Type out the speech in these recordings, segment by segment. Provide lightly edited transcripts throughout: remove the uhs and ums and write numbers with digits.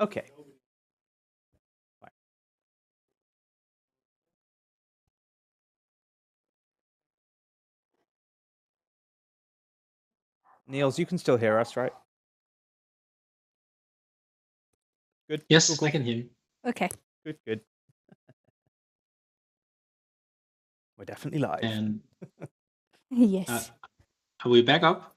Okay. Fine. Niels, you can still hear us, right? Good. Yes, Cool. I can hear you. Okay. Good. We're definitely live. And Yes. are we back up?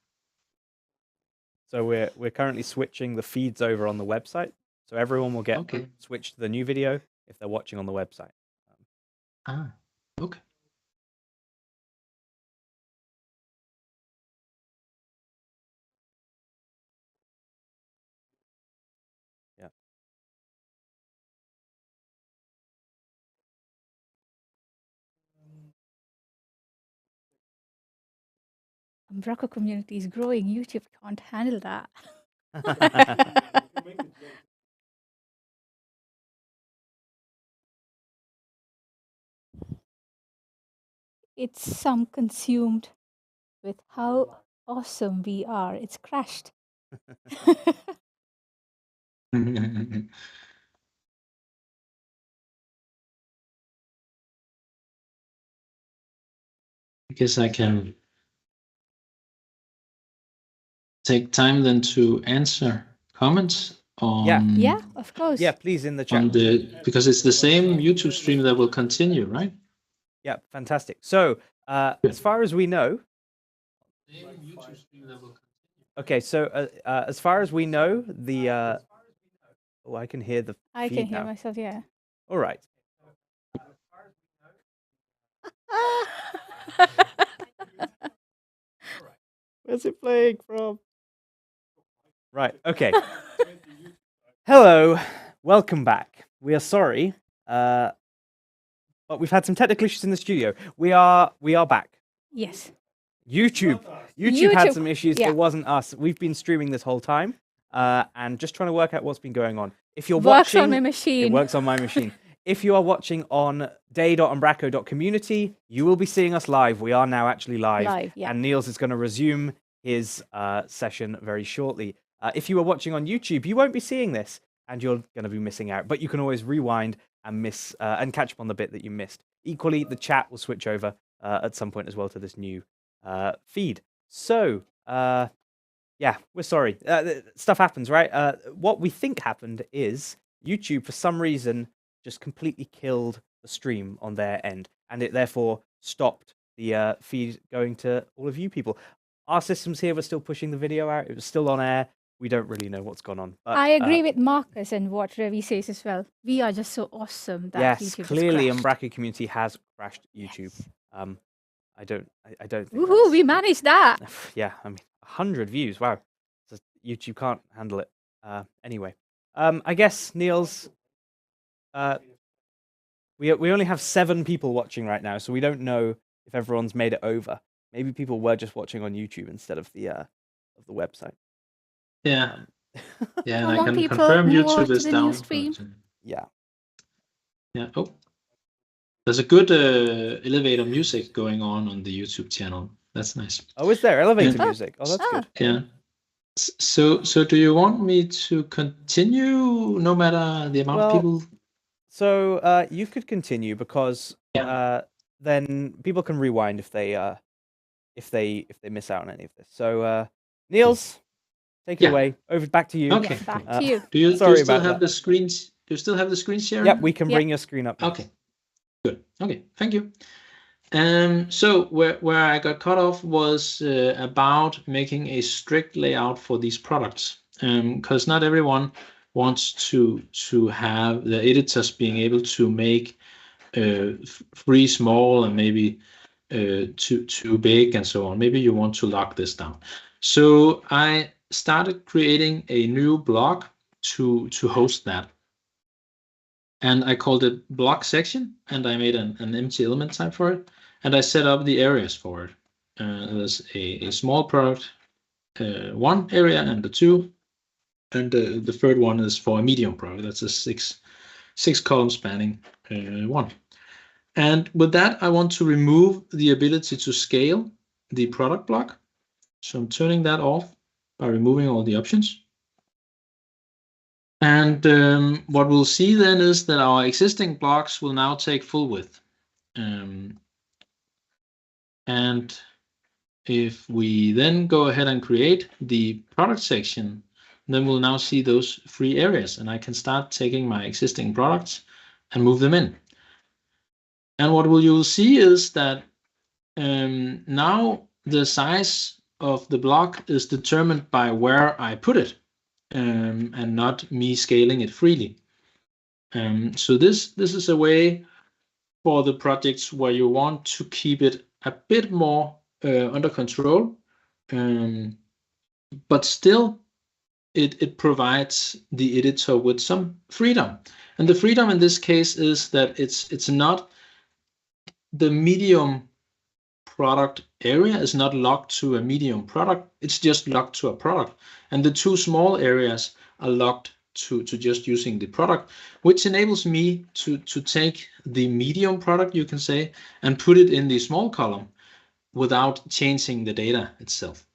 So we're currently switching the feeds over on the website. So everyone will get switched to the new video if they're watching on the website. Okay. Yeah. Umbraco Community is growing. YouTube can't handle that. It's some consumed with how awesome we are. It's crashed. I guess I can take time then to answer comments on Yeah, of course. Yeah, please in the chat. on because it's the same YouTube stream that will continue, right? Yeah, fantastic. So as far as we know, okay. So as far as we know, the oh, I can hear the. I feed can hear now. myself. Yeah. All right. Where's it playing from? Right. Okay. Hello. Welcome back. We are sorry, but we've had some technical issues in the studio. We are back. Yes. YouTube had some issues. Yeah. It wasn't us. We've been streaming this whole time, and just trying to work out what's been going on. If you're Works watching, on my machine. it works on my machine. If you are watching on day.umbraco.community, you will be seeing us live. We are now actually live. Yeah. And Niels is going to resume his session very shortly. If you are watching on YouTube, you won't be seeing this, and you're going to be missing out. But you can always rewind and and catch up on the bit that you missed. Equally, the chat will switch over at some point as well to this new feed. So, yeah, we're sorry. Stuff happens, right? What we think happened is YouTube, for some reason, just completely killed the stream on their end, and it therefore stopped the feed going to all of you people. Our systems here were still pushing the video out. It was still on air. We don't really know what's gone on. But, I agree with Marcus and what Ravi says as well. We are just so awesome that yes, YouTube clearly has crashed. Umbraco Community has crashed YouTube. Yes. I don't think Woohoo, we managed that. Yeah, I mean, 100 views. Wow. Just, YouTube can't handle it. Anyway, I guess, Niels, we only have 7 people watching right now, so we don't know if everyone's made it over. Maybe people were just watching on YouTube instead of the website. Yeah. Yeah, and Come I on, can people, confirm move YouTube on to is the down. new stream. Yeah. Yeah. Oh, there's a good elevator music going on the YouTube channel. That's nice. Oh, is there elevator music? Oh, that's good. Yeah. So do you want me to continue no matter the amount of people? So you could continue because then people can rewind if they miss out on any of this. So Niels, take it away. Over back to you. Okay. Back to you. Do you sorry still about have that. the screens? Do you still have the screen sharing? Yep, we can bring your screen up now. Okay. Good. Okay. Thank you. So where I got cut off was about making a strict layout for these products, because not everyone wants to have the editors being able to make free small and maybe too big and so on. Maybe you want to lock this down. So I started creating a new blog to host that. And I called it block section, and I made an empty element type for it. And I set up the areas for it. There's a small product, 1 area, and the 2. And the third one is for a medium product. That's a 6 column spanning 1. And with that, I want to remove the ability to scale the product block. So I'm turning that off by removing all the options. And what we'll see then is that our existing blocks will now take full width. And if we then go ahead and create the product section, then we'll now see those 3 areas, and I can start taking my existing products and move them in. And what you'll see is that now the size of the block is determined by where I put it, and not me scaling it freely. So this is a way for the projects where you want to keep it a bit more under control, but still it provides the editor with some freedom. And the freedom in this case is that it's not the medium product area is not locked to a medium product, it's just locked to a product. And the 2 small areas are locked to just using the product, which enables me to take the medium product, you can say, and put it in the small column without changing the data itself.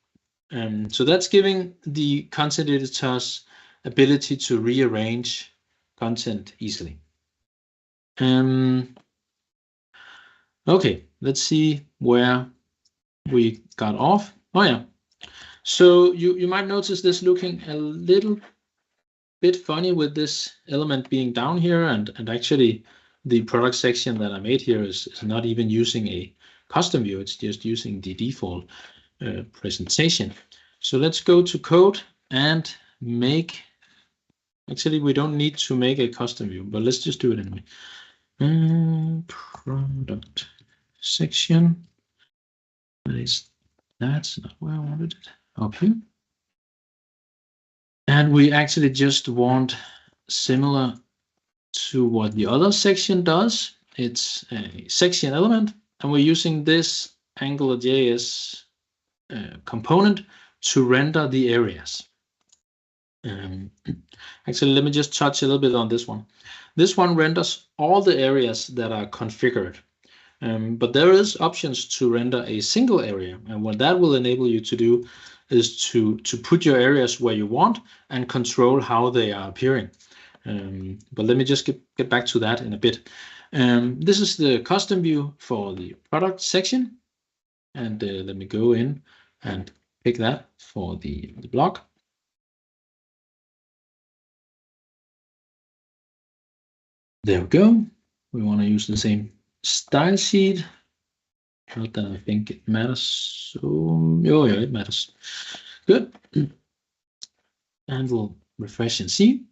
So that's giving the content editors ability to rearrange content easily. Okay, let's see where we got off. Oh yeah, so you might notice this looking a little bit funny with this element being down here, and actually the product section that I made here is not even using a custom view, it's just using the default presentation. So let's go to code and make, actually we don't need to make a custom view, but let's just do it anyway. Product section, that's not where I wanted it, up here. And we actually just want, similar to what the other section does, it's a section element, and we're using this AngularJS component to render the areas. Actually, let me just touch a little bit on this one. This one renders all the areas that are configured. But there is options to render a single area, and what that will enable you to do is to put your areas where you want and control how they are appearing. But let me just get back to that in a bit. This is the custom view for the product section, and let me go in and pick that for the block. There we go. We want to use the same style sheet. Not that I think it matters. So, oh yeah, it matters. Good. And we'll refresh and see.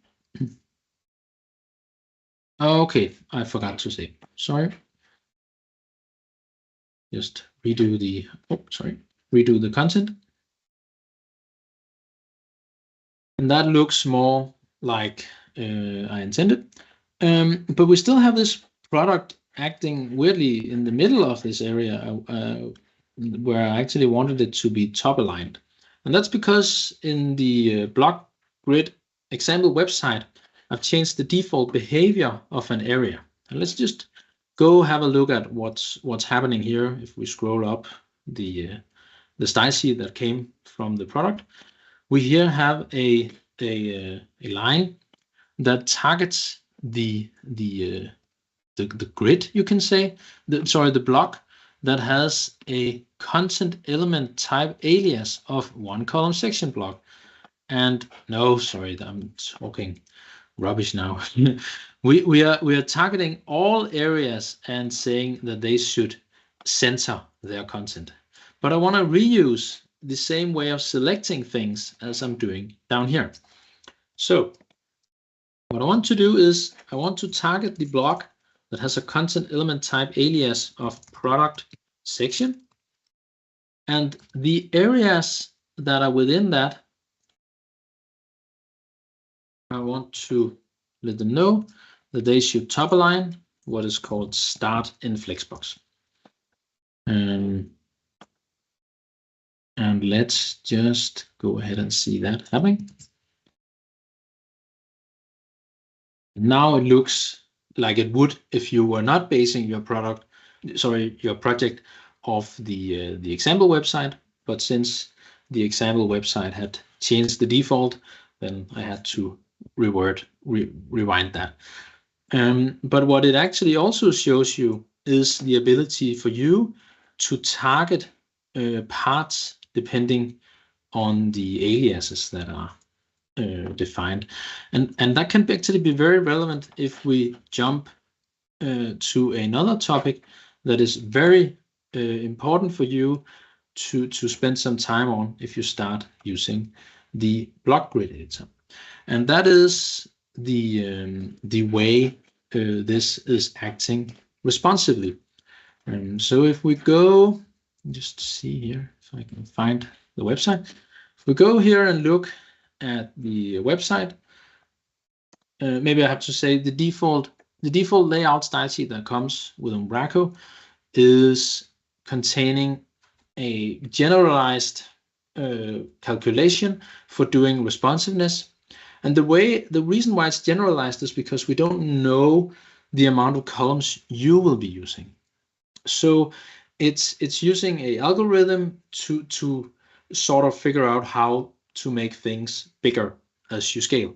Okay, I forgot to say. Sorry. Just redo the. Oh, sorry. Redo the content. And that looks more like I intended. But we still have this product acting weirdly in the middle of this area where I actually wanted it to be top aligned. And that's because in the block grid example website, I've changed the default behavior of an area. And let's just go have a look at what's happening here. If we scroll up the style sheet that came from the product, we here have a line that targets the grid, you can say, the block that has a content element type alias of 1 column section block. And no, sorry, I'm talking rubbish now. we are targeting all areas and saying that they should center their content. But I want to reuse the same way of selecting things as I'm doing down here. So what I want to do is I want to target the block that has a content element type alias of product section, and the areas that are within that, I want to let them know that they should top align what is called start in Flexbox. And let's just go ahead and see that happening. Now it looks like it would if you were not basing your project off the example website, but since the example website had changed the default, then I had to rewind that. But what it actually also shows you is the ability for you to target parts depending on the aliases that are defined. And that can actually be very relevant if we jump to another topic that is very important for you to spend some time on if you start using the block grid editor. And that is the way this is acting responsively. So if we go, just see here if I can find the website. If we go here and look at the website, maybe I have to say the default layout style sheet that comes with Umbraco is containing a generalized calculation for doing responsiveness. And the reason why it's generalized is because we don't know the amount of columns you will be using. So it's using a algorithm to sort of figure out how to make things bigger as you scale.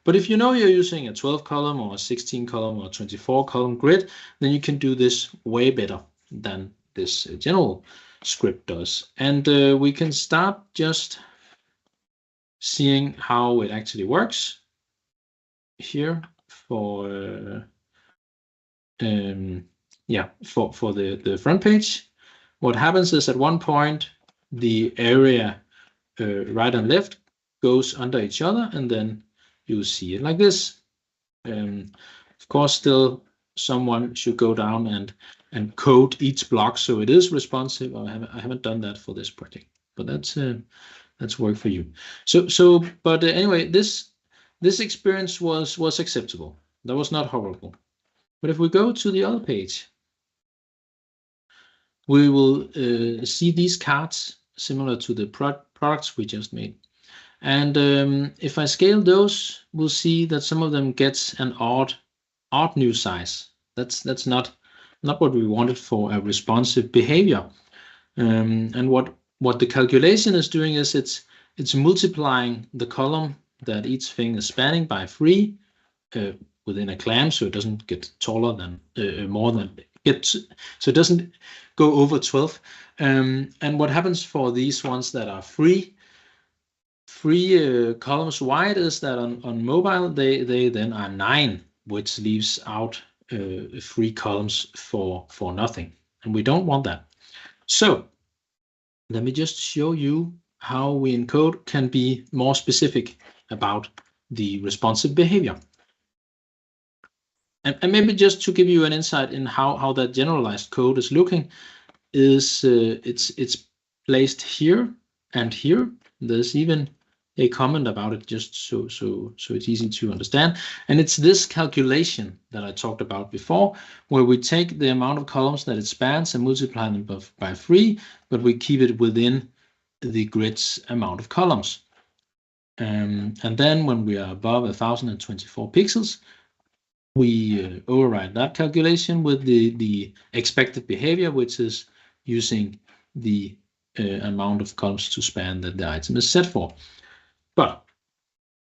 But if you know you're using a 12 column or a 16 column or 24 column grid, then you can do this way better than this general script does. And we can start just seeing how it actually works here for the front page. What happens is at one point the area right and left goes under each other, and then you see it like this. Of course, still someone should go down and code each block so it is responsive. I haven't done that for this project, but that's work for you. But anyway, this experience was acceptable. That was not horrible. But if we go to the other page, we will see these cards similar to the products we just made. And if I scale those, we'll see that some of them gets an odd new size. That's not what we wanted for a responsive behavior. And what the calculation is doing is it's multiplying the column that each thing is spanning by 3 within a clamp, so it doesn't get taller than so it doesn't go over 12. And what happens for these ones that are three columns wide is that on mobile they then are 9, which leaves out 3 columns for nothing, and we don't want that. So let me just show you how we in code can be more specific about the responsive behavior. And maybe just to give you an insight in how that generalized code is looking, is it's placed here and here. There's even a comment about it, just so it's easy to understand. And it's this calculation that I talked about before, where we take the amount of columns that it spans and multiply them by 3, but we keep it within the grid's amount of columns. And then when we are above 1024 pixels, we override that calculation with the expected behavior, which is using the amount of columns to span that the item is set for.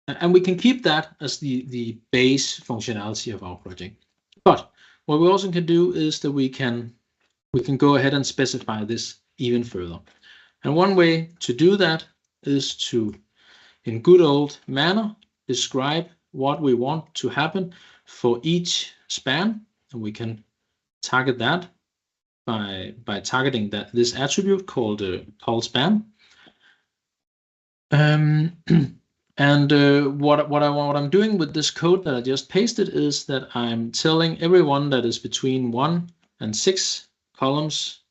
And we can keep that as the base functionality of our project. But what we also can do is that we can go ahead and specify this even further. And one way to do that is to, in good old manner, describe what we want to happen for each span, and we can target that by targeting this attribute called span. And what I'm doing with this code that I just pasted is that I'm telling everyone that is between 1 and 6 columns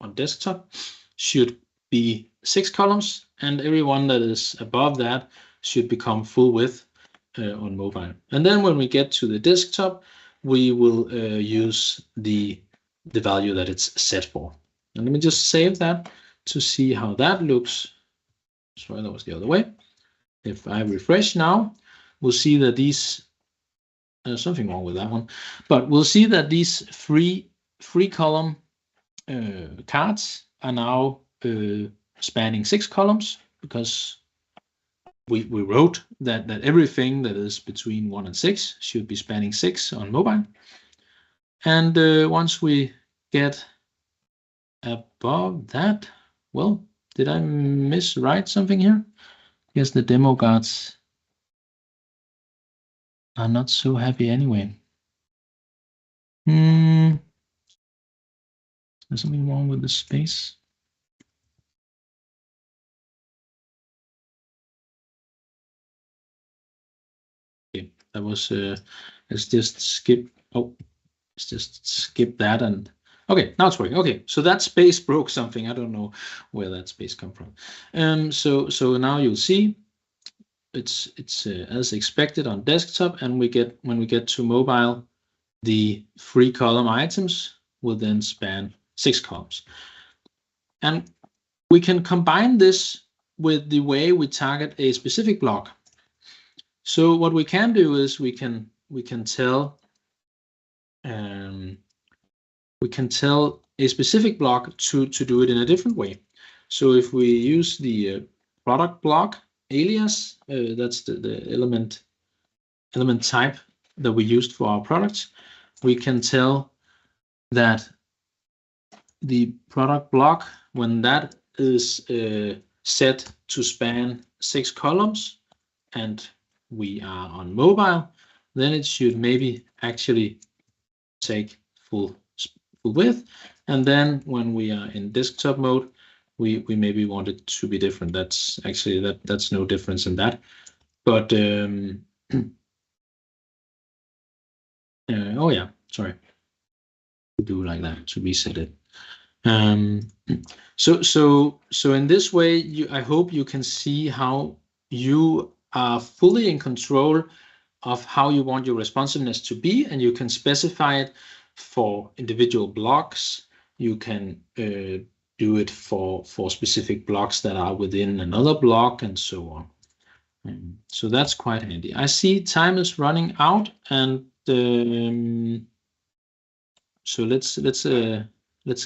on desktop should be 6 columns, and everyone that is above that should become full width on mobile. And then when we get to the desktop, we will use the value that it's set for. And let me just save that to see how that looks. Sorry, that was the other way. If I refresh now, we'll see that these, something wrong with that one, but we'll see that these three column cards are now spanning 6 columns, because we wrote that everything that is between 1 and 6 should be spanning 6 on mobile. And once we get above that, well, did I miswrite something here? Yes, the demo guards are not so happy anyway. There's something wrong with the space. Okay, that was let's just skip. Oh, let's just skip that. And okay, now it's working. Okay, so that space broke something. I don't know where that space come from. So now you'll see it's as expected on desktop, and when we get to mobile, the 3 column items will then span 6 columns. And we can combine this with the way we target a specific block. So what we can do is we can tell a specific block to do it in a different way. So if we use the product block alias, that's the element type that we used for our products, we can tell that the product block, when that is set to span 6 columns and we are on mobile, then it should maybe actually take full width. And then when we are in desktop mode, we maybe want it to be different. That's actually that's no difference in that. But oh yeah, sorry. Do like that to reset it. So in this way, I hope you can see how you are fully in control of how you want your responsiveness to be, and you can specify it for individual blocks. You can do it for specific blocks that are within another block, and so on. So that's quite handy. I see time is running out, and so let's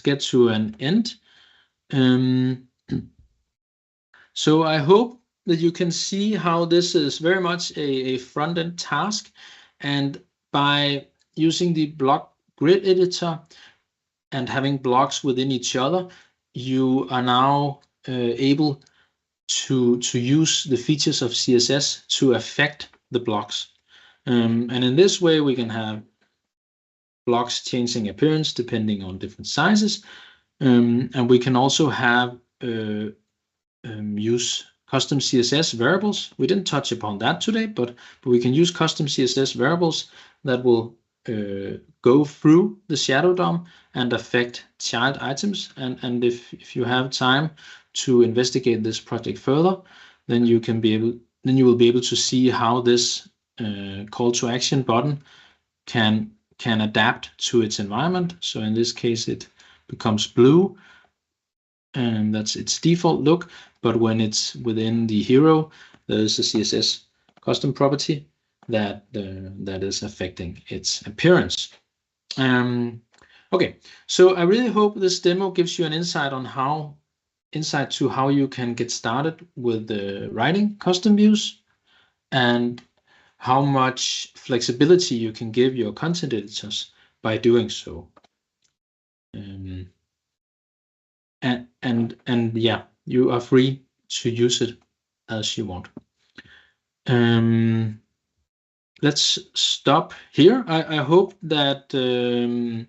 get to an end. So I hope that you can see how this is very much a front-end task, and by using the block grid editor and having blocks within each other, you are now able to use the features of CSS to affect the blocks. And in this way, we can have blocks changing appearance depending on different sizes. And we can also have use custom CSS variables. We didn't touch upon that today, but we can use custom CSS variables that will go through the shadow DOM and affect child items. And if you have time to investigate this project further, then you will be able to see how this call to action button can adapt to its environment. So in this case, it becomes blue, and that's its default look. But when it's within the hero, there's a CSS custom property that is affecting its appearance. Okay, so I really hope this demo gives you an insight to how you can get started with writing custom views, and how much flexibility you can give your content editors by doing so. And yeah, you are free to use it as you want. Let's stop here. I hope that the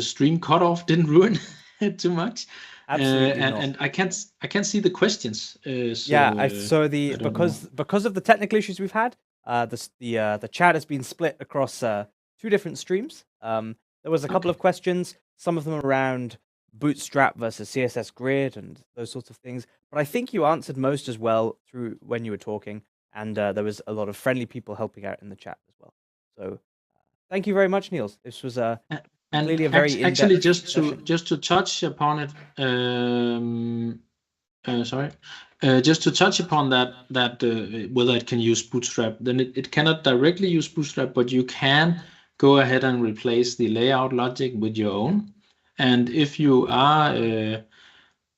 stream cutoff didn't ruin it too much. Absolutely not. And I can't see the questions. So because of the technical issues we've had, the chat has been split across 2 different streams. There was a couple of questions, some of them around Bootstrap versus CSS Grid and those sorts of things. But I think you answered most as well through when you were talking, and there was a lot of friendly people helping out in the chat as well. So thank you very much, Niels. This was clearly a very actually just to touch upon it. Just to touch upon that whether it can use Bootstrap, then it cannot directly use Bootstrap, but you can go ahead and replace the layout logic with your own. And if you are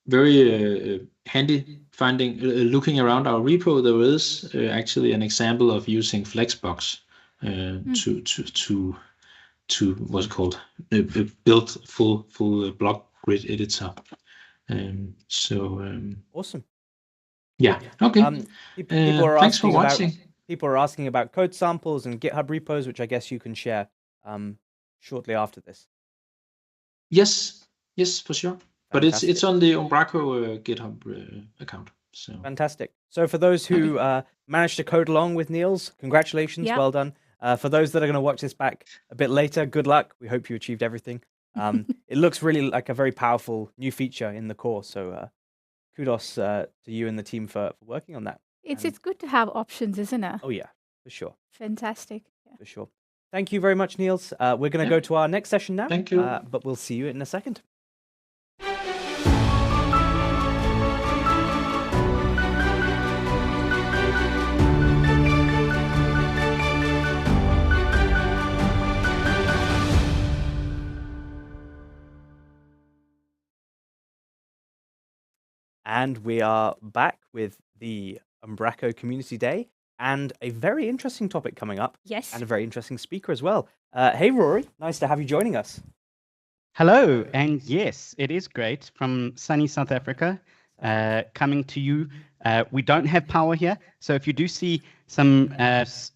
very handy finding, looking around our repo, there is actually an example of using Flexbox to what's it called, build full block grid editor. Awesome. Yeah. Okay. People are Thanks for asking about watching. people are asking about code samples and GitHub repos, which I guess you can share shortly after this. Yes, for sure. But Fantastic. it's on the Umbraco GitHub account. So fantastic. So for those who managed to code along with Niels, congratulations, well done. For those that are going to watch this back a bit later, good luck. We hope you achieved everything. It looks really like a very powerful new feature in the core. So kudos to you and the team for working on that. It's good to have options, isn't it? Oh yeah, for sure. Fantastic. Yeah. For sure. Thank you very much, Niels. We're going to go to our next session now. Thank you. But we'll see you in a second. And we are back with the Umbraco Community Day and a very interesting topic coming up. Yes. And a very interesting speaker as well. Hey, Rory, nice to have you joining us. Hello, and yes, it is great from sunny South Africa, coming to you. We don't have power here, so if you do see some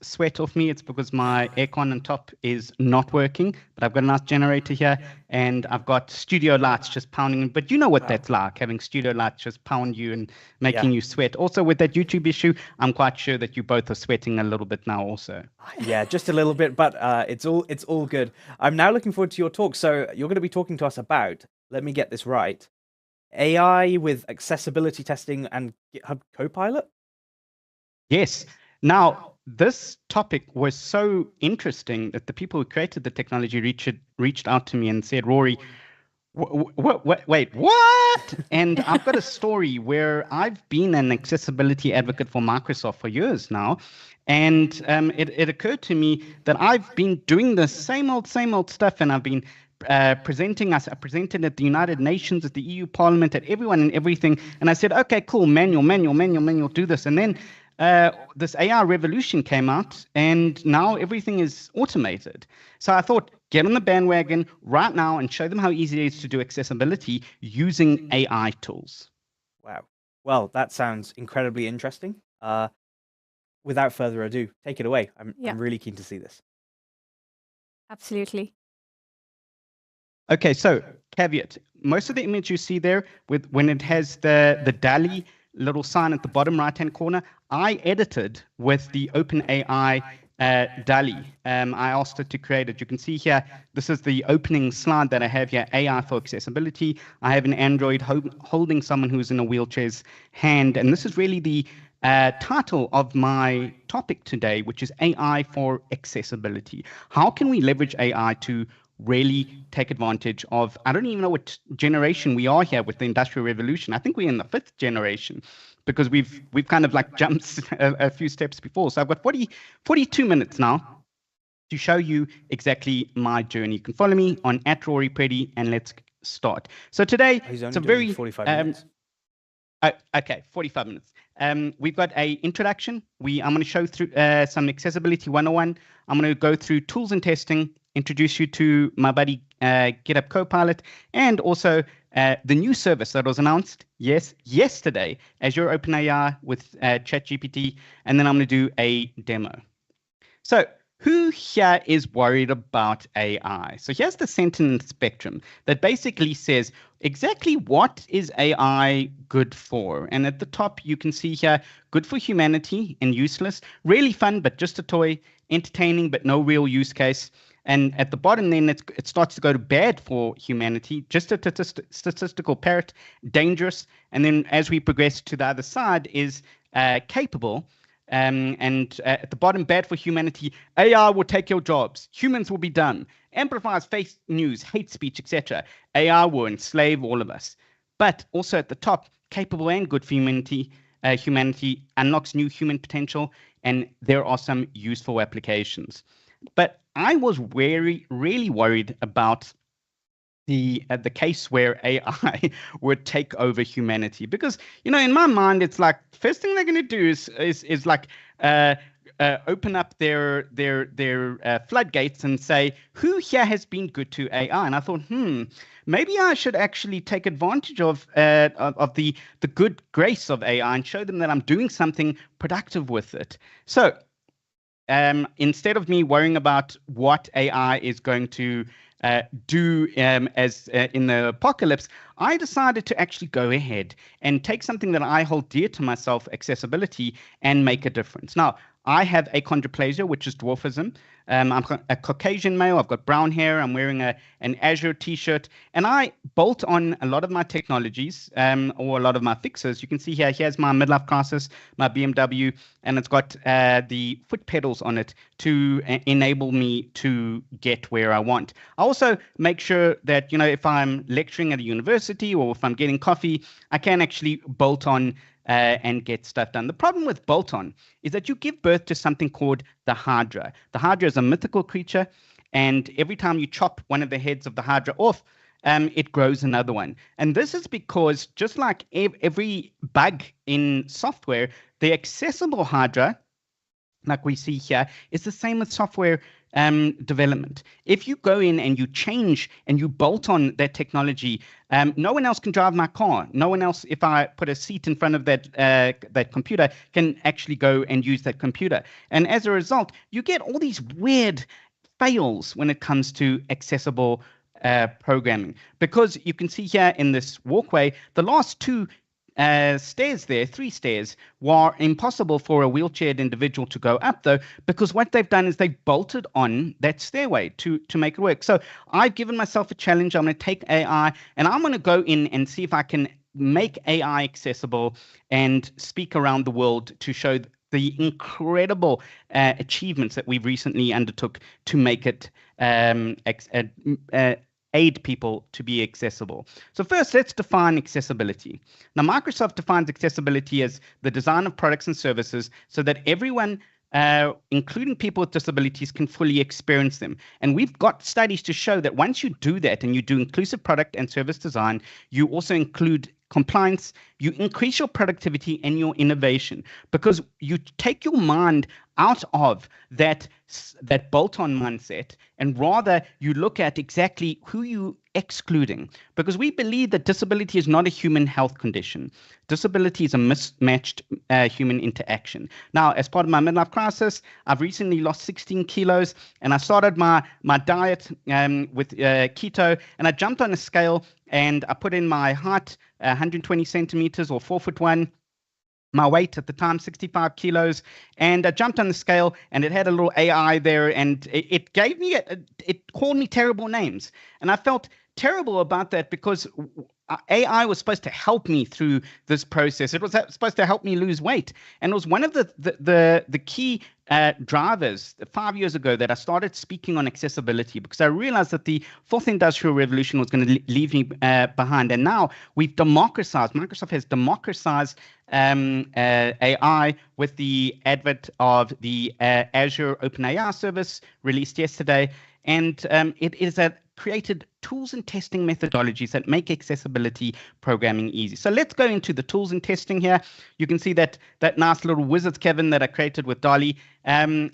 sweat off me, it's because my aircon on top is not working, but I've got a nice generator here, and I've got studio lights just pounding. But you know what that's like, having studio lights just pound you and making you sweat. Also, with that YouTube issue, I'm quite sure that you both are sweating a little bit now also. Yeah, just a little bit, but it's all good. I'm now looking forward to your talk. So you're going to be talking to us about, let me get this right, AI with accessibility testing and GitHub Copilot? Yes. Now, this topic was so interesting that the people who created the technology reached out to me and said, Rory, wait, what? And I've got a story where I've been an accessibility advocate for Microsoft for years now. And it occurred to me that I've been doing the same old stuff, and I've been presented at the United Nations, at the EU Parliament, at everyone and everything. And I said, okay, cool, manual, do this. And then this AI revolution came out, and now everything is automated. So I thought, get on the bandwagon right now and show them how easy it is to do accessibility using AI tools. Wow. Well, that sounds incredibly interesting. Without further ado, take it away. I'm really keen to see this. Absolutely. Okay, so caveat. Most of the image you see there, when it has the DALI little sign at the bottom right-hand corner, I edited with the OpenAI DALI. I asked it to create it. You can see here, this is the opening slide that I have here, AI for accessibility. I have an Android holding someone who's in a wheelchair's hand, and this is really the title of my topic today, which is AI for accessibility. How can we leverage AI to really take advantage of, I don't even know what generation we are here with the Industrial Revolution. I think we're in the 5th generation because we've kind of like jumped a few steps before. So I've got 42 minutes now to show you exactly my journey. You can follow me on @RoryPretty, and let's start. So today, it's a very 45 minutes. Okay, 45 minutes. We've got an introduction. I'm going to show through some accessibility 101. I'm going to go through tools and testing, introduce you to my buddy GitHub Copilot, and also the new service that was announced yesterday, Azure OpenAI with ChatGPT, and then I'm going to do a demo. So who here is worried about AI? So here's the sentence spectrum that basically says exactly what is AI good for. And at the top, you can see here, good for humanity and useless, really fun, but just a toy, entertaining, but no real use case. And at the bottom, then it starts to go to bad for humanity, just a statistical parrot, dangerous. And then as we progress to the other side is capable. And at the bottom, bad for humanity, AI will take your jobs. Humans will be done. Amplifies fake news, hate speech, etc. AI will enslave all of us. But also at the top, capable and good for humanity. Humanity unlocks new human potential, and there are some useful applications. But I was really worried about the case where AI would take over humanity, because in my mind it's like first thing they're going to do is like open up their floodgates and say, who here has been good to AI? And I thought, maybe I should actually take advantage of the good grace of AI and show them that I'm doing something productive with it. So instead of me worrying about what AI is going to do as in the apocalypse, I decided to actually go ahead and take something that I hold dear to myself, accessibility, and make a difference. Now, I have achondroplasia, which is dwarfism. I'm a Caucasian male. I've got brown hair. I'm wearing an Azure t-shirt. And I bolt on a lot of my technologies or a lot of my fixes. You can see here, here's my midlife crisis, my BMW, and it's got the foot pedals on it to enable me to get where I want. I also make sure that, if I'm lecturing at a university or if I'm getting coffee, I can actually bolt on and get stuff done. The problem with bolt-on is that you give birth to something called the Hydra. The Hydra is a mythical creature, and every time you chop one of the heads of the Hydra off, it grows another one. And this is because just like every bug in software, the accessible Hydra, like we see here, is the same with software development. If you go in and you change and you bolt on that technology, no one else can drive my car. No one else, if I put a seat in front of that computer, can actually go and use that computer. And as a result, you get all these weird fails when it comes to accessible programming. Because you can see here in this walkway, the last two three stairs were impossible for a wheelchaired individual to go up, though, because what they've done is they've bolted on that stairway to make it work. So I've given myself a challenge. I'm going to take AI and I'm going to go in and see if I can make AI accessible and speak around the world to show the incredible achievements that we've recently undertook to make it aid people to be accessible. So first, let's define accessibility. Now, Microsoft defines accessibility as the design of products and services so that everyone, including people with disabilities, can fully experience them. And we've got studies to show that once you do that and you do inclusive product and service design, you also include compliance, you increase your productivity and your innovation, because you take your mind out of that bolt-on mindset, and rather you look at exactly who you excluding, because we believe that disability is not a human health condition. Disability is a mismatched human interaction. Now, as part of my midlife crisis, I've recently lost 16 kilos, and I started my diet with keto, and I jumped on a scale and I put in my height, 120 centimeters or 4'1". My weight at the time, 65 kilos, and I jumped on the scale, and it had a little AI there, and it gave me it called me terrible names, and I felt terrible about that because AI was supposed to help me through this process. It was supposed to help me lose weight, and it was one of the key drivers 5 years ago that I started speaking on accessibility, because I realized that the fourth industrial revolution was going to leave me behind. And now we've democratized. Microsoft has democratized AI with the advent of the Azure OpenAI service released yesterday, and it is created tools and testing methodologies that make accessibility programming easy. So let's go into the tools and testing here. You can see that nice little wizard's cabin that I created with Dolly. And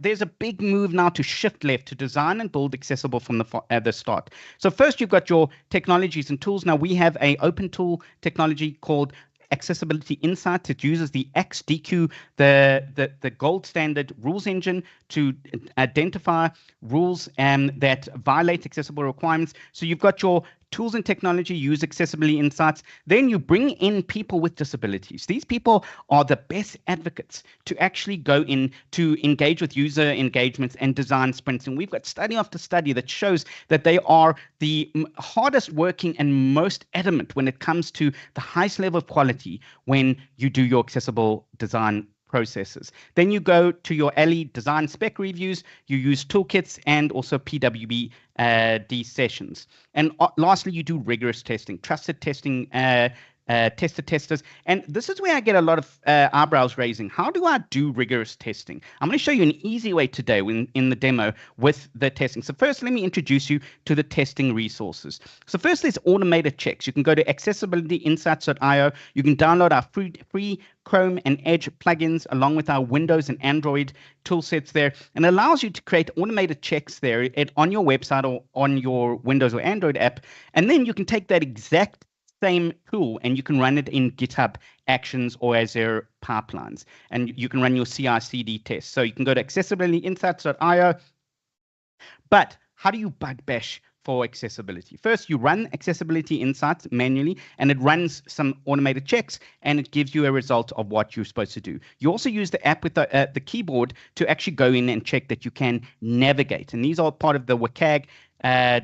there's a big move now to shift left to design and build accessible from the start. So first, you've got your technologies and tools. Now we have an open tool technology called Accessibility Insights. It uses the XDQ, the gold standard rules engine, to identify rules that violate accessible requirements. So you've got your tools and technology, use Accessibility Insights. Then you bring in people with disabilities. These people are the best advocates to actually go in to engage with user engagements and design sprints. And we've got study after study that shows that they are the hardest working and most adamant when it comes to the highest level of quality when you do your accessible design processes. Then you go to your LE design spec reviews, you use toolkits and also PWB sessions. And lastly, you do rigorous testing, trusted testing testers. And this is where I get a lot of eyebrows raising. How do I do rigorous testing? I'm going to show you an easy way today in the demo with the testing. So first, let me introduce you to the testing resources. So first, there's automated checks. You can go to accessibilityinsights.io. You can download our free Chrome and Edge plugins along with our Windows and Android tool sets there, and it allows you to create automated checks there on your website or on your Windows or Android app. And then you can take that exact same tool and you can run it in GitHub Actions or Azure pipelines, and you can run your CI/CD tests. So you can go to accessibilityinsights.io. But how do you bug bash for accessibility? First, you run Accessibility Insights manually, and it runs some automated checks, and it gives you a result of what you're supposed to do. You also use the app with the keyboard to actually go in and check that you can navigate. And these are part of the WCAG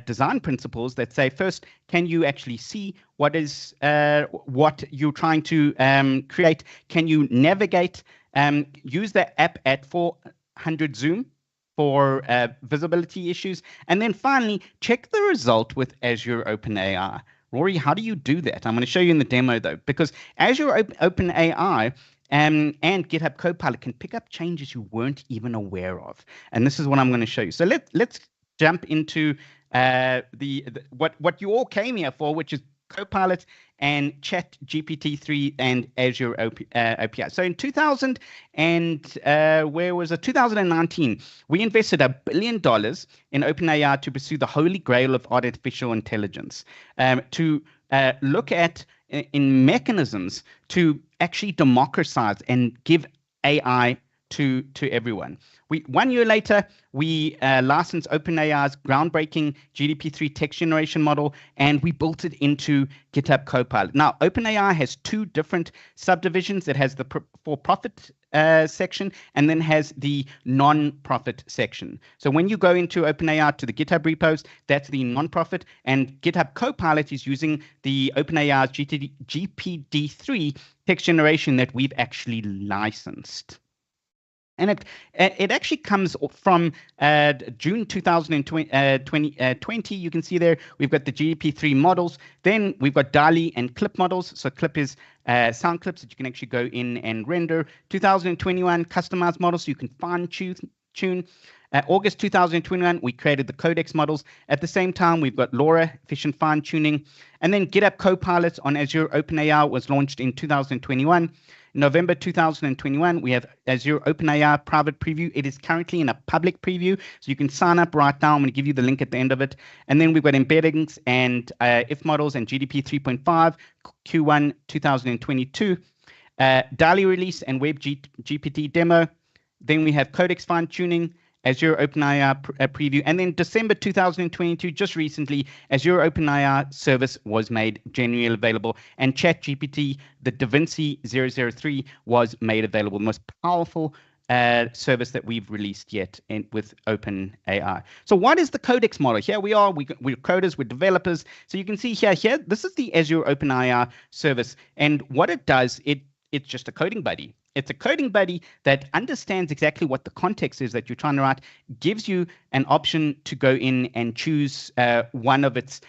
design principles that say, first, can you actually see what you're trying to create? Can you navigate? Use the app at 400 zoom for visibility issues. And then finally, check the result with Azure OpenAI. Rory, how do you do that? I'm going to show you in the demo, though, because Azure OpenAI and GitHub Copilot can pick up changes you weren't even aware of. And this is what I'm going to show you. So let's jump into what you all came here for, which is Copilot and Chat GPT-3 and Azure API. So in 2019, we invested $1 billion in OpenAI to pursue the holy grail of artificial intelligence, to look at in mechanisms to actually democratize and give AI to everyone. 1 year later, we licensed OpenAI's groundbreaking GPT-3 text generation model, and we built it into GitHub Copilot. Now, OpenAI has two different subdivisions. It has the for-profit section and then has the non-profit section. So when you go into OpenAI to the GitHub repos, that's the non-profit, and GitHub Copilot is using the OpenAI's GPT-3 text generation that we've actually licensed. And it actually comes from June 2020. You can see there we've got the GP3 models. Then we've got DALL-E and Clip models. So Clip is sound clips that you can actually go in and render. 2021 customized models so you can fine tune. August 2021, we created the Codex models. At the same time, we've got LoRa, efficient fine tuning. And then GitHub Copilot on Azure OpenAI was launched in 2021. November 2021, we have Azure OpenAI private preview. It is currently in a public preview, so you can sign up right now. I'm going to give you the link at the end of it. And then we've got embeddings and if models and GDP 3.5, Q1 2022, DALL-E release and Web GPT demo. Then we have Codex fine tuning, Azure OpenAI preview, and then December 2022, just recently, Azure OpenAI service was made generally available, and ChatGPT, the DaVinci 003, was made available. The most powerful service that we've released yet with OpenAI. So what is the Codex model? Here we are, we're coders, we're developers. So you can see here, this is the Azure OpenAI service, and what it does, it's just a coding buddy. It's a coding buddy that understands exactly what the context is that you're trying to write, gives you an option to go in and choose one of its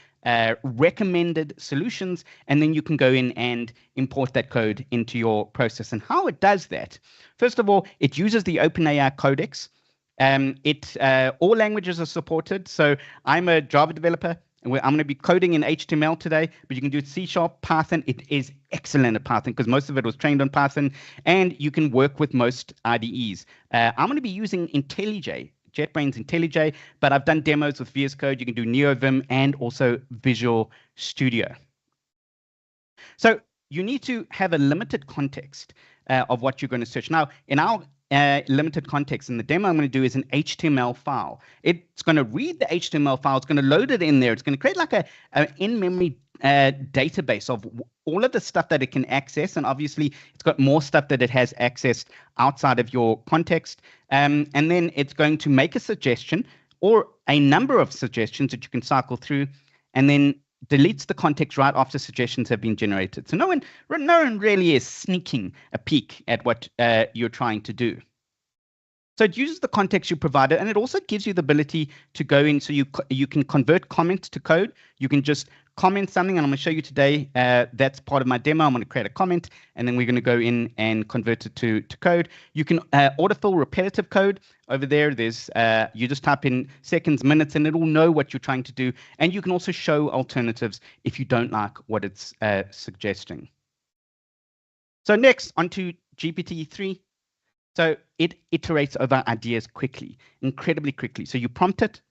recommended solutions, and then you can go in and import that code into your process. And how it does that, first of all, it uses the OpenAI Codex. All languages are supported. So I'm a Java developer. I'm going to be coding in HTML today, but you can do C#, Python. It is excellent at Python because most of it was trained on Python, and you can work with most IDEs. I'm going to be using IntelliJ, JetBrains IntelliJ, but I've done demos with VS Code. You can do NeoVim and also Visual Studio. So you need to have a limited context of what you're going to search. Now, in our limited context, and the demo I'm going to do is an HTML file. It's going to read the HTML file. It's going to load it in there. It's going to create like an in-memory database of all of the stuff that it can access, and obviously it's got more stuff that it has accessed outside of your context. And then it's going to make a suggestion or a number of suggestions that you can cycle through, and then deletes the context right after suggestions have been generated. So no one really is sneaking a peek at what you're trying to do. So it uses the context you provided, and it also gives you the ability to go in so you can convert comments to code. You can just comment something, and I'm going to show you today. That's part of my demo. I'm going to create a comment, and then we're going to go in and convert it to code. You can autofill repetitive code. Over there, there's you just type in seconds, minutes, and it'll know what you're trying to do. And you can also show alternatives if you don't like what it's suggesting. So next, onto GPT-3. So it iterates over ideas quickly, incredibly quickly. So you prompt it,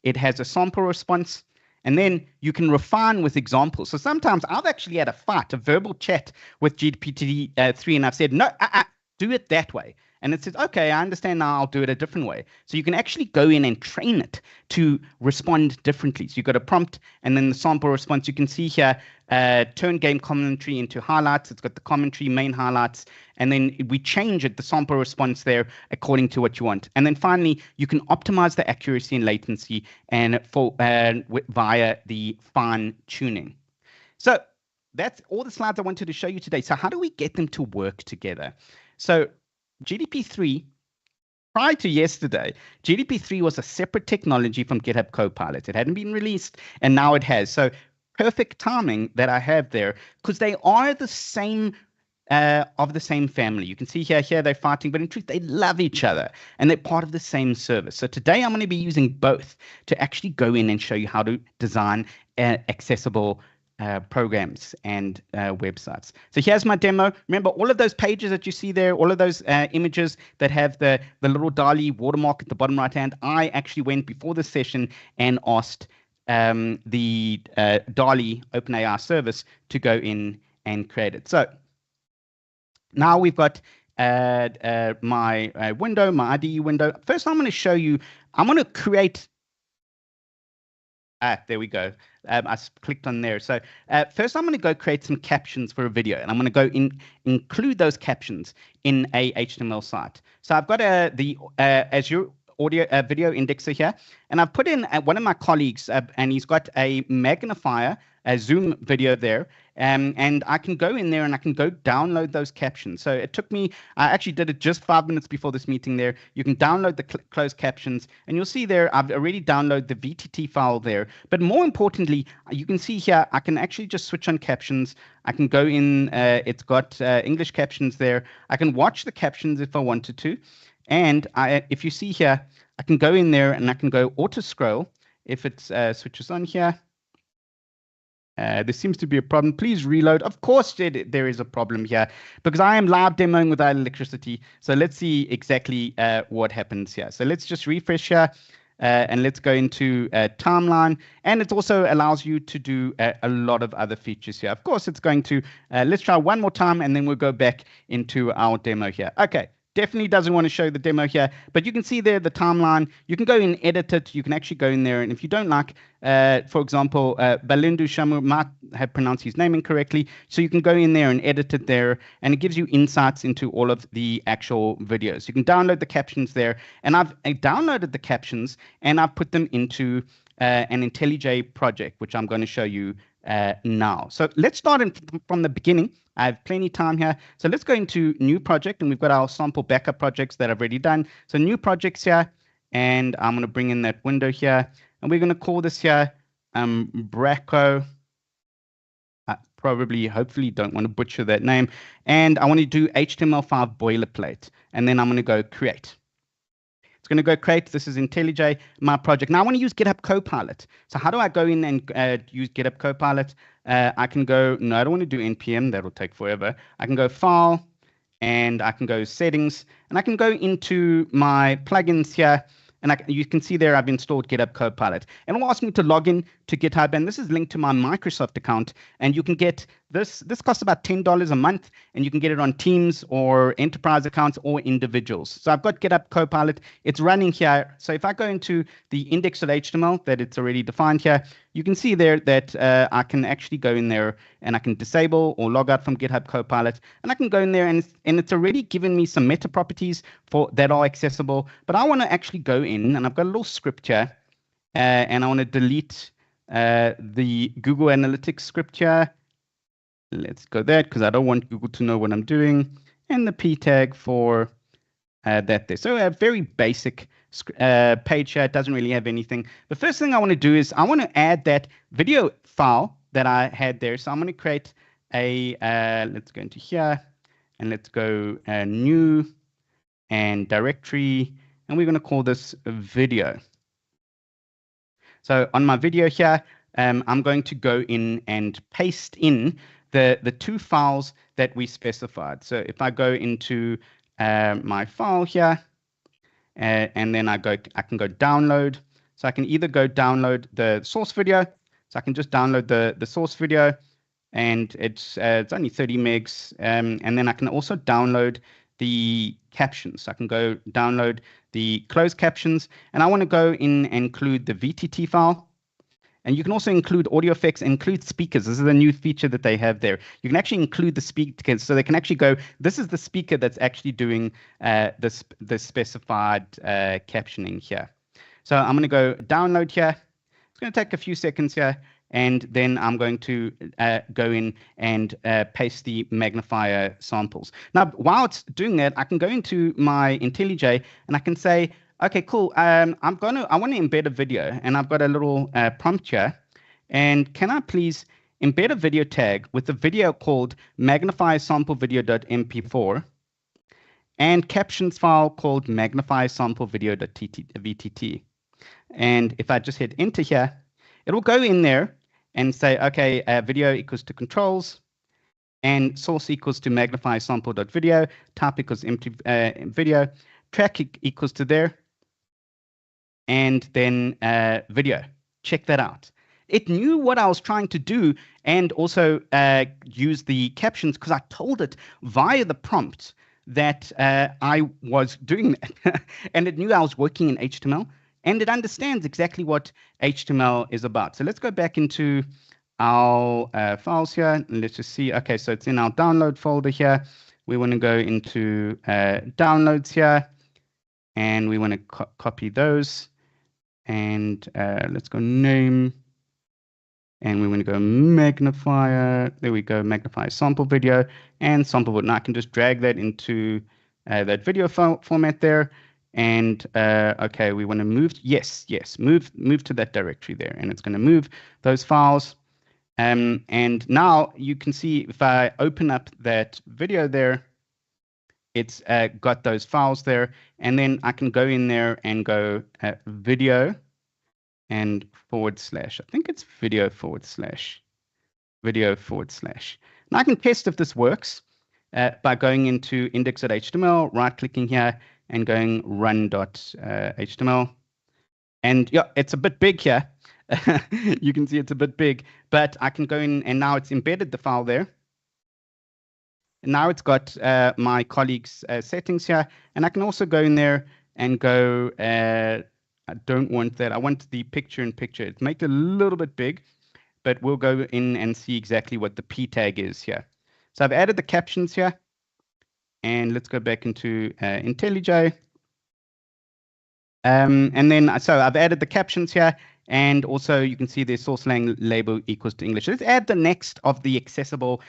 it has a sample response, and then you can refine with examples. So sometimes I've actually had a fight, a verbal chat with GPT-3, and I've said, no, do it that way. And it says, okay, I understand now, I'll do it a different way. So you can actually go in and train it to respond differently. So you've got a prompt and then the sample response. You can see here, turn game commentary into highlights. It's got the commentary, main highlights, and then we change it, the sample response there, according to what you want. And then finally, you can optimize the accuracy and latency and via the fine tuning. So that's all the slides I wanted to show you today. So how do we get them to work together? So GDP3, prior to yesterday, GDP3 was a separate technology from GitHub Copilot. It hadn't been released, and now it has. So perfect timing that I have there, because they are the same, of the same family. You can see here they're fighting, but in truth, they love each other, and they're part of the same service. So today I'm going to be using both to actually go in and show you how to design accessible programs and websites. So here's my demo. Remember all of those pages that you see there, all of those images that have the little DALL-E watermark at the bottom right hand. I actually went before the session and asked the DALL-E OpenAI service to go in and create it. So now we've got my window, my IDE window. First, I'm going to show you, I'm going to create. There we go. I clicked on there. So first I'm going to go create some captions for a video, and I'm going to go include those captions in a HTML site. So I've got the Azure audio video indexer here, and I've put in one of my colleagues, and he's got a magnifier, a Zoom video there, and I can go in there and I can go download those captions. So it took me, I actually did it just 5 minutes before this meeting there. You can download the closed captions, and you'll see there I've already downloaded the VTT file there. But more importantly, you can see here I can actually just switch on captions. I can go in, it's got English captions there. I can watch the captions if I wanted to. And if you see here, I can go in there and I can go auto scroll if it switches on here. There seems to be a problem. Please reload. Of course, there is a problem here because I am live demoing without electricity. So let's see exactly what happens here. So let's just refresh here and let's go into timeline. And it also allows you to do a lot of other features here. Of course, it's going to, let's try one more time and then we'll go back into our demo here. Okay. Definitely doesn't want to show the demo here, but you can see there the timeline. You can go and edit it. You can actually go in there, and if you don't like, for example, Balindu Shamu might have pronounced his name incorrectly, so you can go in there and edit it there, and it gives you insights into all of the actual videos. You can download the captions there, and I've downloaded the captions, and I've put them into an IntelliJ project, which I'm going to show you now. So let's start from the beginning. I have plenty of time here. So let's go into new project, and we've got our sample backup projects that I've already done. So new projects here, and I'm going to bring in that window here, and we're going to call this here Umbraco. Hopefully don't want to butcher that name. And I want to do HTML5 boilerplate, and then I'm going to go create. It's going to go create. This is IntelliJ, my project. Now I want to use GitHub Copilot. So how do I go in and use GitHub Copilot? I can go, no, I don't want to do NPM. That'll take forever. I can go File, and I can go Settings, and I can go into my plugins here. And you can see there I've installed GitHub Copilot. And it will ask me to log in to GitHub. And this is linked to my Microsoft account. And you can get this. This costs about $10 a month. And you can get it on Teams or enterprise accounts or individuals. So I've got GitHub Copilot. It's running here. So if I go into the index.html that it's already defined here, you can see there that I can actually go in there and I can disable or log out from GitHub Copilot. And I can go in there and it's already given me some meta properties that are accessible. But I want to actually go in, and I've got a little script here, and I want to delete the Google Analytics script here. Let's go there because I don't want Google to know what I'm doing. And the p tag for that there. So a very basic page here. It doesn't really have anything. The first thing I want to do is I want to add that video file that I had there. So I'm going to create a, let's go into here, and let's go new and directory, and we're going to call this video. So on my video here, I'm going to go in and paste in the two files that we specified. So if I go into my file here, and then I can go download. So I can either go download the source video, so I can just download the source video, and it's only 30 megs, and then I can also download the captions. So I can go download the closed captions, and I want to go in and include the VTT file. And you can also include audio effects, include speakers. This is a new feature that they have there. You can actually include the speakers, so they can actually go, this is the speaker that's actually doing the specified captioning here. So I'm going to go download here. It's going to take a few seconds here, and then I'm going to go in and paste the magnifier samples. Now, while it's doing that, I can go into my IntelliJ and I can say, okay, cool. I want to embed a video, and I've got a little prompt here. And can I please embed a video tag with a video called magnify sample video.mp4 and captions file called magnify sample video.vtt. And if I just hit enter here, it will go in there and say, okay, video equals to controls, and source equals to magnify sample.video, type equals empty video, track equals to there, and then video. Check that out. It knew what I was trying to do, and also use the captions, because I told it via the prompt that I was doing that. And it knew I was working in HTML, and it understands exactly what HTML is about. So let's go back into our files here, and let's just see. Okay, so it's in our download folder here. We want to go into downloads here, and we want to copy those. And let's go name, and we want to go magnifier. There we go, magnifier sample video and sample video. Now I can just drag that into that video format there. And okay, we want to move. Yes, move to that directory there, and it's going to move those files. And now you can see if I open up that video there, it's got those files there, and then I can go in there and go video and / I think it's video / video /. Now I can test if this works by going into index.html, right-clicking here, and going run.html. And yeah, it's a bit big here. You can see it's a bit big, but I can go in, and now it's embedded the file there. And now it's got my colleague's settings here, and I can also go in there and go, I don't want that. I want the picture-in-picture. It's make it a little bit big, but we'll go in and see exactly what the P tag is here. So I've added the captions here, and let's go back into IntelliJ. And then, so I've added the captions here, and also you can see the source lang label equals to English. Let's add the next of the accessible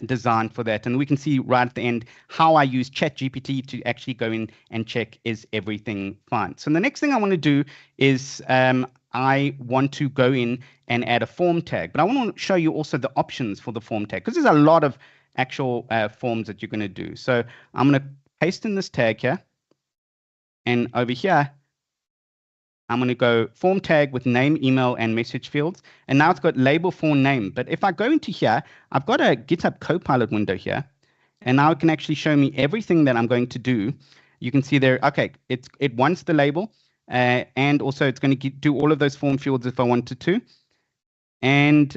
design for that. And we can see right at the end how I use ChatGPT to actually go in and check, is everything fine? So the next thing I want to do is I want to go in and add a form tag, but I want to show you also the options for the form tag, because there's a lot of actual forms that you're going to do. So I'm going to paste in this tag here, and over here, I'm going to go form tag with name, email, and message fields. And now it's got label for name. But if I go into here, I've got a GitHub Copilot window here. And now it can actually show me everything that I'm going to do. You can see there, okay, it wants the label. And also it's going to do all of those form fields if I wanted to. And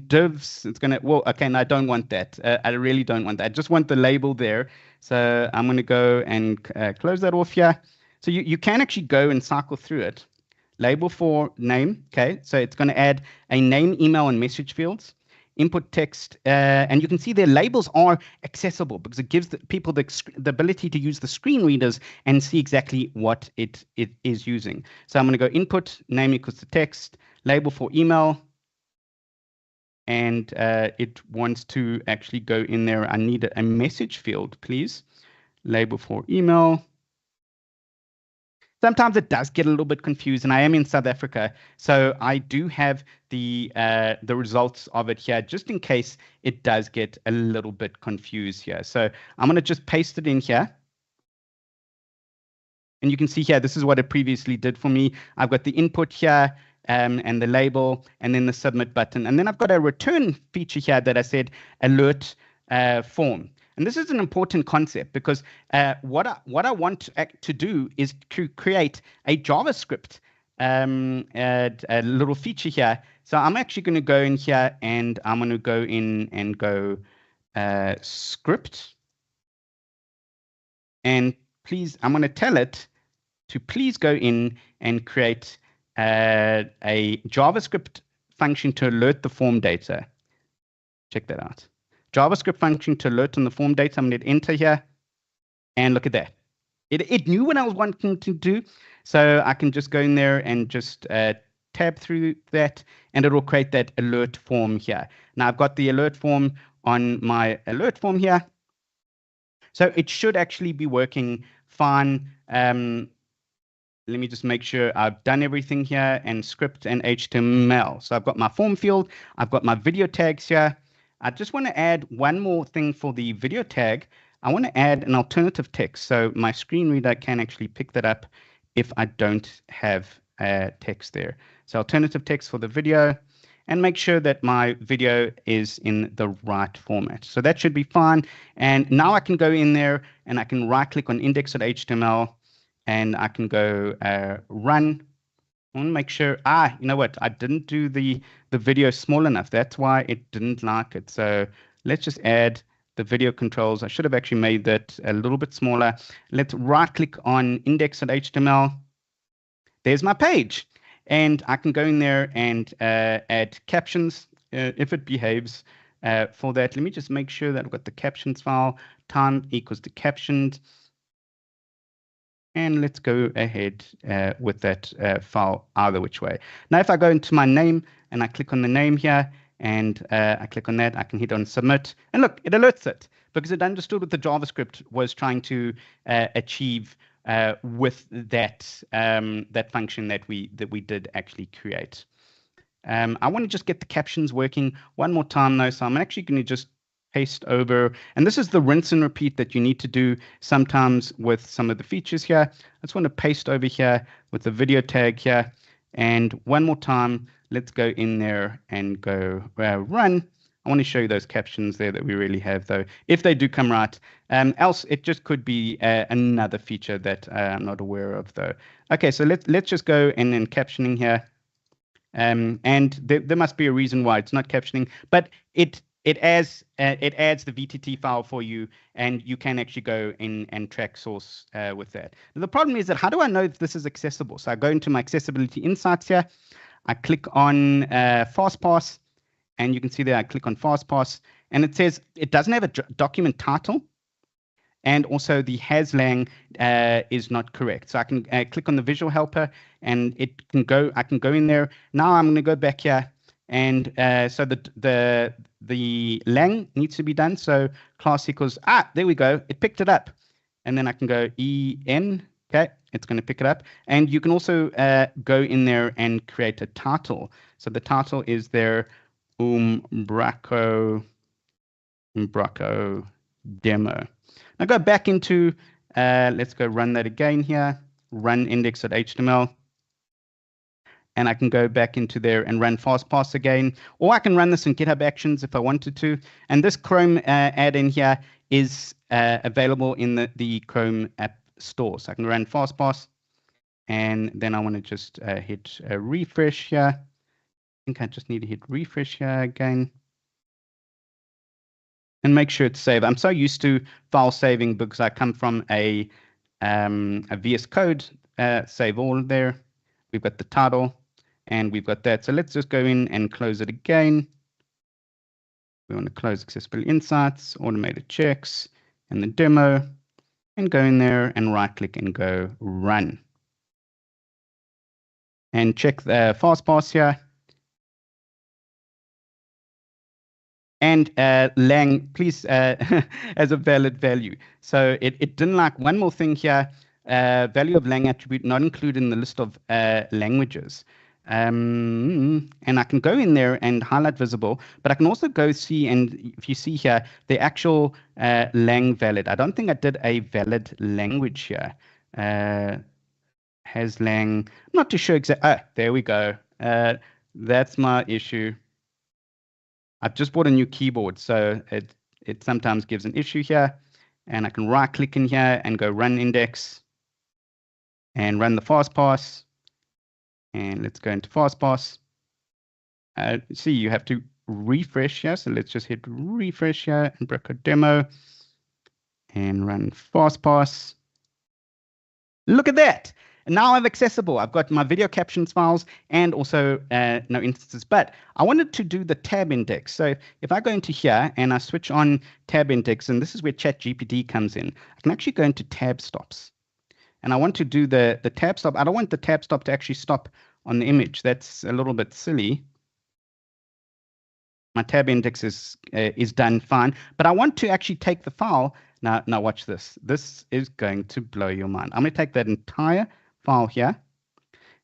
divs, it's going to, well, okay, no, I don't want that. I really don't want that. I just want the label there. So I'm going to go and close that off here. So you can actually go and cycle through it. Label for name, okay? So it's going to add a name, email, and message fields. Input text, and you can see their labels are accessible because it gives the people the ability to use the screen readers and see exactly what it is using. So I'm going to go input, name equals to text, label for email, and it wants to actually go in there. I need a message field, please. Label for email. Sometimes it does get a little bit confused, and I am in South Africa, so I do have the results of it here, just in case it does get a little bit confused here. So I'm going to just paste it in here. And you can see here, this is what it previously did for me. I've got the input here, and the label, and then the submit button. And then I've got a return feature here that I said alert form. And this is an important concept because what I want to do is to create a JavaScript a little feature here. So I'm actually going to go in here and I'm going to go in and go script. And please, I'm going to tell it to please go in and create a JavaScript function to alert the form data. Check that out. JavaScript function to alert on the form data. I'm going to enter here, and look at that. It knew what I was wanting to do, so I can just go in there and just tab through that, and it will create that alert form here. Now I've got the alert form on my alert form here, so it should actually be working fine. Let me just make sure I've done everything here, and script and HTML. So I've got my form field, I've got my video tags here. I just want to add one more thing for the video tag. I want to add an alternative text, so my screen reader can actually pick that up if I don't have text there. So alternative text for the video, and make sure that my video is in the right format. So that should be fine. And now I can go in there and I can right click on index.html and I can go run. I want to make sure, you know what, I didn't do the video small enough. That's why it didn't like it. So let's just add the video controls. I should have actually made that a little bit smaller. Let's right click on index.html. There's my page. And I can go in there and add captions if it behaves for that. Let me just make sure that I've got the captions file. Time equals the captions. And let's go ahead with that file either which way. Now, if I go into my name and I click on the name here and I click on that, I can hit on submit. And look, it alerts it because it understood what the JavaScript was trying to achieve with that that function that we did actually create. I want to just get the captions working one more time though, so I'm actually going to just paste over, and this is the rinse and repeat that you need to do sometimes with some of the features here. I just want to paste over here with the video tag here, and one more time, let's go in there and go run. I want to show you those captions there that we really have though, if they do come right. Else it just could be another feature that I'm not aware of though. Okay, so let's just go in and captioning here. And there must be a reason why it's not captioning, but it adds the VTT file for you, and you can actually go in and track source with that. Now, the problem is that how do I know if this is accessible? So I go into my accessibility insights here. I click on FastPass, and you can see there I click on FastPass, and it says it doesn't have a document title, and also the haslang is not correct. So I can click on the visual helper, and it can go. I can go in there. Now I'm going to go back here. And so the lang needs to be done. So class equals, there we go. It picked it up. And then I can go en, okay, it's going to pick it up. And you can also go in there and create a title. So the title is there, Umbraco demo. Now go back into, let's go run that again here, run index.html. And I can go back into there and run FastPass again, or I can run this in GitHub Actions if I wanted to. And this Chrome add-in here is available in the Chrome App Store. So I can run FastPass, and then I want to just hit refresh here. I think I just need to hit refresh here again. And make sure it's saved. I'm so used to file saving because I come from a VS Code save all there. We've got the title. And we've got that. So let's just go in and close it again. We want to close Accessibility Insights, Automated Checks, and the demo, and go in there and right click and go run. And check the FastPass here. And lang, please, as a valid value. So it didn't like one more thing here. value of lang attribute not included in the list of languages. And I can go in there and highlight visible, but I can also go see, and if you see here, the actual lang valid. I don't think I did a valid language here. Has lang, I'm not too sure exactly. Oh, there we go. That's my issue. I've just bought a new keyboard, so it sometimes gives an issue here. And I can right click in here and go run index and run the fastpass. And let's go into fastpass. See, you have to refresh here. So let's just hit refresh here and Umbraco demo and run fastpass. Look at that. And now I'm accessible. I've got my video captions files and also no instances, but I wanted to do the tab index. So if I go into here and I switch on tab index, and this is where ChatGPT comes in, I can actually go into tab stops. And I want to do the tab stop. I don't want the tab stop to actually stop on the image. That's a little bit silly. My tab index is done fine, but I want to actually take the file. Now watch this. This is going to blow your mind. I'm going to take that entire file here,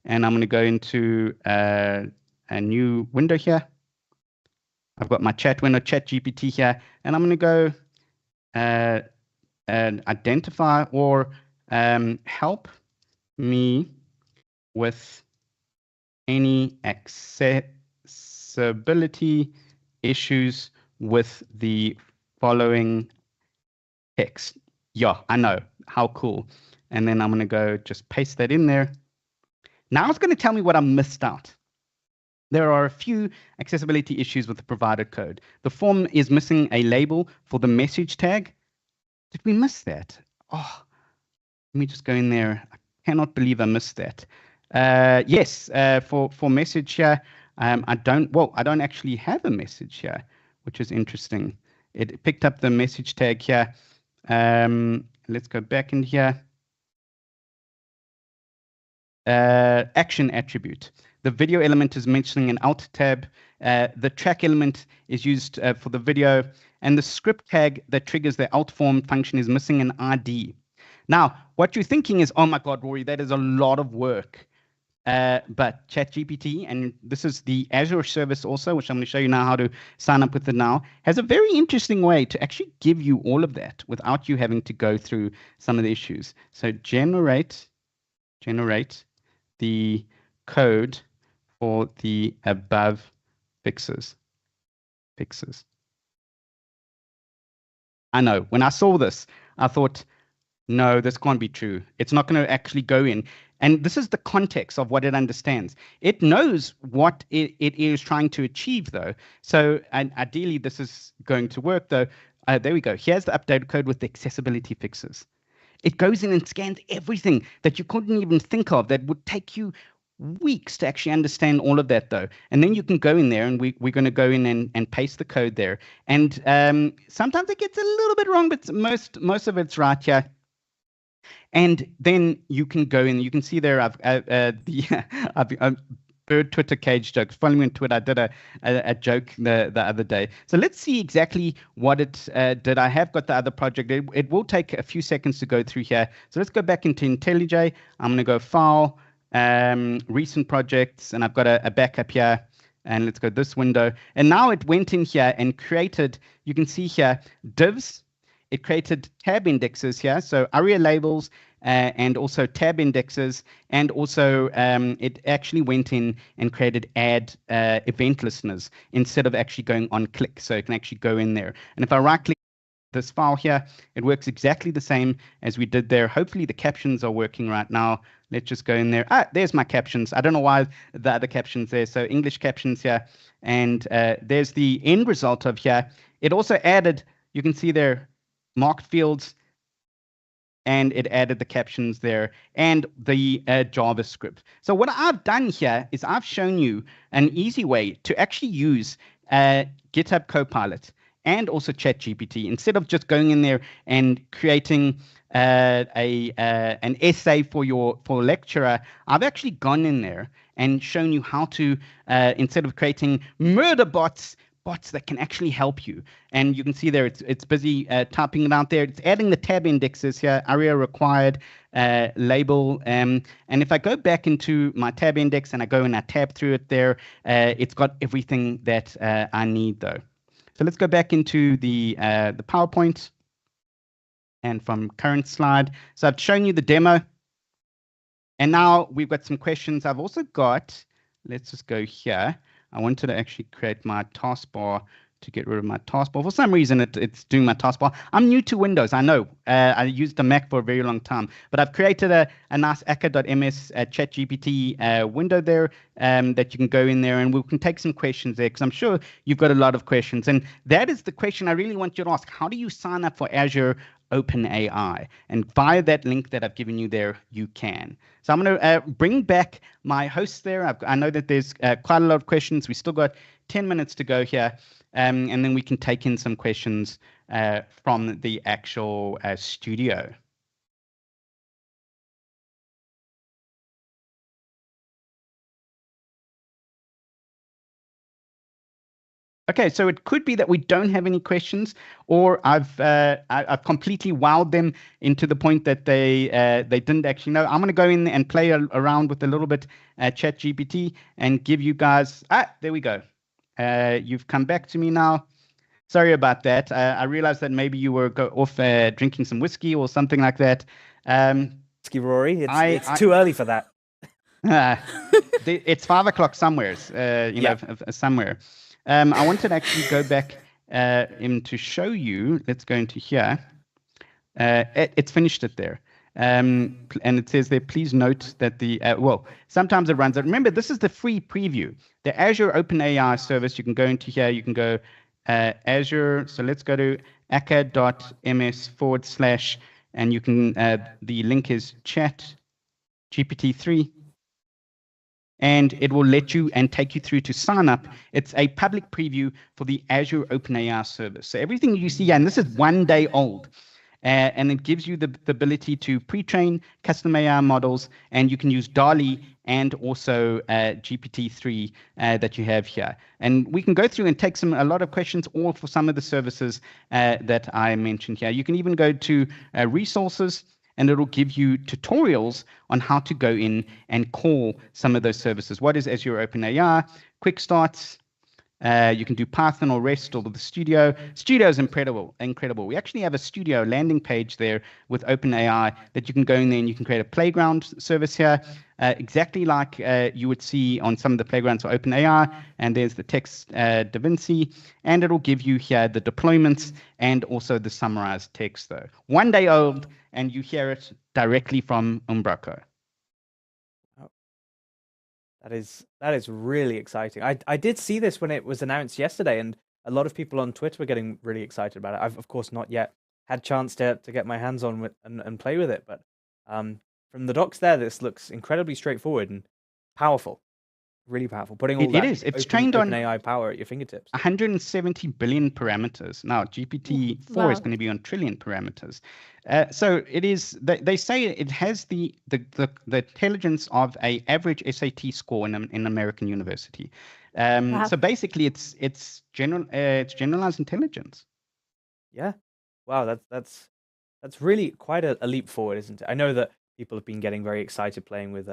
and I'm going to go into a new window here. I've got my chat window, ChatGPT here, and I'm going to go and identify or help me with any accessibility issues with the following text. Yeah, I know. How cool. And then I'm going to go just paste that in there. Now it's going to tell me what I missed out. There are a few accessibility issues with the provided code. The form is missing a label for the message tag. Did we miss that? Oh, let me just go in there. I cannot believe I missed that. Yes, for message here, I don't actually have a message here, which is interesting. It picked up the message tag here. Let's go back in here. Action attribute. The video element is mentioning an alt tab. The track element is used for the video, and the script tag that triggers the alt form function is missing an ID. Now, what you're thinking is, oh my God, Rory, that is a lot of work. But ChatGPT, and this is the Azure service also, which I'm going to show you now how to sign up with it now, has a very interesting way to actually give you all of that without you having to go through some of the issues. So generate the code for the above fixes. I know, when I saw this, I thought, no, this can't be true. It's not going to actually go in. And this is the context of what it understands. It knows what it is trying to achieve, though. So ideally, this is going to work, though. There we go. Here's the updated code with the accessibility fixes. It goes in and scans everything that you couldn't even think of that would take you weeks to actually understand all of that, though. And then you can go in there, and we're going to go in and paste the code there. And sometimes it gets a little bit wrong, but most of it's right here. And then you can go in. You can see there. I've bird Twitter cage jokes. Following me on Twitter, I did a joke the other day. So let's see exactly what it did. I have got the other project. It will take a few seconds to go through here. So let's go back into IntelliJ. I'm going to go File, Recent Projects, and I've got a backup here. And let's go this window. And now it went in here and created. You can see here divs. It created tab indexes here, so ARIA labels and also tab indexes, and also it actually went in and created add event listeners instead of actually going on click, so it can actually go in there. And if I right click this file here, it works exactly the same as we did there. Hopefully the captions are working right now. Let's just go in there. There's my captions. I don't know why the other captions there. So English captions here, and there's the end result of here. It also added, you can see there, marked fields, and it added the captions there and the JavaScript. So what I've done here is I've shown you an easy way to actually use GitHub Copilot and also ChatGPT instead of just going in there and creating an essay for a lecturer. I've actually gone in there and shown you how to instead of creating murder bots, bots that can actually help you. And you can see there, it's busy typing it out there. It's adding the tab indexes here, ARIA required, label. And if I go back into my tab index and I go and I tab through it there, it's got everything that I need though. So let's go back into the PowerPoint and from current slide. So I've shown you the demo. And now we've got some questions. I've also got, let's just go here. I wanted to actually create my taskbar to get rid of my taskbar. For some reason, it's doing my taskbar. I'm new to Windows, I know. I used a Mac for a very long time, but I've created a nice akka.ms ChatGPT window there that you can go in there and we can take some questions there because I'm sure you've got a lot of questions. And that is the question I really want you to ask. How do you sign up for Azure OpenAI? And via that link that I've given you there, you can. So I'm going to bring back my hosts there. I know that there's quite a lot of questions. We still got 10 minutes to go here, and then we can take in some questions from the actual studio. Okay, so it could be that we don't have any questions, or I've completely wowed them into the point that they didn't actually know. I'm going to go in and play around with a little bit ChatGPT and give you guys. There we go. You've come back to me now. Sorry about that. I realized that maybe you were off drinking some whiskey or something like that. Whiskey, Rory. It's too early for that. It's 5 o'clock somewheres. Somewhere. I wanted to actually go back to show you. Let's go into here. It's finished it there. And it says there, please note that sometimes it runs. Remember, this is the free preview. The Azure OpenAI service, you can go into here. You can go Azure. So let's go to akka.ms / and you can, the link is chat GPT-3. And it will let you and take you through to sign up. It's a public preview for the Azure OpenAI service. So everything you see here, and this is 1 day old, and it gives you the ability to pre-train custom AI models, and you can use DALL-E and also GPT-3 that you have here. And we can go through and take a lot of questions, or for some of the services that I mentioned here. You can even go to resources, and it'll give you tutorials on how to go in and call some of those services. What is Azure OpenAI? Quick starts. You can do Python or REST or the Studio. Studio is incredible. We actually have a Studio landing page there with OpenAI that you can go in there and you can create a playground service here, exactly like you would see on some of the playgrounds for OpenAI. And there's the text Da Vinci, and it'll give you here the deployments and also the summarized text though. 1 day old, and you hear it directly from Umbraco. That is really exciting. I did see this when it was announced yesterday, and a lot of people on Twitter were getting really excited about it. I've of course not yet had chance to get my hands on and play with it, but from the docs there, this looks incredibly straightforward and powerful. Really powerful. Putting all it's trained on AI power at your fingertips. 170 billion parameters. Now GPT-4 is going to be on trillion parameters. So it is. They say it has the intelligence of a average SAT score in American university. So basically, it's generalized intelligence. Yeah. Wow. That's really quite a leap forward, isn't it? I know that people have been getting very excited playing with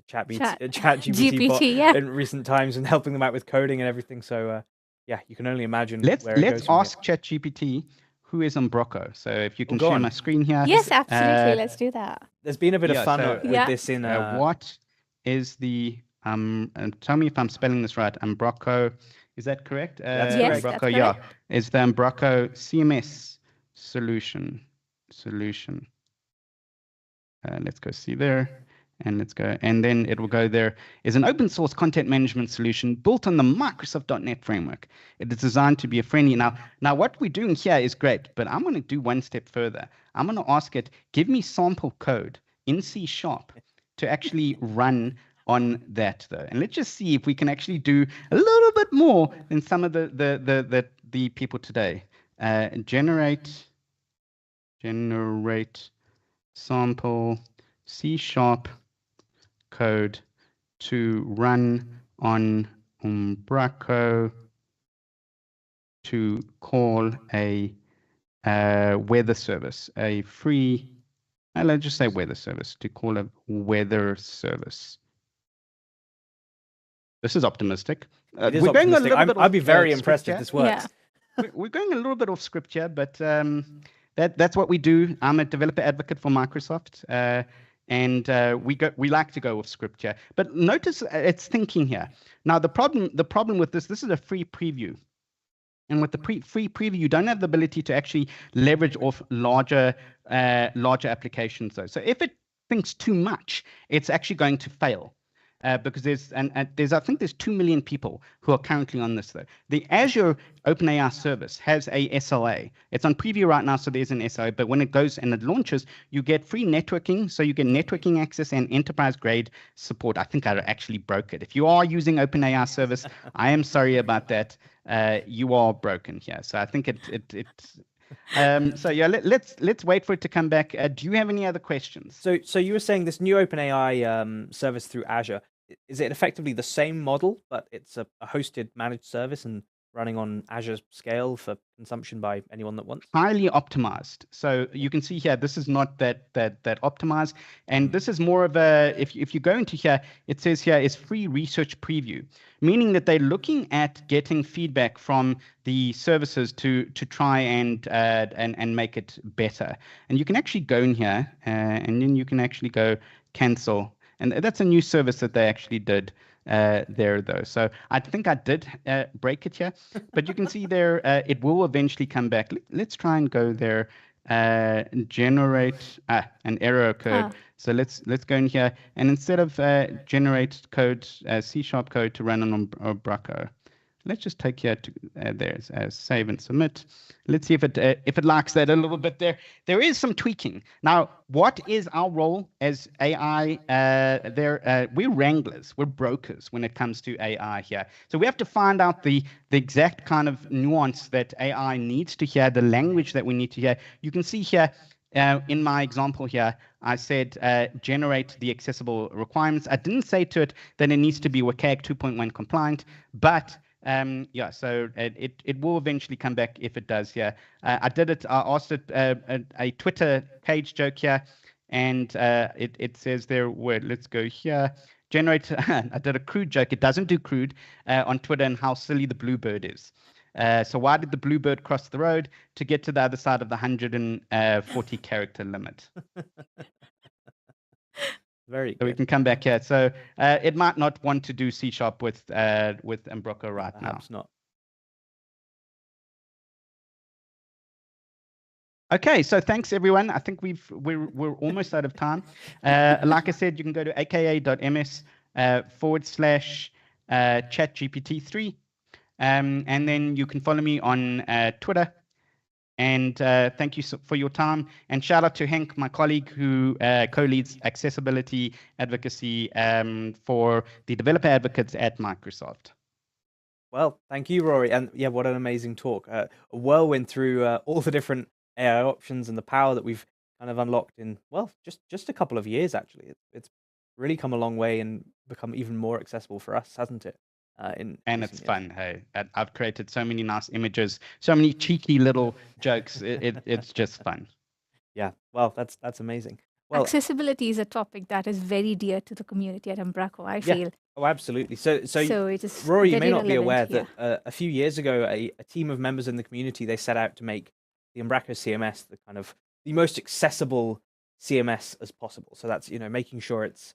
ChatGPT bot in recent times and helping them out with coding and everything. So yeah, you can only imagine where it goes. Let's ask ChatGPT who is Umbraco. So if you can share my screen here. Yes, absolutely. Let's do that. There's been a bit of fun with this in what is the and tell me if I'm spelling this right. Umbraco, is that correct? That's yes, correct. Umbraco, yeah. Is the Umbraco CMS solution. Let's go see there. And let's go, and then it will go there. Is an open source content management solution built on the Microsoft.NET framework. It is designed to be a friendly. Now what we're doing here is great, but I'm going to do one step further. I'm going to ask it, give me sample code in C# to actually run on that though. And let's just see if we can actually do a little bit more than some of the people today. Generate sample C# code to run on Umbraco to call a weather service, a free, let's just say weather service, to call a weather service. This is optimistic. It is we're going a optimistic. little bit I'd be off, very script impressed here. if this works. We're going a little bit off script here, but that's what we do. I'm a developer advocate for Microsoft, and we like to go off script here. But notice it's thinking here. Now the problem with this is a free preview. And with the free preview, you don't have the ability to actually leverage off larger applications though. So if it thinks too much, it's actually going to fail. Because I think there's 2 million people who are currently on this though. The Azure OpenAI service has a SLA. It's on preview right now, so there's an SLA, but when it goes and it launches, you get free networking. So you get networking access and enterprise grade support. I think I actually broke it. If you are using OpenAI service, I am sorry about that. You are broken here. So I think so yeah, let's wait for it to come back. Do you have any other questions? So you were saying this new OpenAI service through Azure, is it effectively the same model, but it's a hosted managed service and running on Azure scale for consumption by anyone that wants? Highly optimized. So you can see here, this is not that optimized, and this is more of a, if you go into here, it says here is free research preview, meaning that they're looking at getting feedback from the services to try and make it better. And you can actually go in here, and then you can actually go cancel, and that's a new service that they actually did there though. So I think I did break it here, but you can see there it will eventually come back. Let's try and go there, generate an error code. So let's go in here, and instead of generate code, C# code to run on Umbraco, let's just take here to there's save and submit. Let's see if it likes that a little bit there. There is some tweaking. Now, what is our role as AI? We're wranglers, we're brokers when it comes to AI here. So we have to find out the exact kind of nuance that AI needs to hear, the language that we need to hear. You can see here, in my example here, I said generate the accessible requirements. I didn't say to it that it needs to be WCAG 2.1 compliant, but yeah, so it will eventually come back if it does here. I asked it a Twitter page joke here, and it says there, let's go here, generate, I did a crude joke. It doesn't do crude on Twitter, and how silly the bluebird is. So why did the bluebird cross the road? To get to the other side of the 140 character limit. Very good. So we can come back here. So it might not want to do C# with Umbraco right now. Perhaps not. Okay, so thanks everyone. I think we're almost out of time. Like I said, you can go to aka.ms /chatGPT3, and then you can follow me on Twitter. And thank you for your time. And shout out to Henk, my colleague who co-leads accessibility advocacy for the developer advocates at Microsoft. Well, thank you, Rory. And yeah, what an amazing talk. A whirlwind through all the different AI options and the power that we've kind of unlocked in, well, just a couple of years, actually. It's really come a long way and become even more accessible for us, hasn't it? And it's fun. Hey, I've created so many nice images, so many cheeky little jokes. It's just fun. Yeah, well, that's amazing. Well, accessibility is a topic that is very dear to the community at Umbraco, I feel. Oh, absolutely. So it is Rory, you may not be aware relevant, that a few years ago, a team of members in the community, they set out to make the Umbraco CMS the most accessible CMS as possible. So that's, making sure it's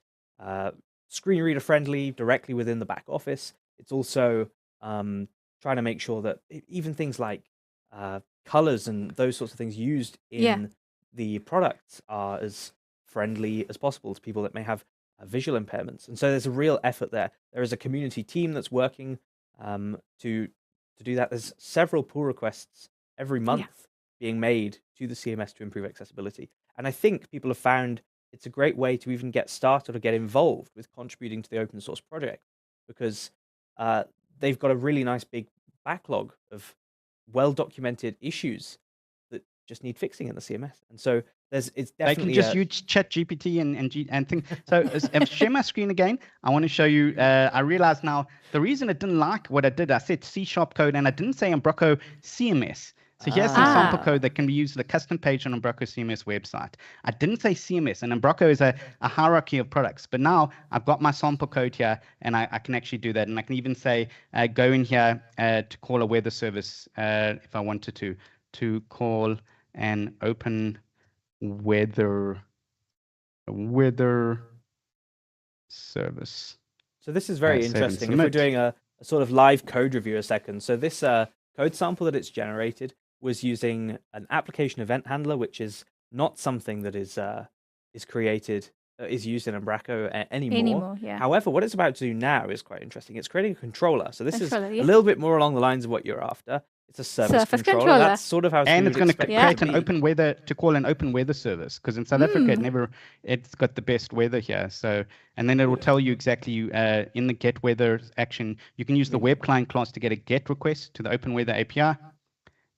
screen reader friendly directly within the back office. It's also trying to make sure that even things like colors and those sorts of things used in the products are as friendly as possible to people that may have visual impairments. And so there's a real effort there. There is a community team that's working to do that. There's several pull requests every month being made to the CMS to improve accessibility. And I think people have found it's a great way to even get started or get involved with contributing to the open source project, because they've got a really nice big backlog of well-documented issues that just need fixing in the CMS. And so it's They definitely can just use Chat GPT and things. So share my screen again. I want to show you. I realize now the reason it didn't like what I did. I said C# code, and I didn't say Umbraco CMS. So here's some sample code that can be used in a custom page on Umbraco CMS website. I didn't say CMS, and Umbraco is a hierarchy of products. But now I've got my sample code here, and I can actually do that. And I can even say, go in here to call a weather service if I wanted to call an open weather service. So this is very Save and interesting. If we're submit. doing a sort of live code review a second. So this code sample that it's generated was using an application event handler, which is not something that is created, is used in Umbraco anymore. Yeah. However, what it's about to do now is quite interesting. It's creating a controller. So this is Controller, a yeah. little bit more along the lines of what you're after. It's a service controller. That's sort of how And it's going to create an be. open weather to call an open weather service, because in South Africa it's got the best weather here. So, and then it will tell you exactly in the get weather action. You can use the web client class to get a get request to the open weather API,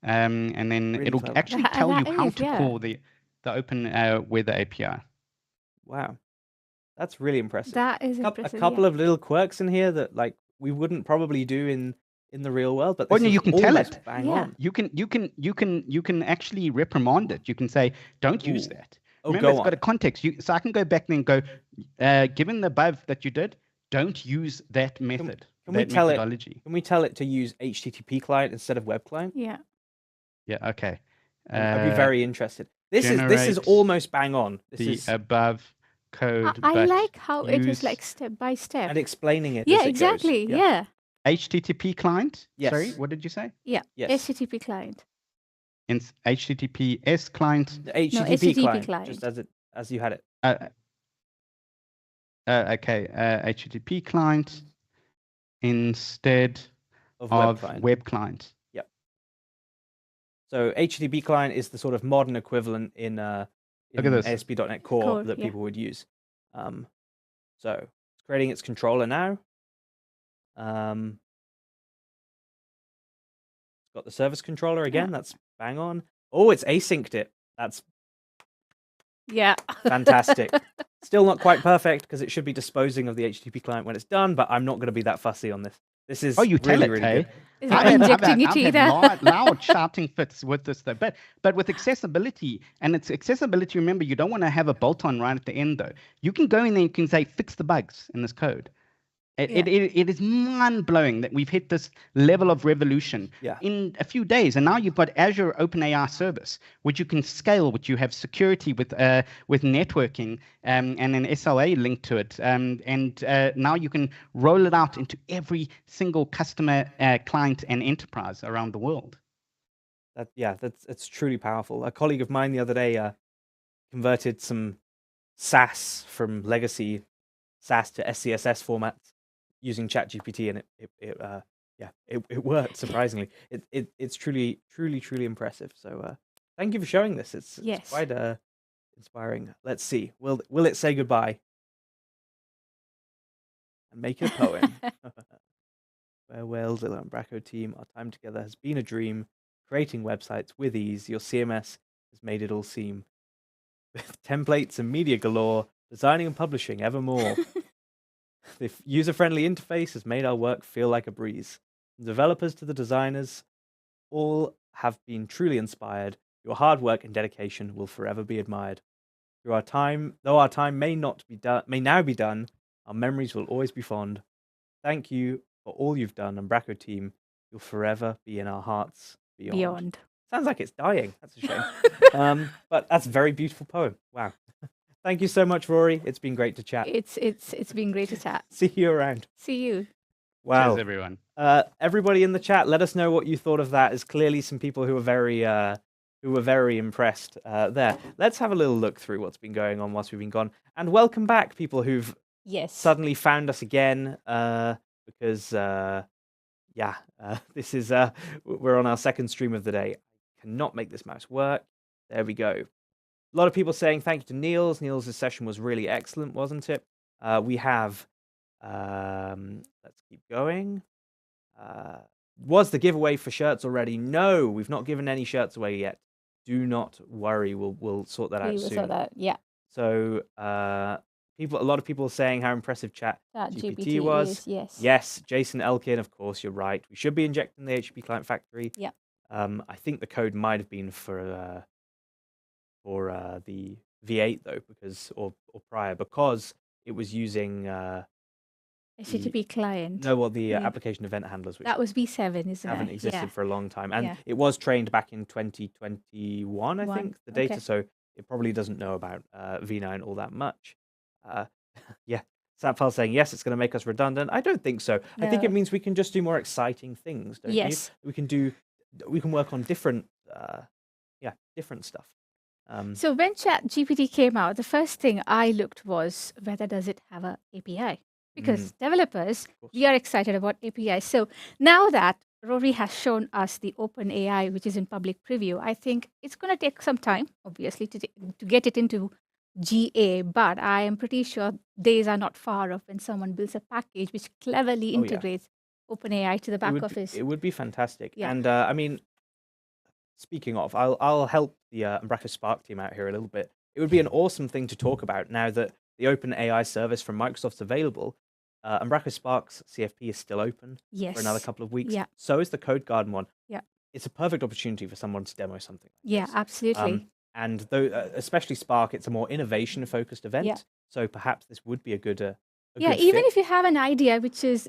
and then Really it'll clever. actually tell you how to yeah. call the open weather API. Wow, that's really impressive. That is a impressive. couple of little quirks in here that like we wouldn't probably do in the real world, but Or this no, is you can tell almost it. bang Yeah. on. You can actually reprimand it. You can say, don't use Ooh. that. Oh, Remember, go it's on. got a context. So I can go back then and go, given the above that you did, don't use that method, Can we that tell methodology. Can we tell it to use HTTP client instead of web client? Yeah. Yeah, okay. I'd be very interested. This is generate almost bang on. This The is above code, I but like how it is use like step by step. and explaining it. Yeah, as it exactly. Goes. Yeah. HTTP client. Yes. Sorry, what did you say? Yeah. Yes. HTTP client. In HTTPS client. The HTTP, HTTP client, just as you had it. Okay, HTTP client instead Of of web client. Yep. So HTTP client is the sort of modern equivalent in Look at this. ASP.NET Core that yeah. people would use. So it's creating its controller now. It's got the service controller again. That's bang on. Oh, it's asynced it. That's Yeah. fantastic. Still not quite perfect because it should be disposing of the HTTP client when it's done, but I'm not going to be that fussy on this. This is You tell really, it, really hey? good. It's not injecting it either. I've had loud shouting fits with this though. But with accessibility, and it's accessibility, remember, you don't want to have a bolt-on right at the end though. You can go in there and you can say, fix the bugs in this code. It is mind-blowing that we've hit this level of revolution in a few days. And now you've got Azure OpenAI service, which you can scale, which you have security with networking and an SLA linked to it. And now you can roll it out into every single customer, client, and enterprise around the world. It's truly powerful. A colleague of mine the other day converted some SAS from legacy SAS to SCSS formats using ChatGPT, and it worked surprisingly. It's truly impressive. So thank you for showing this. It's quite inspiring. Let's see. Will it say goodbye and make it a poem? Farewell, Zilla and Umbraco team. Our time together has been a dream. Creating websites with ease. Your CMS has made it all seem. With templates and media galore, designing and publishing evermore. The user-friendly interface has made our work feel like a breeze. From developers to the designers, all have been truly inspired. Your hard work and dedication will forever be admired. Though our time may now be done, our memories will always be fond. Thank you for all you've done, Umbraco team. You'll forever be in our hearts beyond. Sounds like it's dying. That's a shame. But that's a very beautiful poem. Wow. Thank you so much, Rory. It's been great to chat. It's been great to chat. See you around. See you. Wow. Cheers, everyone. Everybody in the chat, let us know what you thought of that. There's clearly some people who were very impressed there. Let's have a little look through what's been going on whilst we've been gone. And welcome back, people who've suddenly found us again, because this is we're on our second stream of the day. I cannot make this mouse work. There we go. A lot of people saying thank you to Niels. Niels' session was really excellent, wasn't it? We have, let's keep going. Was the giveaway for shirts already? No, we've not given any shirts away yet. do not worry. We'll sort that out We will soon. sort that. Yeah. So a lot of people are saying how impressive Chat That GPT GPT was. is, yes. Yes, Jason Elkin, of course, you're right. We should be injecting the HTTP client factory. Yeah. I think the code might have been for the V8 though, or prior, because it was using HTTP client. the Yeah. application event handlers, which That was V7, isn't haven't it? existed Yeah. for a long time, and Yeah. it was trained back in 2021, I One. think, the data. Okay. So it probably doesn't know about V9 all that much. Yeah, Satpal saying yes, it's going to make us redundant. I don't think so. I think it No. means we can just do more exciting things, don't you? Yes. We can work on different stuff. So when ChatGPT came out, the first thing I looked was whether does it have a API? Because developers, Of course. we are excited about APIs. So now that Rory has shown us the open AI, which is in public preview, I think it's going to take some time, obviously, to get it into GA. But I am pretty sure days are not far off when someone builds a package which cleverly Oh, yeah. integrates OpenAI to the back office. It would be fantastic. Yeah. And I mean, speaking of, I'll help the Umbraco Spark team out here a little bit. It would be an awesome thing to talk about now that the OpenAI service from Microsoft's available. Umbraco Spark's CFP is still open for another Yes. couple of weeks. Yeah. So is the Code Garden one. Yeah. It's a perfect opportunity for someone to demo something like Yeah, this. absolutely. And though, especially Spark, it's a more innovation-focused event. Yeah. So perhaps this would be a good Yeah, good even fit. if you have an idea which is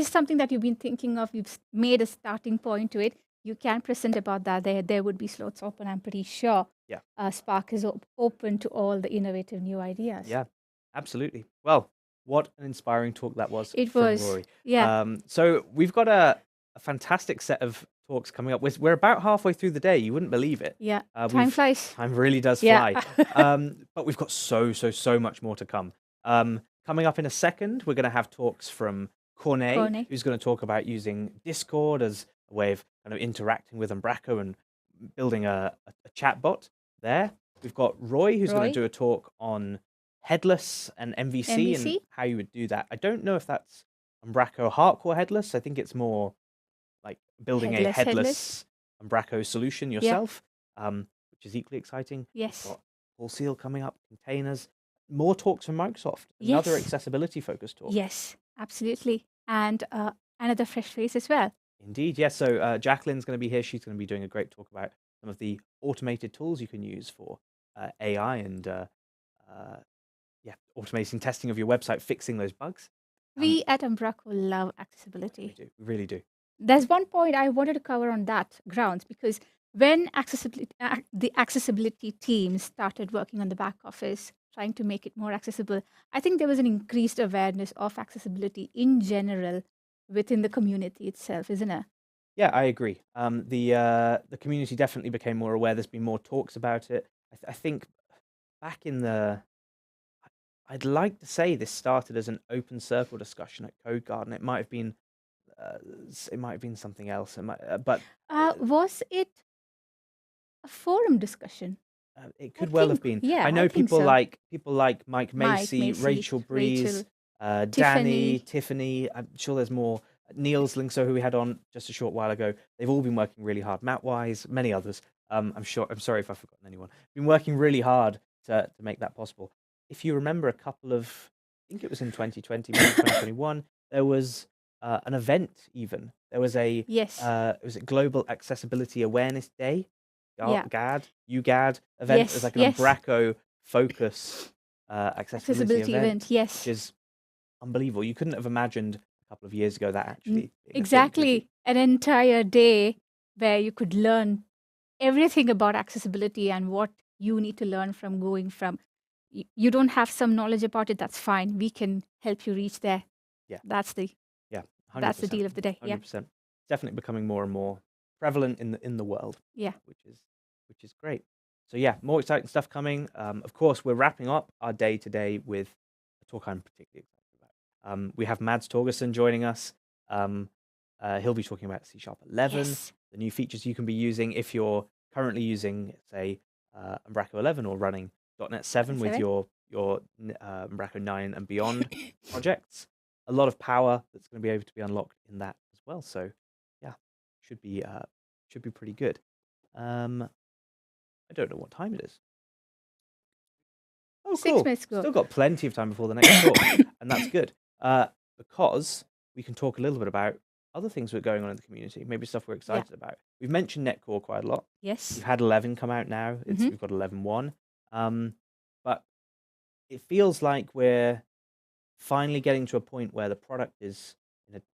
something that you've been thinking of, you've made a starting point to it, you can present about that. There would be slots open. I'm pretty sure. Yeah. Spark is open to all the innovative new ideas. Yeah, absolutely. Well, what an inspiring talk that was It from was. Rory. Yeah. So we've got a fantastic set of talks coming up. We're about halfway through the day. You wouldn't believe it. Yeah. Time flies. Time really does Yeah. fly. But we've got so much more to come. Coming up in a second, we're going to have talks from Cornet, who's going to talk about using Discord as a way of kind of interacting with Umbraco and building a chatbot there. We've got Roy, who's going to do a talk on headless and MVC and how you would do that. I don't know if that's Umbraco hardcore headless. I think it's more like building a headless Umbraco solution yourself, which is equally exciting. Yes. We've got Full Seal coming up, containers, more talks from Microsoft, another accessibility focused talk. Yes, absolutely. And another fresh face as well. Indeed, yes. So Jacqueline's going to be here. She's going to be doing a great talk about some of the automated tools you can use for AI and automating testing of your website, fixing those bugs. We at Umbraco love accessibility. We really do. There's one point I wanted to cover on that grounds, because when the accessibility team started working on the back office, trying to make it more accessible, I think there was an increased awareness of accessibility in general within the community itself, isn't it? Yeah, I agree. The community definitely became more aware. There's been more talks about it. I think back in I'd like to say this started as an open circle discussion at Code Garden. It might have been something else. Was it a forum discussion? It could well have been. Yeah, I know people so. like Mike Macy, Rachel Breeze, Danny, Tiffany. I'm sure there's more. Niels Linkso, who we had on just a short while ago. They've all been working really hard. Matt Wise, many others. I'm sorry if I've forgotten anyone. Been working really hard to make that possible. If you remember I think it was in 2020, maybe 2021, there was an event even. There was a was it Global Accessibility Awareness Day? UGAD event. It was like an Umbraco focus accessibility event. Yes. Which is unbelievable. You couldn't have imagined a couple of years ago that actually exactly an entire day where you could learn everything about accessibility and what you need to learn from going from. You don't have some knowledge about it, that's fine. We can help you reach there. Yeah. That's the 100%. deal of the day. 100%. Yeah. Definitely becoming more and more prevalent in the world. Yeah. Which is great. So yeah, more exciting stuff coming. Of course, we're wrapping up our day today with a talk I'm particularly excited about. We have Mads Torgersen joining us. He'll be talking about C# 11, the new features you can be using if you're currently using, say, Umbraco 11 or running .NET 7 with your Umbraco 9 and beyond projects. A lot of power that's going to be able to be unlocked in that as well. So yeah, should be pretty good. I don't know what time it is. Oh, 6 cool. minutes ago. Still got plenty of time before the next talk, and that's good. Because we can talk a little bit about other things that are going on in the community, maybe stuff we're excited about. We've mentioned Netcore quite a lot. Yes. We've had 11 come out now. Mhm. We've got 11.1. But it feels like we're finally getting to a point where the product is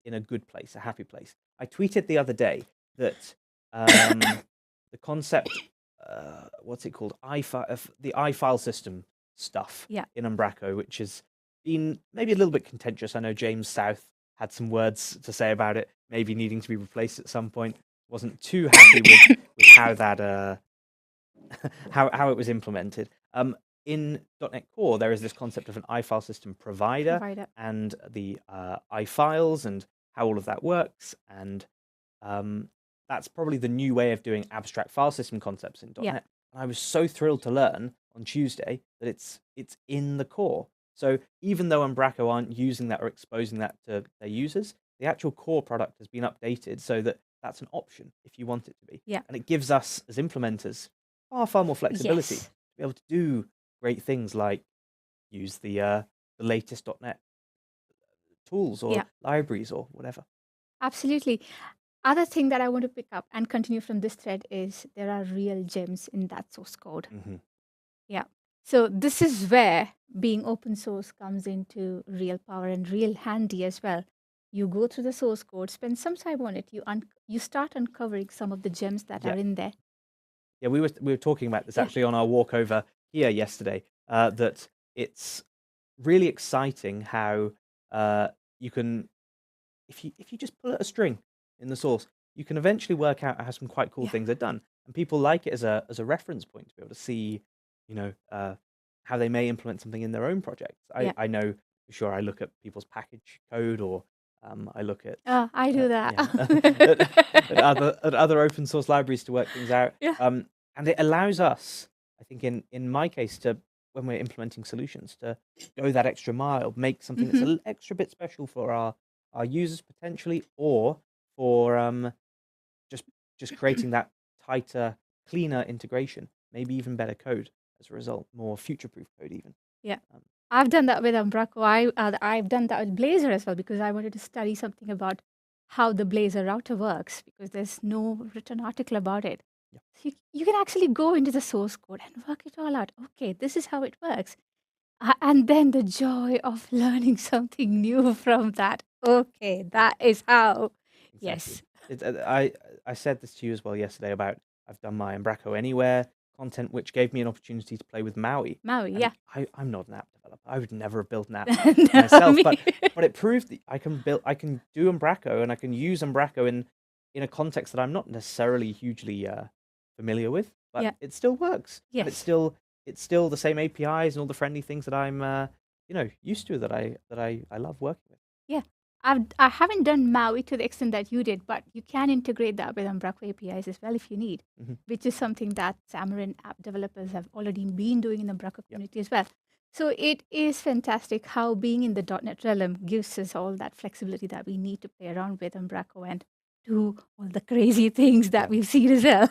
in a good place, a happy place. I tweeted the other day that the concept, what's it called, the iFile system stuff Yeah. in Umbraco, which has been maybe a little bit contentious. I know James South had some words to say about it, maybe needing to be replaced at some point. Wasn't too happy with how that how it was implemented. In .NET Core, there is this concept of an iFile system provider. And the iFiles and how all of that works. And that's probably the new way of doing abstract file system concepts in .NET. And I was so thrilled to learn on Tuesday that it's in the core. So even though Umbraco aren't using that or exposing that to their users, the actual core product has been updated so that that's an option if you want it to be. Yeah. And it gives us as implementers far more flexibility to be able to do great things like use the latest .NET tools or libraries or whatever. Absolutely. Other thing that I want to pick up and continue from this thread is there are real gems in that source code. Mm-hmm. Yeah. So this is where being open source comes into real power and real handy as well. You go through the source code, spend some time on it. You start uncovering some of the gems that are in there. Yeah, we were talking about this actually on our walk over here yesterday. That it's really exciting how you can, if you just pull out a string in the source, you can eventually work out how some quite cool things are done, and people like it as a reference point to be able to see, how they may implement something in their own projects. I know for sure. I look at people's package code, or I look at I do that. at other open source libraries to work things out. And it allows us, I think, in my case, to, when we're implementing solutions, to go that extra mile, make something that's an extra bit special for our users potentially, or for just creating that tighter, cleaner integration, maybe even better code as a result, more future-proof code even. Yeah. I've done that with Umbraco. I've done that with Blazor as well, because I wanted to study something about how the Blazor router works, because there's no written article about it. So you can actually go into the source code and work it all out. Okay, this is how it works. And then the joy of learning something new from that. Okay, that is how. Exactly. Yes. I said this to you as well yesterday about I've done my Umbraco Anywhere content, which gave me an opportunity to play with Maui. Yeah. I'm not an app developer. I would never have built an app myself, but it proved that I can do Umbraco, and I can use Umbraco in a context that I'm not necessarily hugely familiar with, but it still works. Yes. And it's still the same APIs and all the friendly things that I'm used to, that I love working with. Yeah. I haven't done Maui to the extent that you did, but you can integrate that with Umbraco APIs as well if you need, which is something that Xamarin app developers have already been doing in the Umbraco community as well. So it is fantastic how being in the .NET realm gives us all that flexibility that we need to play around with Umbraco and do all the crazy things that we've seen as well.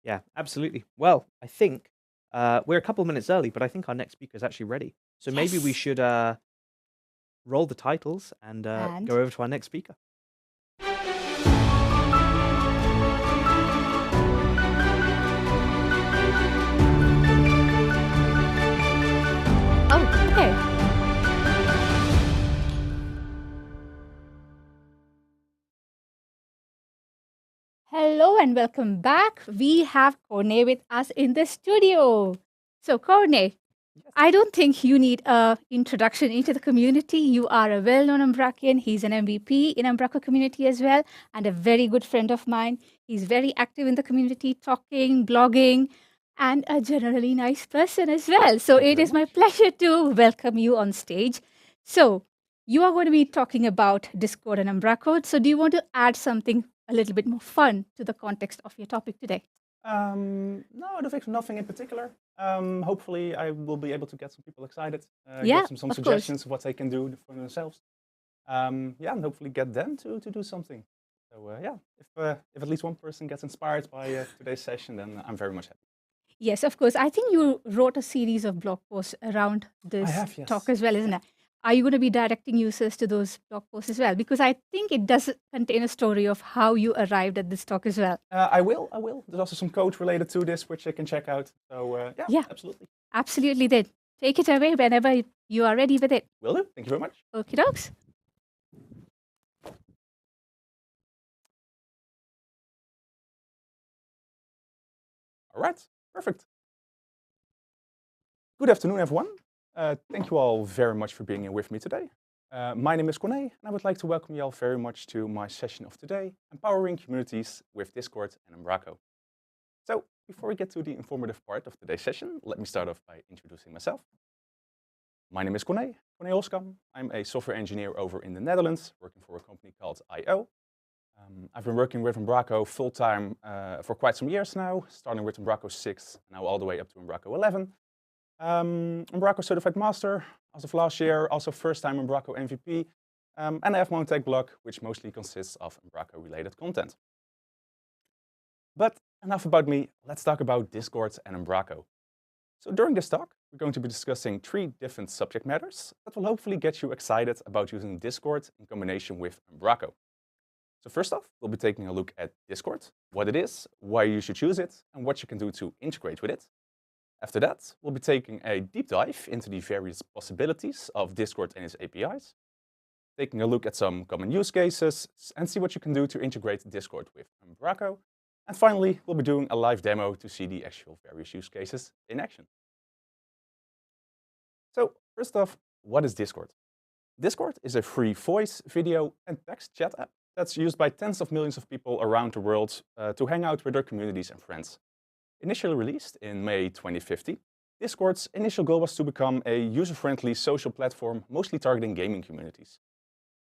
Yeah, absolutely. Well, I think we're a couple of minutes early, but I think our next speaker is actually ready. So maybe we should roll the titles and go over to our next speaker. Oh, okay. Hello and welcome back. We have Corne with us in the studio. So Corne, I don't think you need an introduction into the community. You are a well-known Umbracian. He's an MVP in Umbraco Community as well, and a very good friend of mine. He's very active in the community, talking, blogging, and a generally nice person as well. So it is my pleasure to welcome you on stage. So you are going to be talking about Discord and Umbraco. So do you want to add something a little bit more fun to the context of your topic today? No, I don't think nothing in particular. Hopefully, I will be able to get some people excited. Get some suggestions of what they can do for themselves. And hopefully get them to do something. So if at least one person gets inspired by today's session, then I'm very much happy. Yes, of course. I think you wrote a series of blog posts around this yes. talk as well, isn't it? Are you going to be directing users to those blog posts as well? Because I think it does contain a story of how you arrived at this talk as well. I will. There's also some code related to this, which you can check out. So yeah, absolutely. Absolutely then. Take it away whenever you are ready with it. Will do. Thank you very much. Okie dokes. All right, perfect. Good afternoon, everyone. Thank you all very much for being here with me today. My name is Corné, and I would like to welcome you all very much to my session of today, Empowering Communities with Discord and Umbraco. So, before we get to the informative part of today's session, let me start off by introducing myself. My name is Corné Oskam. I'm a software engineer over in the Netherlands, working for a company called I.O. I've been working with Umbraco full-time for quite some years now, starting with Umbraco 6, now all the way up to Umbraco 11. Umbraco Certified Master as of last year, also first-time Umbraco MVP, and I have my own tech blog, which mostly consists of Umbraco-related content. But enough about me, let's talk about Discord and Umbraco. So during this talk, we're going to be discussing 3 different subject matters that will hopefully get you excited about using Discord in combination with Umbraco. So first off, we'll be taking a look at Discord, what it is, why you should use it, and what you can do to integrate with it. After that, we'll be taking a deep dive into the various possibilities of Discord and its APIs, taking a look at some common use cases, and see what you can do to integrate Discord with Umbraco. And finally, we'll be doing a live demo to see the actual various use cases in action. So first off, what is Discord? Discord is a free voice, video, and text chat app that's used by tens of millions of people around the world to hang out with their communities and friends. Initially released in May 2015, Discord's initial goal was to become a user-friendly social platform mostly targeting gaming communities.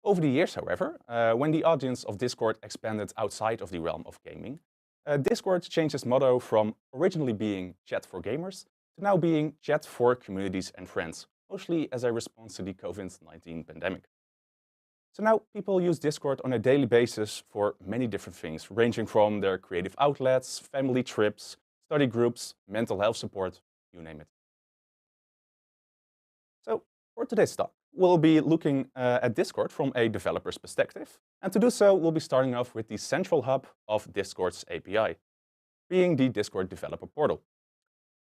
Over the years, however, when the audience of Discord expanded outside of the realm of gaming, Discord changed its motto from originally being chat for gamers to now being chat for communities and friends, mostly as a response to the COVID-19 pandemic. So now people use Discord on a daily basis for many different things, ranging from their creative outlets, family trips, study groups, mental health support, you name it. So for today's talk, we'll be looking at Discord from a developer's perspective. And to do so, we'll be starting off with the central hub of Discord's API, being the Discord Developer Portal.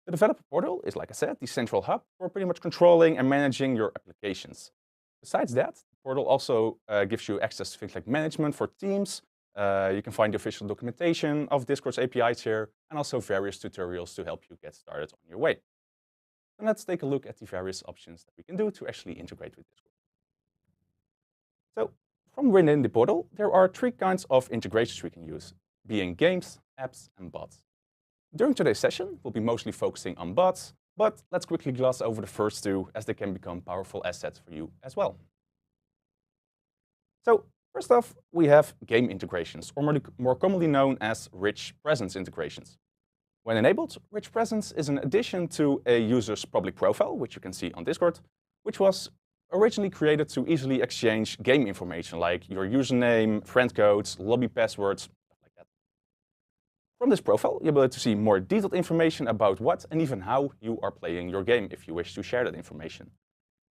The Developer Portal is, like I said, the central hub for pretty much controlling and managing your applications. Besides that, the portal also gives you access to things like management for teams. You can find the official documentation of Discord's APIs here, and also various tutorials to help you get started on your way. And let's take a look at the various options that we can do to actually integrate with Discord. So from within the portal, there are 3 kinds of integrations we can use, being games, apps, and bots. During today's session, we'll be mostly focusing on bots, but let's quickly gloss over the first 2 as they can become powerful assets for you as well. So first off, we have game integrations, or more commonly known as rich presence integrations. When enabled, rich presence is an addition to a user's public profile, which you can see on Discord, which was originally created to easily exchange game information like your username, friend codes, lobby passwords, stuff like that. From this profile, you'll be able to see more detailed information about what and even how you are playing your game if you wish to share that information.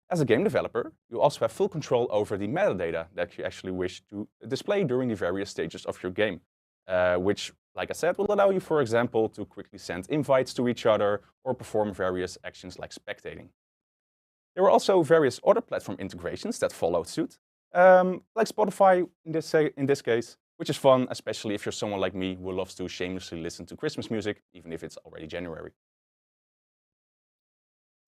As a game developer, you also have full control over the metadata that you actually wish to display during the various stages of your game, which, like I said, will allow you, for example, to quickly send invites to each other or perform various actions like spectating. There are also various other platform integrations that followed suit, like Spotify in this case, which is fun, especially if you're someone like me who loves to shamelessly listen to Christmas music, even if it's already January.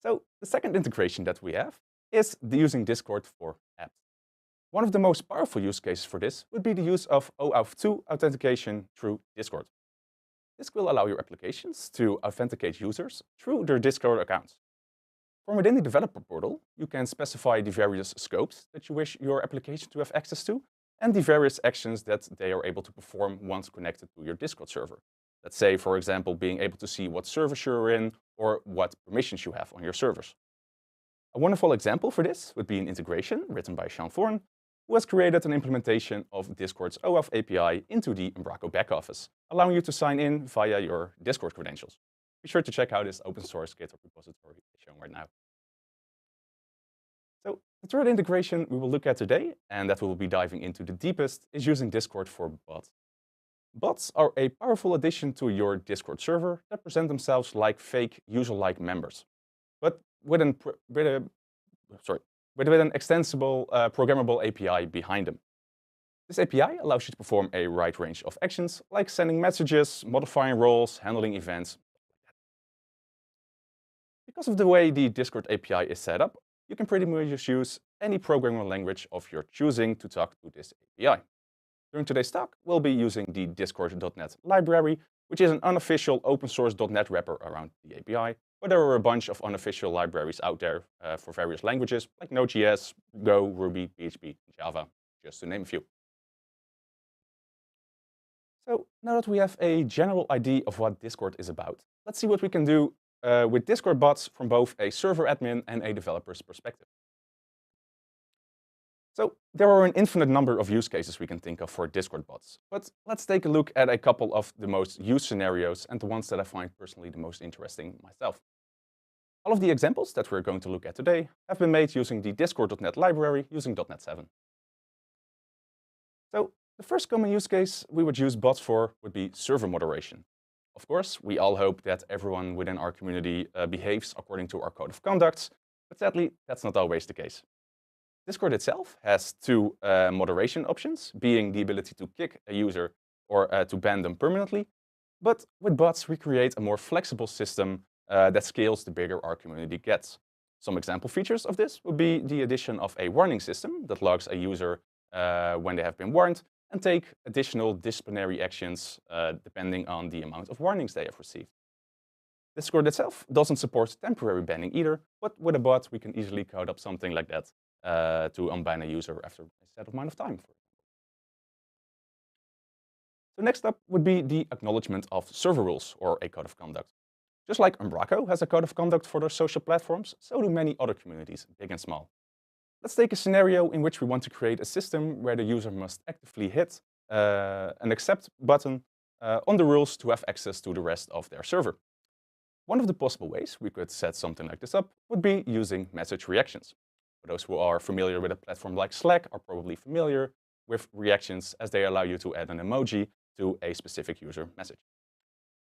So the second integration that we have is using Discord for apps. One of the most powerful use cases for this would be the use of OAuth 2 authentication through Discord. This will allow your applications to authenticate users through their Discord accounts. From within the developer portal, you can specify the various scopes that you wish your application to have access to and the various actions that they are able to perform once connected to your Discord server. Let's say, for example, being able to see what servers you're in or what permissions you have on your servers. A wonderful example for this would be an integration written by Sean Thorne, who has created an implementation of Discord's OAuth API into the Umbraco backoffice, allowing you to sign in via your Discord credentials. be sure to check out this open source GitHub repository shown right now. So the third integration we will look at today, and that we will be diving into the deepest, is using Discord for bots. Bots are a powerful addition to your Discord server that present themselves like fake user-like members, but with an extensible programmable API behind them. This API allows you to perform a wide range of actions, like sending messages, modifying roles, handling events. Because of the way the Discord API is set up, you can pretty much just use any programming language of your choosing to talk to this API. During today's talk, we'll be using the Discord.NET library, which is an unofficial open source .NET wrapper around the API, but there are a bunch of unofficial libraries out there for various languages, like Node.js, Go, Ruby, PHP, Java, just to name a few. So now that we have a general idea of what Discord is about, let's see what we can do with Discord bots from both a server admin and a developer's perspective. So there are an infinite number of use cases we can think of for Discord bots, but let's take a look at a couple of the most used scenarios and the ones that I find personally the most interesting myself. All of the examples that we're going to look at today have been made using the Discord.NET library using .NET 7. So the first common use case we would use bots for would be server moderation. Of course, we all hope that everyone within our community behaves according to our code of conduct, but sadly, that's not always the case. Discord itself has two moderation options, being the ability to kick a user or to ban them permanently. But with bots, we create a more flexible system that scales the bigger our community gets. Some example features of this would be the addition of a warning system that logs a user when they have been warned, and take additional disciplinary actions depending on the amount of warnings they have received. Discord itself doesn't support temporary banning either, but with a bot, we can easily code up something like that to unban a user after a set amount of time. So next up would be the acknowledgement of server rules, or a code of conduct. Just like Umbraco has a code of conduct for their social platforms, so do many other communities, big and small. Let's take a scenario in which we want to create a system where the user must actively hit an accept button on the rules to have access to the rest of their server. One of the possible ways we could set something like this up would be using message reactions. For those who are familiar with a platform like Slack are probably familiar with reactions, as they allow you to add an emoji to a specific user message.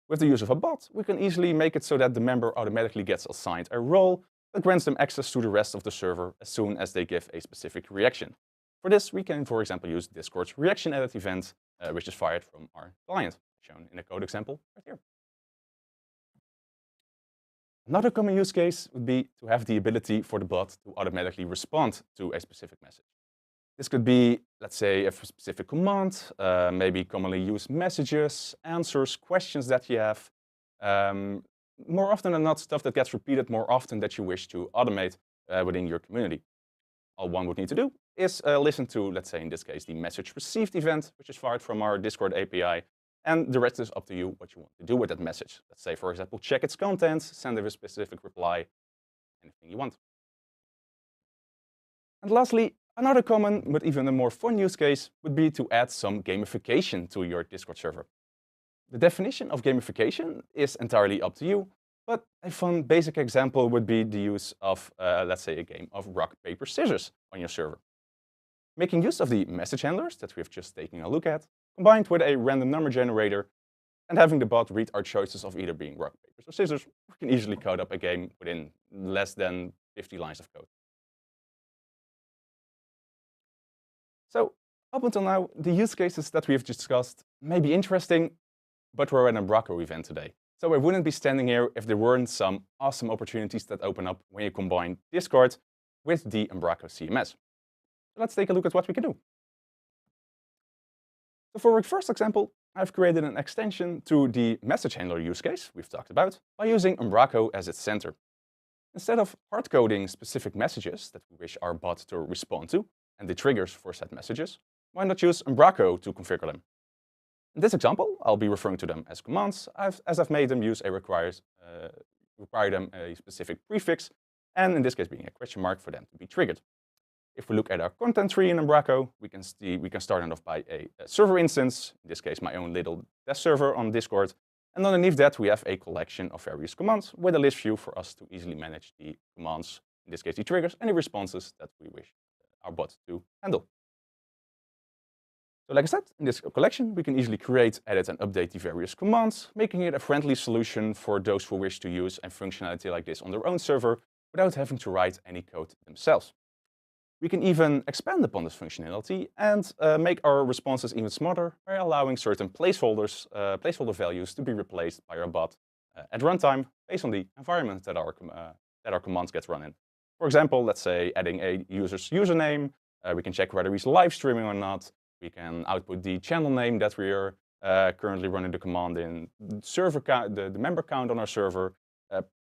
With the use of a bot, we can easily make it so that the member automatically gets assigned a role that grants them access to the rest of the server as soon as they give a specific reaction. For this, we can, for example, use Discord's reaction edit event, which is fired from our client, shown in a code example right here. Another common use case would be to have the ability for the bot to automatically respond to a specific message. This could be, let's say, a specific command, maybe commonly used messages, answers, questions that you have. More often than not, stuff that gets repeated more often that you wish to automate within your community. All one would need to do is listen to, let's say in this case, the message received event, which is fired from our Discord API, and the rest is up to you what you want to do with that message. Let's say, for example, check its contents, send it a specific reply, anything you want. And lastly, another common, but even a more fun use case would be to add some gamification to your Discord server. The definition of gamification is entirely up to you, but a fun basic example would be the use of, let's say, a game of rock, paper, scissors on your server. Making use of the message handlers that we've just taken a look at, combined with a random number generator, and having the bot read our choices of either being rock, paper, or scissors, we can easily code up a game within less than 50 lines of code. So up until now, the use cases that we've discussed may be interesting, but we're at an Umbraco event today. So I wouldn't be standing here if there weren't some awesome opportunities that open up when you combine Discord with the Umbraco CMS. Let's take a look at what we can do. So for our first example, I've created an extension to the message handler use case we've talked about by using Umbraco as its center. Instead of hard-coding specific messages that we wish our bot to respond to and the triggers for said messages, why not use Umbraco to configure them? In this example, I'll be referring to them as commands, as I've made them use a require them a specific prefix, and in this case being a question mark for them to be triggered. If we look at our content tree in Umbraco, we can start it off by a server instance, in this case my own little test server on Discord, And underneath that, we have a collection of various commands with a list view for us to easily manage the commands, in this case the triggers, and the responses that we wish our bot to handle. So like I said, in this collection, we can easily create, edit, and update the various commands, making it a friendly solution for those who wish to use a functionality like this on their own server without having to write any code themselves. We can even expand upon this functionality and make our responses even smarter by allowing certain placeholder values to be replaced by our bot at runtime based on the environment that our commands get run in. For example, let's say adding a user's username, we can check whether he's live streaming or not. We can output the channel name that we are currently running the command in, server count, the member count on our server,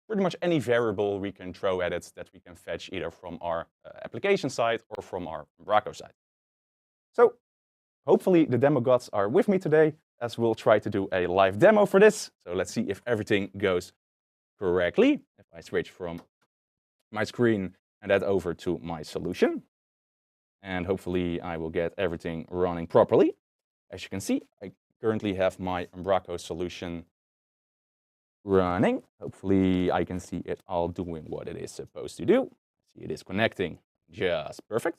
pretty much any variable we can throw at it that we can fetch either from our application side or from our Umbraco side. So hopefully the demo gods are with me today, as we'll try to do a live demo for this. So let's see if everything goes correctly. If I switch from my screen and that over to my solution. And hopefully I will get everything running properly. As you can see, I currently have my Umbraco solution running. Hopefully I can see it all doing what it is supposed to do. See, it is connecting just perfect.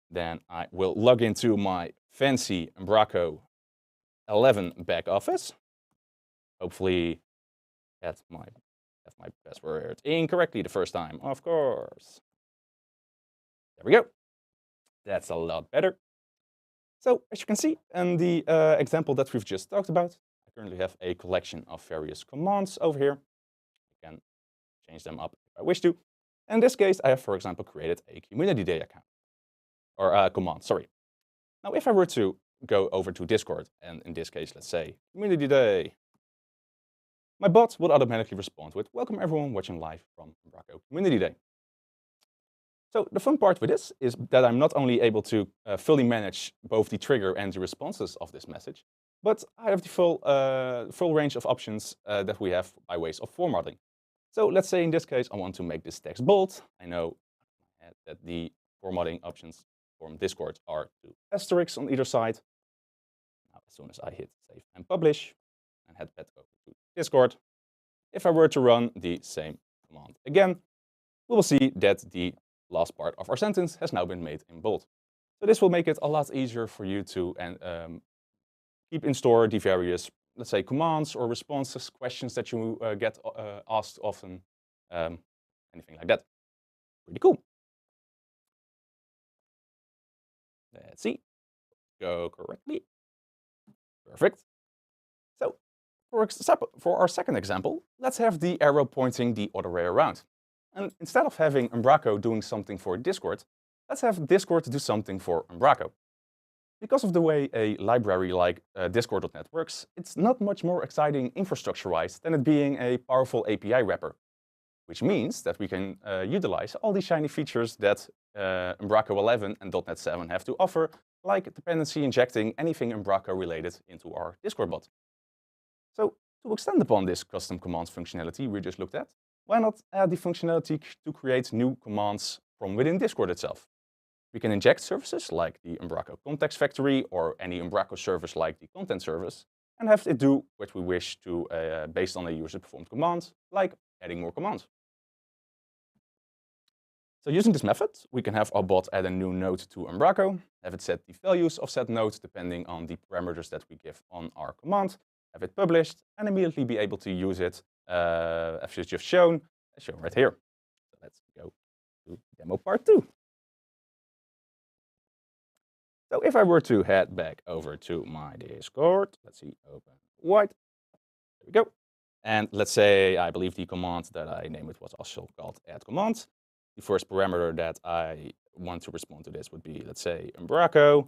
Then I will log into my fancy Umbraco 11 back office. Hopefully that's my password incorrectly the first time, of course. There we go. That's a lot better. So as you can see in the example that we've just talked about, I currently have a collection of various commands over here. I can change them up if I wish to. In this case, I have, for example, created a community day account, or command, sorry. Now, if I were to go over to Discord, and in this case, let's say community day, my bot would automatically respond with, welcome everyone watching live from Umbraco Community Day. So the fun part with this is that I'm not only able to fully manage both the trigger and the responses of this message, but I have the full range of options that we have by ways of formatting. So let's say in this case, I want to make this text bold. I know that the formatting options from Discord are 2 asterisks on either side. Now, as soon as I hit save and publish and head back over to Discord, if I were to run the same command again, we will see that the last part of our sentence has now been made in bold. So this will make it a lot easier for you to keep in store the various, let's say, commands or responses, questions that you get asked often, anything like that. Pretty cool. Let's see. Go correctly. Perfect. So for our second example, let's have the arrow pointing the other way around. And instead of having Umbraco doing something for Discord, let's have Discord do something for Umbraco. Because of the way a library like Discord.net works, it's not much more exciting infrastructure-wise than it being a powerful API wrapper, which means that we can utilize all the shiny features that Umbraco 11 and .NET 7 have to offer, like dependency injecting anything Umbraco related into our Discord bot. So to extend upon this custom commands functionality we just looked at, why not add the functionality to create new commands from within Discord itself? We can inject services like the Umbraco Context Factory or any Umbraco service like the Content Service and have it do what we wish to based on a user-performed command, like adding more commands. So using this method, we can have our bot add a new node to Umbraco, have it set the values of said node depending on the parameters that we give on our command, have it published, and immediately be able to use it as just shown right here. So let's go to demo part 2. So if I were to head back over to my Discord, let's see, open wide, there we go. And let's say I believe the command that I named it was also called add command. The first parameter that I want to respond to this would be, let's say, Umbraco.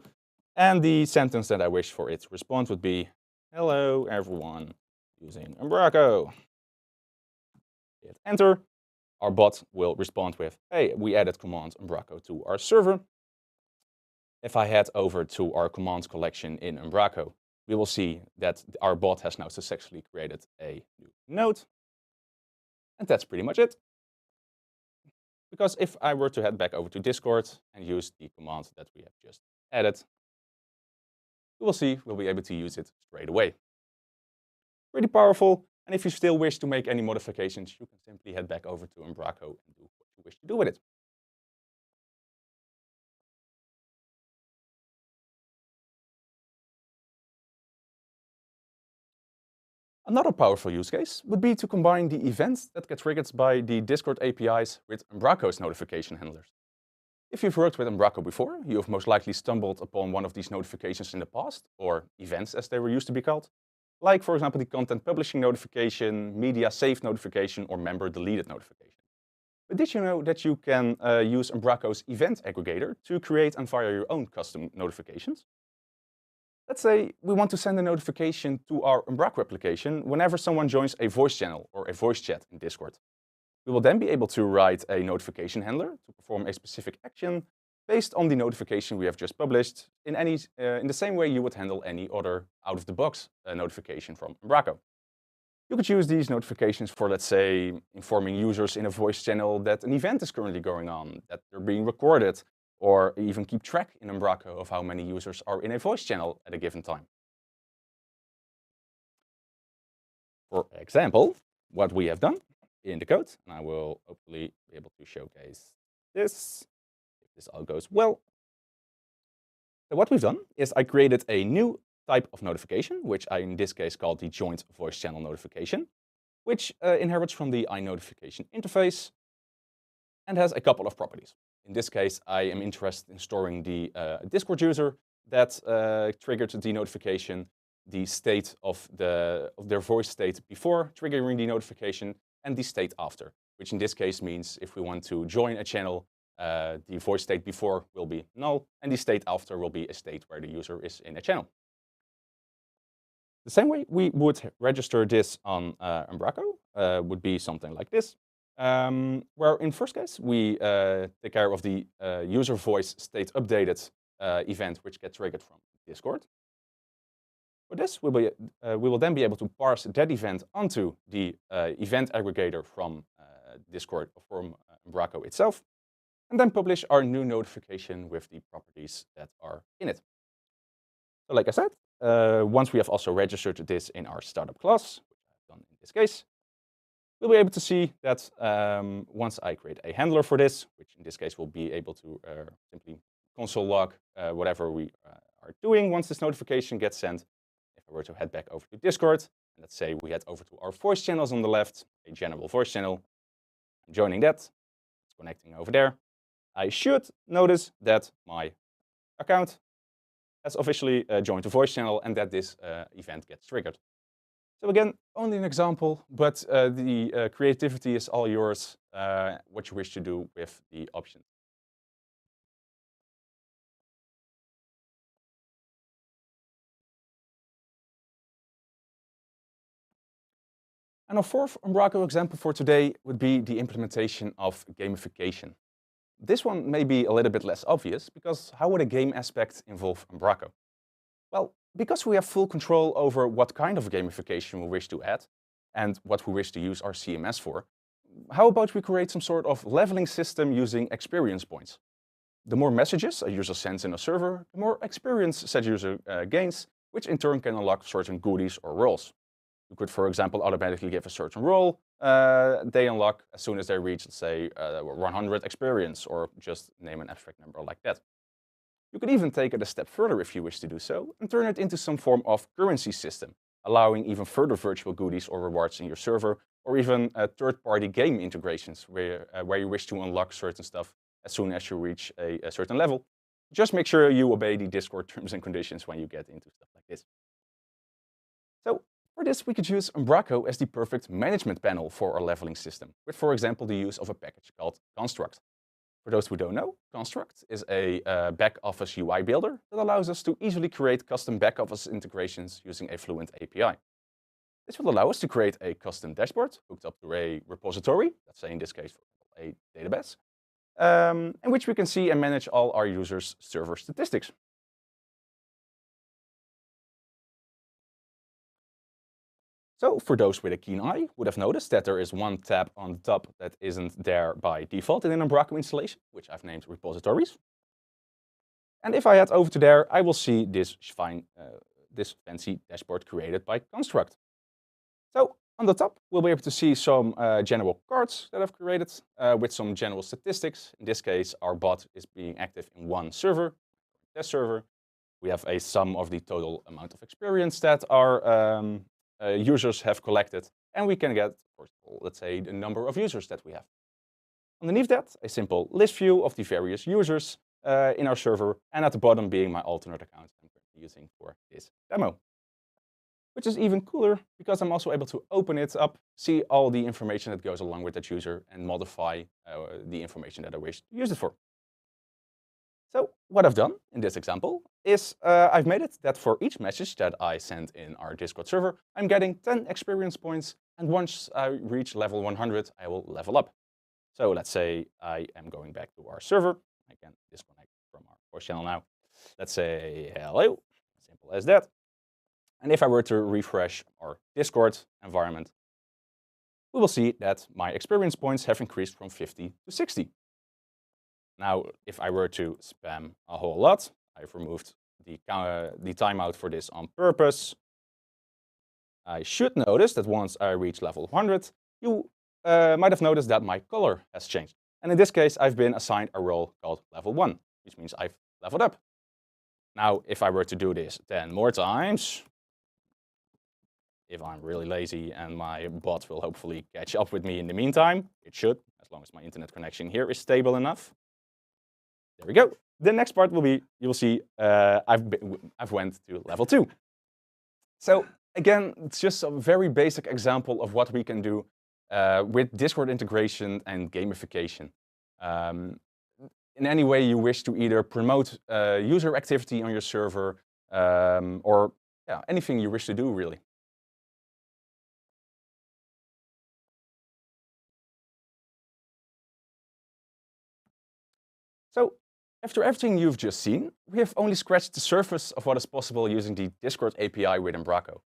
And the sentence that I wish for it to respond would be, hello everyone using Umbraco. Hit enter. Our bot will respond with, hey, we added command Umbraco to our server. If I head over to our commands collection in Umbraco, we will see that our bot has now successfully created a new node. And that's pretty much it. Because if I were to head back over to Discord and use the command that we have just added, we will see we'll be able to use it straight away. pretty powerful. And if you still wish to make any modifications, you can simply head back over to Umbraco and do what you wish to do with it. Another powerful use case would be to combine the events that get triggered by the Discord APIs with Umbraco's notification handlers. If you've worked with Umbraco before, you have most likely stumbled upon one of these notifications in the past, or events as they were used to be called, like for example the content publishing notification, media saved notification, or member deleted notification. But did you know that you can use Umbraco's event aggregator to create and fire your own custom notifications? Let's say we want to send a notification to our Umbraco application whenever someone joins a voice channel or a voice chat in Discord. We will then be able to write a notification handler to perform a specific action based on the notification we have just published in the same way you would handle any other out-of-the-box notification from Umbraco. You could use these notifications for, let's say, informing users in a voice channel that an event is currently going on, that they're being recorded, or even keep track in Umbraco of how many users are in a voice channel at a given time. For example, what we have done in the code, and I will hopefully be able to showcase this, if this all goes well. So what we've done is I created a new type of notification, which I in this case called the joint voice channel notification, which inherits from the iNotification interface and has a couple of properties. In this case, I am interested in storing the Discord user that triggered the notification, the state of their voice state before triggering the notification, and the state after, which in this case means if we want to join a channel, the voice state before will be null, and the state after will be a state where the user is in a channel. The same way we would register this on Umbraco would be something like this. Where in first case, we take care of the user voice state updated event, which gets triggered from Discord. For this, we will then be able to parse that event onto the event aggregator from Discord or from Umbraco itself, and then publish our new notification with the properties that are in it. So like I said, once we have also registered this in our startup class, which I've done in this case, we'll be able to see that once I create a handler for this, which in this case will be able to simply console log whatever we are doing once this notification gets sent. If I were to head back over to Discord, and let's say we head over to our voice channels on the left, a general voice channel, I'm joining that, it's connecting over there. I should notice that my account has officially joined the voice channel and that this event gets triggered. So again, only an example, but the creativity is all yours, what you wish to do with the options. And our fourth Umbraco example for today would be the implementation of gamification. This one may be a little bit less obvious, because how would a game aspect involve Umbraco? Well, because we have full control over what kind of gamification we wish to add and what we wish to use our CMS for, how about we create some sort of leveling system using experience points? The more messages a user sends in a server, the more experience said user gains, which in turn can unlock certain goodies or roles. You could, for example, automatically give a certain role they unlock as soon as they reach, let's say, 100 experience, or just name an abstract number like that. You could even take it a step further if you wish to do so, and turn it into some form of currency system, allowing even further virtual goodies or rewards in your server, or even third-party game integrations where you wish to unlock certain stuff as soon as you reach a certain level. Just make sure you obey the Discord terms and conditions when you get into stuff like this. So for this, we could use Umbraco as the perfect management panel for our leveling system, with, for example, the use of a package called Construct. For those who don't know, Construct is a back-office UI builder that allows us to easily create custom back-office integrations using a Fluent API. This will allow us to create a custom dashboard hooked up to a repository, let's say in this case a database, in which we can see and manage all our users' server statistics. So for those with a keen eye, would have noticed that there is one tab on the top that isn't there by default in an Umbraco installation, which I've named repositories. And if I head over to there, I will see this fancy dashboard created by Construct. So on the top, we'll be able to see some general cards that I've created with some general statistics. In this case, our bot is being active in one server, test server. We have a sum of the total amount of experience that our users have collected. And we can get, let's say, the number of users that we have. Underneath that, a simple list view of the various users in our server, and at the bottom being my alternate account I'm currently using for this demo. Which is even cooler because I'm also able to open it up, see all the information that goes along with that user, and modify the information that I wish to use it for. So what I've done in this example is I've made it that for each message that I send in our Discord server, I'm getting 10 experience points, and once I reach level 100, I will level up. So let's say I am going back to our server. I can disconnect from our voice channel now. Let's say hello, simple as that. And if I were to refresh our Discord environment, we will see that my experience points have increased from 50 to 60. Now, if I were to spam a whole lot, I've removed the timeout for this on purpose. I should notice that once I reach level 100, you might have noticed that my color has changed. And in this case, I've been assigned a role called level 1, which means I've leveled up. Now, if I were to do this 10 more times, if I'm really lazy and my bot will hopefully catch up with me in the meantime, it should, as long as my internet connection here is stable enough. There we go. The next part will be, you will see I've went to level 2. So again, it's just a very basic example of what we can do with Discord integration and gamification. In any way you wish to either promote user activity on your server or anything you wish to do, really. So after everything you've just seen, we have only scratched the surface of what is possible using the Discord API with Umbraco.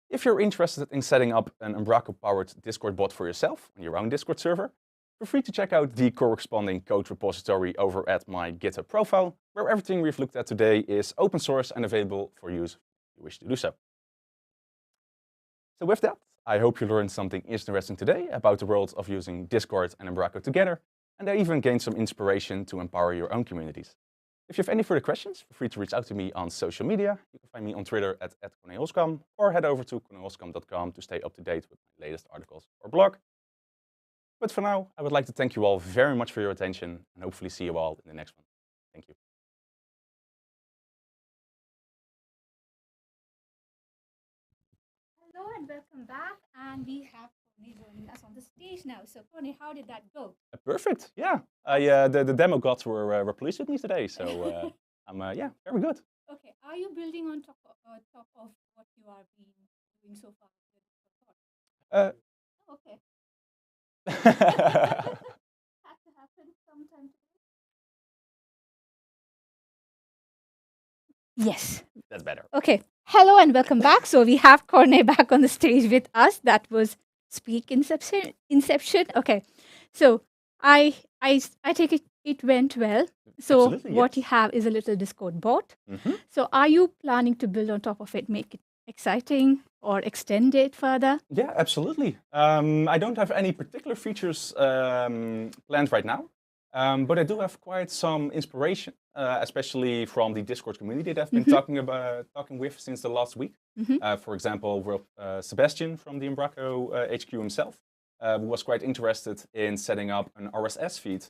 If you're interested in setting up an Umbraco-powered Discord bot for yourself on your own Discord server, feel free to check out the corresponding code repository over at my GitHub profile, where everything we've looked at today is open source and available for use if you wish to do so. So with that, I hope you learned something interesting today about the world of using Discord and Umbraco together, and I even gained some inspiration to empower your own communities. If you have any further questions, feel free to reach out to me on social media. You can find me on Twitter at @corneelskam, or head over to corneelskam.com to stay up to date with my latest articles or blog. But for now, I would like to thank you all very much for your attention, and hopefully see you all in the next one. Thank you. Hello and welcome back. And we have Corny joining us on the stage now. So Corny, how did that go? Perfect. Yeah. The demo gods were pleased with me today, so I'm very good. Okay. Are you building on top of what you are doing so far? Okay. Had to happen sometime. Yes. That's better. Okay. Hello and welcome back. So we have Corny back on the stage with us. That was Speak Inception. Okay. So I take it went well. So Absolutely, what yes. you have is a little Discord bot. Mm-hmm. So are you planning to build on top of it, make it exciting or extend it further? Yeah, absolutely. I don't have any particular features planned right now, but I do have quite some inspiration, especially from the Discord community that I've been talking with since the last week. Mm-hmm. For example, Sebastian from the Umbraco HQ himself was quite interested in setting up an RSS feed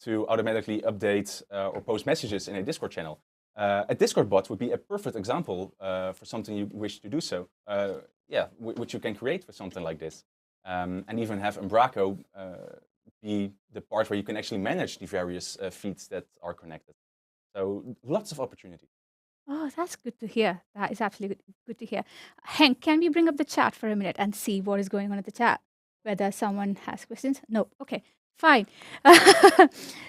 to automatically update or post messages in a Discord channel. A Discord bot would be a perfect example for something you wish to do so. Which you can create with something like this. And even have Umbraco be the part where you can actually manage the various feeds that are connected. So lots of opportunities. Oh, that's good to hear. That is absolutely good to hear. Hank, can we bring up the chat for a minute and see what is going on at the chat? Whether someone has questions? No. Okay, fine.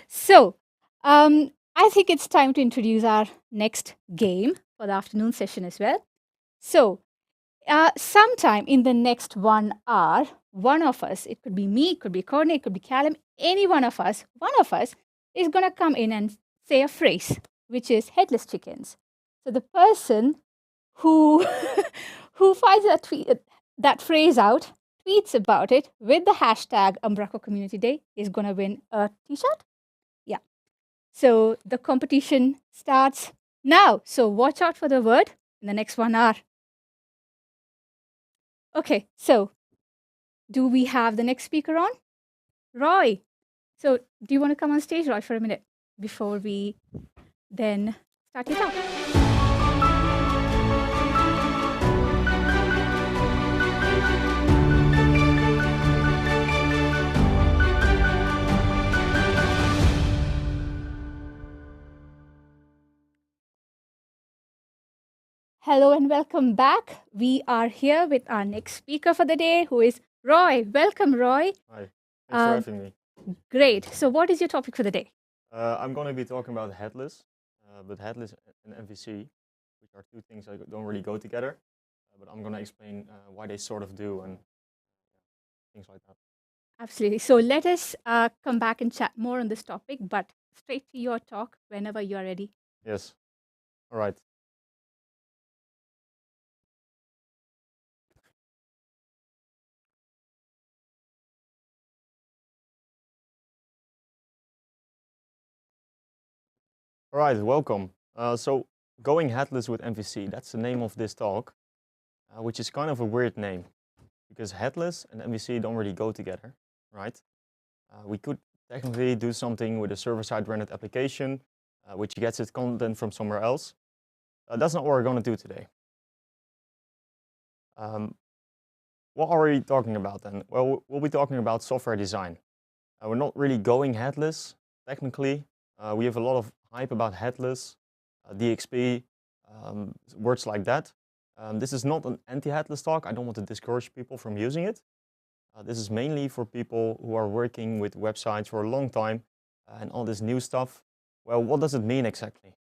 So, I think it's time to introduce our next game for the afternoon session as well. So, sometime in the next 1 hour, one of us, it could be me, it could be Corny, it could be Callum, any one of us is going to come in and say a phrase, which is headless chickens. So the person who finds that phrase out, tweets about it with the hashtag Umbraco Community Day is going to win a t-shirt. Yeah. So the competition starts now. So watch out for the word in the next 1 hour. Okay, so do we have the next speaker on? Roy. So do you want to come on stage, Roy, for a minute before we then start your talk? Hello and welcome back. We are here with our next speaker for the day, who is Roy. Welcome, Roy. Hi, thanks for having me. Great. So what is your topic for the day? I'm going to be talking about headless, but headless and MVC, which are two things that don't really go together. But I'm going to explain why they sort of do and things like that. Absolutely. So let us come back and chat more on this topic, but straight to your talk whenever you are ready. Yes. All right. All right, welcome. So going headless with MVC, that's the name of this talk, which is kind of a weird name because headless and MVC don't really go together, right? We could technically do something with a server-side rendered application, which gets its content from somewhere else. That's not what we're going to do today. What are we talking about then? Well, we'll be talking about software design. We're not really going headless, technically. We have a lot of hype about headless, DXP, words like that. This is not an anti-headless talk. I don't want to discourage people from using it. This is mainly for people who are working with websites for a long time and all this new stuff. Well, what does it mean exactly?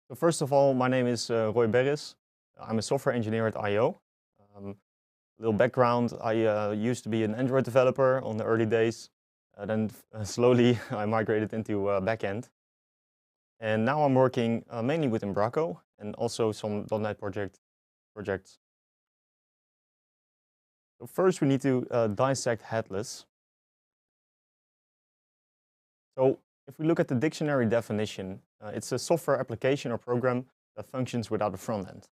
So first of all, my name is Roy Berris. I'm a software engineer at IO. Little background, I used to be an Android developer on the early days. Then slowly I migrated into backend. And now I'm working mainly with Umbraco and also some .NET projects. So first we need to dissect headless. So if we look at the dictionary definition, it's a software application or program that functions without a front end.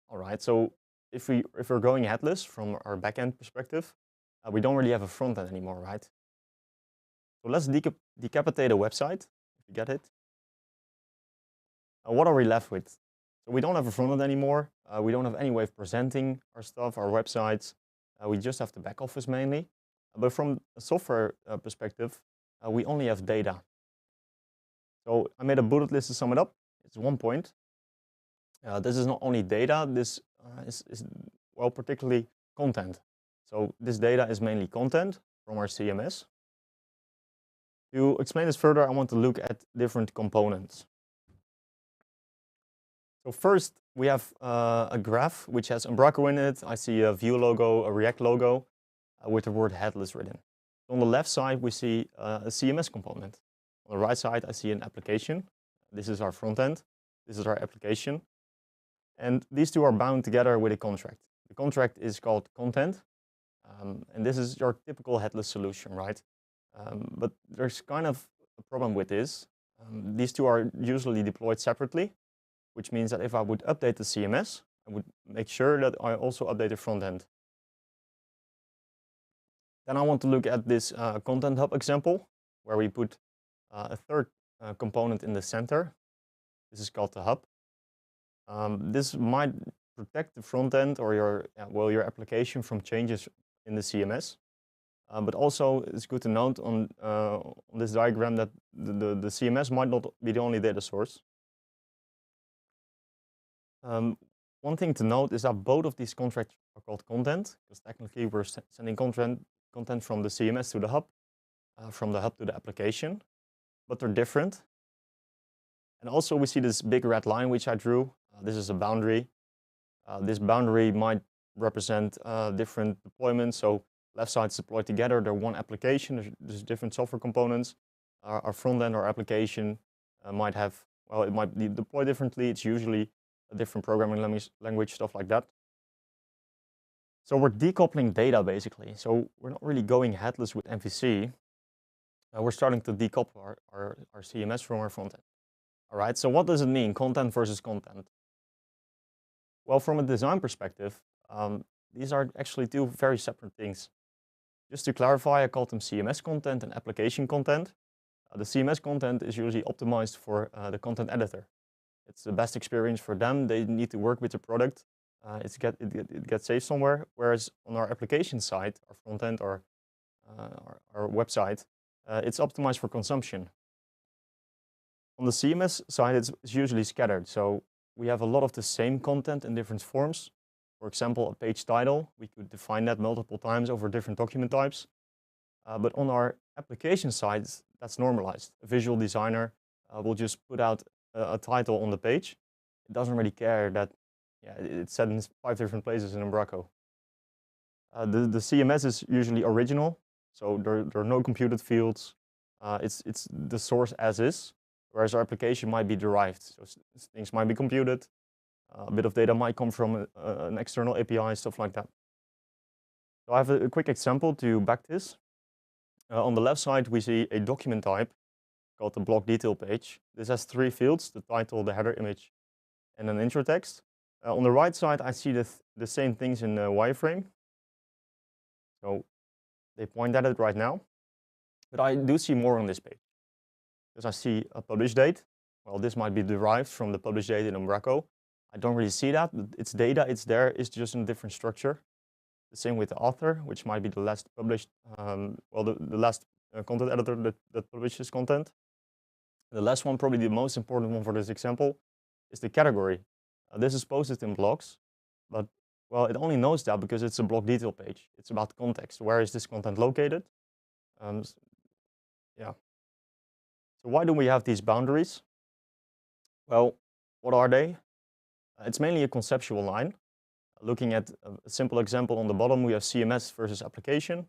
All right, so if we're going headless from our backend perspective, we don't really have a front end anymore, right? So let's decapitate a website, if you get it. What are we left with? So we don't have a front end anymore. We don't have any way of presenting our stuff, our websites. We just have the back office mainly. But from a software perspective, we only have data. So I made a bullet list to sum it up. It's 1 point. This is not only data, this is well, particularly content. So this data is mainly content from our CMS. To explain this further, I want to look at different components. So first, we have a graph which has Umbraco in it. I see a Vue logo, a React logo with the word headless written. On the left side, we see a CMS component. On the right side, I see an application. This is our front end. This is our application. And these two are bound together with a contract. The contract is called content. And this is your typical headless solution, right? But there's kind of a problem with this. These two are usually deployed separately, which means that if I would update the CMS, I would make sure that I also update the front end. Then I want to look at this Content Hub example, where we put a third component in the center. This is called the hub. This might protect the front end or your application from changes in the CMS. But also, it's good to note on this diagram that the CMS might not be the only data source. One thing to note is that both of these contracts are called content, because technically we're sending content from the CMS to the hub, from the hub to the application, but they're different. And also we see this big red line which I drew. This is a boundary. This boundary might represent different deployments. So left side's deployed together, they're one application, there's different software components. Our front end or application might have, well, it might be deployed differently. It's usually a different programming language, stuff like that. So we're decoupling data basically. So we're not really going headless with MVC. We're starting to decouple our CMS from our front end. All right, so what does it mean, content versus content? Well, from a design perspective, these are actually two very separate things. Just to clarify, I call them CMS content and application content. The CMS content is usually optimized for the content editor. It's the best experience for them. They need to work with the product. It gets saved somewhere. Whereas on our application side, our front end, or our website, it's optimized for consumption. On the CMS side, it's usually scattered. So we have a lot of the same content in different forms. For example, a page title, we could define that multiple times over different document types. But on our application side, that's normalized. A visual designer will just put out a title on the page. It doesn't really care that it's set in 5 different places in Umbraco. The CMS is usually original, so there are no computed fields. It's the source as is, whereas our application might be derived. So things might be computed. A bit of data might come from an external API, stuff like that. So I have a quick example to back this. On the left side, we see a document type called the block detail page. This has 3 fields: the title, the header image, and an intro text. On the right side, I see the same things in wireframe. So they point at it right now. But I do see more on this page, because I see a publish date. Well, this might be derived from the publish date in Umbraco. I don't really see that, but it's data, it's there, it's just in a different structure. The same with the author, which might be the last published, the last content editor that publishes content. The last one, probably the most important one for this example, is the category. This is posted in blocks, but well, it only knows that because it's a block detail page. It's about context. Where is this content located? Yeah. So why do we have these boundaries? Well, what are they? It's mainly a conceptual line. Looking at a simple example on the bottom, we have CMS versus application.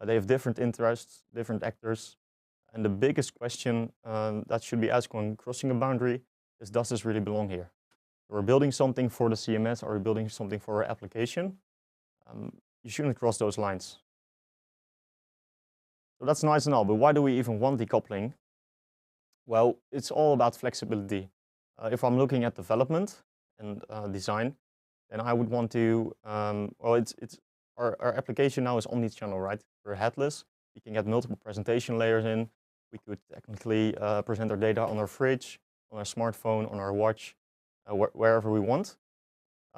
They have different interests, different actors. And the biggest question that should be asked when crossing a boundary is, does this really belong here? We're building something for the CMS, or we're building something for our application. You shouldn't cross those lines. So that's nice and all, but why do we even want decoupling? Well, it's all about flexibility. If I'm looking at development and design, then I would want to, our application now is omni-channel, right? We're headless. We can get multiple presentation layers in. We could technically present our data on our fridge, on our smartphone, on our watch, wherever we want.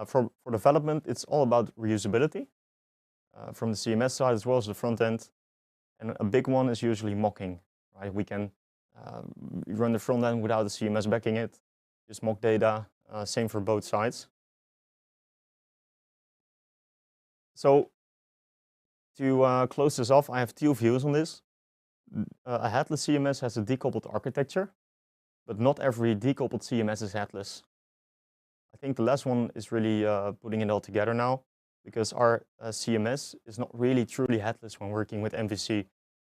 For development, it's all about reusability from the CMS side as well as the front end. And a big one is usually mocking, right? We can run the front end without the CMS backing it, just mock data, same for both sides. So to close this off, I have 2 views on this. A headless CMS has a decoupled architecture, but not every decoupled CMS is headless. I think the last one is really putting it all together now, because our CMS is not really truly headless when working with MVC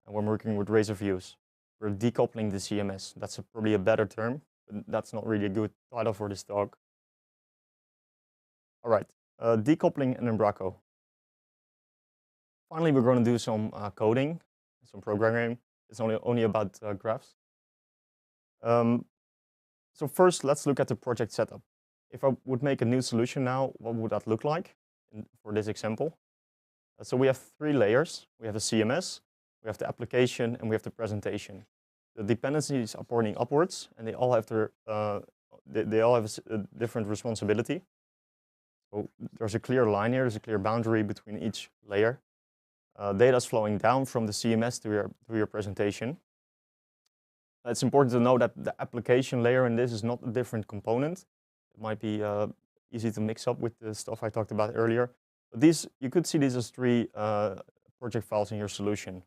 and when working with Razor views. We're decoupling the CMS. That's probably a better term, but that's not really a good title for this talk. All right, decoupling in Umbraco. Finally, we're going to do some coding, some programming. It's only about graphs. So first, let's look at the project setup. If I would make a new solution now, what would that look like for this example? So we have 3 layers. We have the CMS, we have the application, and we have the presentation. The dependencies are pointing upwards, and they all have a different responsibility. So there's a clear line here. There's a clear boundary between each layer. Data is flowing down from the CMS to your presentation. It's important to know that the application layer in this is not a different component. It might be easy to mix up with the stuff I talked about earlier. But you could see these as 3 project files in your solution.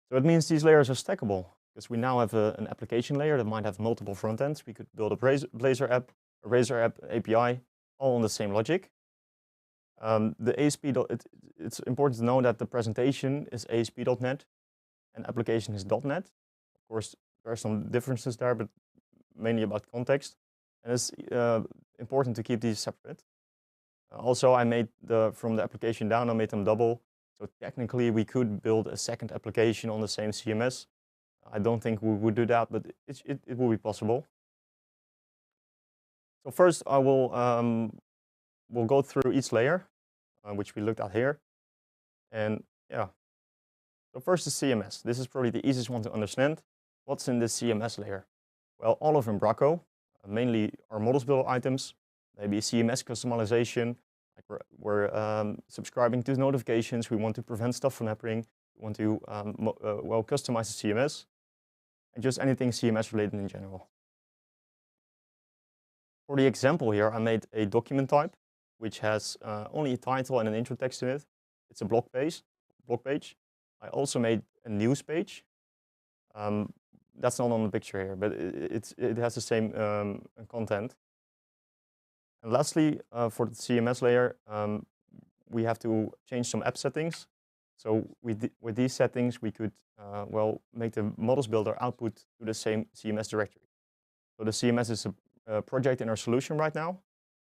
So it means these layers are stackable, because we now have an application layer that might have multiple front ends. We could build a Blazor app, a Razor app API, all on the same logic. The ASP, it's important to know that the presentation is ASP.NET and application is .NET. Of course, there are some differences there, but mainly about context. And it's important to keep these separate. Also, I made from the application down, I made them double. So technically, we could build a second application on the same CMS. I don't think we would do that, but it will be possible. So first, I will we'll go through each layer, which we looked at here. And yeah, so first the CMS. This is probably the easiest one to understand. What's in this CMS layer? Well, all of Umbraco, mainly our models builder items, maybe CMS customization, like we're subscribing to notifications, we want to prevent stuff from happening, we want to well, customize the CMS, and just anything CMS related in general. For the example here, I made a document type, which has only a title and an intro text in it. It's a blog page. I also made a news page. That's not on the picture here, but it has the same content. And lastly, for the CMS layer, we have to change some app settings. So with these settings, we could well, make the models builder output to the same CMS directory. So the CMS is a project in our solution right now.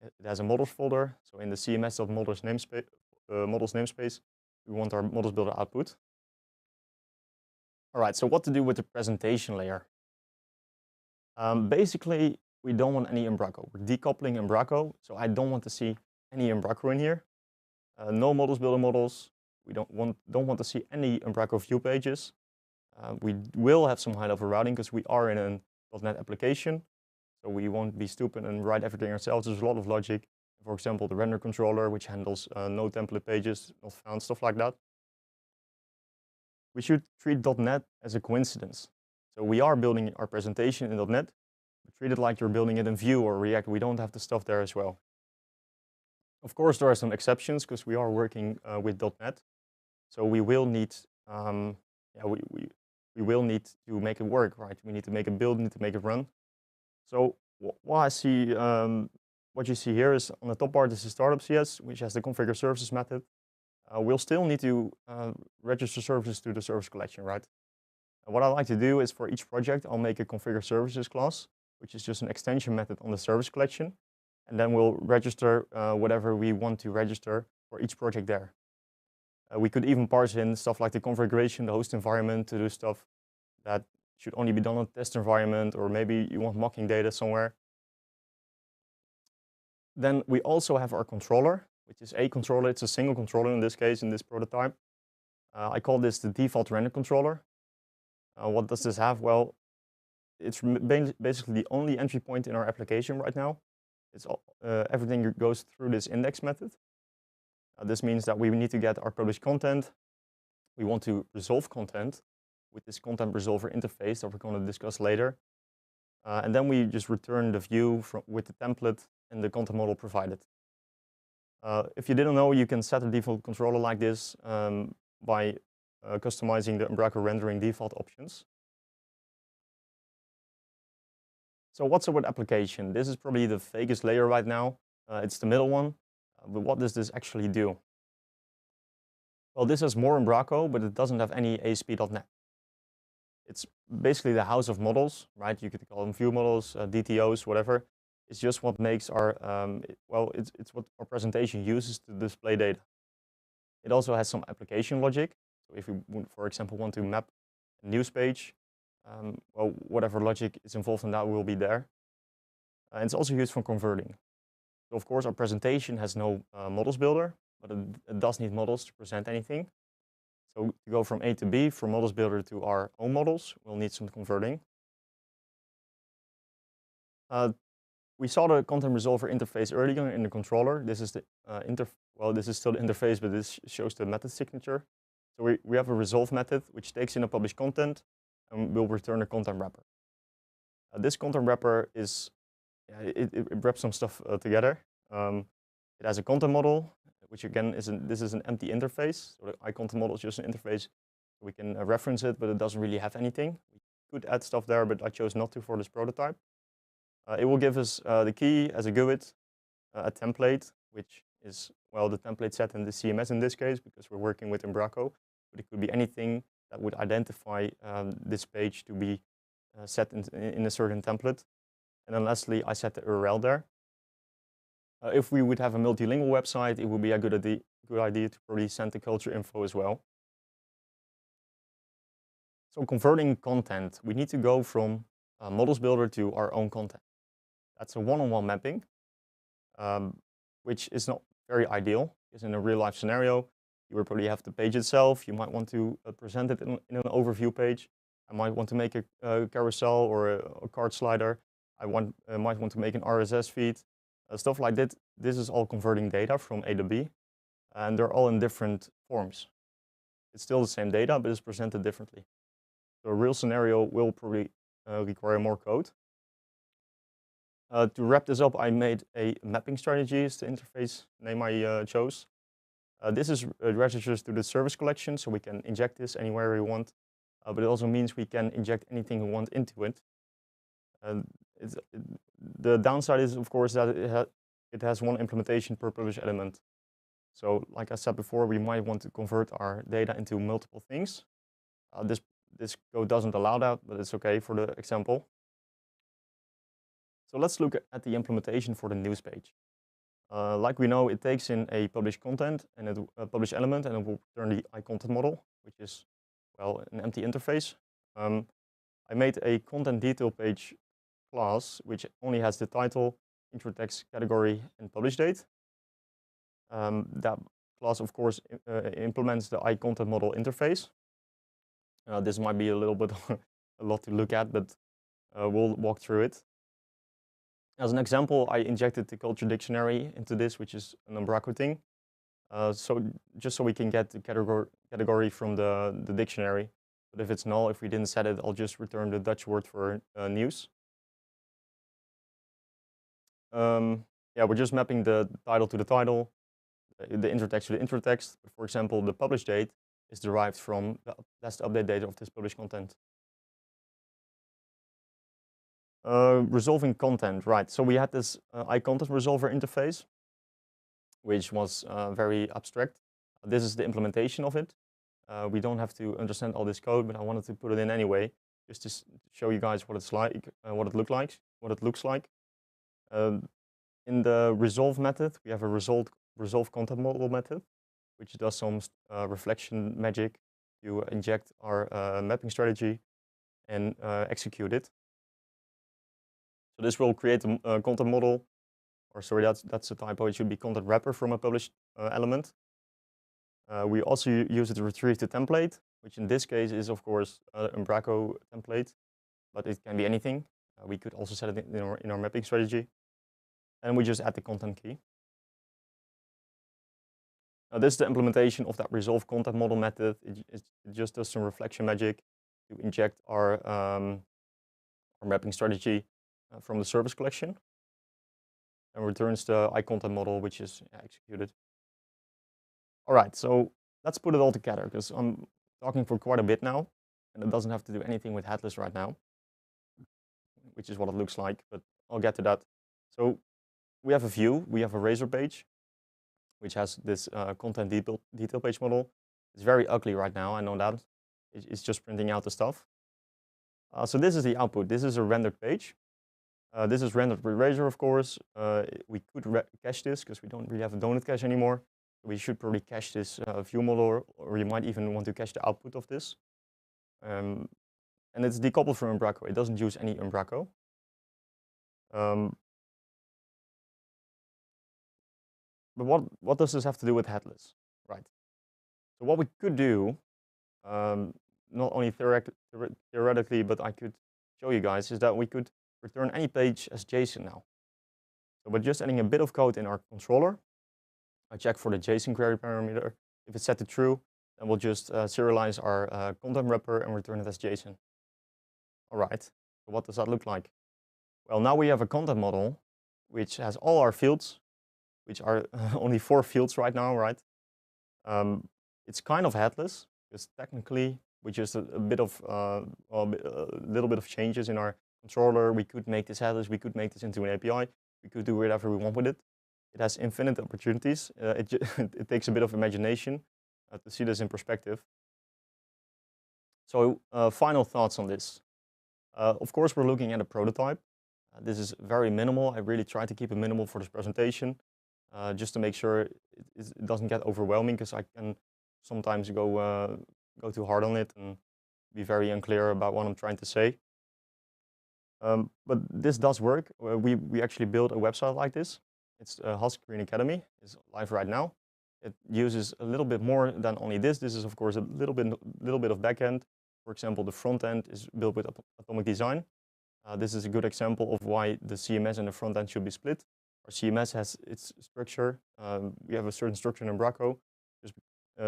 It has a models folder. So in the CMS.models namespace, we want our models builder output. All right, so what to do with the presentation layer? Basically, we don't want any Umbraco. We're decoupling Umbraco, so I don't want to see any Umbraco in here. No models builder models. We don't want to see any Umbraco view pages. We will have some high-level routing because we are in a .NET application, so we won't be stupid and write everything ourselves. There's a lot of logic. For example, the render controller, which handles no template pages, not found, stuff like that. We should treat .NET as a coincidence. So we are building our presentation in .NET, but treat it like you're building it in Vue or React. We don't have the stuff there as well. Of course, there are some exceptions because we are working with .NET. So we will need, we will need to make it work, right? We need to make it build, need to make it run. So what I see, what you see here is on the top part is the startup CS, which has the configure services method. We'll still need to register services to the service collection, right? And what I like to do is for each project, I'll make a configure services class, which is just an extension method on the service collection. And then we'll register whatever we want to register for each project there. We could even parse in stuff like the configuration, the host environment to do stuff that should only be done on the test environment, or maybe you want mocking data somewhere. Then we also have our controller, which is a controller. It's a single controller in this case, in this prototype. I call this the default render controller. What does this have? Well, it's basically the only entry point in our application right now. It's everything goes through this index method. This means that we need to get our published content. We want to resolve content with this content resolver interface that we're going to discuss later. And then we just return the view with the template and the content model provided. If you didn't know, you can set a default controller like this by customizing the Umbraco rendering default options. So what's up with application? This is probably the vaguest layer right now. It's the middle one. But what does this actually do? Well, this has more Umbraco, but it doesn't have any ASP.NET. It's basically the house of models, right? You could call them view models, DTOs, whatever. It's just what makes our, well, it's what our presentation uses to display data. It also has some application logic. So if you, for example, want to map a news page, well, whatever logic is involved in that will be there. And it's also used for converting. So of course, our presentation has no models builder, but it does need models to present anything. So to go from A to B, from models builder to our own models, we'll need some converting. We saw the content resolver interface earlier in the controller. This is the well, this is still the interface, but this shows the method signature. So we have a resolve method which takes in a published content and will return a content wrapper. This content wrapper is it wraps some stuff together. It has a content model, which again this is an empty interface. So the iContent model is just an interface. We can reference it, but it doesn't really have anything. We could add stuff there, but I chose not to for this prototype. It will give us the key as a GUID, a template, which is, well, the template set in the CMS in this case, because we're working with Umbraco. But it could be anything that would identify this page to be set in a certain template. And then lastly, I set the URL there. If we would have a multilingual website, it would be a good idea to probably send the culture info as well. So converting content, we need to go from Models Builder to our own content. That's a one-on-one mapping, which is not very ideal, because in a real-life scenario, you will probably have the page itself. You might want to present it in an overview page. I might want to make a carousel or a card slider. I might want to make an RSS feed, stuff like that. This is all converting data from A to B, and they're all in different forms. It's still the same data, but it's presented differently. So a real scenario will probably require more code. To wrap this up, I made a mapping strategy, is the interface name I chose. This is registers to the service collection, so we can inject this anywhere we want. But it also means we can inject anything we want into it. The downside is, of course, that it has one implementation per publish element. So like I said before, we might want to convert our data into multiple things. This code doesn't allow that, but it's okay for the example. So let's look at the implementation for the news page. Like we know, it takes in a publish content and a publish element, and it will return the iContent model, which is, well, an empty interface. I made a content detail page class, which only has the title, intro text, category, and publish date. That class, of course, implements the iContent model interface. This might be a little bit a lot to look at, but we'll walk through it. As an example, I injected the culture dictionary into this, which is an Umbraco thing. Just so we can get the category from the dictionary. But if it's null, if we didn't set it, I'll just return the Dutch word for news. Yeah, we're just mapping the title to the title, the intro text to the intro text. But for example, the publish date is derived from the last update date of this published content. Resolving content, right. So we had this iContent resolver interface, which was very abstract. This is the implementation of it. We don't have to understand all this code, but I wanted to put it in anyway, just to show you guys what it's like, what it looks like. In the resolve method, we have a resolve content model method, which does some reflection magic to inject our mapping strategy and execute it. So this will create a content model, or sorry, that's a typo. It should be content wrapper from a published element. We also use it to retrieve the template, which in this case is, of course, Umbraco template, but it can be anything. We could also set it in our mapping strategy. And we just add the content key. This is the implementation of that resolve content model method. It just does some reflection magic to inject our mapping strategy from the service collection, and returns the iContent model, which is executed. All right, so let's put it all together, because I'm talking for quite a bit now, and it doesn't have to do anything with headless right now, which is what it looks like, but I'll get to that. So we have a view, we have a razor page, which has this content detail page model. It's very ugly right now, I know that. It's just printing out the stuff. So this is the output. This is a rendered page. This is rendered with Razor, of course. We could cache this, because we don't really have a donut cache anymore. We should probably cache this view model, or you might even want to cache the output of this. And it's decoupled from Umbraco. It doesn't use any Umbraco. But what does this have to do with headless? Right. So what we could do, not only theoretically, but I could show you guys, is that we could return any page as JSON now. So by just adding a bit of code in our controller, I check for the JSON query parameter. If it's set to true, then we'll just serialize our content wrapper and return it as JSON. All right, so what does that look like? Well, now we have a content model which has all our fields, which are only 4 fields right now, right? It's kind of headless, because technically with just a little bit of changes in our controller, we could make this headless, we could make this into an API, we could do whatever we want with it. It has infinite opportunities. It takes a bit of imagination to see this in perspective. So final thoughts on this. Of course, we're looking at a prototype. This is very minimal. I really tried to keep it minimal for this presentation. just to make sure it doesn't get overwhelming, because I can sometimes go too hard on it and be very unclear about what I'm trying to say. But this does work. We actually built a website like this. It's Husky Green Academy. It's live right now. It uses a little bit more than only this. This is, of course, a little bit of backend. For example, the front end is built with Atomic Design. This is a good example of why the CMS and the front end should be split. Our CMS has its structure. We have a certain structure in Umbraco,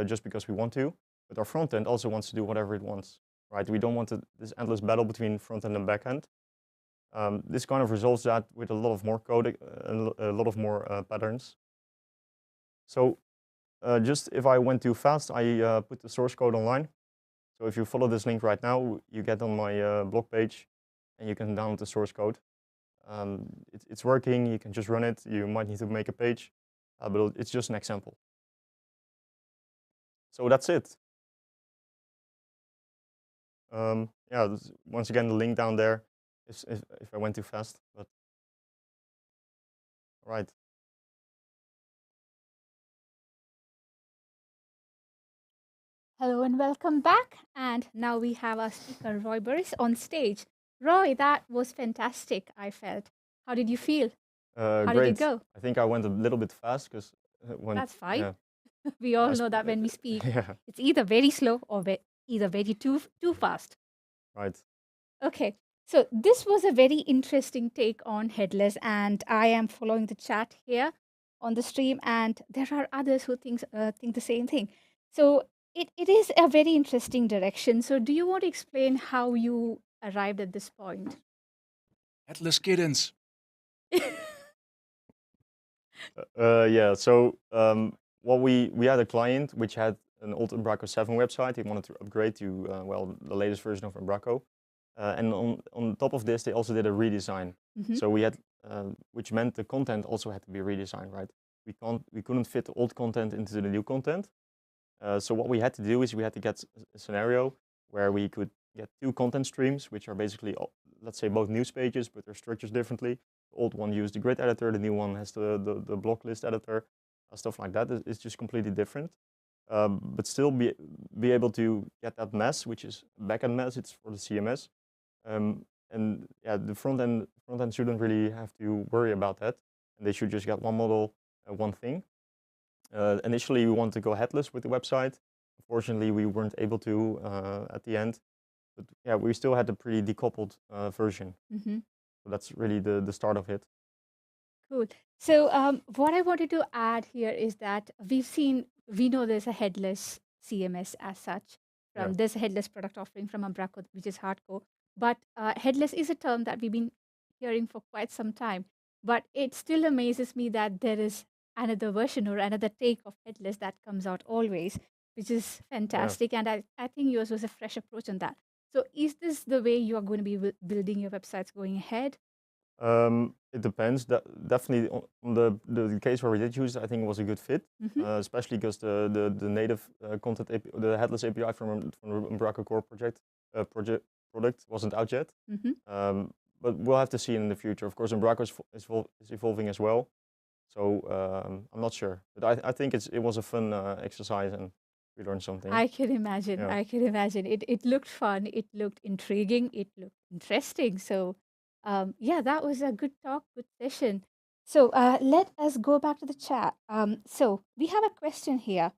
just because we want to. But our front end also wants to do whatever it wants, right? We don't want this endless battle between front end and back end. This kind of resolves that with a lot of more code, a lot of more patterns. So just if I went too fast, I put the source code online. So if you follow this link right now, you get on my blog page and you can download the source code. It's working, you can just run it. You might need to make a page, but it's just an example. So that's it. Yeah, once again, the link down there if I went too fast, but all right. Hello and welcome back. And now we have our speaker, Roy Burris, on stage. Roy, that was fantastic, I felt. How did you feel? How Great. did it go? I think I went a little bit fast because That's fine. Yeah. We all know that when we speak, Yeah. it's either very slow or either very too fast. Right. Okay, so this was a very interesting take on headless, and I am following the chat here on the stream, and there are others who think the same thing. So it is a very interesting direction. So do you want to explain how you arrived at this point? Headless kittens. Yeah. So what we had a client which had an old Umbraco 7 website. He wanted to upgrade to well, the latest version of Umbraco. And on top of this, they also did a redesign. So we had, which meant the content also had to be redesigned, right? We couldn't fit the old content into the new content. So what we had to do is we had to get a scenario where we could get two content streams, which are basically, let's say, both news pages, but they're structured differently. The old one used the grid editor, the new one has the block list editor, stuff like that. It's just completely different. But still be able to get that mess, which is backend mess. It's for the CMS. And yeah, the front end shouldn't really have to worry about that, and they should just get one model, one thing. Initially, we wanted to go headless with the website. Unfortunately, we weren't able to at the end, but yeah, we still had a pretty decoupled version. So that's really the start of it. Cool. So what I wanted to add here is that we know there's a headless CMS as such. There's a headless product offering from Umbraco, which is hardcore. But headless is a term that we've been hearing for quite some time. But it still amazes me that there is another version or another take of headless that comes out always, which is fantastic. And I think yours was a fresh approach on that. So is this the way you are going to be building your websites going ahead? It depends. Definitely on the case where we did use it, I think it was a good fit, especially because the native content API, the headless API from Umbraco core product wasn't out yet. But we'll have to see in the future. Of course, Umbraco is evolving as well, so I'm not sure. But I think it was a fun exercise and we learned something. I can imagine. Yeah. I can imagine. It looked fun. It looked intriguing. It looked interesting. So yeah, that was a good talk, good session. So let us go back to the chat. So we have a question here.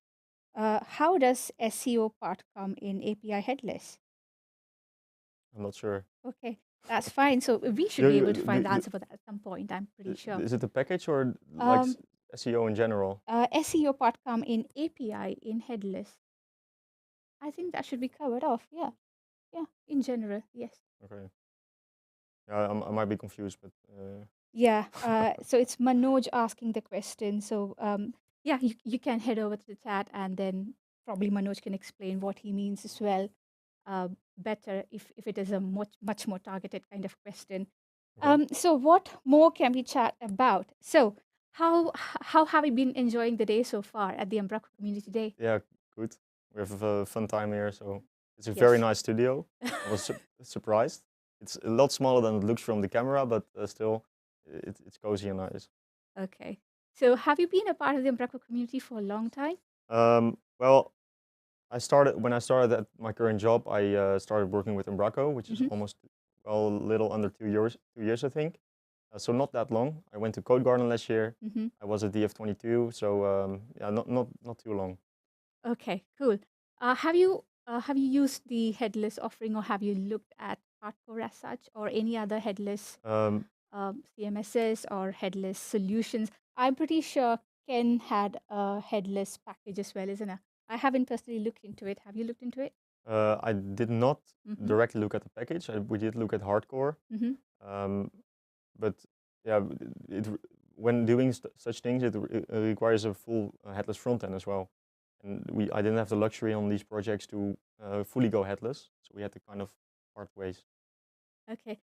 How does SEO part come in API headless? I'm not sure. Okay, that's fine. So we should be able to find the answer for that at some point, I'm pretty sure. Is it the package or like SEO in general? SEO part come in API in headless. I think that should be covered off. Yeah, in general, yes. Okay. Yeah, I might be confused, but yeah. So it's Manoj asking the question. So yeah, you can head over to the chat, and then probably Manoj can explain what he means as well. Better if it is a much more targeted kind of question. So what more can we chat about? So how have you been enjoying the day so far at the Umbraco Community Day? Yeah, good. We have a fun time here, so it's a very nice studio. I was surprised. It's a lot smaller than it looks from the camera, but still, it's cozy and nice. Okay, So have you been a part of the Umbraco community for a long time? Well, when I started at my current job. I started working with Umbraco, which is almost a little under 2 years, I think. So not that long. I went to Code Garden last year. I was at DF22, so yeah, not too long. Okay, cool. Have you used the headless offering, or have you looked at Hardcore as such, or any other headless CMSs or headless solutions? I'm pretty sure Ken had a headless package as well, isn't it? I haven't personally looked into it. Have you looked into it? I did not directly look at the package. We did look at Hardcore, but yeah, when doing such things, it requires a full headless front end as well. And I didn't have the luxury on these projects to fully go headless, so we had to kind of part ways. Okay,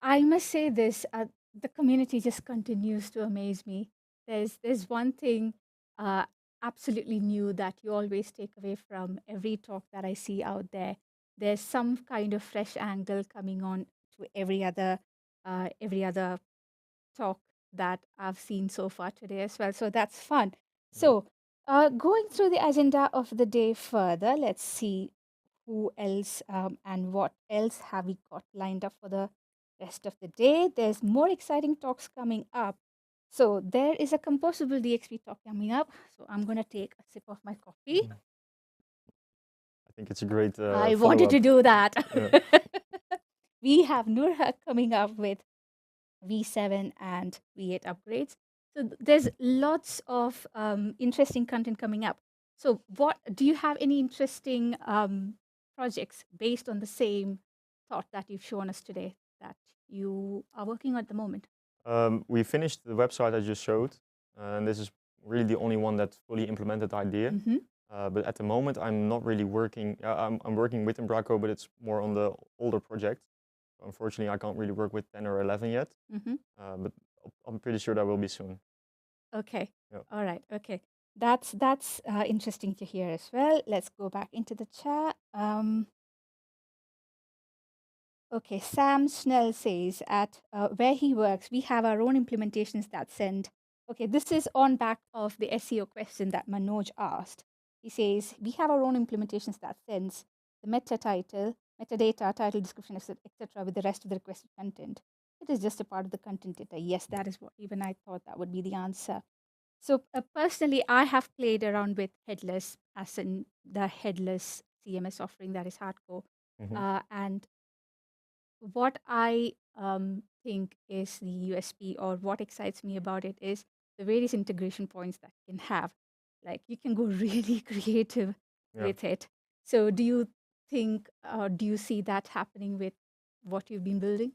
I must say this: the community just continues to amaze me. There's one thing absolutely new that you always take away from every talk that I see out there. There's some kind of fresh angle coming on to every other talk that I've seen so far today as well. So that's fun. So, going through the agenda of the day further, let's see who else and what else have we got lined up for the rest of the day. There's more exciting talks coming up. So, there is a composable DXP talk coming up. So, I'm going to take a sip of my coffee. I think it's a great I wanted to do that. Yeah. We have Nurha coming up with V7 and V8 upgrades. So there's lots of interesting content coming up. So what do you have any interesting projects based on the same thought that you've shown us today that you are working on at the moment? We finished the website I just showed, and this is really the only one that fully implemented the idea. But at the moment, I'm not really working. I'm working with Umbraco, but it's more on the older project. Unfortunately, I can't really work with 10 or 11 yet, but I'm pretty sure that will be soon. Okay. Yeah. All right. Okay. That's interesting to hear as well. Let's go back into the chat. Okay, Sam Snell says at where he works, we have our own implementations that send. Okay, this is on back of the SEO question that Manoj asked. He says we have our own implementations that sends the metadata, title, description, etc., with the rest of the requested content. It is just a part of the content data. Yes, that is what even I thought that would be the answer. So personally, I have played around with headless, as in the headless CMS offering that is Hardcore, and what I think is the USP, or what excites me about it, is the various integration points that you can have. Like you can go really creative with it. So do you think, do you see that happening with what you've been building?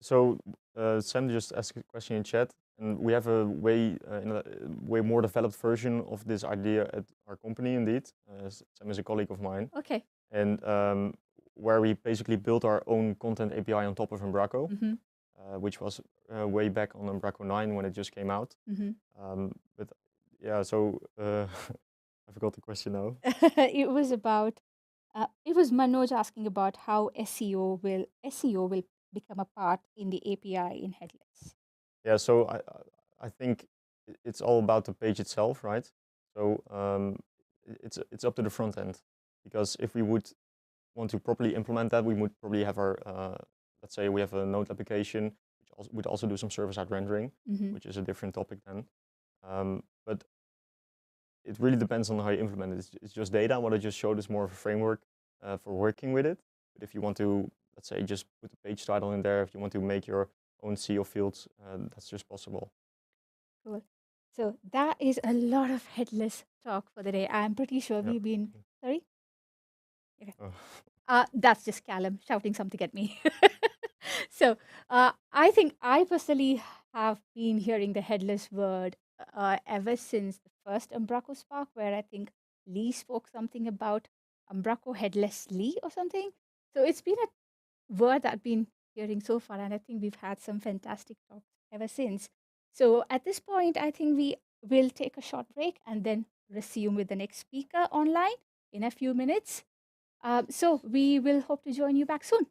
So Sam just asked a question in chat, and we have a way more developed version of this idea at our company. Indeed, Sam is a colleague of mine. Okay. And where we basically built our own content API on top of Umbraco, which was way back on Umbraco 9 when it just came out. But yeah, so I forgot the question now. It was about, it was Manoj asking about how SEO will become a part in the API in headless. Yeah, so I think it's all about the page itself, right? So it's up to the front end, because if we would want to properly implement that, we would probably have our, let's say we have a Node application, which would also do some server-side rendering, which is a different topic then. But it really depends on how you implement it. It's just data. What I just showed is more of a framework for working with it. But if you want to, let's say, just put the page title in there, if you want to make your own SEO fields, that's just possible. Cool. So that is a lot of headless talk for the day. I'm pretty sure we've been, sorry? Okay. That's just Callum shouting something at me. So I think I personally have been hearing the headless word ever since the first Umbraco Spark, where I think Lee spoke something about Umbraco headlessly or something. So it's been a word that I've been hearing so far, and I think we've had some fantastic talks ever since. So at this point, I think we will take a short break and then resume with the next speaker online in a few minutes. So we will hope to join you back soon.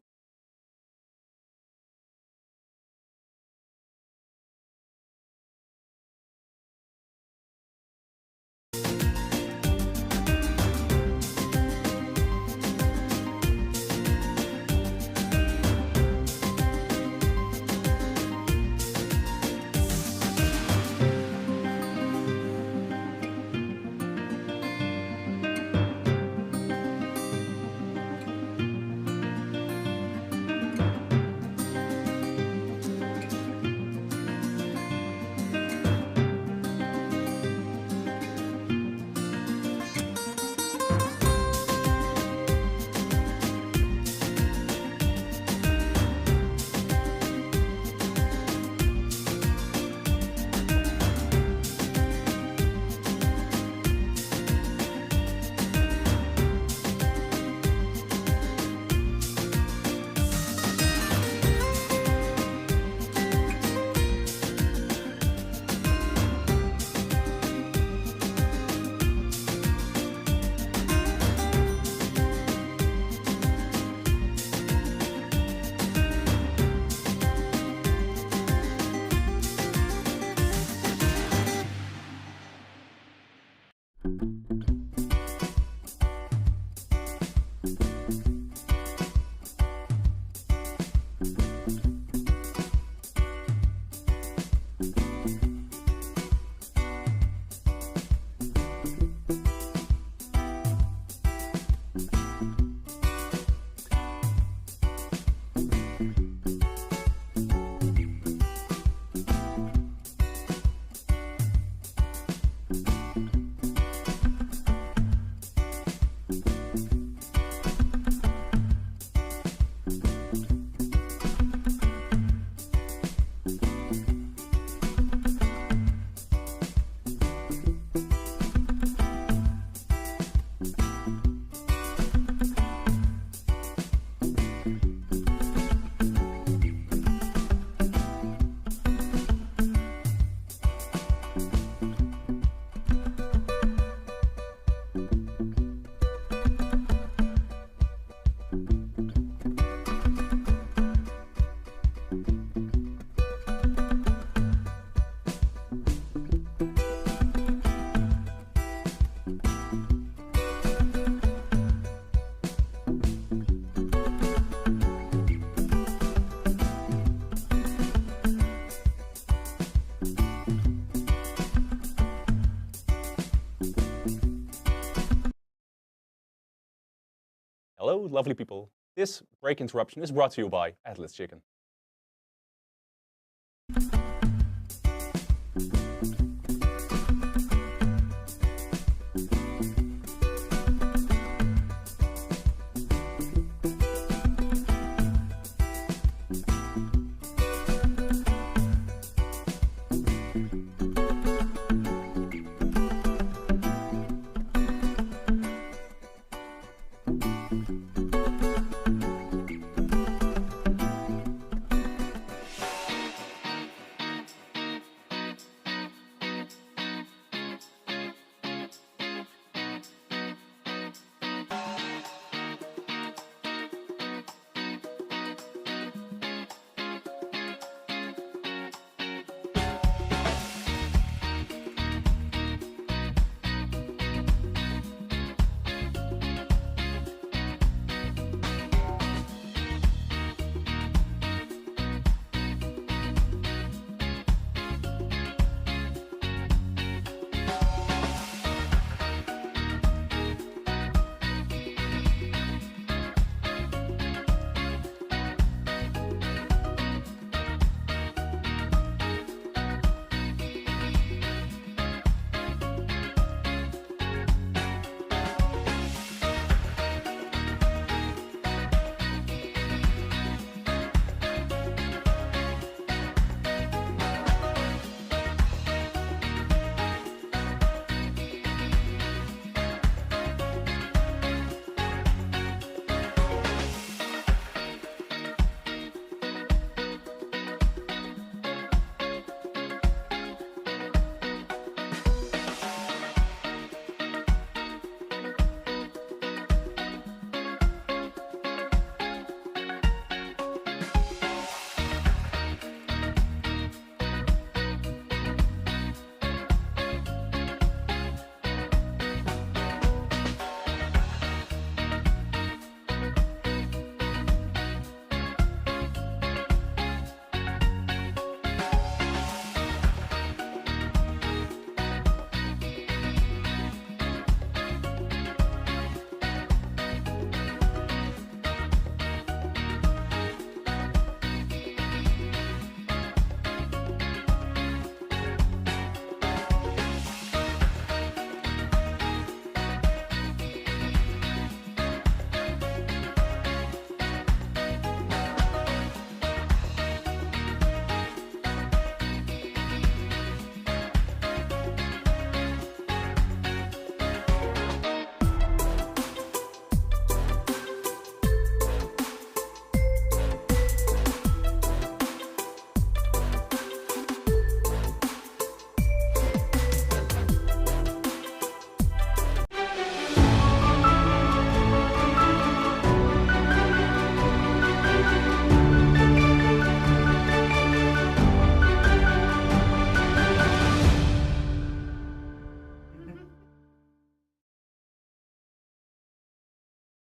Hello, lovely people. This break interruption is brought to you by Atlas Chicken.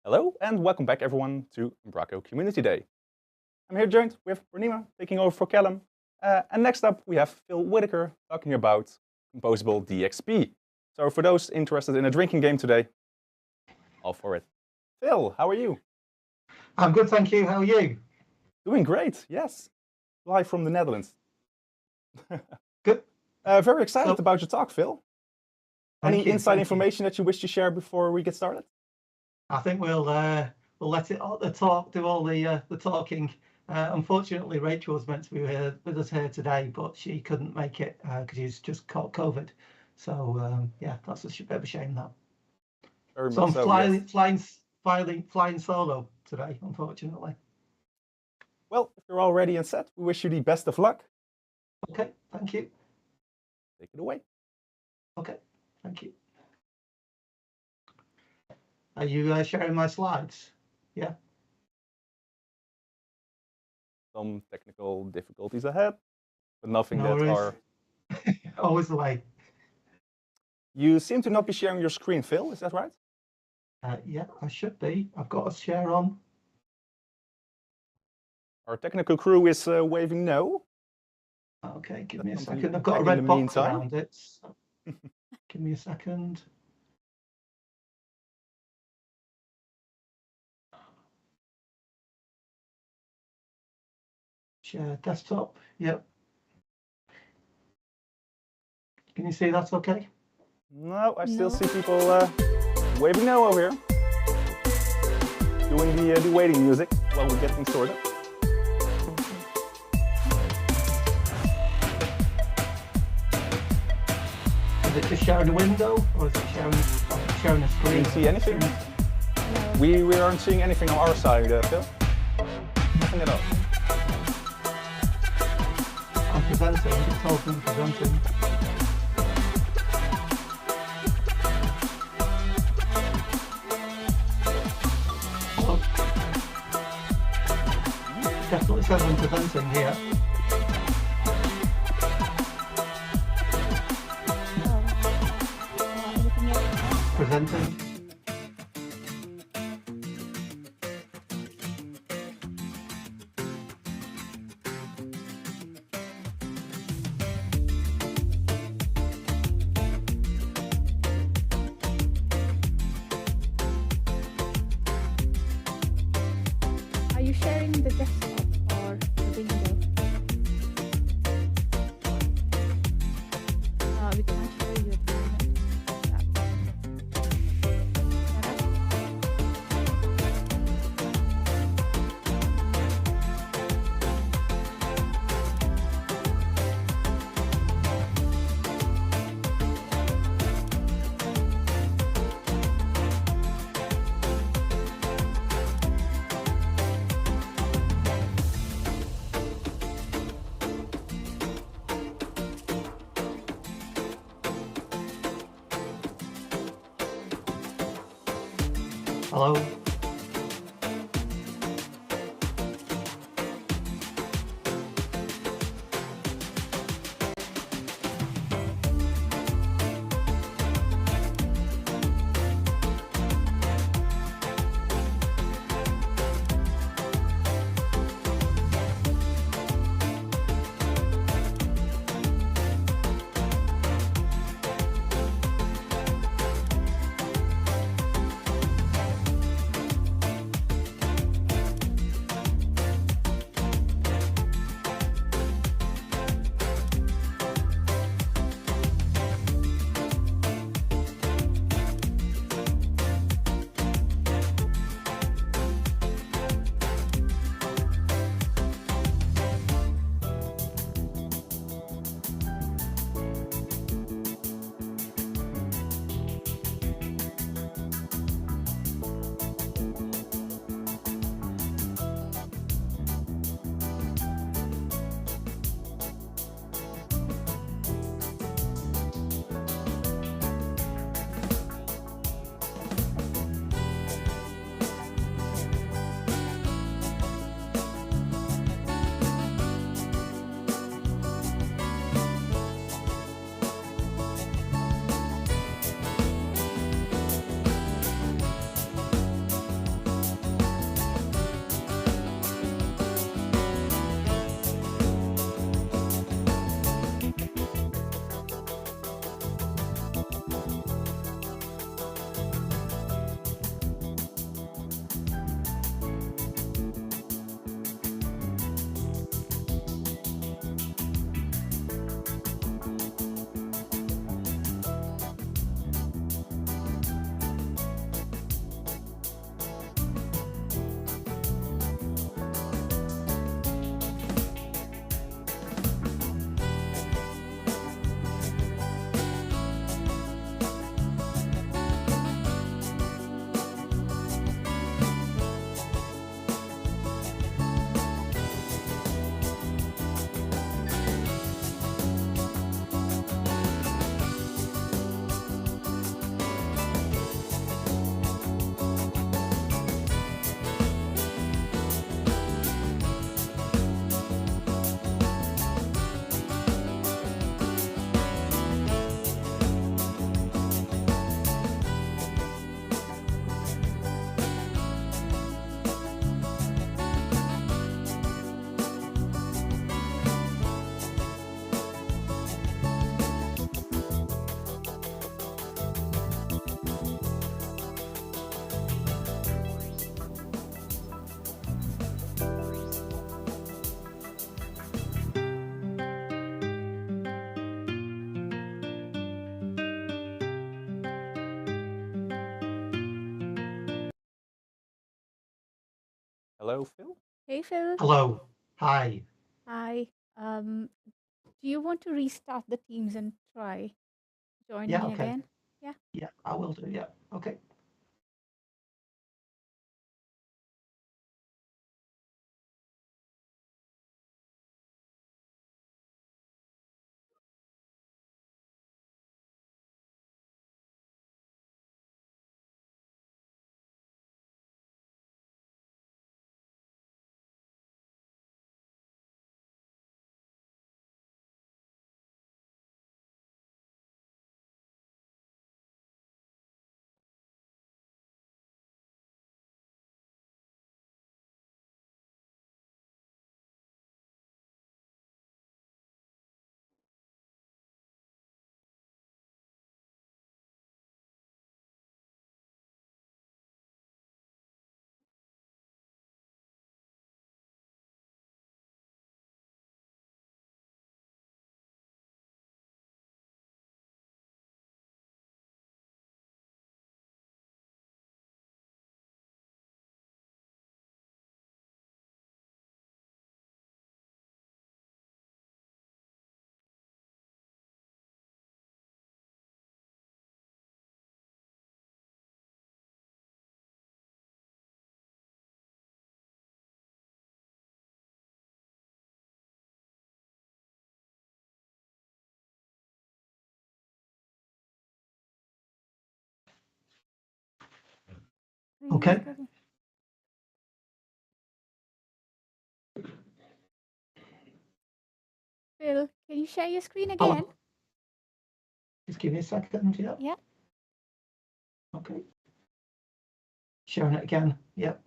Hello and welcome back everyone to Umbraco Community Day. I'm here joined with Renima taking over for Callum. And next up we have Phil Whitaker talking about composable DXP. So for those interested in a drinking game today, all for it. Phil, how are you? I'm good, thank you. How are you? Doing great, yes. Live from the Netherlands. Good. Very excited about your talk, Phil. Any inside information that you wish to share before we get started? I think we'll let the talk do all the talking. Unfortunately, Rachel was meant to be with us here today, but she couldn't make it because she's just caught COVID. So yeah, that's a bit of a shame that. So I'm flying solo today, unfortunately. Well, if you're all ready and set, we wish you the best of luck. Okay, thank you. Take it away. Okay, thank you. Are you sharing my slides? Yeah. Some technical difficulties ahead, but nothing No that are... Always the way. You seem to not be sharing your screen, Phil, is that right? Yeah, I should be. I've got a share on. Our technical crew is waving no. Okay, give me a second. I've got a red box around it. So give me a second. Share desktop. Yep. Can you see that's okay? No, I still see people waving no over here. Doing the waiting music while we get things sorted. Is it just showing a window, or is it showing a screen? Can you see anything? No. We aren't seeing anything on our side, Phil. Nothing at all. I'm presenting. It's open presenting. Oh. Definitely says I'm presenting here. Anything else? Presenting. Are you sharing the desktop or the window? We can't show you at the moment. Hello. Hello, Phil. Hey, Phil. Hello. Hi. Hi. Do you want to restart the Teams and try joining in Okay. again? Yeah. Yeah, I will do. Yeah. Okay. Okay. Phil, can you share your screen Hello. again? Just give me a second. Yeah. Yeah. Okay. Sharing it again. Yep.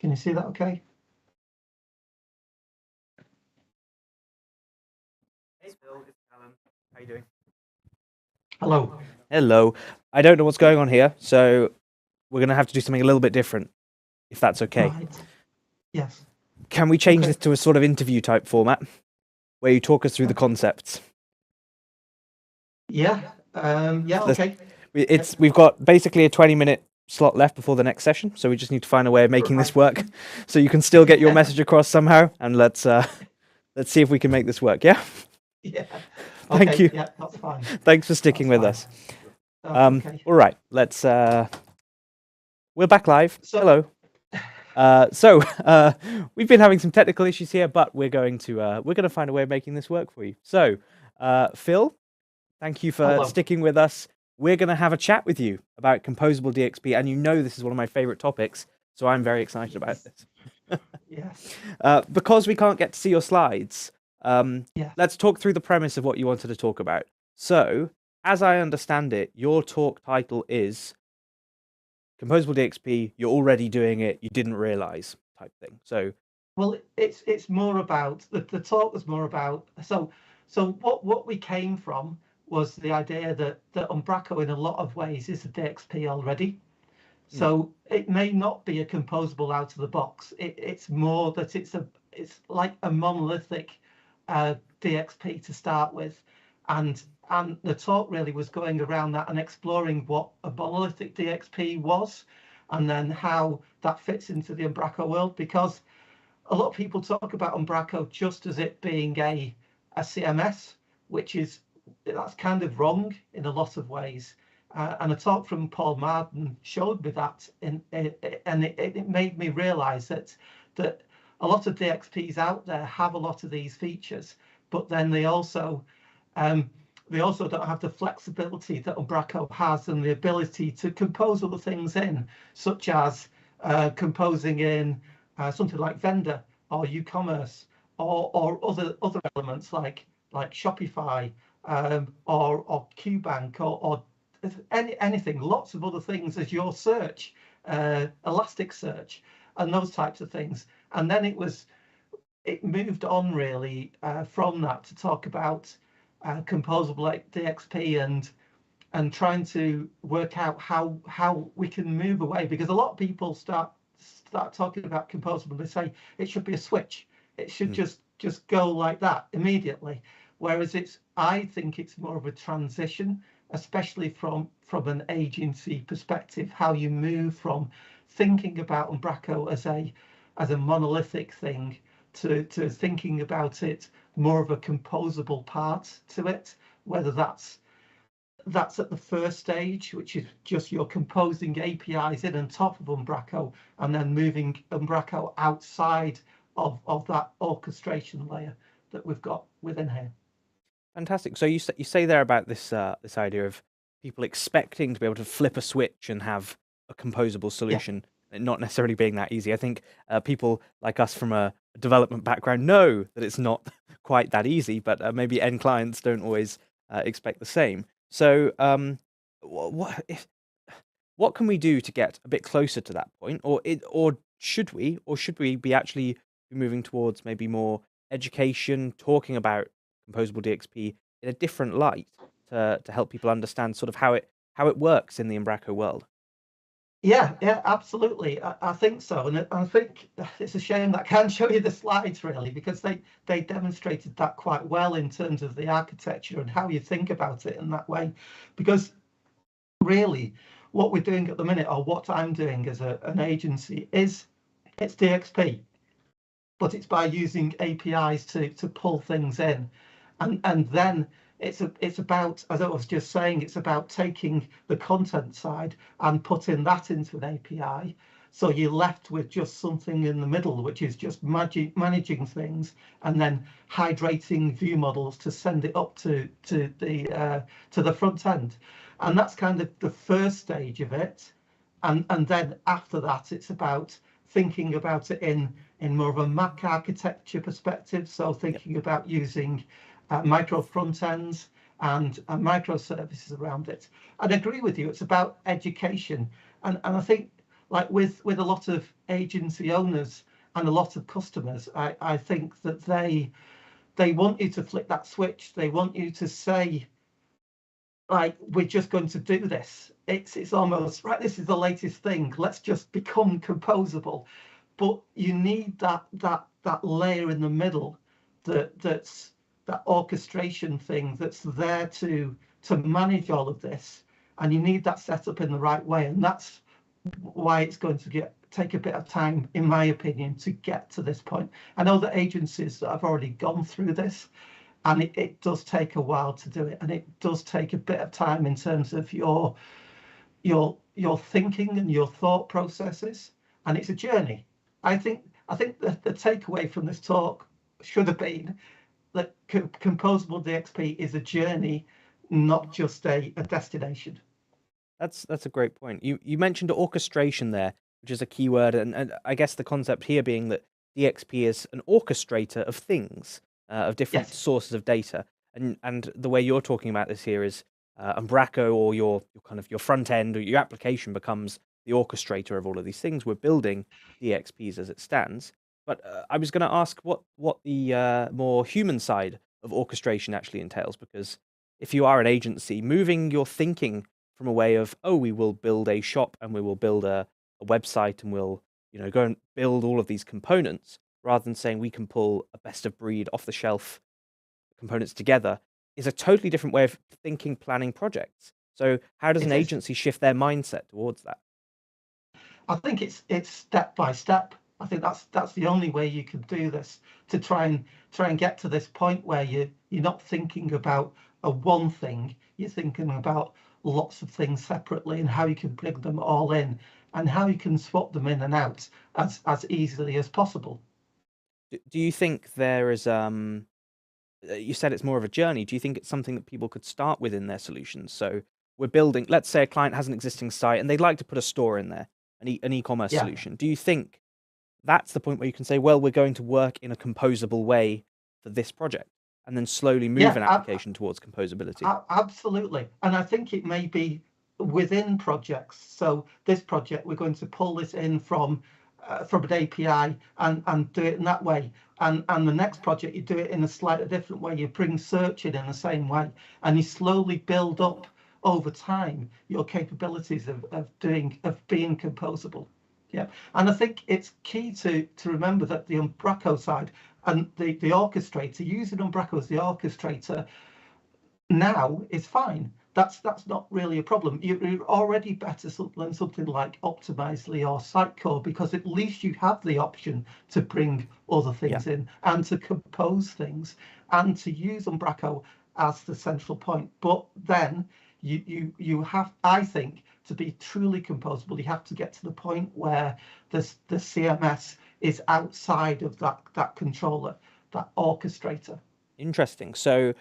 Can you see that okay? Hey Phil, it's Alan. How you doing? Hello. Hello. I don't know what's going on here, so we're going to have to do something a little bit different, if that's okay. Right. Yes. Can we change Okay. this to a sort of interview type format where you talk us through the concepts? Yeah. Yeah. Okay. We've got basically a 20-minute slot left before the next session, so we just need to find a way of making this work, so you can still get your message across somehow. And let's see if we can make this work. Yeah. Yeah. Thank Okay. you. Yeah, that's fine. Thanks for sticking with us. Okay. All right. Let's. We're back live. So- Hello. We've been having some technical issues here, but we're going to find a way of making this work for you. So, Phil, thank you for Hello. sticking with us. We're going to have a chat with you about composable DXP, and you know this is one of my favorite topics, so I'm very excited about this. Yes. Because we can't get to see your slides, Yeah. let's talk through the premise of what you wanted to talk about. So, as I understand it, your talk title is Composable DXP, you're already doing it, you didn't realize type thing. So, well, it's more about the talk was more about so what we came from was the idea that Umbraco in a lot of ways is a DXP already. So it may not be a composable out of the box. It's more that it's like a monolithic DXP to start with, and the talk really was going around that and exploring what a monolithic DXP was, and then how that fits into the Umbraco world, because a lot of people talk about Umbraco just as it being a CMS, that's kind of wrong in a lot of ways. And a talk from Paul Marden showed me that, and it made me realise that a lot of DXPs out there have a lot of these features, but then they also don't have the flexibility that Umbraco has and the ability to compose other things in, such as composing in something like vendor or e-commerce or other elements like Shopify or QBank or anything, lots of other things as your search, Elasticsearch, and those types of things. And then it moved on really from that to talk about composable DXP and trying to work out how we can move away, because a lot of people start talking about composable, they say it should be a switch, it should just go like that immediately, whereas I think it's more of a transition especially from an agency perspective, how you move from thinking about Umbraco as a monolithic thing to thinking about it more of a composable part to it, whether that's at the first stage, which is just you're composing APIs in and top of Umbraco, and then moving Umbraco outside of that orchestration layer that we've got within here. Fantastic. So you say there about this this idea of people expecting to be able to flip a switch and have a composable solution, not necessarily being that easy. I think people like us from a development background know that it's not quite that easy, but maybe end clients don't always expect the same. So what can we do to get a bit closer to that point, or should we be actually moving towards maybe more education, talking about composable DXP in a different light to help people understand sort of how it works in the Umbraco world? Yeah, absolutely. I think so, and I think it's a shame that I can't show you the slides really, because they demonstrated that quite well in terms of the architecture and how you think about it in that way. Because really, what we're doing at the minute, or what I'm doing as an agency, it's DXP, but it's by using APIs to pull things in, and then it's about, as I was just saying, it's about taking the content side and putting that into an API. So you're left with just something in the middle, which is just managing things and then hydrating view models to send it up to the front end. And that's kind of the first stage of it. And then after that, it's about thinking about it in more of a Mac architecture perspective. So thinking about using micro front ends and microservices around it. I'd agree with you. It's about education, and I think, like with a lot of agency owners and a lot of customers, I think that they want you to flip that switch. They want you to say, like, we're just going to do this. It's almost right. This is the latest thing. Let's just become composable. But you need that layer in the middle that's that orchestration thing that's there to manage all of this, and you need that set up in the right way, and that's why it's going to take a bit of time, in my opinion, to get to this point. I know that agencies that have already gone through this, and it does take a while to do it, and it does take a bit of time in terms of your thinking and your thought processes, and it's a journey. I think the takeaway from this talk should have been that composable DXP is a journey, not just a destination. That's a great point. You mentioned orchestration there, which is a key word, and I guess the concept here being that DXP is an orchestrator of things, of different sources of data, and the way you're talking about this here is Umbraco, or your kind of your front end or your application becomes the orchestrator of all of these things. We're building DXPs as it stands. But I was going to ask what the more human side of orchestration actually entails, because if you are an agency, moving your thinking from a way of, oh, we will build a shop and we will build a website and we'll go and build all of these components, rather than saying we can pull a best of breed off the shelf components together, is a totally different way of thinking, planning projects. So how does an agency shift their mindset towards that? I think it's step by step. I think that's the only way you can do this, to try and get to this point where you're not thinking about a one thing, you're thinking about lots of things separately and how you can bring them all in and how you can swap them in and out as easily as possible. Do you think there is you said it's more of a journey. Do you think it's something that people could start with in their solutions? So we're building, let's say a client has an existing site and they'd like to put a store in there, an e-commerce solution. Do you think that's the point where you can say, well, we're going to work in a composable way for this project, and then slowly move an application towards composability? Absolutely. And I think it may be within projects. So this project, we're going to pull this in from an API and do it in that way. And the next project, you do it in a slightly different way. You bring search in the same way, and you slowly build up over time your capabilities of being composable. Yeah, and I think it's key to remember that the Umbraco side and the orchestrator, using Umbraco as the orchestrator now is fine, that's not really a problem. You're already better than something like Optimizely or Sitecore, because at least you have the option to bring other things in and to compose things and to use Umbraco as the central point. But then you have, I think, to be truly composable, you have to get to the point where the CMS is outside of that controller, that orchestrator. Interesting. So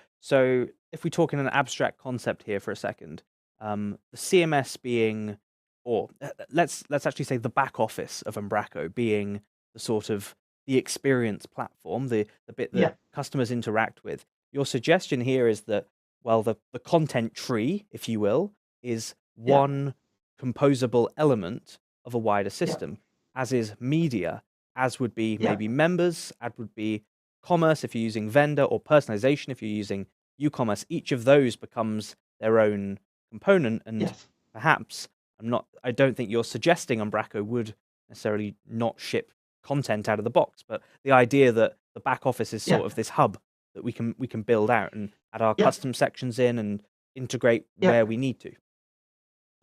if we talk in an abstract concept here for a second, the CMS being, or let's actually say the back office of Umbraco being the sort of the experience platform, the bit that customers interact with. Your suggestion here is that, well, the content tree, if you will, is one composable element of a wider system, as is media, as would be maybe members, as would be commerce if you're using vendor, or personalization if you're using e-commerce. Each of those becomes their own component, and perhaps I don't think you're suggesting Umbraco would necessarily not ship content out of the box, but the idea that the back office is sort of this hub that we can build out and add our custom sections in and integrate where we need to.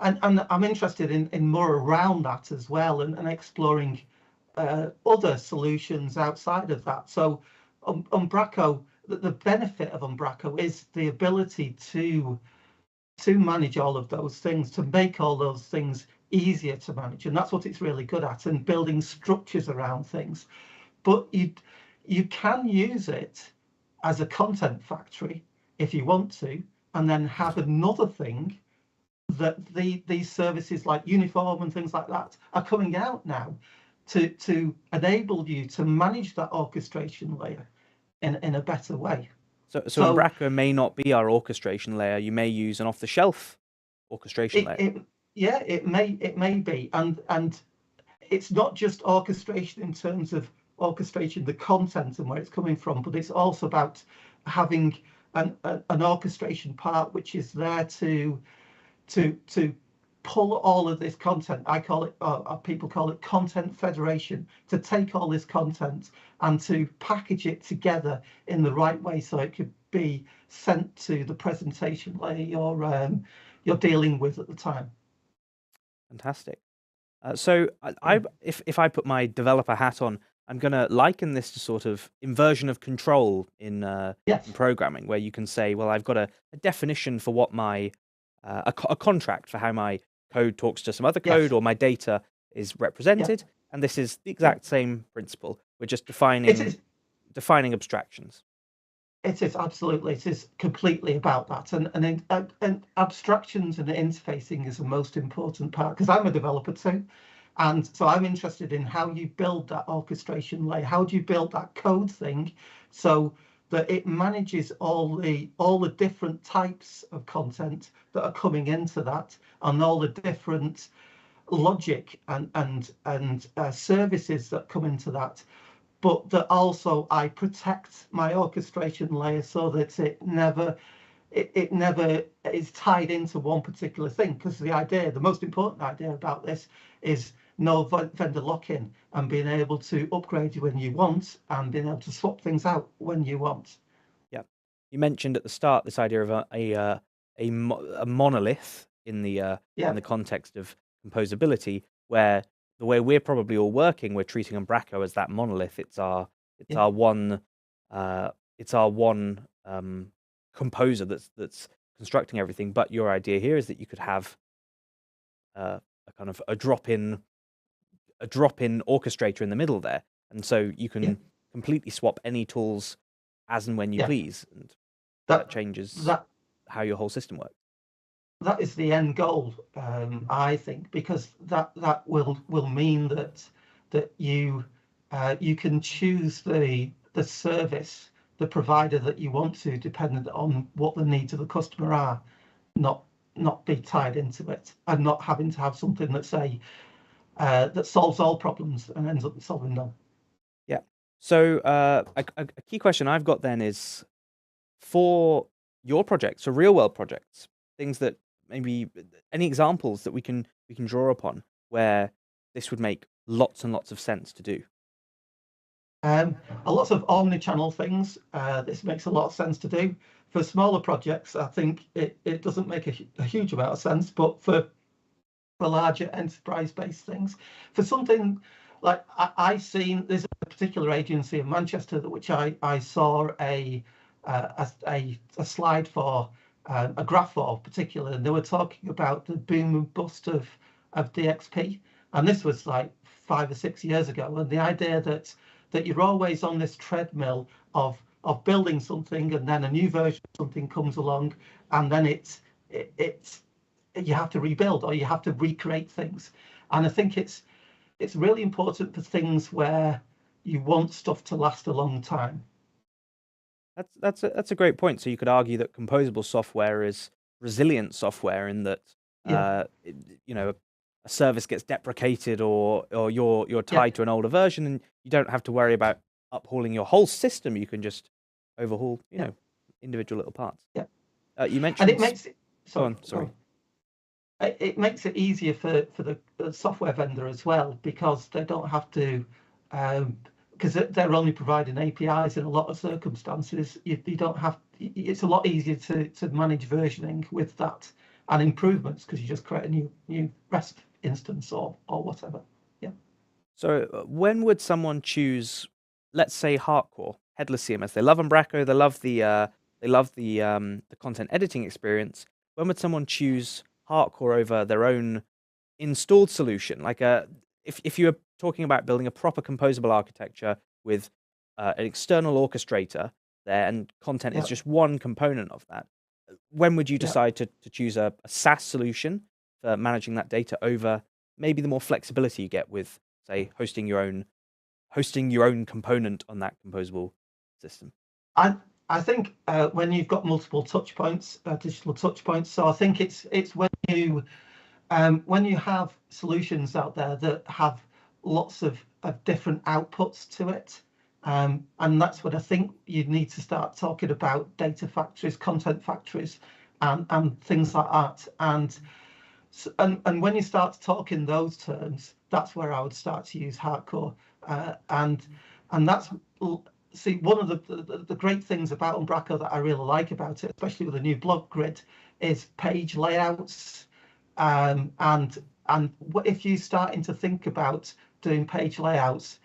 And I'm interested in more around that as well, and exploring other solutions outside of that. So Umbraco, the benefit of Umbraco is the ability to manage all of those things, to make all those things easier to manage, and that's what it's really good at, and building structures around things. But you can use it as a content factory if you want to, and then have another thing that these services like Uniform and things like that are coming out now to enable you to manage that orchestration layer in a better way. So Umbraco may not be our orchestration layer. You may use an off-the-shelf orchestration layer. It may be, and it's not just orchestration in terms of orchestrating the content and where it's coming from, but it's also about having an orchestration part which is there to pull all of this content. I call it, people call it content federation, to take all this content and to package it together in the right way so it could be sent to the presentation layer you're dealing with at the time. Fantastic. So if I put my developer hat on, I'm going to liken this to sort of inversion of control in programming, where you can say, well, I've got a definition for what my a contract for how my code talks to some other code, or my data is represented, and this is the exact same principle. We're just defining abstractions. It is, absolutely. It is completely about that, and abstractions and interfacing is the most important part, because I'm a developer too, and so I'm interested in how you build that orchestration layer. How do you build that code thing so that it manages all the different types of content that are coming into that, and all the different logic and services that come into that, but that also I protect my orchestration layer so that it never is tied into one particular thing. Because the most important idea about this is no vendor lock-in, and being able to upgrade you when you want, and being able to swap things out when you want. Yeah, you mentioned at the start this idea of a monolith in the context of composability, where the way we're probably all working, we're treating Umbraco as that monolith. It's our one composer that's constructing everything. But your idea here is that you could have a kind of a drop-in orchestrator in the middle there, and so you can completely swap any tools as and when you please, and that changes how your whole system works. That is the end goal, I think, because that will mean that you can choose the service, the provider that you want to, dependent on what the needs of the customer are, not be tied into it, and not having to have something that solves all problems and ends up solving none. Yeah. So a key question I've got then is, for your projects, for real world projects, things that maybe any examples that we can draw upon where this would make lots and lots of sense to do. A lot of omni-channel things. This makes a lot of sense to do. for smaller projects, I think it doesn't make a huge amount of sense, but for larger enterprise-based things, for something like I've seen, there's a particular agency in Manchester which I saw a slide for, a graph for particularly, and they were talking about the boom and bust of DXP, and this was like 5 or 6 years ago, and the idea that you're always on this treadmill of building something, and then a new version of something comes along, and then it's you have to rebuild or you have to recreate things. And I think it's really important for things where you want stuff to last a long time. That's a great point. So you could argue that composable software is resilient software in that you know, a service gets deprecated or you're tied to an older version, and you don't have to worry about uphauling your whole system. You can just overhaul, you know, individual little parts. You mentioned, and it makes it. Sorry. It makes it easier for the software vendor as well, because they don't have to, because they're only providing APIs in a lot of circumstances. You don't have. It's a lot easier to manage versioning with that and improvements, because you just create a new REST instance or whatever. Yeah. So when would someone choose, let's say, hardcore headless CMS? They love Umbraco. They love the content editing experience. When would someone choose hardcore over their own installed solution? Like if you were talking about building a proper composable architecture with an external orchestrator there, and content is just one component of that, when would you decide to choose a SaaS solution for managing that data over maybe the more flexibility you get with, say, hosting your own component on that composable system? I think when you've got multiple touch points, digital touch points. So I think it's when you have solutions out there that have lots of different outputs to it, and that's what I think you need to start talking about: data factories, content factories, and things like that. And when you start talking those terms, that's where I would start to use hardcore, and that's. See, one of the great things about Umbraco that I really like about it, especially with the new block grid, is page layouts. And if you're starting to think about doing page layouts,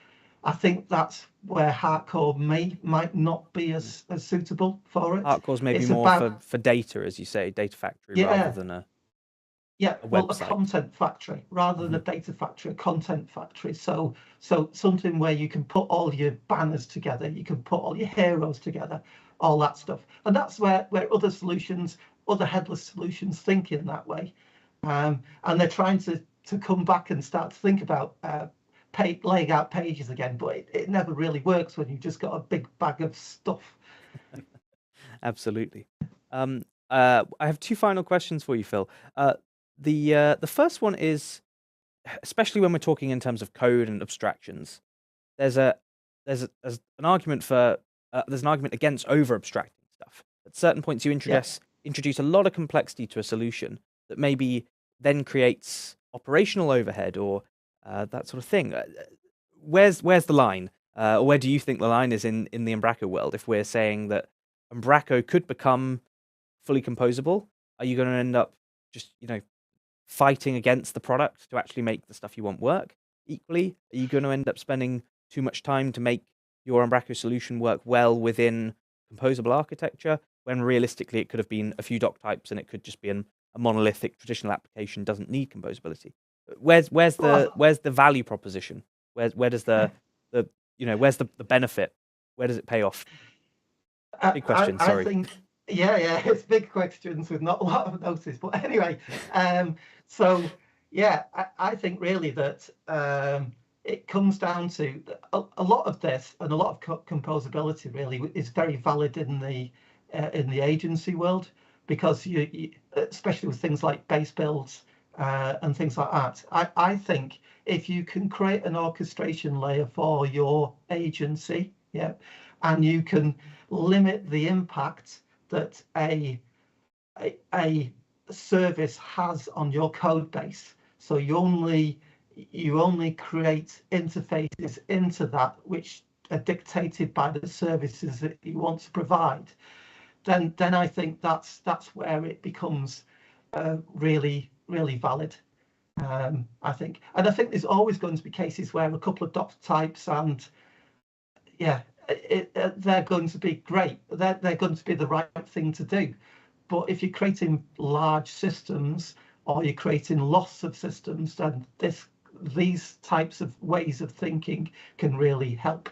I think that's where hardcore might not be as suitable for it. Hardcore's maybe more for data, as you say, data factory rather than a a content factory rather than a data factory, a content factory. So something where you can put all your banners together, you can put all your heroes together, all that stuff. And that's where other solutions, other headless solutions, think in that way. And they're trying to come back and start to think about laying out pages again, but it never really works when you've just got a big bag of stuff. Absolutely. I have two final questions for you, Phil. The first one is, especially when we're talking in terms of code and abstractions, there's an argument against over abstracting stuff. At certain points, you introduce a lot of complexity to a solution that maybe then creates operational overhead or that sort of thing. Where's the line? Or where do you think the line is in the Umbraco world? If we're saying that Umbraco could become fully composable, are you going to end up just, fighting against the product to actually make the stuff you want work? Equally, are you going to end up spending too much time to make your Umbraco solution work well within composable architecture, when realistically it could have been a few doc types and it could just be a monolithic traditional application, doesn't need composability? Where's the value proposition? Where does where's the benefit? Where does it pay off? Big question. Sorry. I think, it's big questions with not a lot of notice, but anyway, I think really that it comes down to a lot of this, and a lot of composability really is very valid in the agency world, because you especially with things like base builds and things like that. I think if you can create an orchestration layer for your agency, and you can limit the impact that a service has on your code base, so you only create interfaces into that which are dictated by the services that you want to provide, then I think that's where it becomes really valid. I think there's always going to be cases where a couple of doctor types and they're going to be great. They're going to be the right thing to do. But if you're creating large systems or you're creating lots of systems, then these types of ways of thinking can really help.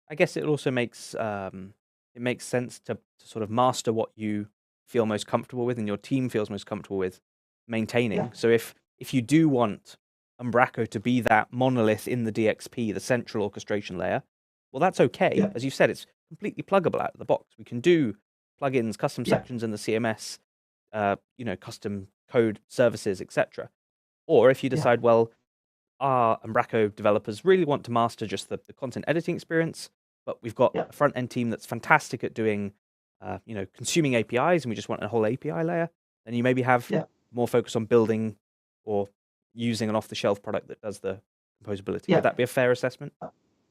I guess it also makes it makes sense to sort of master what you feel most comfortable with and your team feels most comfortable with maintaining. Yeah. So if you do want Umbraco to be that monolith in the DXP, the central orchestration layer, well, that's okay. Yeah. As you said, it's completely pluggable out of the box. We can do plugins, custom sections in the CMS, custom code services, etc. Or if you decide, well, our Umbraco developers really want to master just the content editing experience, but we've got a front-end team that's fantastic at doing, consuming APIs, and we just want a whole API layer, then you maybe have more focus on building or using an off-the-shelf product that does the composability. Would that be a fair assessment?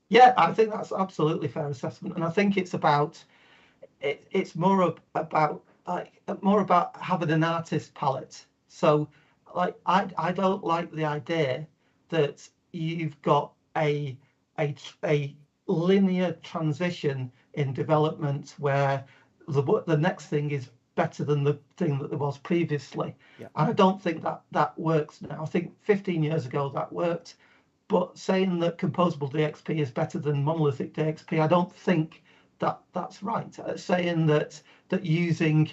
Yeah, I think that's absolutely fair assessment, and I think it's about it's more about having an artist palette. So, like, I don't like the idea that you've got a linear transition in development where the next thing is better than the thing that there was previously. And I don't think that works now. I think 15 years ago that worked, but saying that composable DXP is better than monolithic DXP, I don't think that's right. Saying that using,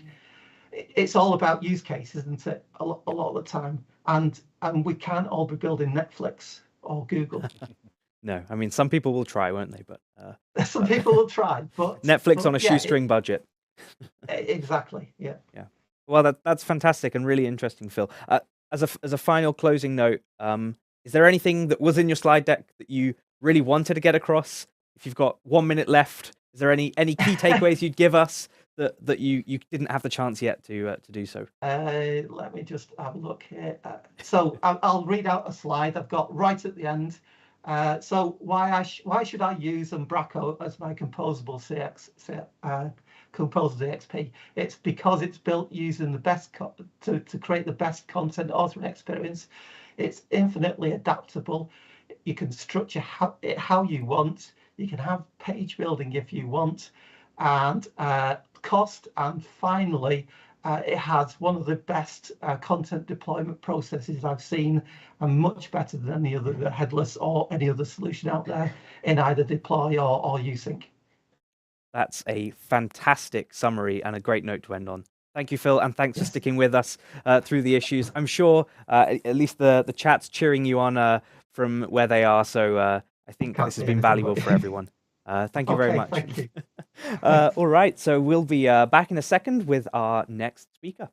it's all about use cases, isn't it? A lot of the time, and we can't all be building Netflix or Google. No, I mean, some people will try, won't they? But some people will try, but Netflix on a shoestring budget. Exactly. Yeah. Well, that's fantastic and really interesting, Phil. As a final closing note, is there anything that was in your slide deck that you really wanted to get across? If you've got 1 minute left, is there any key takeaways you'd give us that you didn't have the chance yet to do so? Let me just have a look here. So I'll read out a slide I've got right at the end. So why should I use Umbraco as my composable composable DXP? It's because it's built using the best to create the best content authoring experience. It's infinitely adaptable. You can structure how you want. You can have page building if you want, and cost. And finally, it has one of the best content deployment processes I've seen, and much better than any other headless or any other solution out there in either deploy or usync. That's a fantastic summary and a great note to end on. Thank you, Phil, and thanks for sticking with us through the issues. I'm sure at least the chat's cheering you on from where they are, so I think this has been valuable for everyone. Thank you very much. Thank you. All right, so we'll be back in a second with our next speaker.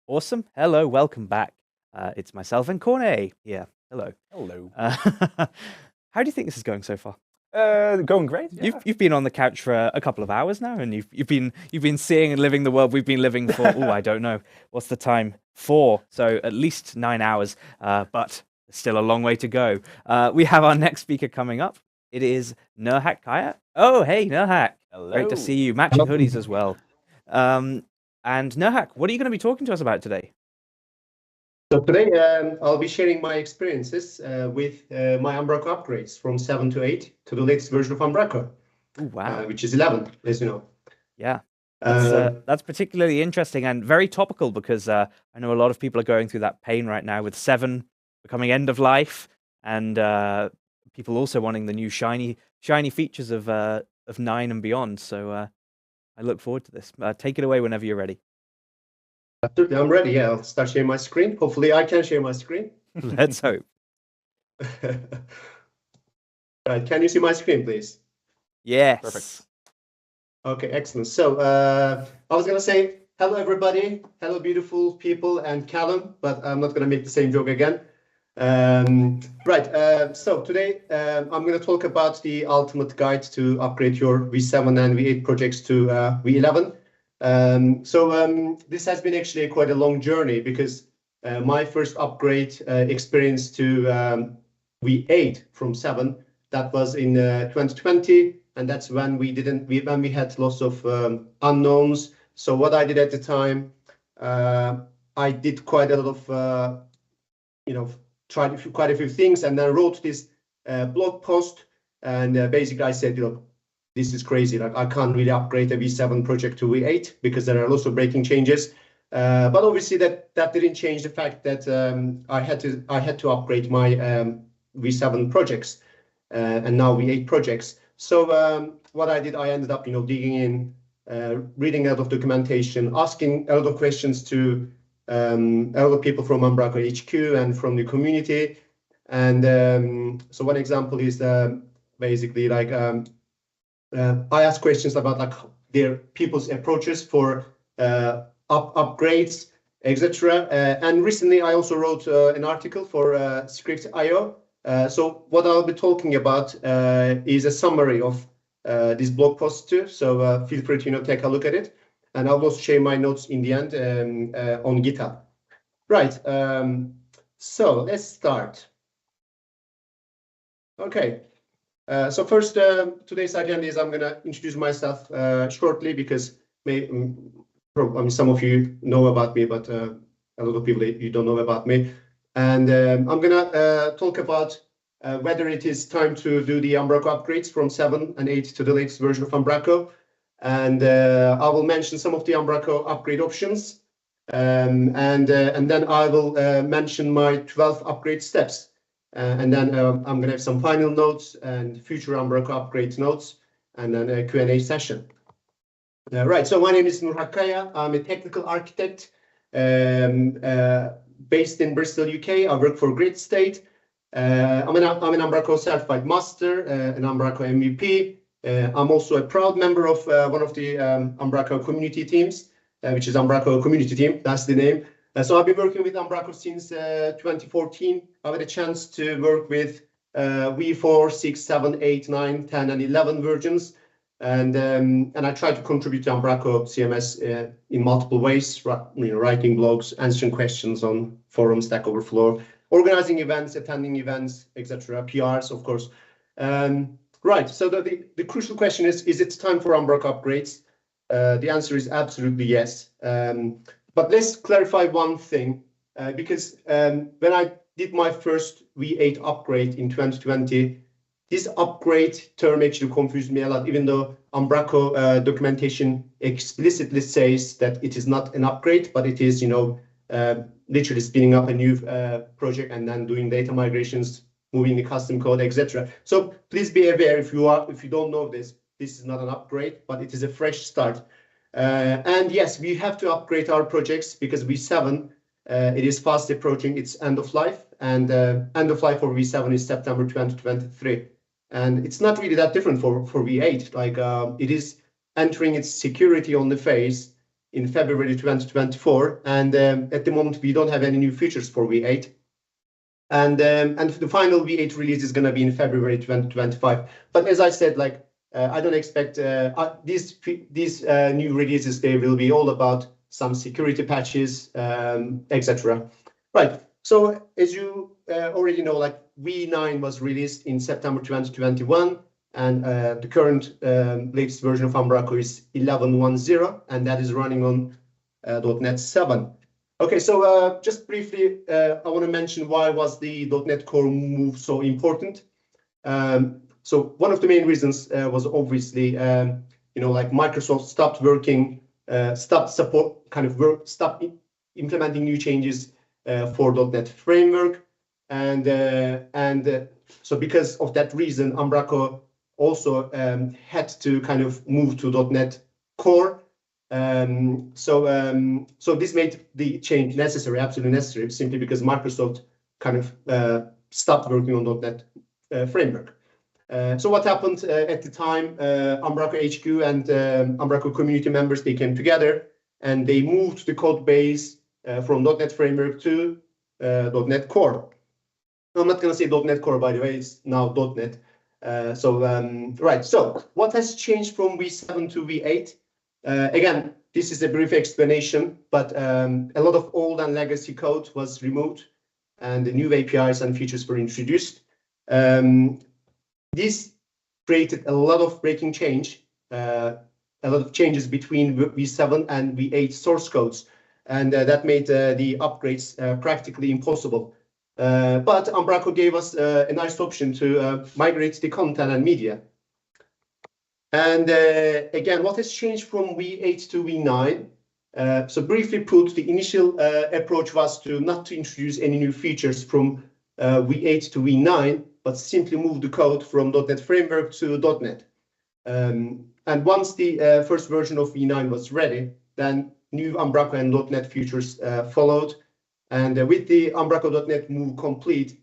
Awesome. Hello, welcome back. It's myself and Corne here. Hello. Hello. How do you think this is going so far? Going great. Yeah. You've been on the couch for a couple of hours now, and you've been seeing and living the world we've been living for. I don't know, what's the time? 4, so at least 9 hours. But still a long way to go. We have our next speaker coming up. It is Nurhak Kaya. Oh, hey Nurhak. Hello. Great to see you. Matching hoodies as well. And Nurhak, what are you going to be talking to us about today? So today I'll be sharing my experiences with my Umbraco upgrades from 7 to 8 to the latest version of Umbraco, which is 11, as you know. Yeah, that's particularly interesting and very topical because I know a lot of people are going through that pain right now with 7 becoming end of life, and people also wanting the new shiny features of 9 and beyond. So I look forward to this. Take it away whenever you're ready. Absolutely, I'm ready. Yeah, I'll start sharing my screen. Hopefully I can share my screen. Let's hope. Right, can you see my screen, please? Yes. Perfect. Okay, excellent. So I was going to say, hello, everybody. Hello, beautiful people, and Callum, but I'm not going to make the same joke again. Right. So today I'm going to talk about the ultimate guide to upgrade your V7 and V8 projects to V11. This has been actually quite a long journey because my first upgrade experience to V8 from 7, that was in 2020, and that's when we had lots of unknowns. So what I did at the time, I did quite a lot of tried quite a few things, and then wrote this blog post, and basically I said, this is crazy. Like, I can't really upgrade a V7 project to V8 because there are lots of breaking changes. But obviously that didn't change the fact that I had to upgrade my V7 projects and now V8 projects. So what I did, I ended up digging in, reading a lot of documentation, asking a lot of questions to a lot of people from Umbraco HQ and from the community. And so one example is basically like I asked questions about like their people's approaches for upgrades, etc. And recently I also wrote an article for Script.io. So what I'll be talking about is a summary of this blog post too. So feel free to take a look at it. And I'll also share my notes in the end on GitHub. Right. So let's start. Okay. So first, today's agenda is I'm going to introduce myself shortly because some of you know about me, but a lot of people you don't know about me. And I'm going to talk about whether it is time to do the Umbraco upgrades from 7 and 8 to the latest version of Umbraco. And I will mention some of the Umbraco upgrade options. And then I will mention my 12 upgrade steps. And then I'm going to have some final notes and future Umbraco upgrade notes, and then a Q&A session. Right, so my name is Nur Hakkaya. I'm a technical architect based in Bristol, UK. I work for Grid State. I'm an Umbraco certified master, an Umbraco MVP. I'm also a proud member of one of the Umbraco community teams, which is Umbraco Community Team. That's the name. So I've been working with Umbraco since 2014. I've had a chance to work with V4, 6, 7, 8, 9, 10, and 11 versions. And I try to contribute to Umbraco CMS in multiple ways, writing blogs, answering questions on forums, Stack Overflow, organizing events, attending events, etc., PRs, of course. Right, so the crucial question is it time for Umbraco upgrades? The answer is absolutely yes. But let's clarify one thing, because when I did my first V8 upgrade in 2020, this upgrade term actually confused me a lot, even though Umbraco documentation explicitly says that it is not an upgrade, but it is, literally spinning up a new project and then doing data migrations, moving the custom code, etc. So please be aware, if you don't know this is not an upgrade, but it is a fresh start. And yes, we have to upgrade our projects because V7 it is fast approaching its end of life, and end of life for V7 is September 2023. And it's not really that different for V8. Like it is entering its security on the phase in February 2024, and at the moment we don't have any new features for V8. And the final V8 release is going to be in February 2025. But as I said, like I don't expect these new releases. They will be all about some security patches, etc. Right. So as you already know, like V9 was released in September 2021, and the current latest version of Umbraco is 11.10, and that is running on .NET 7. Okay, so just briefly, I want to mention why was the .NET Core move so important. So one of the main reasons was obviously, like Microsoft stopped implementing new changes for .NET Framework, and so because of that reason, Umbraco also had to kind of move to .NET Core. So this made the change necessary, absolutely necessary, simply because Microsoft kind of stopped working on .NET Framework. So what happened at the time, Umbraco HQ and Umbraco community members, they came together and they moved the code base from .NET Framework to .NET Core. I'm not going to say .NET Core, by the way, it's now .NET. Right, so what has changed from V7 to V8? Again, this is a brief explanation, but a lot of old and legacy code was removed and the new APIs and features were introduced. This created a lot of breaking change, a lot of changes between V7 and V8 source codes, and that made the upgrades practically impossible. But Umbraco gave us a nice option to migrate the content and media. And again, what has changed from V8 to V9? So briefly put, the initial approach was not to introduce any new features from V8 to V9, but simply move the code from .NET Framework to .NET. And once the first version of V9 was ready, then new Umbraco and .NET features followed. And with the Umbraco.NET move complete,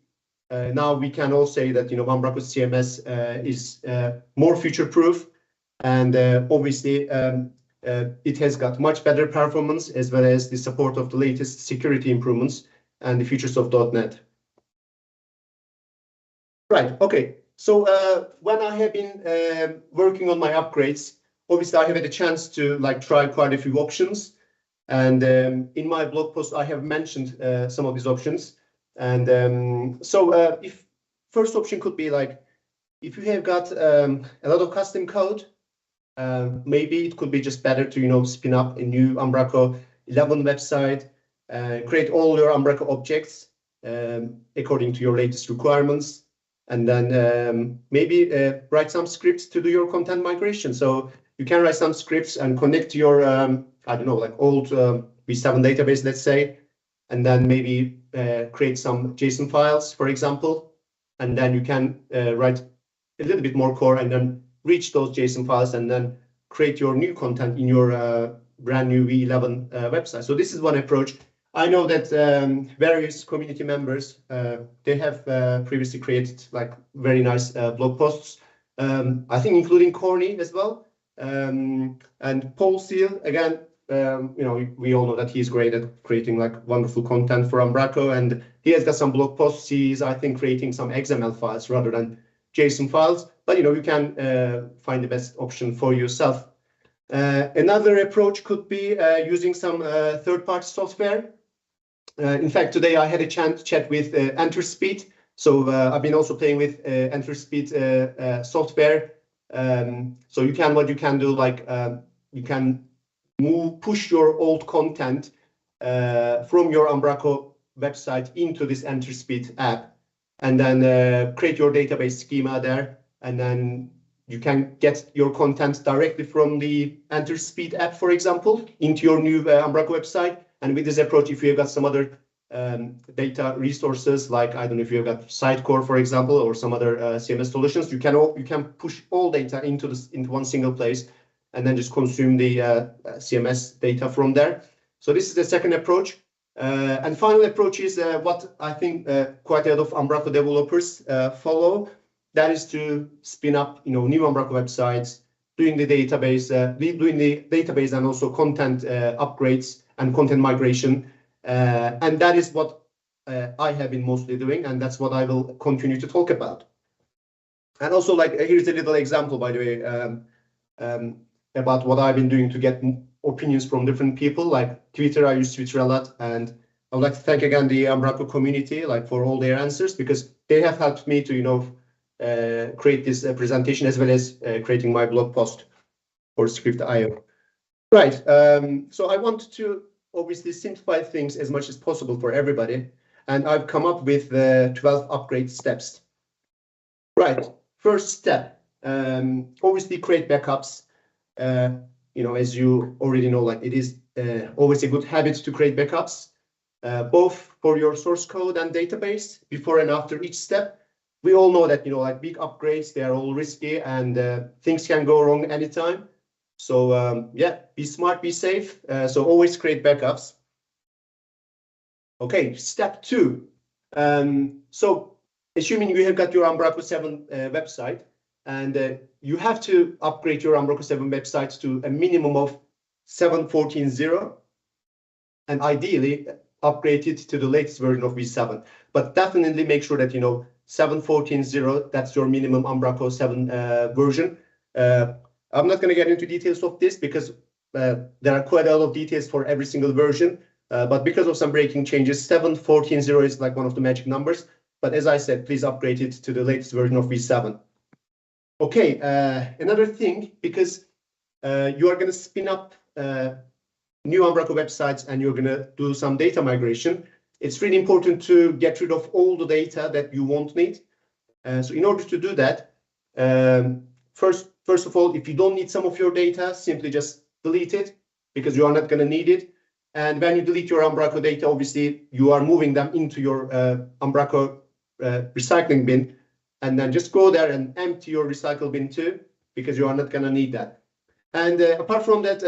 now we can all say that Umbraco CMS is more future-proof, and obviously it has got much better performance as well as the support of the latest security improvements and the features of .NET. Right. Okay. So when I have been working on my upgrades, obviously I have had a chance to try quite a few options. And in my blog post, I have mentioned some of these options. And if first option could be if you have got a lot of custom code, maybe it could be just better to spin up a new Umbraco 11 website, create all your Umbraco objects according to your latest requirements, and then maybe write some scripts to do your content migration. So you can write some scripts and connect to your I don't know, old V7 database, let's say, and then maybe create some JSON files, for example, and then you can write a little bit more core and then reach those JSON files and then create your new content in your brand new V11 website. So this is one approach. I know that various community members, they have previously created very nice blog posts, I think including Corny as well. And Paul Seal, again, we all know that he's great at creating wonderful content for Umbraco, and he has got some blog posts. He's, I think, creating some XML files rather than JSON files, but you can find the best option for yourself. Another approach could be using some third-party software. In fact, today I had a chance to chat with EnterSpeed. So I've been also playing with EnterSpeed software. So what you can do, you can push your old content from your Umbraco website into this EnterSpeed app, and then create your database schema there, and then you can get your content directly from the EnterSpeed app, for example, into your new Umbraco website. And with this approach, if you've got some other data resources, I don't know if you've got Sitecore, for example, or some other CMS solutions, you can push all data into one single place, and then just consume the CMS data from there. So this is the second approach. And final approach is what I think quite a lot of Umbraco developers follow. That is to spin up, new Umbraco websites, doing the database and also content upgrades and content migration. And that is what I have been mostly doing, and that's what I will continue to talk about. And also, here's a little example, by the way, about what I've been doing to get opinions from different people. Twitter, I use Twitter a lot, and I would like to thank again the Umbraco community for all their answers, because they have helped me to create this presentation as well as creating my blog post for Script.io. Right. So I want to obviously simplify things as much as possible for everybody, and I've come up with 12 upgrade steps. Right. First step, obviously create backups. As you already know, it is always a good habit to create backups, both for your source code and database before and after each step. We all know that, big upgrades, they are all risky, and things can go wrong anytime. So yeah, be smart, be safe. So always create backups. Okay, step 2. So assuming you have got your Umbraco 7 website, and you have to upgrade your Umbraco 7 website to a minimum of 7.14.0. And ideally, upgrade it to the latest version of V7. But definitely make sure that 7.14.0, that's your minimum Umbraco 7 version. I'm not going to get into details of this because there are quite a lot of details for every single version. But because of some breaking changes, 7.14.0 is like one of the magic numbers. But as I said, please upgrade it to the latest version of V7. Okay, another thing, because you are going to spin up new Umbraco websites and you're going to do some data migration, it's really important to get rid of all the data that you won't need. So in order to do that, first of all, if you don't need some of your data, simply just delete it because you are not going to need it. And when you delete your Umbraco data, obviously you are moving them into your Umbraco recycling bin, and then just go there and empty your recycle bin too, because you are not going to need that. And apart from that,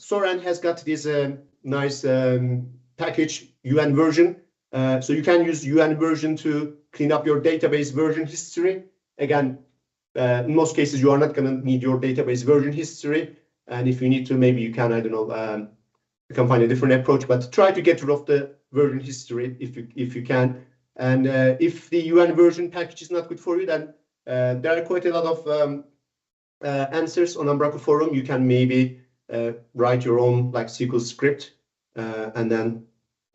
Soran has got this nice package, UN version. So you can use UN version to clean up your database version history. Again, in most cases, you are not going to need your database version history. And if you need to, maybe you can, I don't know, you can find a different approach, but try to get rid of the version history if you can. And if the UN version package is not good for you, then there are quite a lot of answers on Umbraco forum. You can maybe write your own like SQL script and then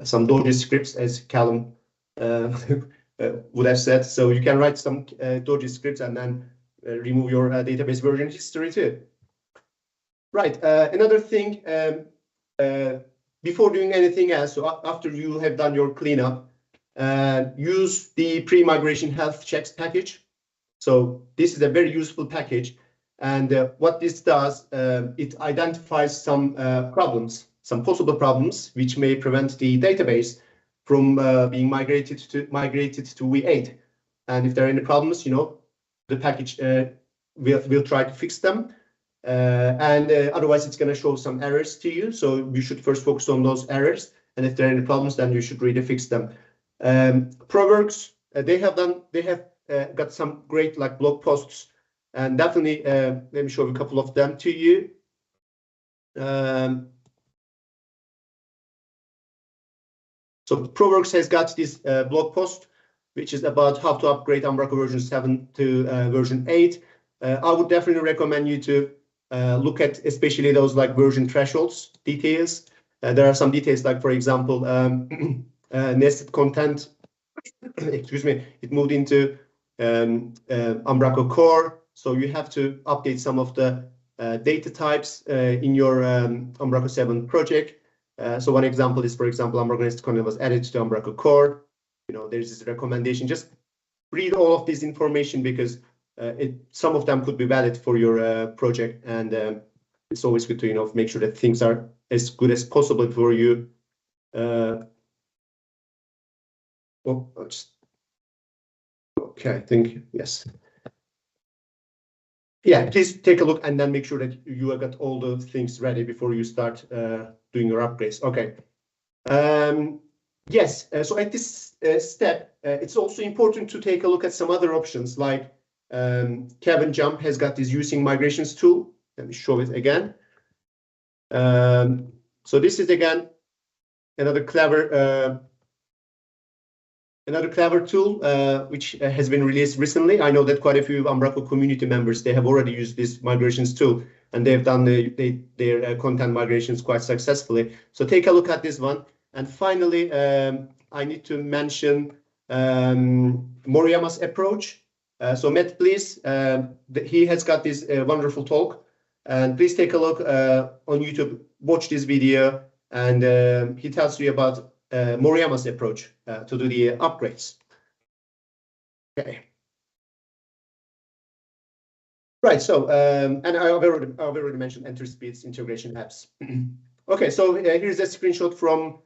some Doji scripts, as Callum would have said. So you can write some Doji scripts and then remove your database version history too. Right. Another thing, before doing anything else, so after you have done your cleanup, use the pre-migration health checks package. So this is a very useful package. And what this does, it identifies some problems, some possible problems, which may prevent the database from being migrated to V8. And if there are any problems, the package will try to fix them. And otherwise, it's going to show some errors to you. So you should first focus on those errors. And if there are any problems, then you should really fix them. ProWorks, they have got some great like blog posts. And definitely, let me show a couple of them to you. So ProWorks has got this blog post, which is about how to upgrade Umbraco version 7 to version 8. I would definitely recommend you to look at especially those like version thresholds details. There are some details like, for example, nested content. Excuse me, it moved into Umbraco core. So you have to update some of the data types in your Umbraco 7 project. So one example is, for example, Umbraco nested content was added to Umbraco core. There's this recommendation. Just read all of this information because some of them could be valid for your project, and it's always good to make sure that things are as good as possible for you. Okay, I think yes. Yeah, please take a look and then make sure that you have got all the things ready before you start doing your upgrades. Okay. Yes, so at this step, it's also important to take a look at some other options like Kevin Jump has got this using migrations tool. Let me show it again. So this is again another clever tool which has been released recently. I know that quite a few Umbraco community members, they have already used this migrations tool and they've done their content migrations quite successfully. So take a look at this one. And finally, I need to mention Moriyama's approach. So Matt, please, he has got this wonderful talk, and please take a look on YouTube, watch this video, and he tells you about Moriyama's approach to do the upgrades. Okay. Right, so, and I've already mentioned Enter Speed's integration apps. Okay, so here's a screenshot from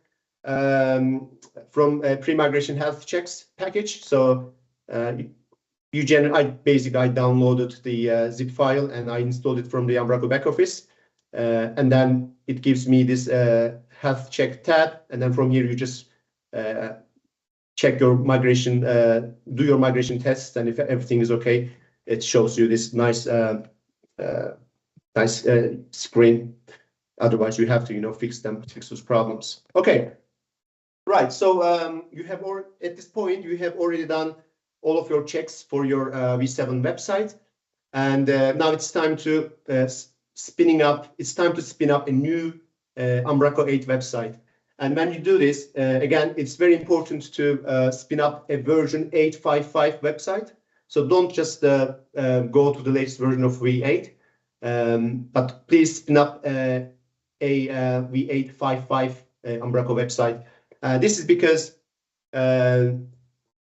pre-migration health checks package. So I downloaded the zip file and I installed it from the Umbraco backoffice, and then it gives me this health check tab, and then from here you just check your migration, do your migration tests, and if everything is okay, it shows you this nice screen. Otherwise, you have to fix those problems. Okay. Right. So you have at this point you have already done all of your checks for your V7 website, and now it's time to spin up a new Umbraco 8 website. And when you do this, again, it's very important to spin up a version 8.5.5 website. So don't just go to the latest version of V8, but please spin up a V8.5.5 Umbraco website. This is because from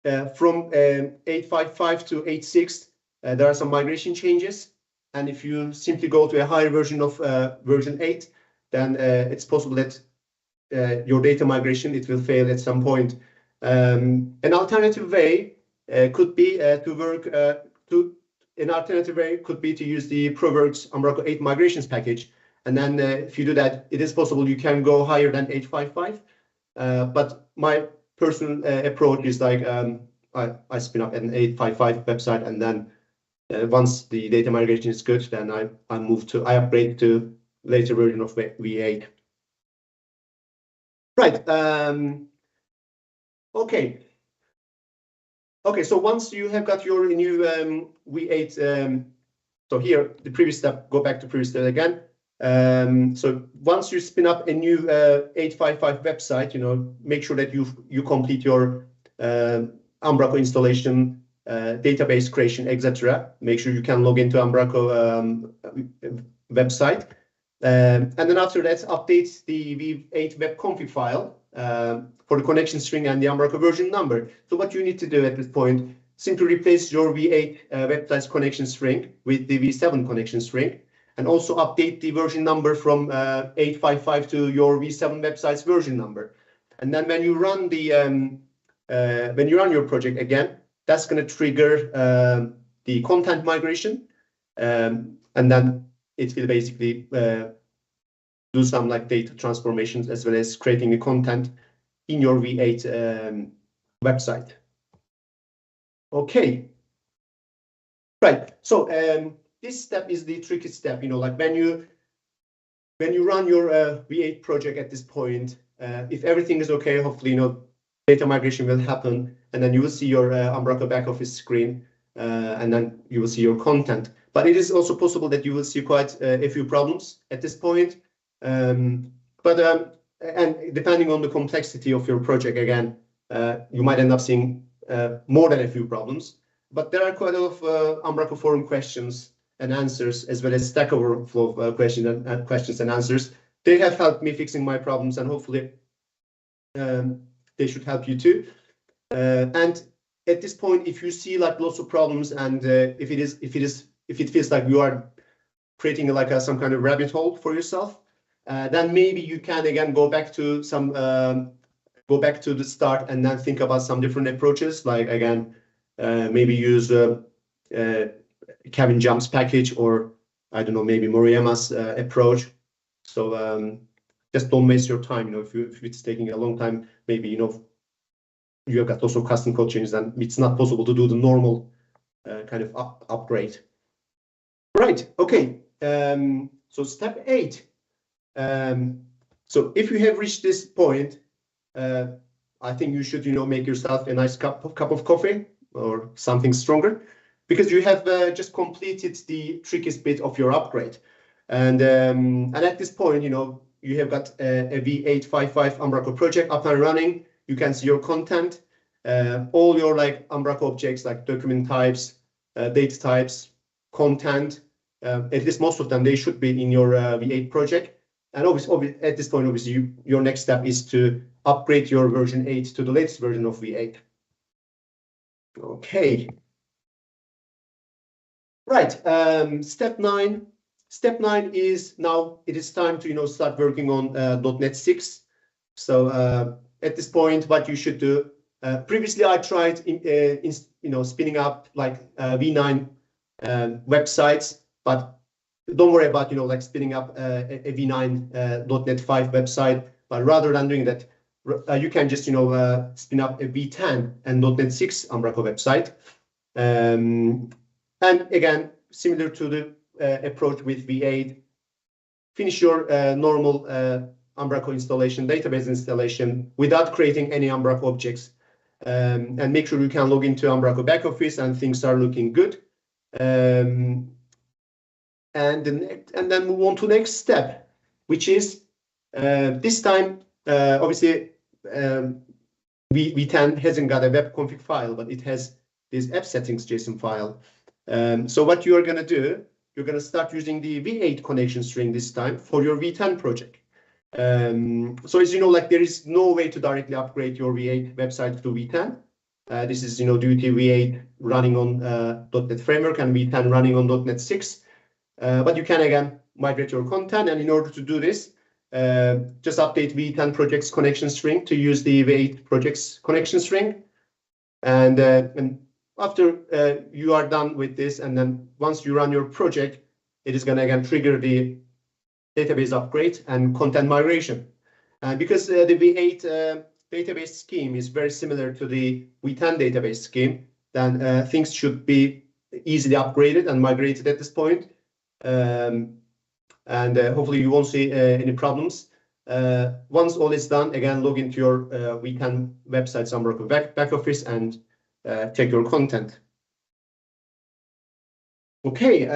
8.5.5 to 8.6, there are some migration changes. And if you simply go to a higher version of version 8, then it's possible that your data migration, it will fail at some point. An alternative way could be to use the ProWorks Umbraco 8 migrations package. And then if you do that, it is possible you can go higher than 8.5.5. But my personal approach is like I spin up an 8.5.5 website, and then once the data migration is good, then I upgrade to later version of V8. Right. Okay. So once you have got your new V8, so here the previous step, go back to previous step again. So once you spin up a new 8.5.5 website, make sure that you complete your Umbraco installation, database creation, etc. Make sure you can log into Umbraco website. And then after that, update the V8 web config file for the connection string and the Umbraco version number. So what you need to do at this point, simply replace your V8 website's connection string with the V7 connection string, and also update the version number from 8.5.5 to your V7 website's version number. And then when you run your project again, that's going to trigger the content migration, and then it will basically do some like data transformations as well as creating the content in your V8 website. Okay. Right. So this step is the tricky step. Like when you run your V8 project at this point, if everything is okay, hopefully data migration will happen, and then you will see your Umbraco back office screen, and then you will see your content. But it is also possible that you will see quite a few problems at this point. And depending on the complexity of your project, again, you might end up seeing more than a few problems. But there are quite a lot of Umbraco forum questions and answers, as well as Stack Overflow questions and answers. They have helped me fixing my problems, and hopefully they should help you too. And at this point, if you see like lots of problems, and if it feels like you are creating like some kind of rabbit hole for yourself, then maybe you can again go back to the start and then think about some different approaches. Like again, maybe use Kevin Jump's package, or I don't know, maybe Moriyama's approach. So just don't waste your time. If it's taking a long time, maybe you have got lots of custom code changes, and it's not possible to do the normal kind of upgrade. Right. Okay. So step 8. So if you have reached this point, I think you should, make yourself a nice cup of coffee or something stronger, because you have just completed the trickiest bit of your upgrade. And at this point, you have got a V8.5.5 Umbraco project up and running. You can see your content, all your like Umbraco objects, like document types, data types, content. At least most of them, they should be in your V8 project. And obviously, at this point, obviously, your next step is to upgrade your version 8 to the latest version of V8. Okay. Right. Step 9. Step 9 is now it is time to start working on .NET 6. So at this point, what you should do. Previously, I tried spinning up like V9 websites, but don't worry about like spinning up a V9 .NET 5 website. But rather than doing that, you can just spin up a V10 and .NET 6 Umbraco website. And again, similar to the approach with V8, finish your normal Umbraco installation, database installation, without creating any Umbraco objects. And make sure you can log into Umbraco backoffice and things are looking good. And then move on to the next step, which is this time, obviously, V10 hasn't got a web config file, but it has this app settings JSON file. So what you are going to do, you're going to start using the V8 connection string this time for your V10 project. So as you know, like there is no way to directly upgrade your V8 website to V10. This is, due to V8 running on .NET Framework and V10 running on .NET 6. But you can, again, migrate your content. And in order to do this, just update V10 projects connection string to use the V8 projects connection string. And after you are done with this, and then once you run your project, it is going to, again, trigger the database upgrade and content migration. Because the V8 database scheme is very similar to the V10 database scheme, then things should be easily upgraded and migrated at this point. And hopefully you won't see any problems. Once all is done, again, log into your V10 website, Umbraco backoffice, and check your content. Okay,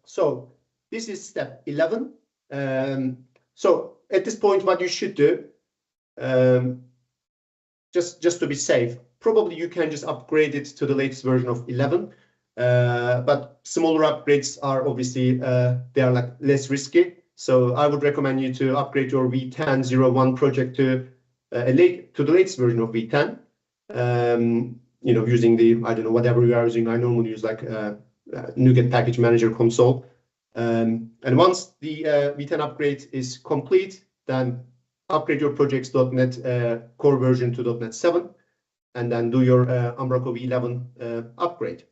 so this is step 11. So at this point, what you should do, just to be safe, probably you can just upgrade it to the latest version of 11. But smaller upgrades are obviously they are like less risky. So I would recommend you to upgrade your V10.01 project to the latest version of V10. Using the, I don't know, whatever you are using. I normally use like NuGet Package Manager console. And once the V10 upgrade is complete, then upgrade your project's .NET Core version to .NET 7, and then do your Umbraco V11 upgrade.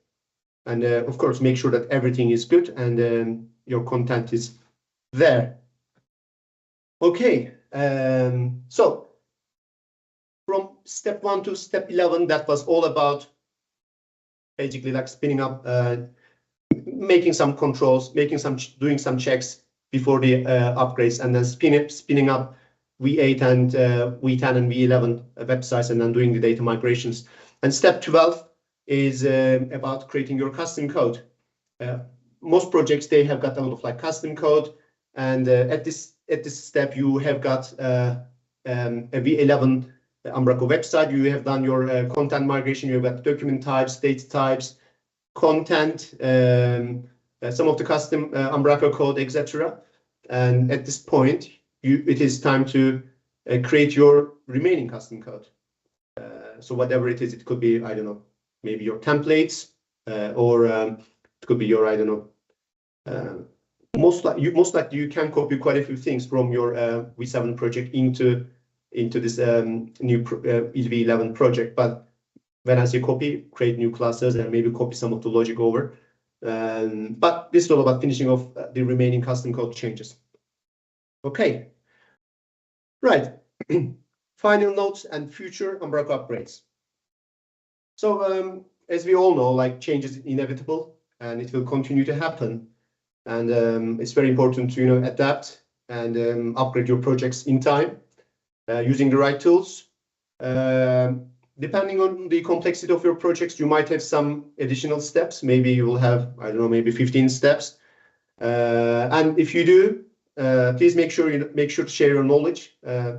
And of course, make sure that everything is good and your content is there. Okay, so from step 1 to step 11, that was all about basically like spinning up, making some controls, doing some checks before the upgrades, and then spinning up V8 and V10 and V11 websites, and then doing the data migrations. And step 12 is about creating your custom code. Most projects, they have got a lot of like custom code, and at this step you have got a V11 Umbraco website. You have done your content migration. You've got document types, data types, content, some of the custom Umbraco code, etc. And at this point, it is time to create your remaining custom code. So whatever it is, it could be, I don't know, maybe your templates, or it could be your, I don't know, most likely you can copy quite a few things from your V7 project into this new V11 project. But when I say copy, create new classes and maybe copy some of the logic over. But this is all about finishing off the remaining custom code changes. Okay, right. Final notes and future Umbraco upgrades. So as we all know, like change is inevitable and it will continue to happen. And it's very important to adapt and upgrade your projects in time using the right tools. Depending on the complexity of your projects, you might have some additional steps. Maybe you will have, I don't know, maybe 15 steps. And if you do, please make sure to share your knowledge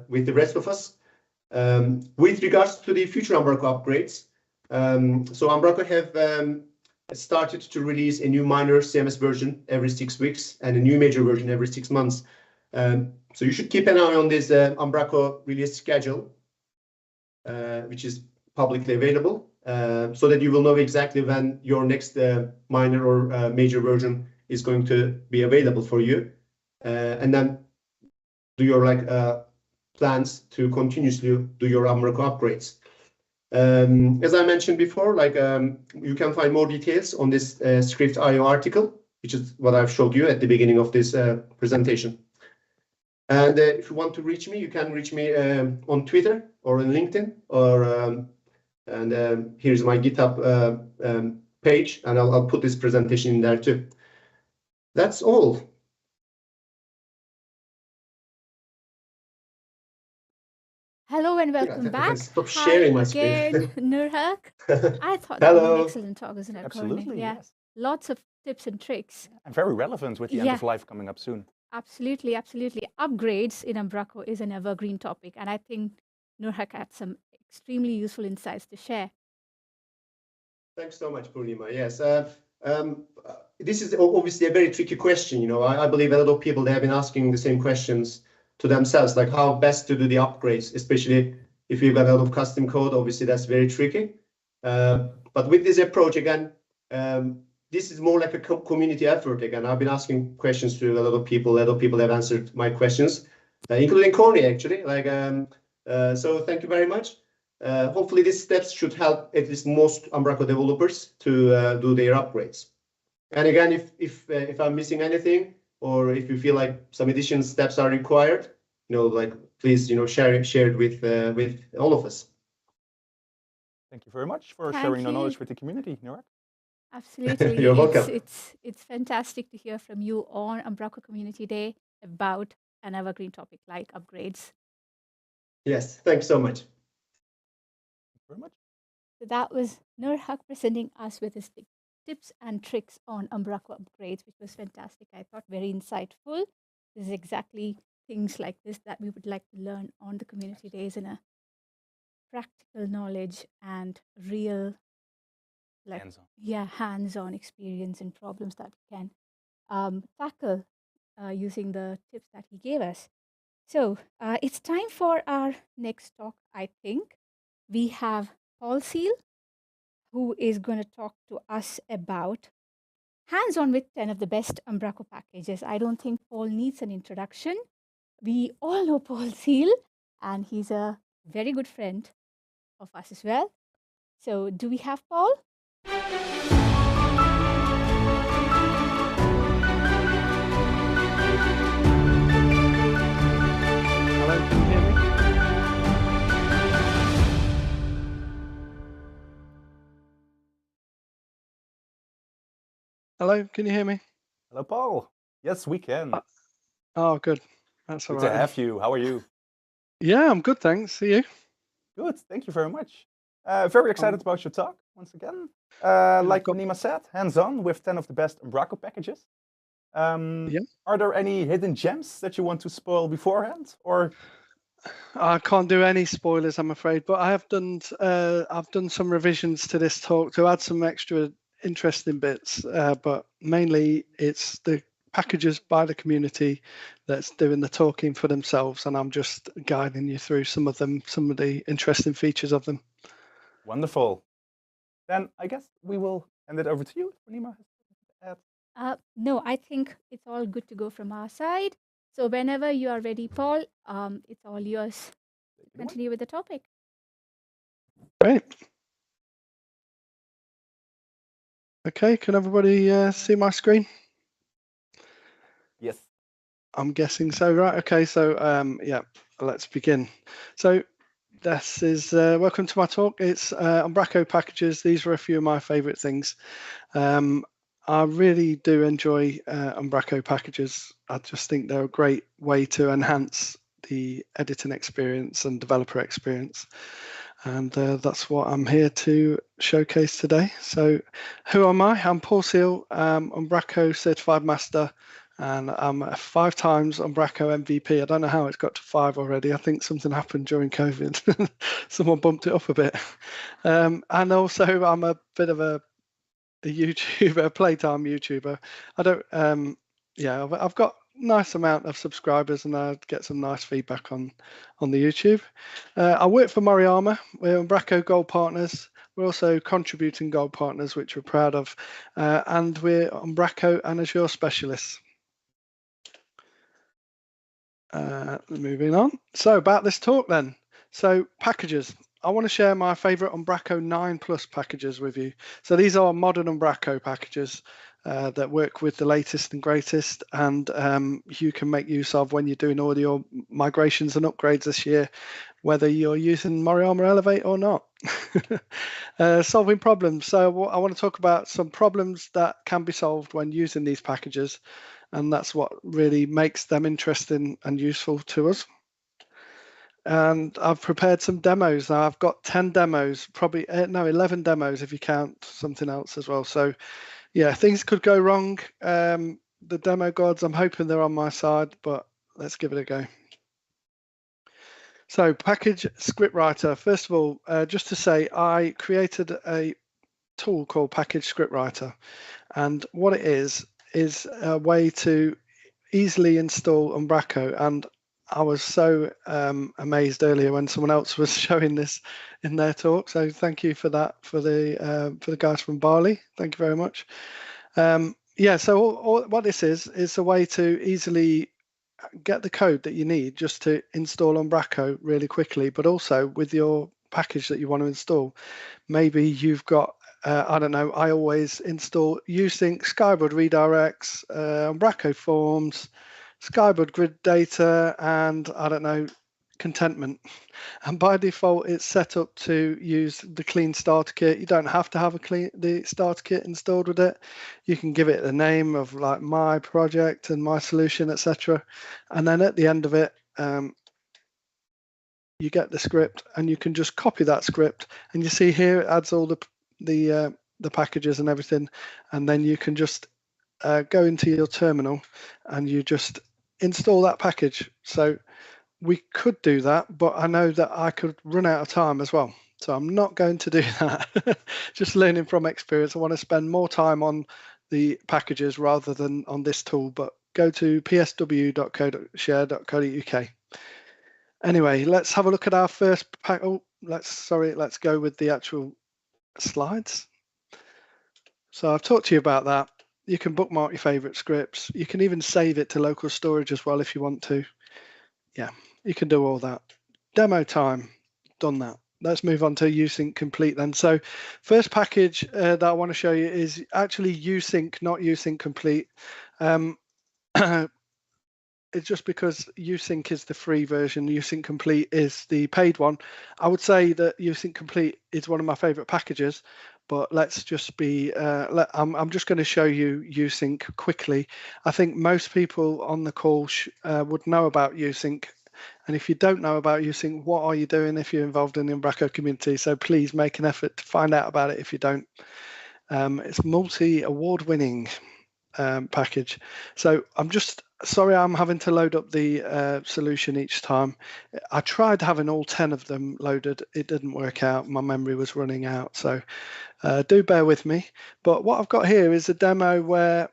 with the rest of us. With regards to the future Umbraco upgrades, so Umbraco have started to release a new minor CMS version every 6 weeks and a new major version every 6 months. So you should keep an eye on this Umbraco release schedule, which is publicly available, so that you will know exactly when your next minor or major version is going to be available for you, and then do your plans to continuously do your Umbraco upgrades. As I mentioned before, you can find more details on this Script.io article, which is what I've showed you at the beginning of this presentation. And if you want to reach me, you can reach me on Twitter or on LinkedIn, or here's my GitHub page, and I'll put this presentation in there too. That's all. welcome back. Stop sharing my screen. Again, Nurhak. I thought that was an excellent talk, isn't it? Absolutely, Yeah. yes. Lots of tips and tricks. And very relevant with the end of life coming up soon. Absolutely, absolutely. Upgrades in Umbraco is an evergreen topic, and I think Nurhak had some extremely useful insights to share. Thanks so much, Purnima. Yes, this is obviously a very tricky question. You know, I believe a lot of people, they have been asking the same questions to themselves, like how best to do the upgrades, especially if you've got a lot of custom code. Obviously, that's very tricky. But with this approach, again, this is more like a community effort. Again, I've been asking questions to a lot of people. A lot of people have answered my questions, including Corny, actually. Like, so thank you very much. Hopefully, these steps should help at least most Umbraco developers to do their upgrades. And again, if I'm missing anything, or if you feel like some additional steps are required, you know, like please, you know, share it with all of us. Thank you very much for sharing your knowledge with the community, Nurhak. Absolutely. You're welcome. It's fantastic to hear from you on Umbraco Community Day about an evergreen topic like upgrades. Yes, thanks so much. Thank you very much. So that was Nurhak presenting us with his tips and tricks on Umbraco upgrades, which was fantastic. I thought very insightful. This is exactly things like this that we would like to learn on the community days in a practical knowledge and real, like hands-on experience and problems that we can tackle using the tips that he gave us. So it's time for our next talk. I think we have Paul Seal, who is going to talk to us about hands-on with 10 of the best Umbraco packages. I don't think Paul needs an introduction. We all know Paul Seal, and he's a very good friend of us as well. So do we have Paul? Hello, can you hear me? Hello, can you hear me? Hello, Paul. Yes, we can. Oh, good. That's all right. Good to have you. How are you? Yeah, I'm good, thanks. See you? Good. Thank you very much. Very excited about your talk once again. Like Nima said, hands-on with 10 of the best Umbraco packages. Are there any hidden gems that you want to spoil beforehand, or? I can't do any spoilers, I'm afraid, but I have done. I've done some revisions to this talk to add some extra interesting bits, but mainly it's the packages by the community that's doing the talking for themselves, and I'm just guiding you through some of them, some of the interesting features of them. Wonderful. Then I guess we will hand it over to you. Nima has to add. No, I think it's all good to go from our side. So whenever you are ready, Paul, it's all yours. Continue with the topic. Great. Okay, can everybody see my screen? Yes. I'm guessing so, right? Okay, so yeah, let's begin. So this is welcome to my talk. It's Umbraco packages. These are a few of my favorite things. I really do enjoy Umbraco packages. I just think they're a great way to enhance the editing experience and developer experience. And that's what I'm here to showcase today. So who am I? I'm Paul Seal, Umbraco Certified Master, and I'm a 5 times Umbraco MVP. I don't know how it's got to 5 already. I think something happened during COVID. Someone bumped it up a bit. And also I'm a bit of a YouTuber, a playtime YouTuber. I don't, yeah, I've got nice amount of subscribers and I get some nice feedback on the YouTube. I work for Moriarma. We're Umbraco Gold Partners. We're also contributing Gold Partners, which we're proud of. And we're Umbraco and Azure specialists. Moving on. So about this talk then. So packages. I want to share my favorite Umbraco 9+ packages with you. So these are modern Umbraco packages that work with the latest and greatest, and you can make use of when you're doing all your migrations and upgrades this year, whether you're using Moriarma Elevate or not. Solving problems. So I want to talk about some problems that can be solved when using these packages, and that's what really makes them interesting and useful to us. and I've prepared some demos now. I've got 10 demos, probably no 11 demos if you count something else as well. So yeah, things could go wrong. The demo gods, I'm hoping they're on my side, but let's give it a go. So package scriptwriter. First of all, just to say, I created a tool called package scriptwriter, and what it is a way to easily install Umbraco. And I was so amazed earlier when someone else was showing this in their talk. So thank you for that for the guys from Bali. Thank you very much. Yeah. So what this is a way to easily get the code that you need just to install Umbraco really quickly, but also with your package that you want to install. Maybe you've got I don't know, I always install Usync, Skybird redirects, Umbraco forms, Skybird grid data, and I don't know, contentment. And by default, it's set up to use the clean starter kit. You don't have to have the starter kit installed with it. You can give it the name of like my project and my solution, etc. And then at the end of it, you get the script, and you can just copy that script. And you see here it adds all the packages and everything, and then you can just go into your terminal and you just install that package. So we could do that, but I know that I could run out of time as well, so I'm not going to do that. Just learning from experience. I want to spend more time on the packages rather than on this tool, but go to psw.share.co.uk. Anyway, let's have a look at our first pack. Oh, let's go with the actual slides. So I've talked to you about that. You can bookmark your favorite scripts. You can even save it to local storage as well if you want to. Yeah, you can do all that. Demo time, done that. Let's move on to Usync Complete then. So first package that I want to show you is actually Usync, not Usync Complete. It's just because Usync is the free version, Usync Complete is the paid one. I would say that Usync Complete is one of my favorite packages, but let's just be, I'm just going to show you Usync quickly. I think most people on the call would know about Usync. And if you don't know about Usync, what are you doing if you're involved in the Umbraco community? So please make an effort to find out about it if you don't. It's multi-award winning package. So I'm just sorry I'm having to load up the solution each time. I tried having all 10 of them loaded. It didn't work out. My memory was running out. So do bear with me. But what I've got here is a demo where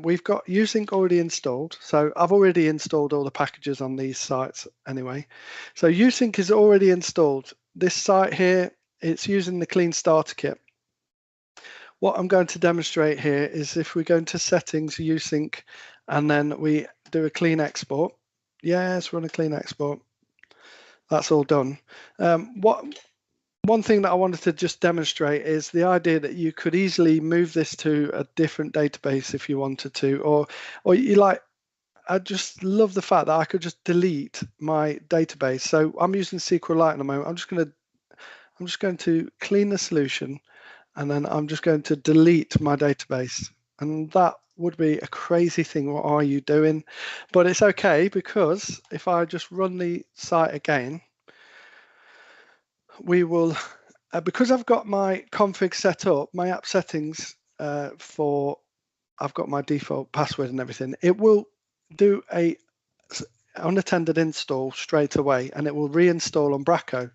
we've got Usync already installed. So I've already installed all the packages on these sites anyway. So Usync is already installed. This site here, it's using the clean starter kit. What I'm going to demonstrate here is if we go into settings, Usync, and then we do a clean export. Yes, run a clean export. That's all done. One thing that I wanted to just demonstrate is the idea that you could easily move this to a different database if you wanted to, or you like, I just love the fact that I could just delete my database. So I'm using SQLite at the moment. I'm just going to clean the solution, and then I'm just going to delete my database. And that would be a crazy thing. What are you doing? But it's okay, because if I just run the site again, we will, because I've got my config set up, my app settings I've got my default password and everything, it will do a unattended install straight away, and it will reinstall Umbraco,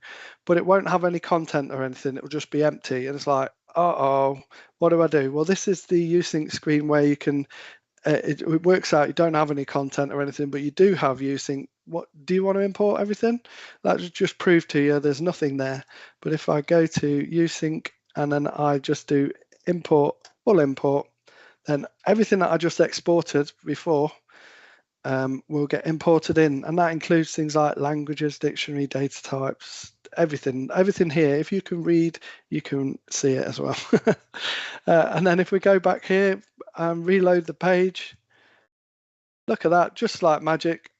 but it won't have any content or anything. It will just be empty, and it's like, uh-oh, what do I do? Well, this is the Usync screen where you can, it works out you don't have any content or anything, but you do have Usync. What do you want to import everything? That just prove to you there's nothing there. But if I go to Usync and then I just do import, full import, then everything that I just exported before will get imported in, and that includes things like languages, dictionary, data types, everything here. If you can read, you can see it as well. And then if we go back here and reload the page, look at that, just like magic,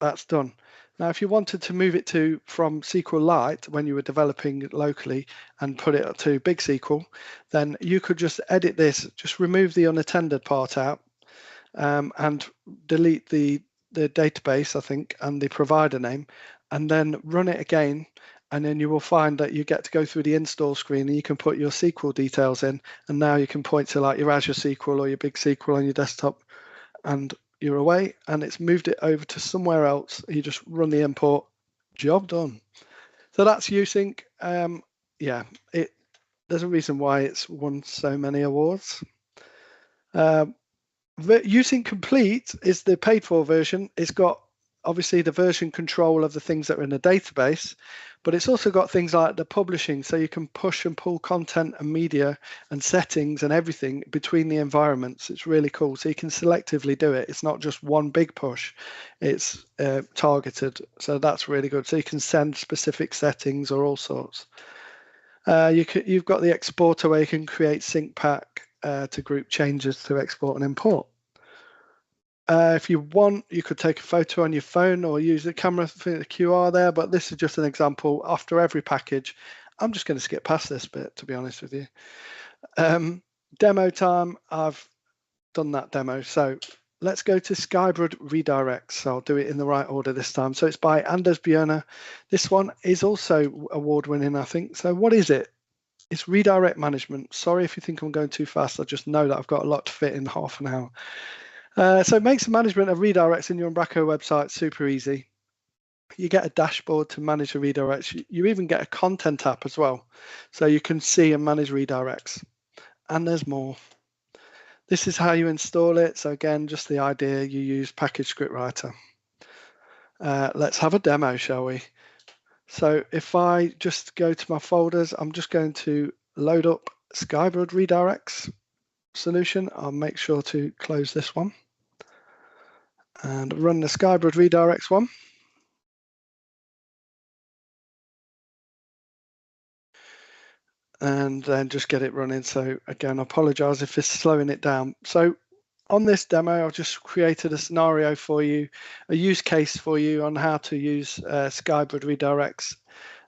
that's done. Now, if you wanted to move it from SQLite when you were developing locally and put it to Big SQL, then you could just edit this, just remove the unattended part out, and delete the database, I think, and the provider name, and then run it again. And then you will find that you get to go through the install screen and you can put your SQL details in. And now you can point to like your Azure SQL or your big SQL on your desktop, and you're away, and it's moved it over to somewhere else. You just run the import, job done. So that's USync. Yeah, there's a reason why it's won so many awards. USync Complete is the paid for version. It's got obviously the version control of the things that are in the database, but it's also got things like the publishing, so you can push and pull content and media and settings and everything between the environments. It's really cool. So you can selectively do it. It's not just one big push. It's targeted. So that's really good. So you can send specific settings or all sorts. You've got the exporter where you can create sync pack to group changes to export and import. If you want, you could take a photo on your phone or use the camera for the QR there, but this is just an example. After every package, I'm just going to skip past this bit, to be honest with you. Demo time, I've done that demo. So let's go to Skybrid Redirects. I'll do it in the right order this time. So it's by Anders Björner. This one is also award-winning, I think. So what is it? It's redirect management. Sorry if you think I'm going too fast. I just know that I've got a lot to fit in half an hour. So it makes the management of redirects in your Umbraco website super easy. You get a dashboard to manage the redirects. You even get a content app as well, so you can see and manage redirects. And there's more. This is how you install it. So again, just the idea, you use Package Script Writer. Let's have a demo, shall we? So if I just go to my folders, I'm just going to load up Skybrid Redirects solution. I'll make sure to close this one and run the Skybrid Redirects one. And then just get it running. So again, I apologize if it's slowing it down. So on this demo, I've just created a scenario for you, a use case for you on how to use Skybrid Redirects.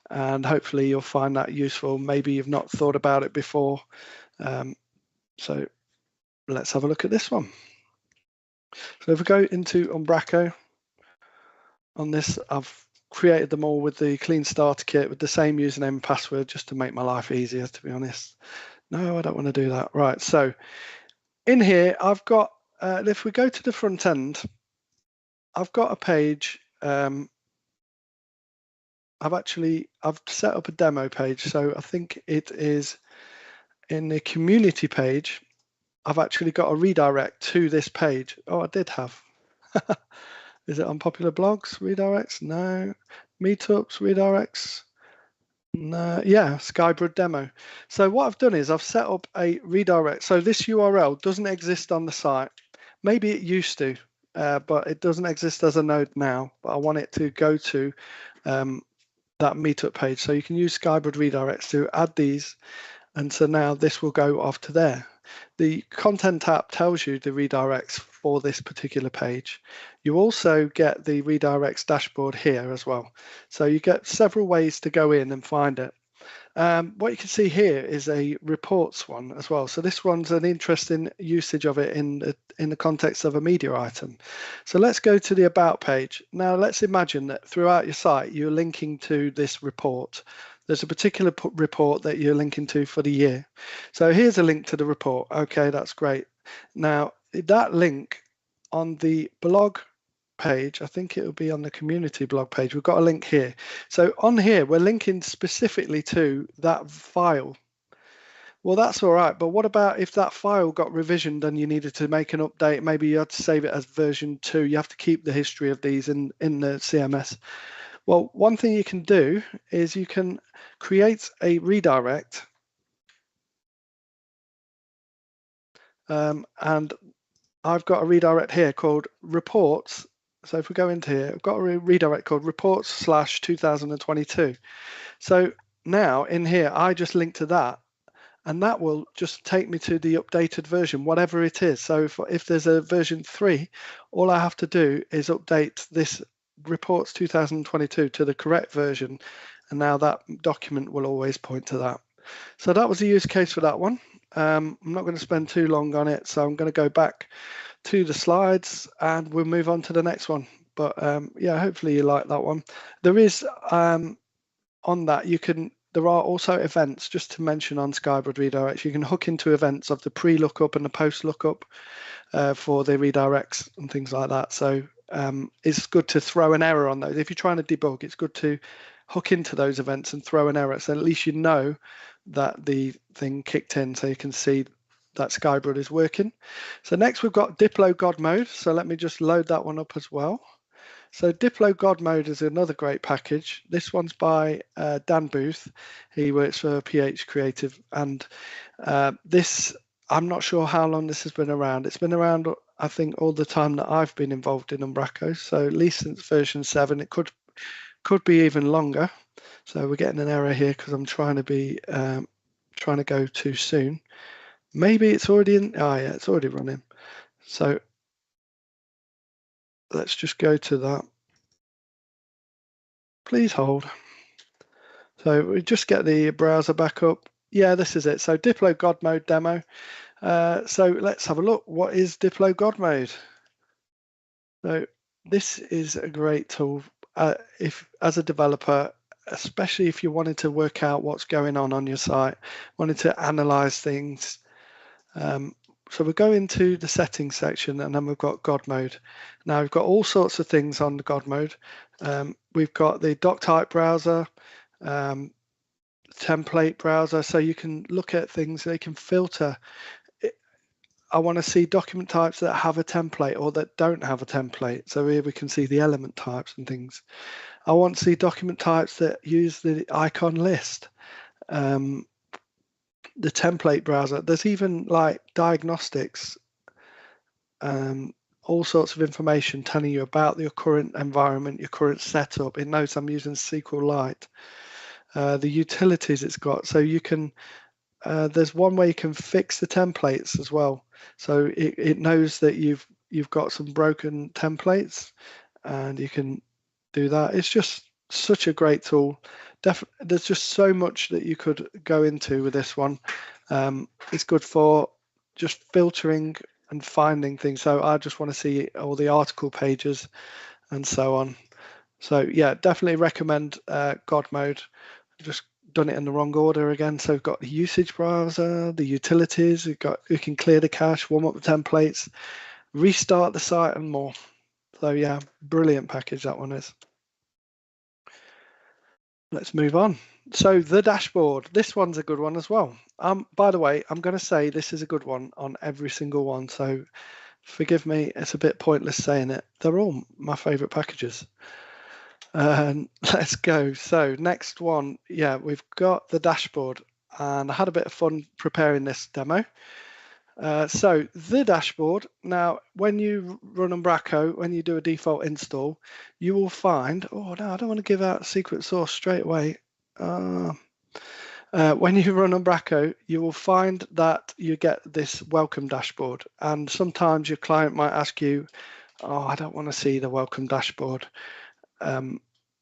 And hopefully you'll find that useful. Maybe you've not thought about it before. So let's have a look at this one. So if we go into Umbraco, on this, I've created them all with the clean starter kit with the same username and password just to make my life easier, to be honest. No, I don't want to do that. Right, so in here, I've got, if we go to the front end, I've got a page. I've set up a demo page. So I think it is in the community page. I've actually got a redirect to this page. Oh, I did have. Is it on popular blogs, redirects? No. Meetups, redirects? No. Yeah, Skybrid demo. So what I've done is I've set up a redirect. So this URL doesn't exist on the site. Maybe it used to, but it doesn't exist as a node now. But I want it to go to that meetup page. So you can use Skybrid redirects to add these. And so now this will go off to there. The content app tells you the redirects for this particular page. You also get the redirects dashboard here as well. So you get several ways to go in and find it. What you can see here is a reports one as well. So this one's an interesting usage of it in the context of a media item. So let's go to the about page. Now let's imagine that throughout your site, you're linking to this report. There's a particular report that you're linking to for the year. So here's a link to the report. Okay, that's great. Now that link on the blog page, I think it will be on the community blog page. We've got a link here. So on here, we're linking specifically to that file. Well, that's all right. But what about if that file got revisioned and you needed to make an update? Maybe you had to save it as version 2. You have to keep the history of these in the CMS. Well, one thing you can do is you can create a redirect. And I've got a redirect here called reports. So if we go into here, I've got a redirect called reports/2022. So now in here, I just link to that, and that will just take me to the updated version, whatever it is. So if there's a version 3, all I have to do is update this reports 2022 to the correct version, and now that document will always point to that. So that was the use case for that one. I'm not going to spend too long on it, so I'm going to go back to the slides and we'll move on to the next one. But yeah, hopefully you like that one. There is on that there are also events, just to mention on Skybird redirects. You can hook into events of the pre-lookup and the post-lookup for the redirects and things like that. So it's good to throw an error on those. If you're trying to debug, it's good to hook into those events and throw an error. So at least you know that the thing kicked in, so you can see that Skybird is working. So next we've got Diplo God mode. So let me just load that one up as well. So Diplo God mode is another great package. This one's by Dan Booth. He works for PH Creative, and this, I'm not sure how long this has been around. It's been around, I think, all the time that I've been involved in Umbraco. So at least since version 7. It could be even longer. So we're getting an error here because I'm trying to go too soon. Maybe it's already in. Oh yeah, it's already running. So let's just go to that. Please hold. So we just get the browser back up. Yeah, this is it. So Diplo God mode demo. So let's have a look. What is Diplo God mode? So this is a great tool if, as a developer, especially if you wanted to work out what's going on your site, wanted to analyze things. So we go into the settings section, and then we've got God mode. Now we've got all sorts of things on the God mode. We've got the doc type browser, template browser, so you can look at things. They can filter. I want to see document types that have a template or that don't have a template. So here we can see the element types and things. I want to see document types that use the icon list. The template browser, there's even like diagnostics, all sorts of information telling you about your current environment, your current setup. It knows I'm using SQLite. The utilities it's got, so you can, there's one way you can fix the templates as well. So it knows that you've got some broken templates, and you can do that. It's just such a great tool. There's just so much that you could go into with this one. It's good for just filtering and finding things. So I just want to see all the article pages and so on. So yeah, definitely recommend God mode. Just done it in the wrong order again. So we've got the usage browser, the utilities, you can clear the cache, warm up the templates, restart the site, and more. So yeah, brilliant package that one is. Let's move on. So the dashboard, this one's a good one as well. By the way, I'm going to say this is a good one on every single one. So forgive me, it's a bit pointless saying it. They're all my favorite packages. Let's go. So next one, yeah, we've got the dashboard, and I had a bit of fun preparing this demo. So the dashboard, now when you run Umbraco, when you do a default install, you will find, oh no, I don't want to give out secret source straight away. When you run Umbraco, you will find that you get this welcome dashboard, and sometimes your client might ask you, oh, I don't want to see the welcome dashboard.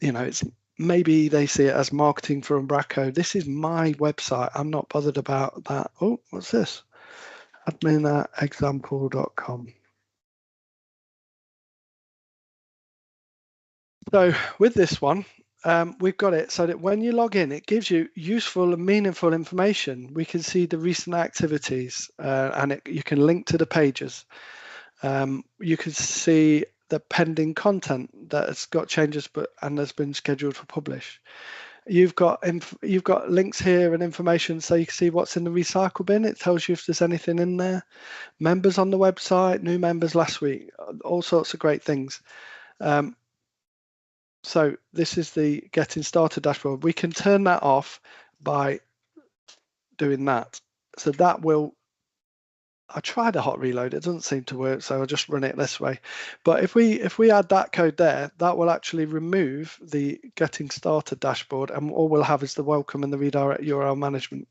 It's maybe they see it as marketing for Umbraco. This is my website. I'm not bothered about that. Oh, what's this? admin@example.com. So with this one, we've got it so that when you log in, it gives you useful and meaningful information. We can see the recent activities, and you can link to the pages. You can see the pending content that has got changes and has been scheduled for publish. You've got links here and information, so you can see what's in the recycle bin. It tells you if there's anything in there. Members on the website, new members last week, all sorts of great things. So this is the getting started dashboard. We can turn that off by doing that. So that will, I tried a hot reload, it doesn't seem to work, so I'll just run it this way. But if we add that code there, that will actually remove the getting started dashboard, and all we'll have is the welcome and the redirect URL management.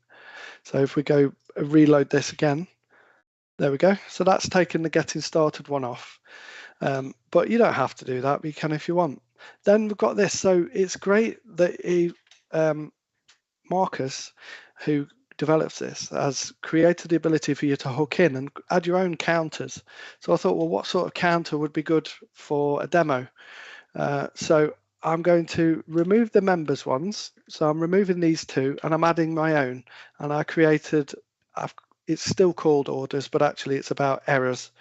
So if we go reload this again, there we go. So that's taken the getting started one off. But you don't have to do that, but you can if you want. Then we've got this. So it's great that Marcus, who develops this has created the ability for you to hook in and add your own counters. So I thought, well, what sort of counter would be good for a demo? So I'm going to remove the members ones. So I'm removing these two and I'm adding my own. And I created, it's still called orders, but actually it's about errors.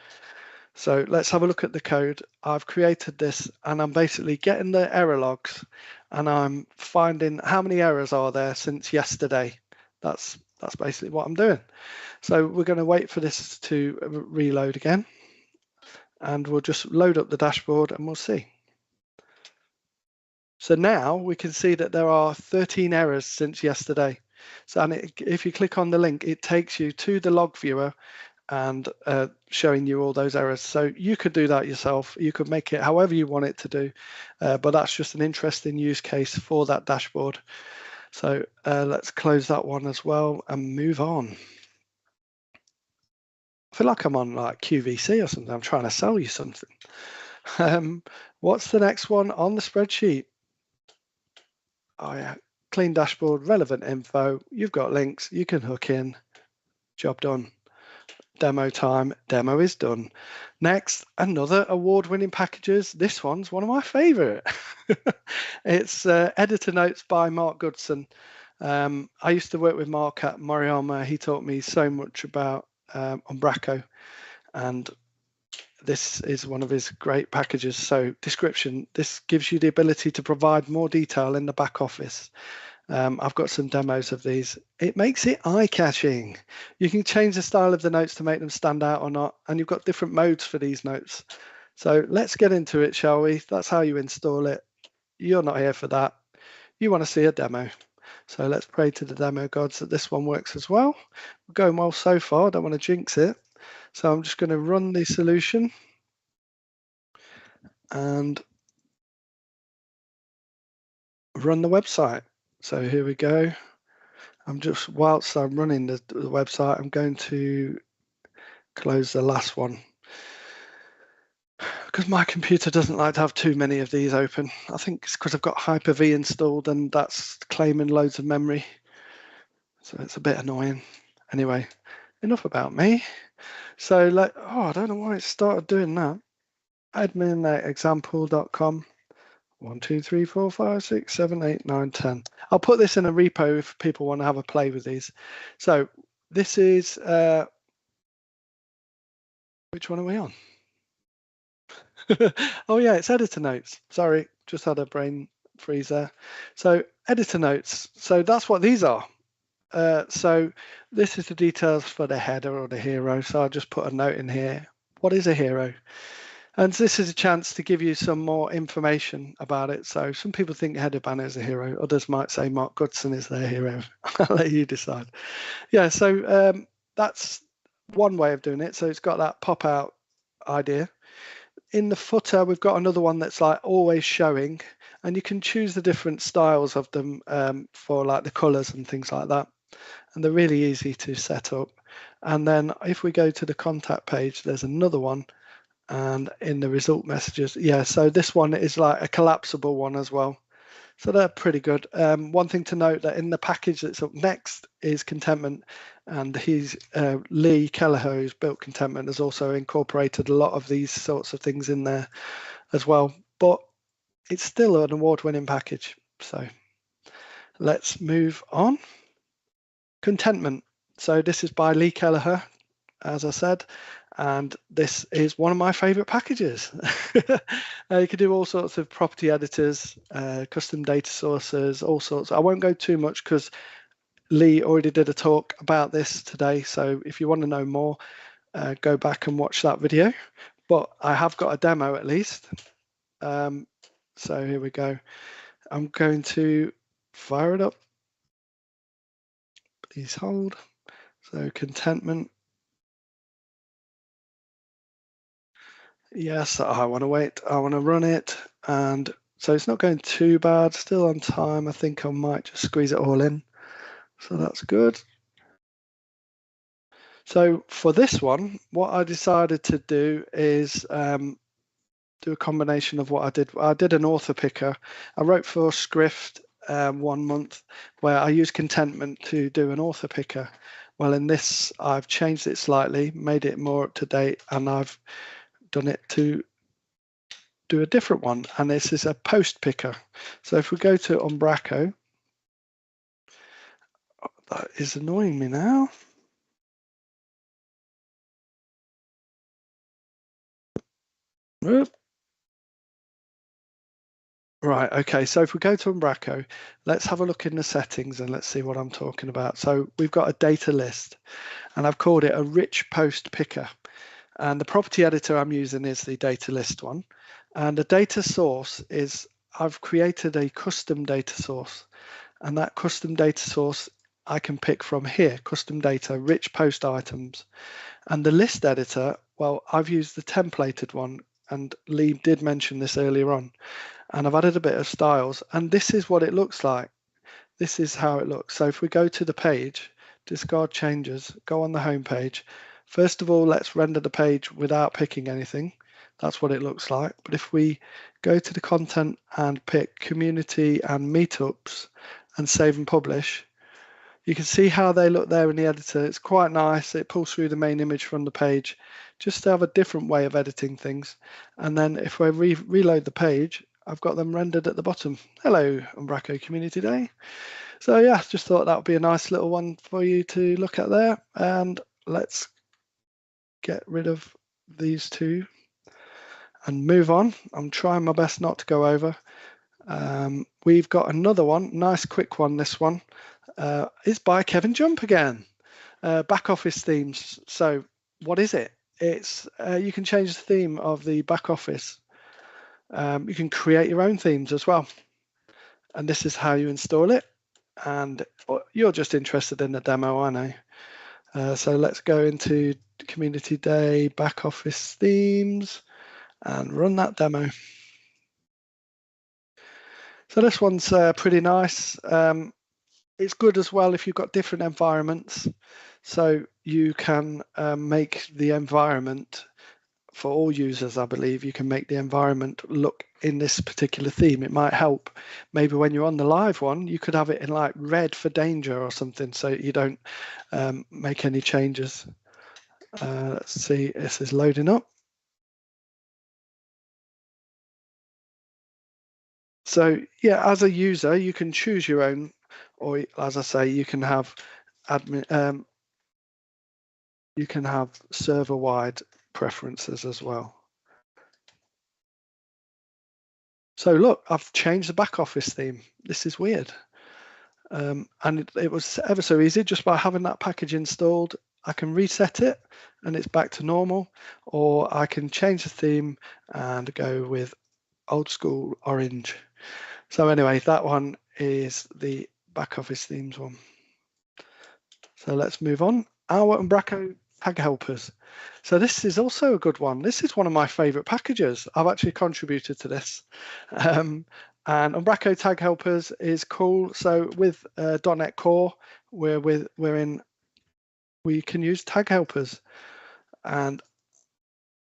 So let's have a look at the code. I've created this and I'm basically getting the error logs and I'm finding how many errors are there since yesterday. That's basically what I'm doing. So we're going to wait for this to reload again and we'll just load up the dashboard and we'll see. So now we can see that there are 13 errors since yesterday. So if you click on the link, it takes you to the log viewer and showing you all those errors. So you could do that yourself. You could make it however you want it to do, but that's just an interesting use case for that dashboard. So let's close that one as well and move on. I feel like I'm on like QVC or something. I'm trying to sell you something. What's the next one on the spreadsheet? Oh yeah, clean dashboard, relevant info. You've got links, you can hook in, job done. Demo time, demo is done. Next, another award-winning packages. This one's one of my favorite. It's Editor Notes by Mark Goodson. I used to work with Mark at Moriyama. He taught me so much about Umbraco, and this is one of his great packages. So description, this gives you the ability to provide more detail in the back office. I've got some demos of these. It makes it eye-catching. You can change the style of the notes to make them stand out or not, and you've got different modes for these notes. So let's get into it, shall we? That's how you install it. You're not here for that. You want to see a demo. So let's pray to the demo gods that this one works as well. We're going well so far. I don't want to jinx it. So I'm just going to run the solution and run the website. So here we go. Whilst I'm running the website, I'm going to close the last one because my computer doesn't like to have too many of these open. I think it's because I've got Hyper-V installed and that's claiming loads of memory. So it's a bit annoying. Anyway, enough about me. So I don't know why it started doing that. Admin@example.com. 1, 2, 3, 4, 5, 6, 7, 8, 9, 10. I'll put this in a repo if people want to have a play with these. So this is, which one are we on? Oh yeah, it's editor notes. Sorry, just had a brain freeze there. So editor notes. So that's what these are. So this is the details for the header or the hero. So I'll just put a note in here. What is a hero? And this is a chance to give you some more information about it. So some people think header banner is a hero. Others might say Mark Goodson is their hero. I'll let you decide. Yeah, so that's one way of doing it. So it's got that pop out idea. In the footer, we've got another one that's like always showing, and you can choose the different styles of them for like the colors and things like that. And they're really easy to set up. And then if we go to the contact page, there's another one. And in the result messages, yeah, so this one is like a collapsible one as well. So they're pretty good. One thing to note that in the package that's up next is Contentment, and Lee Kelleher, who's built Contentment, has also incorporated a lot of these sorts of things in there as well. But it's still an award-winning package. So let's move on. Contentment. So this is by Lee Kelleher, as I said. And this is one of my favorite packages. You can do all sorts of property editors, custom data sources, all sorts. I won't go too much because Lee already did a talk about this today. So if you want to know more, go back and watch that video. But I have got a demo at least. So here we go. I'm going to fire it up. Please hold. So Contentment. Yes, I want to wait. I want to run it. And so it's not going too bad. Still on time. I think I might just squeeze it all in. So that's good. So for this one, what I decided to do is do a combination of what I did. I did an author picker. I wrote for Scrift 1 month where I use contentment to do an author picker. Well, in this, I've changed it slightly, made it more up to date, and I've done it to do a different one. And this is a post picker. So if we go to Umbraco, that is annoying me now. Whoop. Right, okay, so if we go to Umbraco, let's have a look in the settings and let's see what I'm talking about. So we've got a data list, and I've called it a rich post picker. And the property editor I'm using is the data list one. And the data source is, I've created a custom data source. And that custom data source I can pick from here, custom data, rich post items. And the list editor, well, I've used the templated one, and Lee did mention this earlier on. And I've added a bit of styles, and this is what it looks like. This is how it looks. So if we go to the page, discard changes, go on the home page. First of all, let's render the page without picking anything. That's what it looks like. But if we go to the content and pick community and meetups and save and publish, you can see how they look there in the editor. It's quite nice. It pulls through the main image from the page just to have a different way of editing things. And then if we reload the page, I've got them rendered at the bottom. Hello, Umbraco Community Day. So yeah, just thought that would be a nice little one for you to look at there. And let's get rid of these two and move on. I'm trying my best not to go over. We've got another one, nice quick one. This one is by Kevin Jump again. Back office themes. So what is it? It's you can change the theme of the back office. You can create your own themes as well. And this is how you install it. And you're just interested in the demo, I know. So let's go into Community Day back office themes and run that demo. So this one's pretty nice. It's good as well if you've got different environments. So you can make the environment for all users, I believe. You can make the environment look in this particular theme. It might help. Maybe when you're on the live one, you could have it in like red for danger or something, so you don't make any changes. Let's see, this is loading up. So yeah, as a user, you can choose your own, or as I say, you can have admin. You can have server-wide preferences as well. So look, I've changed the back office theme. This is weird. And it was ever so easy just by having that package installed. I can reset it and it's back to normal, or I can change the theme and go with old school orange. So anyway, that one is the back office themes one. So let's move on. Our Umbraco tag helpers. So this is also a good one. This is one of my favorite packages. I've actually contributed to this. And Umbraco tag helpers is cool. So with .NET Core, we can use tag helpers. And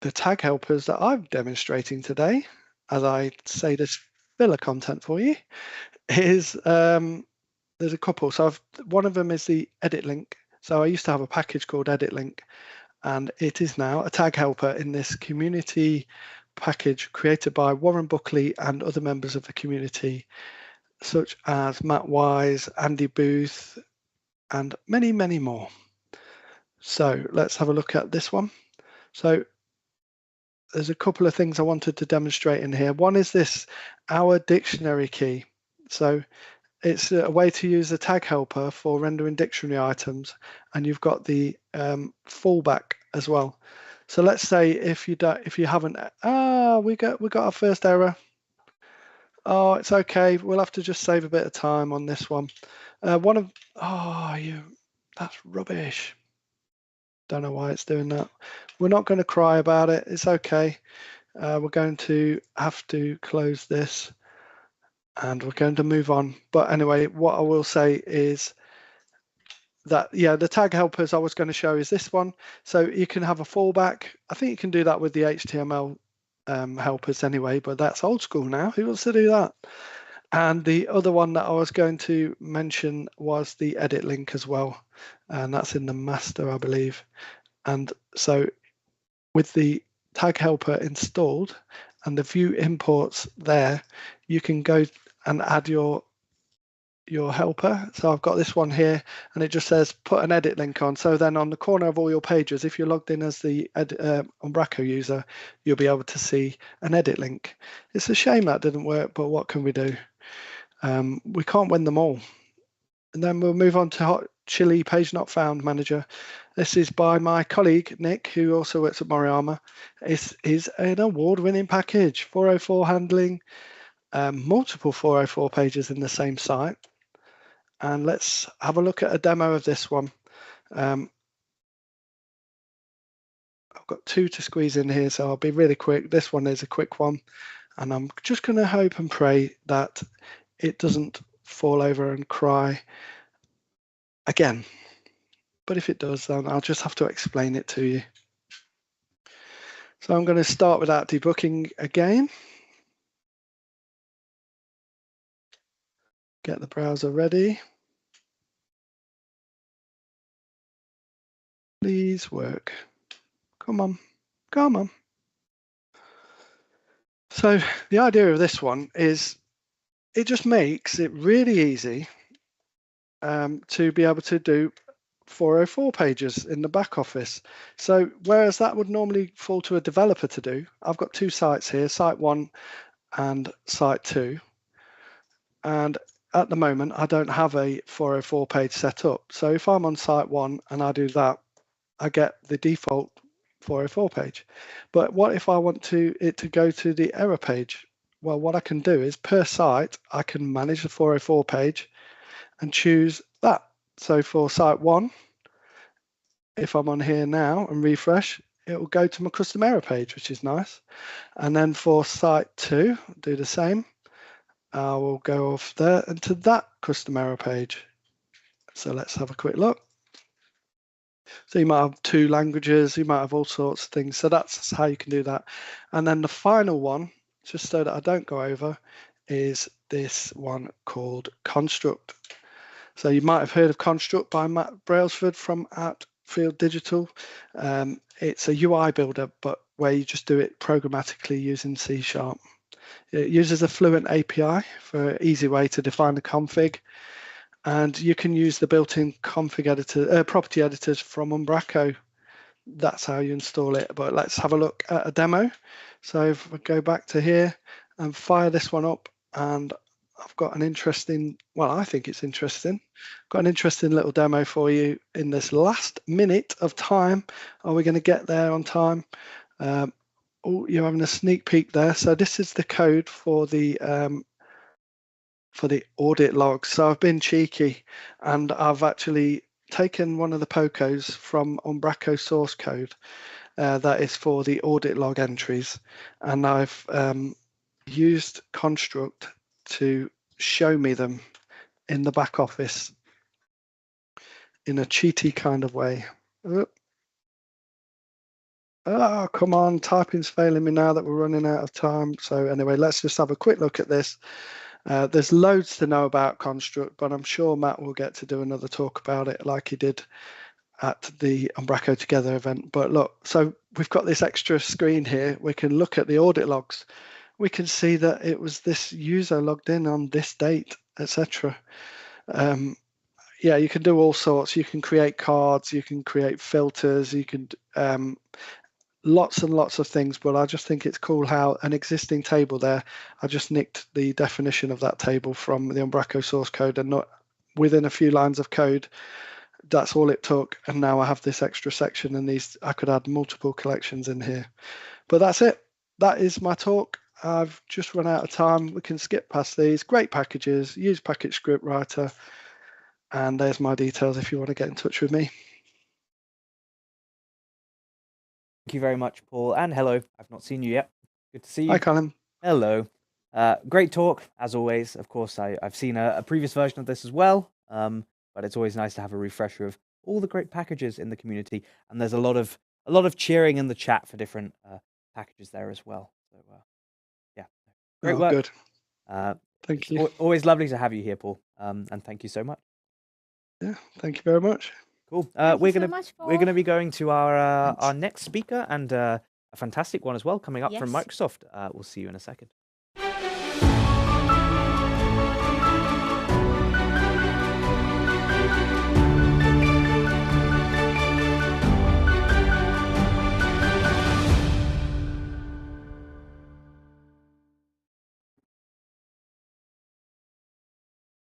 the tag helpers that I'm demonstrating today, as I say this filler content for you, is there's a couple. So one of them is the edit link. So I used to have a package called edit link, and it is now a tag helper in this community package created by Warren Buckley and other members of the community, such as Matt Wise, Andy Booth, and many, many more. So let's have a look at this one. So there's a couple of things I wanted to demonstrate in here. One is this, our dictionary key. So it's a way to use a tag helper for rendering dictionary items, and you've got the fallback as well. So let's say if you haven't, we got our first error. Oh, it's okay. We'll have to just save a bit of time on this one. That's rubbish. Don't know why it's doing that. We're not going to cry about it. It's okay. We're going to have to close this. And we're going to move on. But anyway, what I will say is that, yeah, the tag helpers I was going to show is this one. So you can have a fallback. I think you can do that with the HTML helpers anyway, but that's old school now. Who wants to do that? And the other one that I was going to mention was the edit link as well. And that's in the master, I believe. And so with the tag helper installed and the view imports there, you can go and add your helper. So I've got this one here, and it just says put an edit link on. So then on the corner of all your pages, if you're logged in as the Umbraco user, you'll be able to see an edit link. It's a shame that didn't work, but what can we do? We can't win them all. And then we'll move on to Hot Chili Page Not Found Manager. This is by my colleague, Nick, who also works at Moriyama. It is an award-winning package, 404 handling, multiple 404 pages in the same site. And let's have a look at a demo of this one. I've got 2 to squeeze in here, so I'll be really quick. This one is a quick one, and I'm just going to hope and pray that it doesn't fall over and cry again. But if it does, then I'll just have to explain it to you. So I'm going to start without debugging again. Get the browser ready. Please work. Come on, come on. So the idea of this one is it just makes it really easy to be able to do 404 pages in the back office. So whereas that would normally fall to a developer to do, I've got 2 sites here, site 1 and site 2. And at the moment, I don't have a 404 page set up. So if I'm on site 1 and I do that, I get the default 404 page. But what if I want it to go to the error page? Well, what I can do is per site, I can manage the 404 page and choose that. So for site 1, if I'm on here now and refresh, it will go to my custom error page, which is nice. And then for site 2, do the same. I will go off there and to that custom error page. So let's have a quick look. So you might have 2 languages, you might have all sorts of things. So that's how you can do that. And then the final one, just so that I don't go over, is this one called Construct. So you might have heard of Construct by Matt Brailsford from Outfield Digital. It's a UI builder, but where you just do it programmatically using C#. It uses a Fluent API for an easy way to define the config. And you can use the built-in config editor, property editors from Umbraco. That's how you install it. But let's have a look at a demo. So if we go back to here and fire this one up, and I've got an interesting, well, I think it's interesting. Got an interesting little demo for you in this last minute of time. Are we going to get there on time? Oh, you're having a sneak peek there. So this is the code for the audit logs. So I've been cheeky and I've actually taken one of the POCOs from Umbraco source code that is for the audit log entries, and I've used Construct to show me them in the back office in a cheaty kind of way. Oh, come on, typing's failing me now that we're running out of time. So anyway, let's just have a quick look at this. There's loads to know about Construct, but I'm sure Matt will get to do another talk about it like he did at the Umbraco Together event. But look, so we've got this extra screen here. We can look at the audit logs. We can see that it was this user logged in on this date, etc. Yeah, you can do all sorts. You can create cards, you can create filters, you can lots and lots of things, but I just think it's cool how an existing table there, I just nicked the definition of that table from the Umbraco source code, and not within a few lines of code, that's all it took. And now I have this extra section, and these I could add multiple collections in here. But that's it. That is my talk. I've just run out of time. We can skip past these. Great packages, use package script writer, and there's my details if you want to get in touch with me. Thank you very much, Paul, and hello. I've not seen you yet. Good to see you. Hi, Colin. Hello. Great talk, as always. Of course, I've seen a previous version of this as well, but it's always nice to have a refresher of all the great packages in the community. And there's a lot of cheering in the chat for different packages there as well. So yeah, great work. Good. Thank you. Always lovely to have you here, Paul. And thank you so much. Yeah, thank you very much. Cool. Thank We're you so gonna much, we're gonna Paul. be going to our next speaker, and a fantastic one as well coming up from Yes. Microsoft. We'll see you in a second.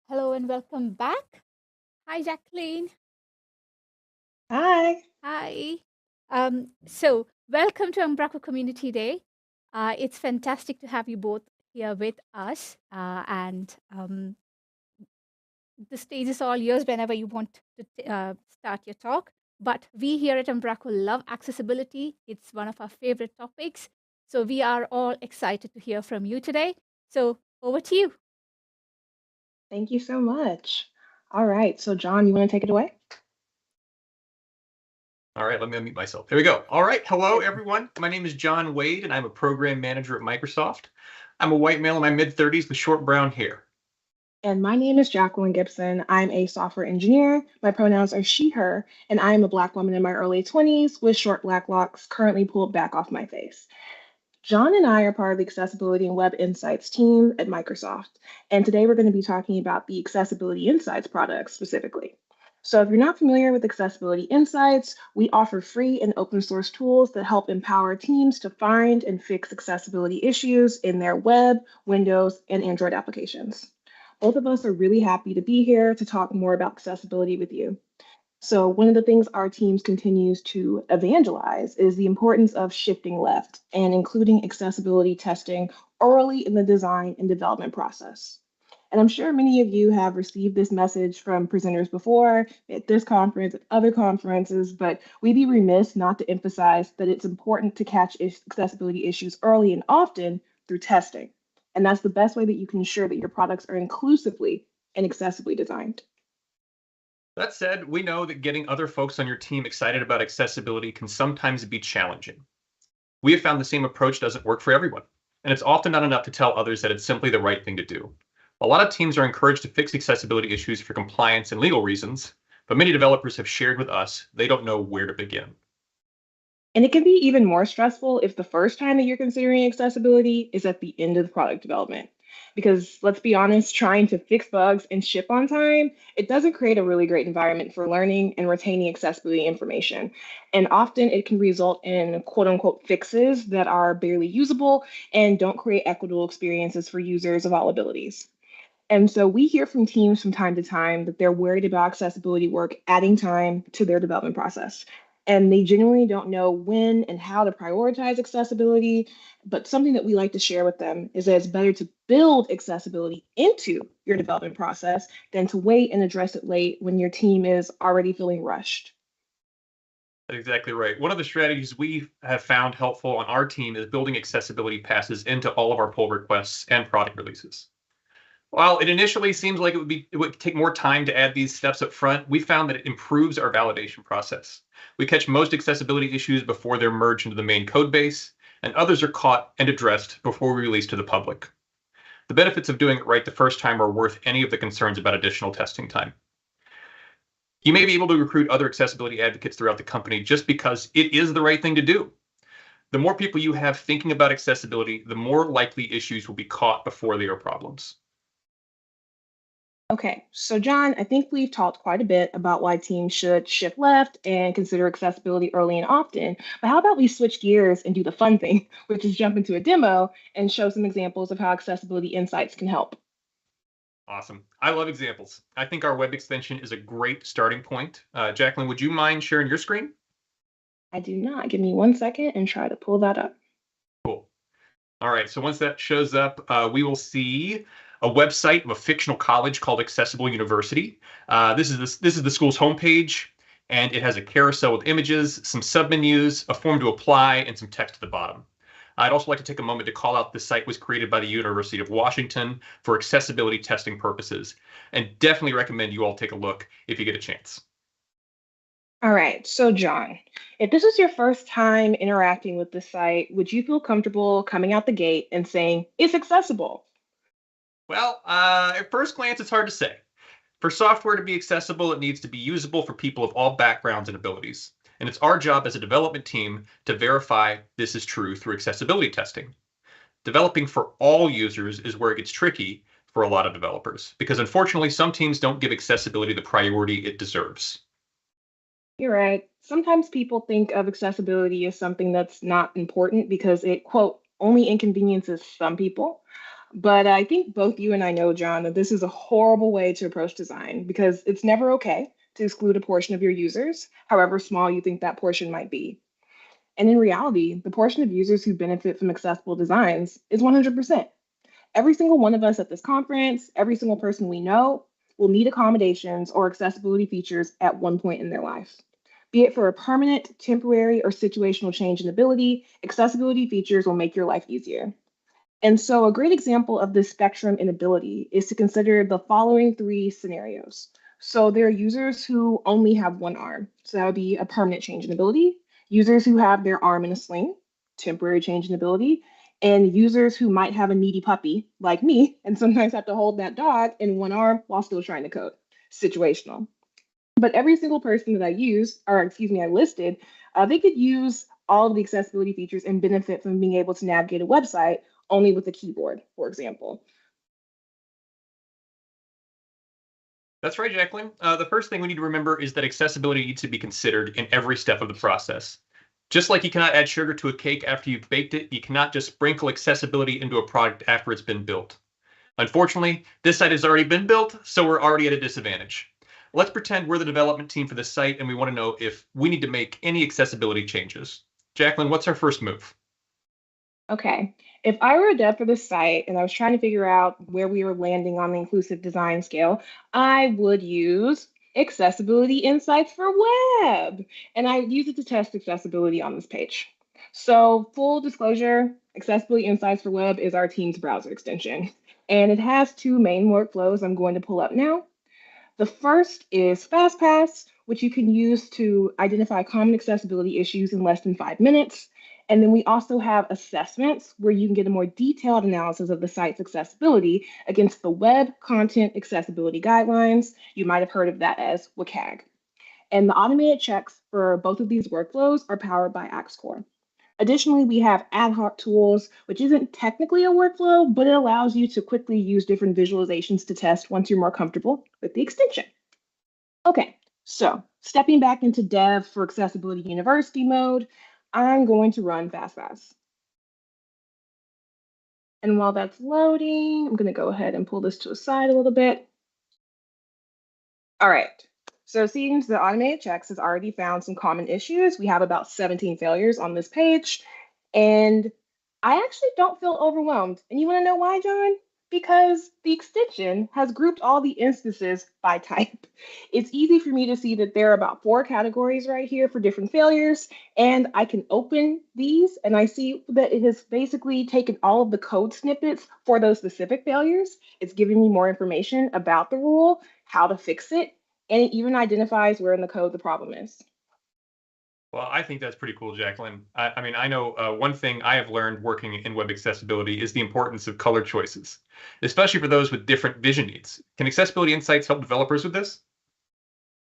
Hello and welcome back. Hi, Jacqueline. Hi. Hi. So welcome to Umbraco Community Day. It's fantastic to have you both here with us. And the stage is all yours whenever you want to start your talk. But we here at Umbraco love accessibility. It's one of our favorite topics. So we are all excited to hear from you today. So over to you. Thank you so much. All right. So, John, you want to take it away? All right, let me unmute myself. There we go. All right. Hello, everyone. My name is John Wade, and I'm a program manager at Microsoft. I'm a white male in my mid-30s with short brown hair. And my name is Jacqueline Gibson. I'm a software engineer. My pronouns are she, her, and I am a Black woman in my early 20s with short black locks currently pulled back off my face. John and I are part of the Accessibility and Web Insights team at Microsoft. And today we're going to be talking about the Accessibility Insights product specifically. So if you're not familiar with Accessibility Insights, we offer free and open source tools that help empower teams to find and fix accessibility issues in their web, Windows, and Android applications. Both of us are really happy to be here to talk more about accessibility with you. So one of the things our teams continues to evangelize is the importance of shifting left and including accessibility testing early in the design and development process. And I'm sure many of you have received this message from presenters before at this conference, at other conferences, but we'd be remiss not to emphasize that it's important to catch accessibility issues early and often through testing. And that's the best way that you can ensure that your products are inclusively and accessibly designed. That said, we know that getting other folks on your team excited about accessibility can sometimes be challenging. We have found the same approach doesn't work for everyone, and it's often not enough to tell others that it's simply the right thing to do. A lot of teams are encouraged to fix accessibility issues for compliance and legal reasons, but many developers have shared with us they don't know where to begin. And it can be even more stressful if the first time that you're considering accessibility is at the end of the product development. Because let's be honest, trying to fix bugs and ship on time, it doesn't create a really great environment for learning and retaining accessibility information. And often it can result in quote unquote fixes that are barely usable and don't create equitable experiences for users of all abilities. And so we hear from teams from time to time that they're worried about accessibility work adding time to their development process. And they genuinely don't know when and how to prioritize accessibility. But something that we like to share with them is that it's better to build accessibility into your development process than to wait and address it late when your team is already feeling rushed. That's exactly right. One of the strategies we have found helpful on our team is building accessibility passes into all of our pull requests and product releases. While it initially seems like it would take more time to add these steps up front, we found that it improves our validation process. We catch most accessibility issues before they're merged into the main code base, and others are caught and addressed before we release to the public. The benefits of doing it right the first time are worth any of the concerns about additional testing time. You may be able to recruit other accessibility advocates throughout the company just because it is the right thing to do. The more people you have thinking about accessibility, the more likely issues will be caught before they are problems. Okay, so John, I think we've talked quite a bit about why teams should shift left and consider accessibility early and often, but how about we switch gears and do the fun thing, which is jump into a demo and show some examples of how accessibility insights can help. Awesome. I love examples. I think our web extension is a great starting point. Jacqueline, would you mind sharing your screen? I do not. Give me 1 second and try to pull that up. Cool. All right, so once that shows up, we will see a website of a fictional college called Accessible University. This is the school's homepage, and it has a carousel with images, some submenus, a form to apply, and some text at the bottom. I'd also like to take a moment to call out the site was created by the University of Washington for accessibility testing purposes, and definitely recommend you all take a look if you get a chance. All right, so John, if this is your first time interacting with the site, would you feel comfortable coming out the gate and saying, it's accessible? Well, at first glance, it's hard to say. For software to be accessible, it needs to be usable for people of all backgrounds and abilities. And it's our job as a development team to verify this is true through accessibility testing. Developing for all users is where it gets tricky for a lot of developers, because unfortunately, some teams don't give accessibility the priority it deserves. You're right. Sometimes people think of accessibility as something that's not important because it, quote, only inconveniences some people. But I think both you and I know, John, that this is a horrible way to approach design because it's never okay to exclude a portion of your users, however small you think that portion might be. And in reality, the portion of users who benefit from accessible designs is 100%. Every single one of us at this conference, every single person we know, will need accommodations or accessibility features at one point in their life. Be it for a permanent, temporary, or situational change in ability, accessibility features will make your life easier. And so a great example of this spectrum in ability is to consider the following 3 scenarios. So there are users who only have one arm. So that would be a permanent change in ability. Users who have their arm in a sling, temporary change in ability. And users who might have a needy puppy, like me, and sometimes have to hold that dog in one arm while still trying to code, situational. But every single person that I listed, they could use all of the accessibility features and benefit from being able to navigate a website only with a keyboard, for example. That's right, Jacqueline. The first thing we need to remember is that accessibility needs to be considered in every step of the process. Just like you cannot add sugar to a cake after you've baked it, you cannot just sprinkle accessibility into a product after it's been built. Unfortunately, this site has already been built, so we're already at a disadvantage. Let's pretend we're the development team for this site and we want to know if we need to make any accessibility changes. Jacqueline, what's our first move? Okay, if I were a dev for this site and I was trying to figure out where we were landing on the inclusive design scale, I would use accessibility insights for web. And I would use it to test accessibility on this page. So full disclosure, accessibility insights for web is our team's browser extension. And it has 2 main workflows I'm going to pull up now. The first is FastPass, which you can use to identify common accessibility issues in less than 5 minutes. And then we also have assessments where you can get a more detailed analysis of the site's accessibility against the Web Content Accessibility Guidelines. You might have heard of that as WCAG. And the automated checks for both of these workflows are powered by AxeCore. Additionally, we have ad hoc tools, which isn't technically a workflow, but it allows you to quickly use different visualizations to test once you're more comfortable with the extension. Okay, so stepping back into Dev for Accessibility University mode, I'm going to run FastPass. And while that's loading, I'm going to go ahead and pull this to a side a little bit. All right, so it seems the automated checks has already found some common issues. We have about 17 failures on this page, and I actually don't feel overwhelmed. And you want to know why, John? Because the extension has grouped all the instances by type. It's easy for me to see that there are about 4 categories right here for different failures, and I can open these and I see that it has basically taken all of the code snippets for those specific failures. It's giving me more information about the rule, how to fix it, and it even identifies where in the code the problem is. Well, I think that's pretty cool, Jacqueline. I mean, I know one thing I have learned working in web accessibility is the importance of color choices, especially for those with different vision needs. Can Accessibility Insights help developers with this?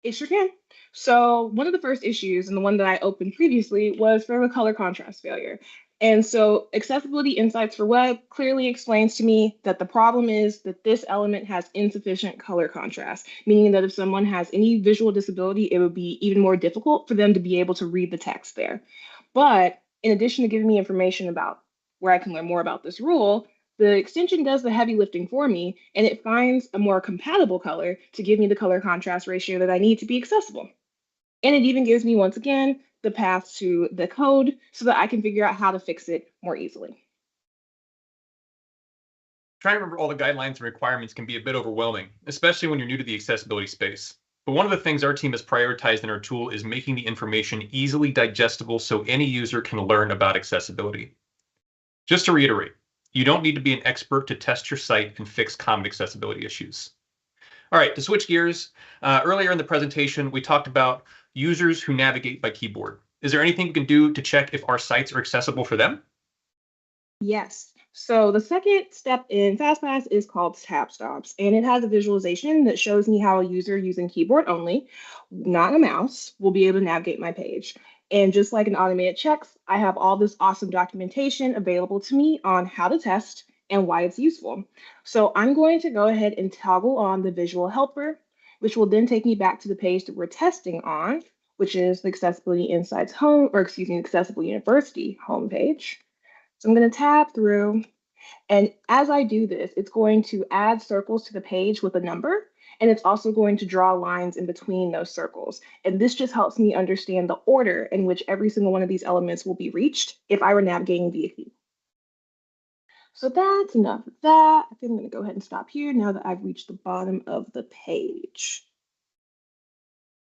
It sure can. So one of the first issues, and the one that I opened previously, was for the color contrast failure. And so Accessibility Insights for Web clearly explains to me that the problem is that this element has insufficient color contrast, meaning that if someone has any visual disability, it would be even more difficult for them to be able to read the text there. But in addition to giving me information about where I can learn more about this rule, the extension does the heavy lifting for me, and it finds a more compatible color to give me the color contrast ratio that I need to be accessible. And it even gives me, once again, the path to the code so that I can figure out how to fix it more easily. Trying to remember all the guidelines and requirements can be a bit overwhelming, especially when you're new to the accessibility space. But one of the things our team has prioritized in our tool is making the information easily digestible so any user can learn about accessibility. Just to reiterate, you don't need to be an expert to test your site and fix common accessibility issues. All right, to switch gears, earlier in the presentation, we talked about users who navigate by keyboard. Is there anything we can do to check if our sites are accessible for them? Yes. So the second step in FastPass is called Tab Stops, and it has a visualization that shows me how a user using keyboard only, not a mouse, will be able to navigate my page. And just like in automated checks, I have all this awesome documentation available to me on how to test and why it's useful. So I'm going to go ahead and toggle on the visual helper, which will then take me back to the page that we're testing on, which is the Accessibility Insights home, or excuse me, Accessible University homepage. So I'm going to tab through, and as I do this, it's going to add circles to the page with a number, and it's also going to draw lines in between those circles. And this just helps me understand the order in which every single one of these elements will be reached if I were navigating via key. So that's enough of that. I think I'm going to go ahead and stop here now that I've reached the bottom of the page.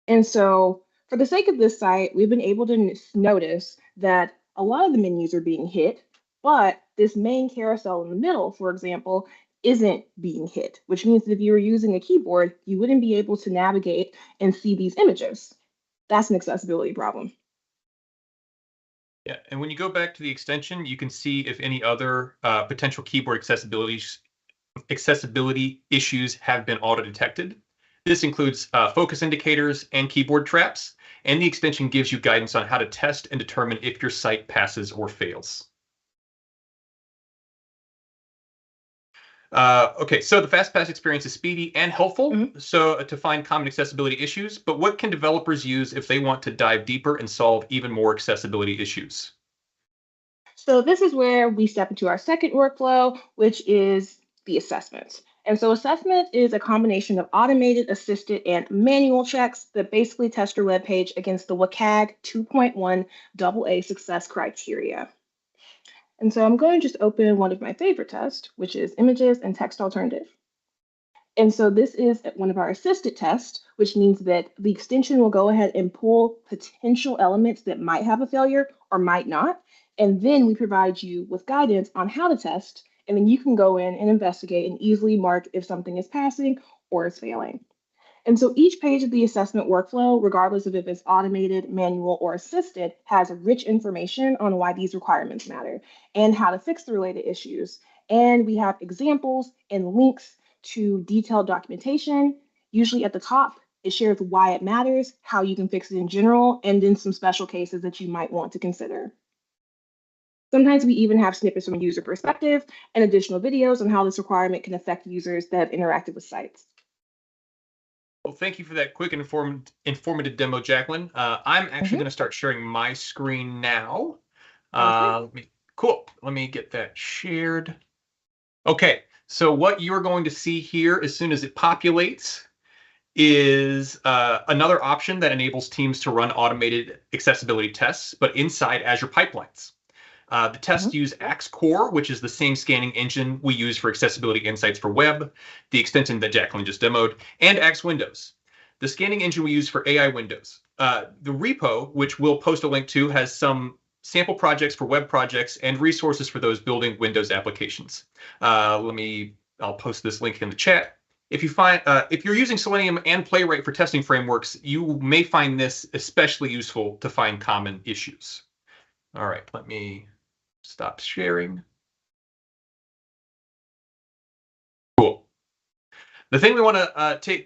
And so for the sake of this site, we've been able to notice that a lot of the menus are being hit, but this main carousel in the middle, for example, isn't being hit, which means that if you were using a keyboard, you wouldn't be able to navigate and see these images. That's an accessibility problem. Yeah, and when you go back to the extension, you can see if any other potential keyboard accessibility issues have been auto-detected. This includes focus indicators and keyboard traps, and the extension gives you guidance on how to test and determine if your site passes or fails. Okay, so the FastPass experience is speedy and helpful so to find common accessibility issues, but what can developers use if they want to dive deeper and solve even more accessibility issues? So this is where we step into our second workflow, which is the assessment. And so assessment is a combination of automated, assisted, and manual checks that basically test your web page against the WCAG 2.1 AA success criteria. And so I'm going to just open one of my favorite tests, which is images and text alternative. And so this is one of our assisted tests, which means that the extension will go ahead and pull potential elements that might have a failure or might not. And then we provide you with guidance on how to test. And then you can go in and investigate and easily mark if something is passing or is failing. And so each page of the assessment workflow, regardless of if it's automated, manual, or assisted, has rich information on why these requirements matter and how to fix the related issues. And we have examples and links to detailed documentation. Usually at the top, it shares why it matters, how you can fix it in general, and then some special cases that you might want to consider. Sometimes we even have snippets from a user perspective and additional videos on how this requirement can affect users that have interacted with sites. Well, thank you for that quick and informative demo, Jacqueline. I'm actually going to start sharing my screen now. Cool. Let me get that shared. Okay, so what you're going to see here as soon as it populates is another option that enables teams to run automated accessibility tests, but inside Azure pipelines. The tests use Axe Core, which is the same scanning engine we use for accessibility insights for web, the extension that Jacqueline just demoed, and Axe Windows, the scanning engine we use for AI Windows. The repo, which we'll post a link to, has some sample projects for web projects and resources for those building Windows applications. I'll post this link in the chat. If you're using Selenium and Playwright for testing frameworks, you may find this especially useful to find common issues. All right, let me stop sharing. Cool. The thing we want to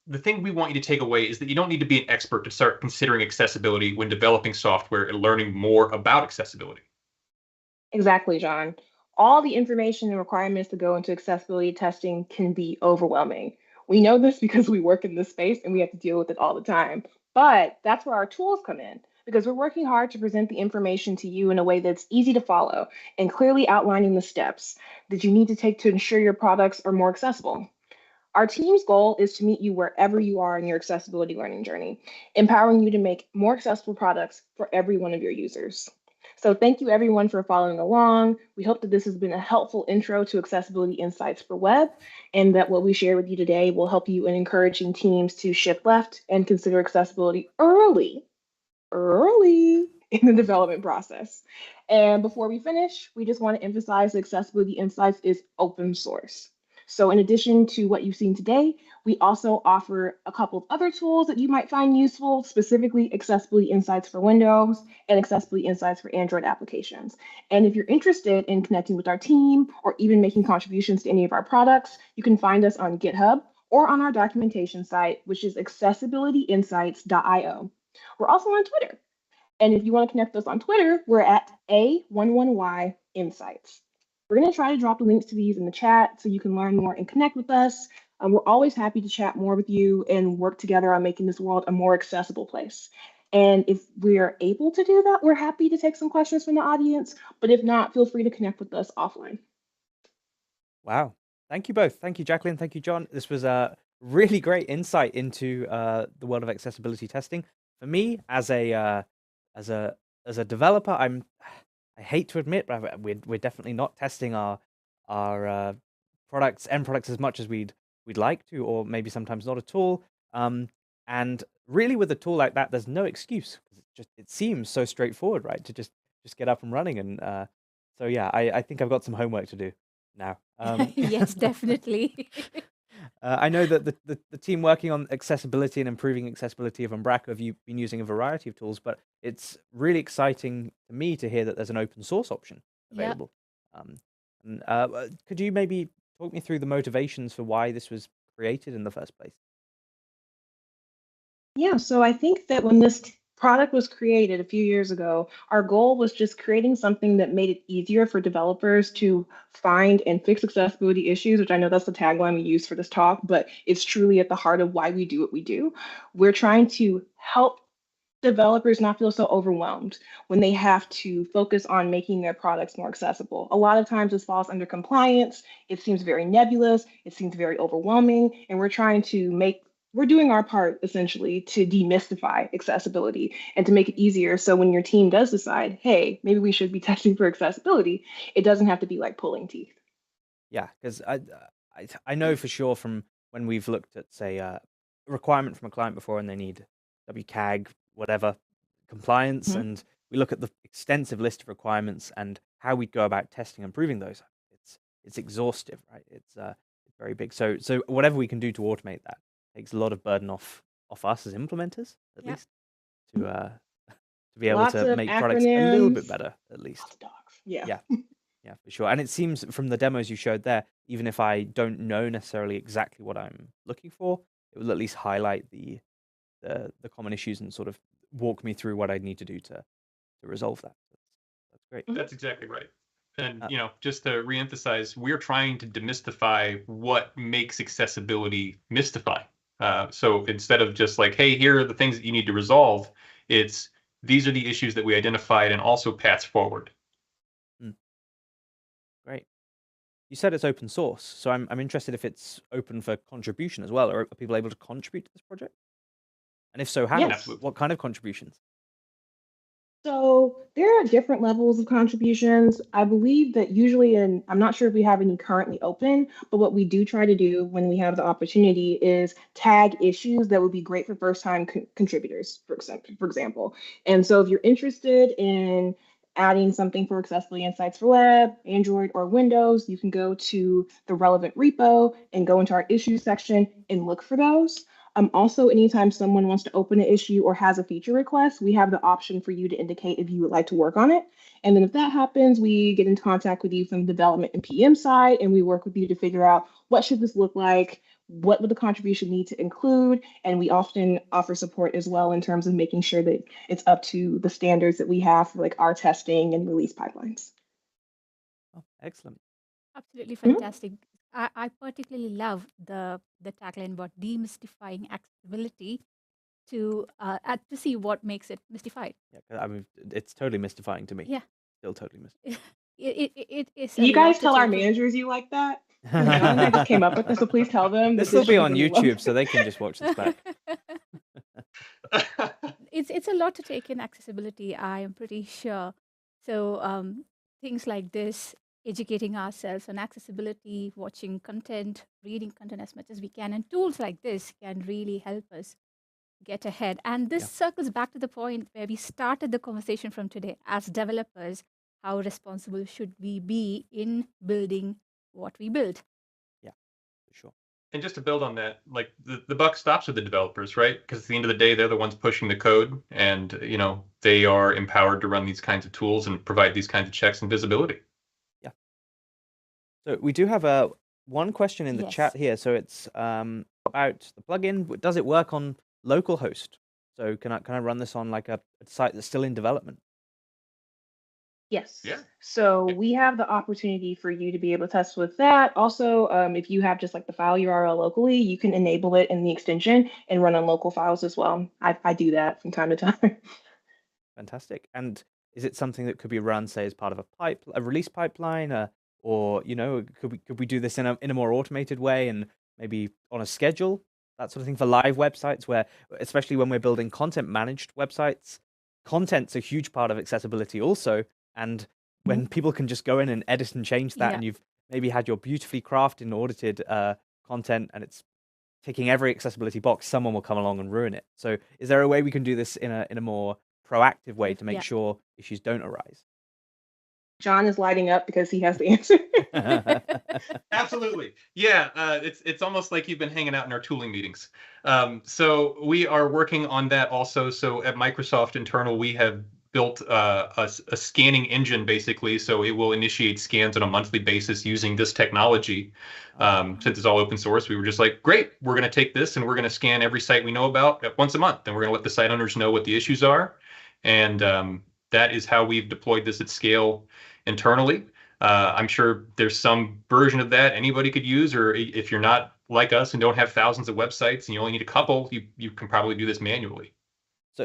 the thing we want you to take away is that you don't need to be an expert to start considering accessibility when developing software and learning more about accessibility. Exactly, John. All the information and requirements to go into accessibility testing can be overwhelming. We know this because we work in this space and we have to deal with it all the time. But that's where our tools come in, because we're working hard to present the information to you in a way that's easy to follow and clearly outlining the steps that you need to take to ensure your products are more accessible. Our team's goal is to meet you wherever you are in your accessibility learning journey, empowering you to make more accessible products for every one of your users. So thank you everyone for following along. We hope that this has been a helpful intro to accessibility insights for web, and that what we share with you today will help you in encouraging teams to shift left and consider accessibility early in the development process. And before we finish, we just want to emphasize that Accessibility Insights is open source. So in addition to what you've seen today, we also offer a couple of other tools that you might find useful, specifically Accessibility Insights for Windows and Accessibility Insights for Android applications. And if you're interested in connecting with our team or even making contributions to any of our products, you can find us on GitHub or on our documentation site, which is accessibilityinsights.io. We're also on Twitter. And if you want to connect us on Twitter, we're at A11Y Insights. We're going to try to drop the links to these in the chat so you can learn more and connect with us. We're always happy to chat more with you and work together on making this world a more accessible place. And if we're able to do that, we're happy to take some questions from the audience. But if not, feel free to connect with us offline. Wow. Thank you both. Thank you, Jacqueline. Thank you, John. This was a really great insight into the world of accessibility testing. For me, as a developer, I hate to admit, but we're definitely not testing our end products as much as we'd like to, or maybe sometimes not at all. And really, with a tool like that, there's no excuse, because it seems so straightforward, right? To just get up and running. And so yeah, I think I've got some homework to do now. Yes, definitely. I know that the team working on accessibility and improving accessibility of Umbraco have been using a variety of tools, but it's really exciting to me to hear that there's an open source option available. Could you maybe talk me through the motivations for why this was created in the first place? Yeah, so I think that when this product was created a few years ago, our goal was just creating something that made it easier for developers to find and fix accessibility issues, which I know that's the tagline we use for this talk, but it's truly at the heart of why we do what we do. We're trying to help developers not feel so overwhelmed when they have to focus on making their products more accessible. A lot of times this falls under compliance. It seems very nebulous. It seems very overwhelming. And we're doing our part essentially to demystify accessibility and to make it easier. So when your team does decide, hey, maybe we should be testing for accessibility, it doesn't have to be like pulling teeth. Yeah, because I know for sure from when we've looked at, say, a requirement from a client before, and they need WCAG, whatever, compliance, and we look at the extensive list of requirements and how we go about testing and proving those. It's exhaustive, right? It's very big. So whatever we can do to automate that takes a lot of burden off us as implementers, at least, to be able to make products a little bit better, at least. Yeah, for sure. And it seems from the demos you showed there, even if I don't know necessarily exactly what I'm looking for, it will at least highlight the common issues and sort of walk me through what I need to do to resolve that. That's great. That's exactly right. And just to reemphasize, we're trying to demystify what makes accessibility mystify. So instead of just like, hey, here are the things that you need to resolve, these are the issues that we identified and also paths forward. Great. You said it's open source, so I'm interested if it's open for contribution as well, or are people able to contribute to this project? And if so, how? Yes. What kind of contributions? So there are different levels of contributions. I believe that usually, and I'm not sure if we have any currently open, but what we do try to do when we have the opportunity is tag issues that would be great for first-time contributors, for example. And so if you're interested in adding something for Accessibility Insights for Web, Android, or Windows, you can go to the relevant repo and go into our issues section and look for those. Also, anytime someone wants to open an issue or has a feature request, we have the option for you to indicate if you would like to work on it. And then if that happens, we get in contact with you from the development and PM side, and we work with you to figure out what should this look like, what would the contribution need to include, and we often offer support as well in terms of making sure that it's up to the standards that we have for like our testing and release pipelines. Oh, excellent. Absolutely fantastic. I particularly love the tagline about demystifying accessibility to see what makes it mystified. Yeah, I mean, it's totally mystifying to me. Yeah. Still totally mystifying. It is. You guys tell our managers you like that? I just came up with this, so please tell them. This will be on YouTube, so they can just watch this back. It's a lot to take in accessibility, I am pretty sure. So things like this, educating ourselves on accessibility, watching content, reading content as much as we can, and tools like this can really help us get ahead. And this circles back to the point where we started the conversation from today. As developers, how responsible should we be in building what we build? Yeah, And just to build on that, like the buck stops with the developers, right? Because at the end of the day, they're the ones pushing the code, and they are empowered to run these kinds of tools and provide these kinds of checks and visibility. Yeah. So we do have one question in the chat here. So it's about the plugin. Does it work on localhost? So can I run this on like a site that's still in development? Yes. Yeah. So we have the opportunity for you to be able to test with that. Also, if you have just like the file URL locally, you can enable it in the extension and run on local files as well. I do that from time to time. Fantastic. And is it something that could be run, say, as part of a release pipeline, or could we do this in a more automated way and maybe on a schedule, that sort of thing, for live websites, where especially when we're building content managed websites, content's a huge part of accessibility also. And when people can just go in and edit and change that, and you've maybe had your beautifully crafted and audited content, and it's ticking every accessibility box, someone will come along and ruin it. So is there a way we can do this in a more proactive way to make sure issues don't arise? John is lighting up because he has the answer. Absolutely. Yeah, it's almost like you've been hanging out in our tooling meetings. So we are working on that also. So at Microsoft internal, we have built a scanning engine, basically. So it will initiate scans on a monthly basis using this technology. Since it's all open source, we were just like, great, we're going to take this and we're going to scan every site we know about once a month. And we're going to let the site owners know what the issues are. And that is how we've deployed this at scale internally. I'm sure there's some version of that anybody could use, or if you're not like us and don't have thousands of websites and you only need a couple, you can probably do this manually.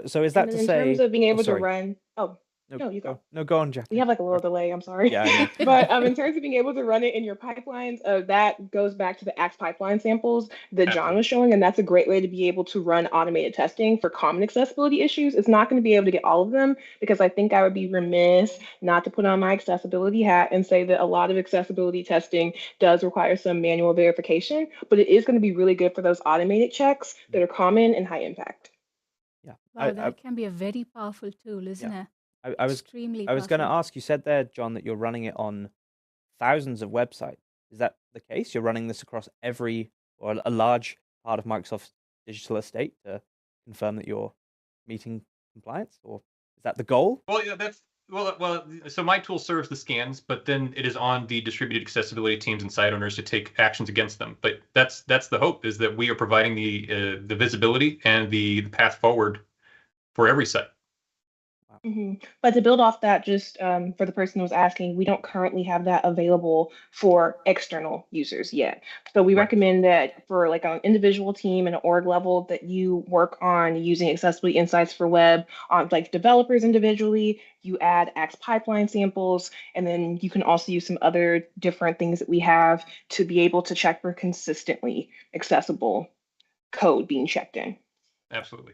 So is that to in say, terms of being able to run, no, you go. No, go on, Jack. We have like a little delay. I'm sorry. Yeah, I know. But in terms of being able to run it in your pipelines, that goes back to the Axe pipeline samples that John was showing, and that's a great way to be able to run automated testing for common accessibility issues. It's not going to be able to get all of them, because I think I would be remiss not to put on my accessibility hat and say that a lot of accessibility testing does require some manual verification, but it is going to be really good for those automated checks that are common and high impact. Yeah. Wow, that can be a very powerful tool, isn't it? I was going to ask, you said there, John, that you're running it on thousands of websites. Is that the case? You're running this across every, or a large part of Microsoft's digital estate to confirm that you're meeting compliance, or is that the goal? Well, yeah, so my tool serves the scans, but then it is on the distributed accessibility teams and site owners to take actions against them. But that's the hope, is that we are providing the visibility and the path forward for every site. But to build off that, just for the person who was asking, we don't currently have that available for external users yet. So we recommend that for like an individual team and an org level, that you work on using accessibility insights for web on like developers individually. You add Axe pipeline samples, and then you can also use some other different things that we have to be able to check for consistently accessible code being checked in. Absolutely.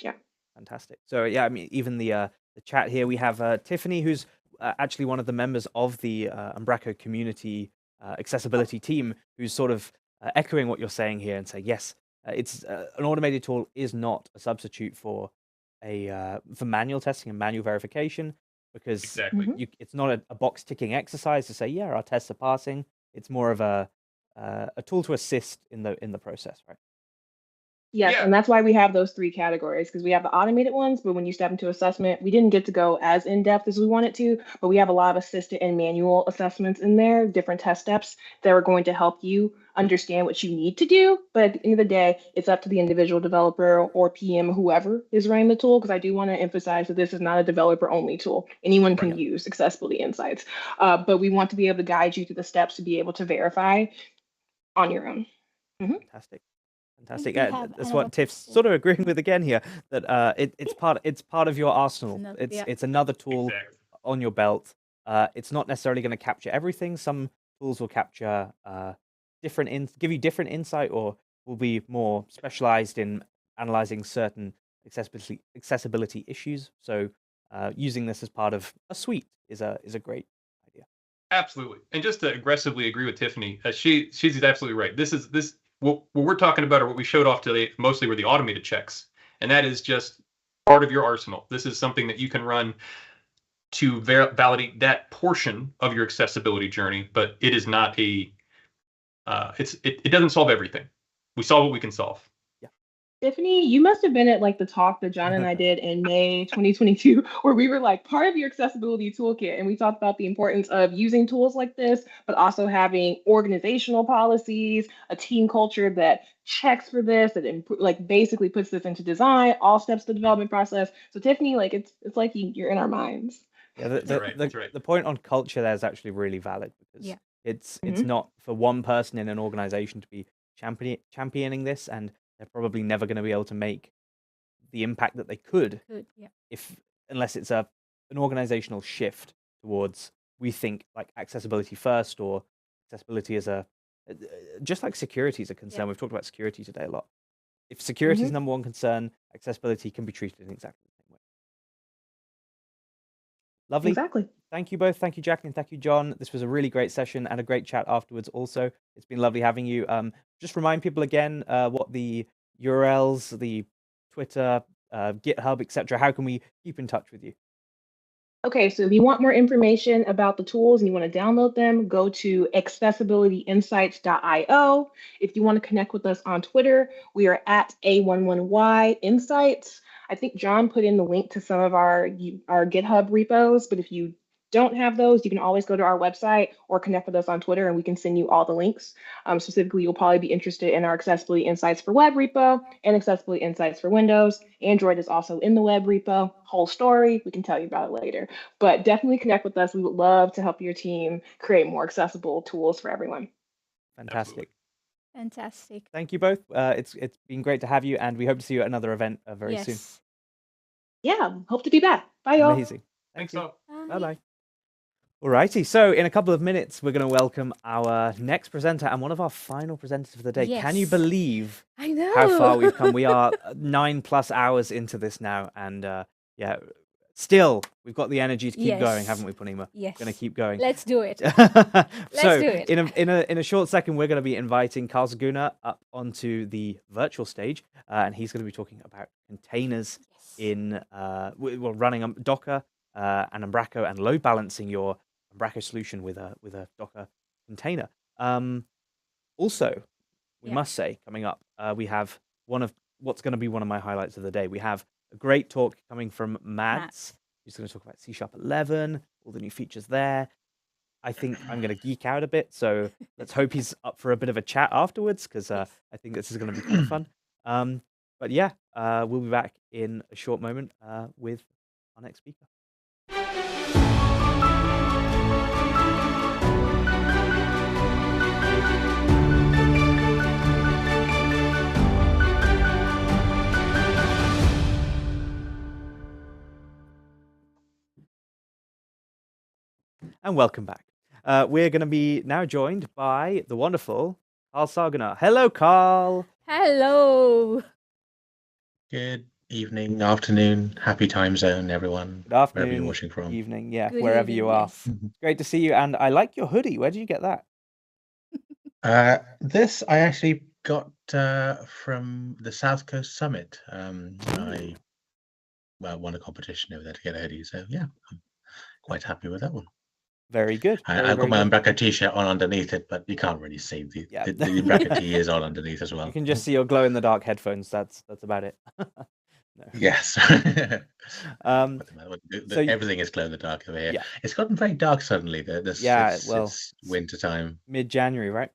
Yeah. Fantastic. So yeah, I mean, even the chat here, we have Tiffany, who's actually one of the members of the Umbraco Community accessibility team, who's sort of echoing what you're saying here and saying, yes, it's an automated tool is not a substitute for for manual testing and manual verification, because it's not a box ticking exercise to say, yeah, our tests are passing. It's more of a tool to assist in the process, right? Yes, and that's why we have those three categories, because we have the automated ones, but when you step into assessment, we didn't get to go as in-depth as we wanted to, but we have a lot of assisted and manual assessments in there, different test steps that are going to help you understand what you need to do. But at the end of the day, it's up to the individual developer or PM, whoever is running the tool, because I do want to emphasize that this is not a developer-only tool. Anyone can use accessibility insights, but we want to be able to guide you through the steps to be able to verify on your own. Fantastic. Fantastic. That's what Tiff's sort of agreeing with again here, that it's part of your arsenal. It's another tool on your belt. It's not necessarily going to capture everything. Some tools will capture give you different insight, or will be more specialized in analyzing certain accessibility issues. So using this as part of a suite is a great idea. Absolutely. And just to aggressively agree with Tiffany, she's absolutely right. What we're talking about, or what we showed off today, mostly were the automated checks. And that is just part of your arsenal. This is something that you can run to validate that portion of your accessibility journey, but it is not a it doesn't solve everything. We solve what we can solve. Tiffany, you must have been at like the talk that John and I did in May 2022, where we were like part of your accessibility toolkit, and we talked about the importance of using tools like this, but also having organizational policies, a team culture that checks for this, that like basically puts this into design, all steps of the development process. So Tiffany, like it's like you're in our minds. Yeah, That's right. The point on culture there is actually really valid, because it's not for one person in an organization to be championing this, and they're probably never going to be able to make the impact that they could unless it's an organizational shift towards, we think like accessibility first, or accessibility as a just like security is a concern. We've talked about security today a lot. If security is number one concern, accessibility can be treated in exactly the same way. Lovely. Exactly. Thank you both. Thank you, Jacqueline. Thank you, John. This was a really great session and a great chat afterwards also. It's been lovely having you. Just remind people again what the URLs, the Twitter, GitHub, etc. How can we keep in touch with you? Okay, so if you want more information about the tools and you want to download them, go to accessibilityinsights.io. If you want to connect with us on Twitter, we are at A11Y Insights. I think John put in the link to some of our GitHub repos, but if you don't have those, you can always go to our website or connect with us on Twitter, and we can send you all the links. Specifically, you'll probably be interested in our Accessibility Insights for Web repo and Accessibility Insights for Windows. Android is also in the web repo. Whole story, we can tell you about it later. But definitely connect with us. We would love to help your team create more accessible tools for everyone. Fantastic. Fantastic. Thank you both. It's been great to have you, and we hope to see you at another event very soon. Yeah, hope to be back. Bye, y'all. Amazing. Thanks so. Bye-bye. Alrighty, so in a couple of minutes, we're going to welcome our next presenter and one of our final presenters for the day. Yes. Can you believe I know how far we've come? We are 9+ hours into this now, and still, we've got the energy to keep going, haven't we, Punima? Yes. Going to keep going. Let's do it. So, do it. in a short second, we're going to be inviting Carl Zaguna up onto the virtual stage, and he's going to be talking about containers in running Docker and Umbraco, and load balancing your Umbraco solution with a Docker container. Also, we must say, coming up, we have one of what's going to be one of my highlights of the day. We have a great talk coming from Mads, who's going to talk about C#11, all the new features there. I think I'm going to geek out a bit, so let's hope he's up for a bit of a chat afterwards, because I think this is going to be kind of fun. But yeah, we'll be back in a short moment with our next speaker. And welcome back. We're going to be now joined by the wonderful Carl Zaguna. Hello, Carl. Hello. Good evening, afternoon, happy time zone, everyone. Good afternoon, wherever you're watching from. Evening, yeah, Good wherever evening, you are. yes. It's great to see you, and I like your hoodie. Where did you get that? This I actually got from the South Coast Summit. I won a competition over there to get a hoodie, so yeah, I'm quite happy with that one. Very good. I've got my Umbraco t-shirt on underneath it, but you can't really see the Umbraco t is on underneath as well. You can just see your glow-in-the-dark headphones. That's about it. No. Yes. So everything is glow in the dark over here. Yeah. It's gotten very dark suddenly. It's winter time. Mid-January, right?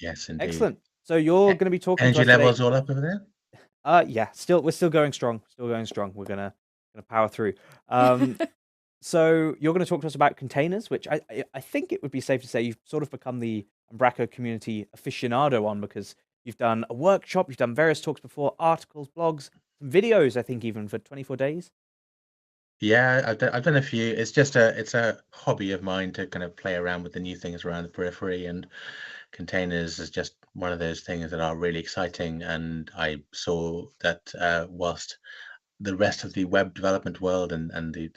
Yes, indeed. Excellent. So you're going to be talking. Energy levels all up over there? Yeah. We're still going strong. We're gonna power through. So you're going to talk to us about containers, which I think it would be safe to say you've sort of become the Umbraco community aficionado on, because you've done a workshop, you've done various talks before, articles, blogs, some videos, I think even for 24 days. Yeah, I've done a few. It's a hobby of mine to kind of play around with the new things around the periphery, and containers is just one of those things that are really exciting. And I saw that whilst the rest of the web development world and the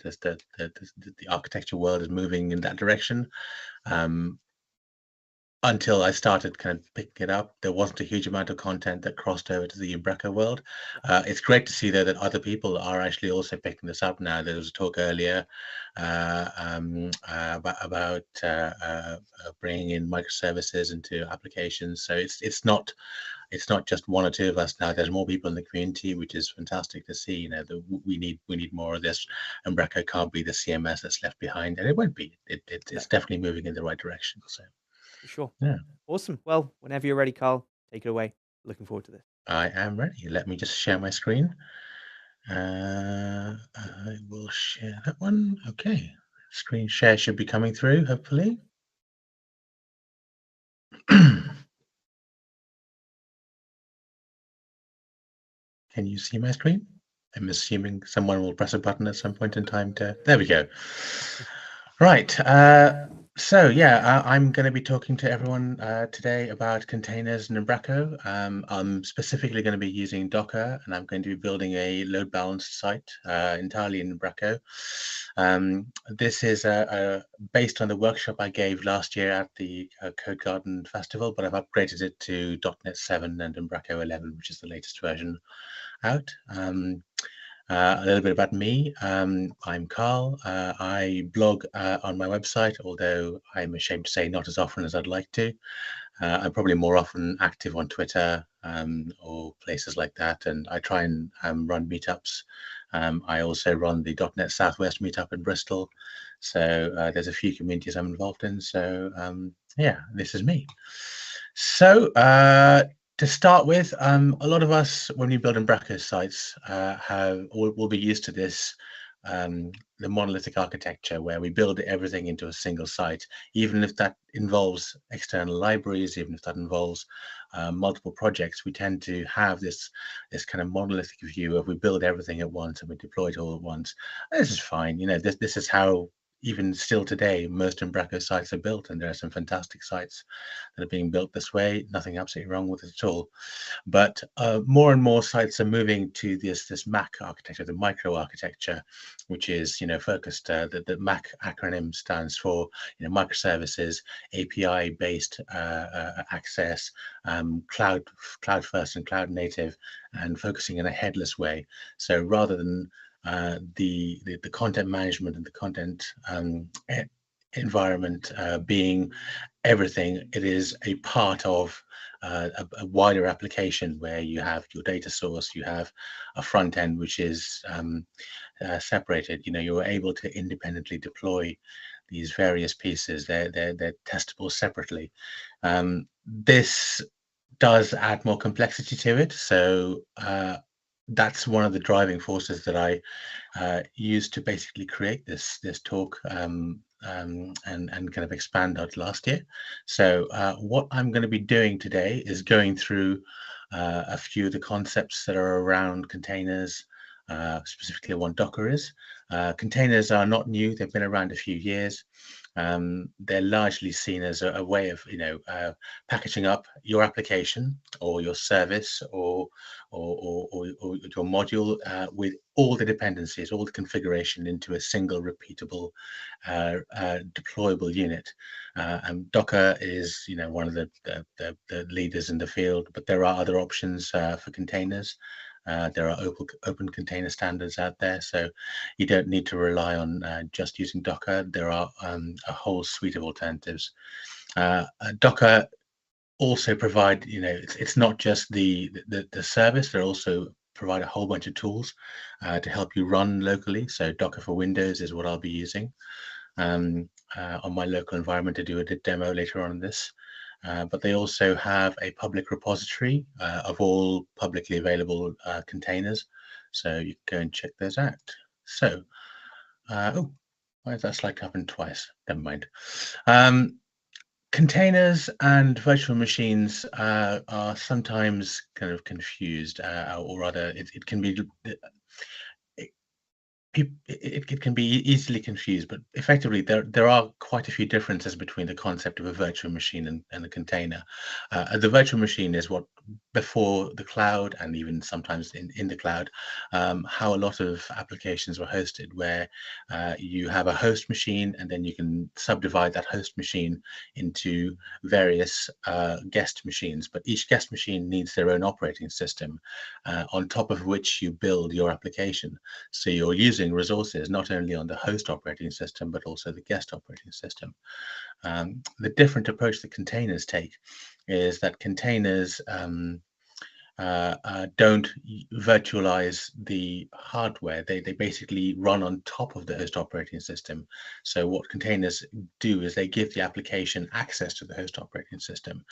architecture world is moving in that direction, until I started kind of picking it up, there wasn't a huge amount of content that crossed over to the Umbraco world. It's great to see, though, that other people are actually also picking this up now. There was a talk earlier about bringing in microservices into applications. So it's not just one or two of us now. There's more people in the community, which is fantastic to see. You know, we need more of this. Umbraco can't be the CMS that's left behind, and it won't be. It's definitely moving in the right direction. So. For sure. Yeah. Awesome. Well, whenever you're ready, Carl, take it away. Looking forward to this. I am ready. Let me just share my screen. I will share that one. Okay. Screen share should be coming through, hopefully. Can you see my screen? I'm assuming someone will press a button at some point in time to... There we go. Right. So yeah, I'm going to be talking to everyone today about containers in Umbraco. I'm specifically going to be using Docker, and I'm going to be building a load balanced site entirely in Umbraco. This is based on the workshop I gave last year at the Code Garden Festival, but I've upgraded it to .NET 7 and Umbraco 11, which is the latest version out. A little bit about me. I'm Carl. I blog on my website, although I'm ashamed to say not as often as I'd like to. I'm probably more often active on Twitter or places like that, and I try and run meetups. I also run the .NET Southwest meetup in Bristol, so there's a few communities I'm involved in. So yeah, this is me. So to start with, a lot of us, when we build Umbraco sites, will be used to this, the monolithic architecture, where we build everything into a single site, even if that involves external libraries, even if that involves multiple projects. We tend to have this kind of monolithic view of we build everything at once and we deploy it all at once. And this is fine. You know, this is how, even still today, most Umbraco sites are built, and there are some fantastic sites that are being built this way. Nothing absolutely wrong with it at all. But more and more sites are moving to this MAC architecture, the micro architecture, which is, you know, focused. The MAC acronym stands for, you know, microservices, API-based access, cloud first and cloud native, and focusing in a headless way. So rather than the content management and the content environment being everything, it is a part of a wider application where you have your data source, you have a front end which is separated. You know, you're able to independently deploy these various pieces. They're testable separately. This does add more complexity to it. So that's one of the driving forces that I used to basically create this talk and kind of expand out last year. So what I'm going to be doing today is going through a few of the concepts that are around containers, specifically what Docker is. Containers are not new. They've been around a few years. They're largely seen as a way of, you know, packaging up your application or your service or your module with all the dependencies, all the configuration into a single repeatable deployable unit. And Docker is, you know, one of the leaders in the field, but there are other options for containers. There are open container standards out there, so you don't need to rely on just using Docker. There are a whole suite of alternatives. Docker also provide, you know, it's not just the service. They also provide a whole bunch of tools to help you run locally. So Docker for Windows is what I'll be using on my local environment to do a demo later on in this. But they also have a public repository of all publicly available containers. So you can go and check those out. So, oh, why is that slide happened twice? Never mind. Containers and virtual machines are sometimes kind of confused, or rather, it can be it can be easily confused, but effectively there are quite a few differences between the concept of a virtual machine and a container. The virtual machine is what, before the cloud, and even sometimes in the cloud, how a lot of applications were hosted, where you have a host machine, and then you can subdivide that host machine into various guest machines, but each guest machine needs their own operating system on top of which you build your application. So you're using resources not only on the host operating system, but also the guest operating system. The different approach that containers take is that containers don't virtualize the hardware. They basically run on top of the host operating system. So what containers do is they give the application access to the host operating system.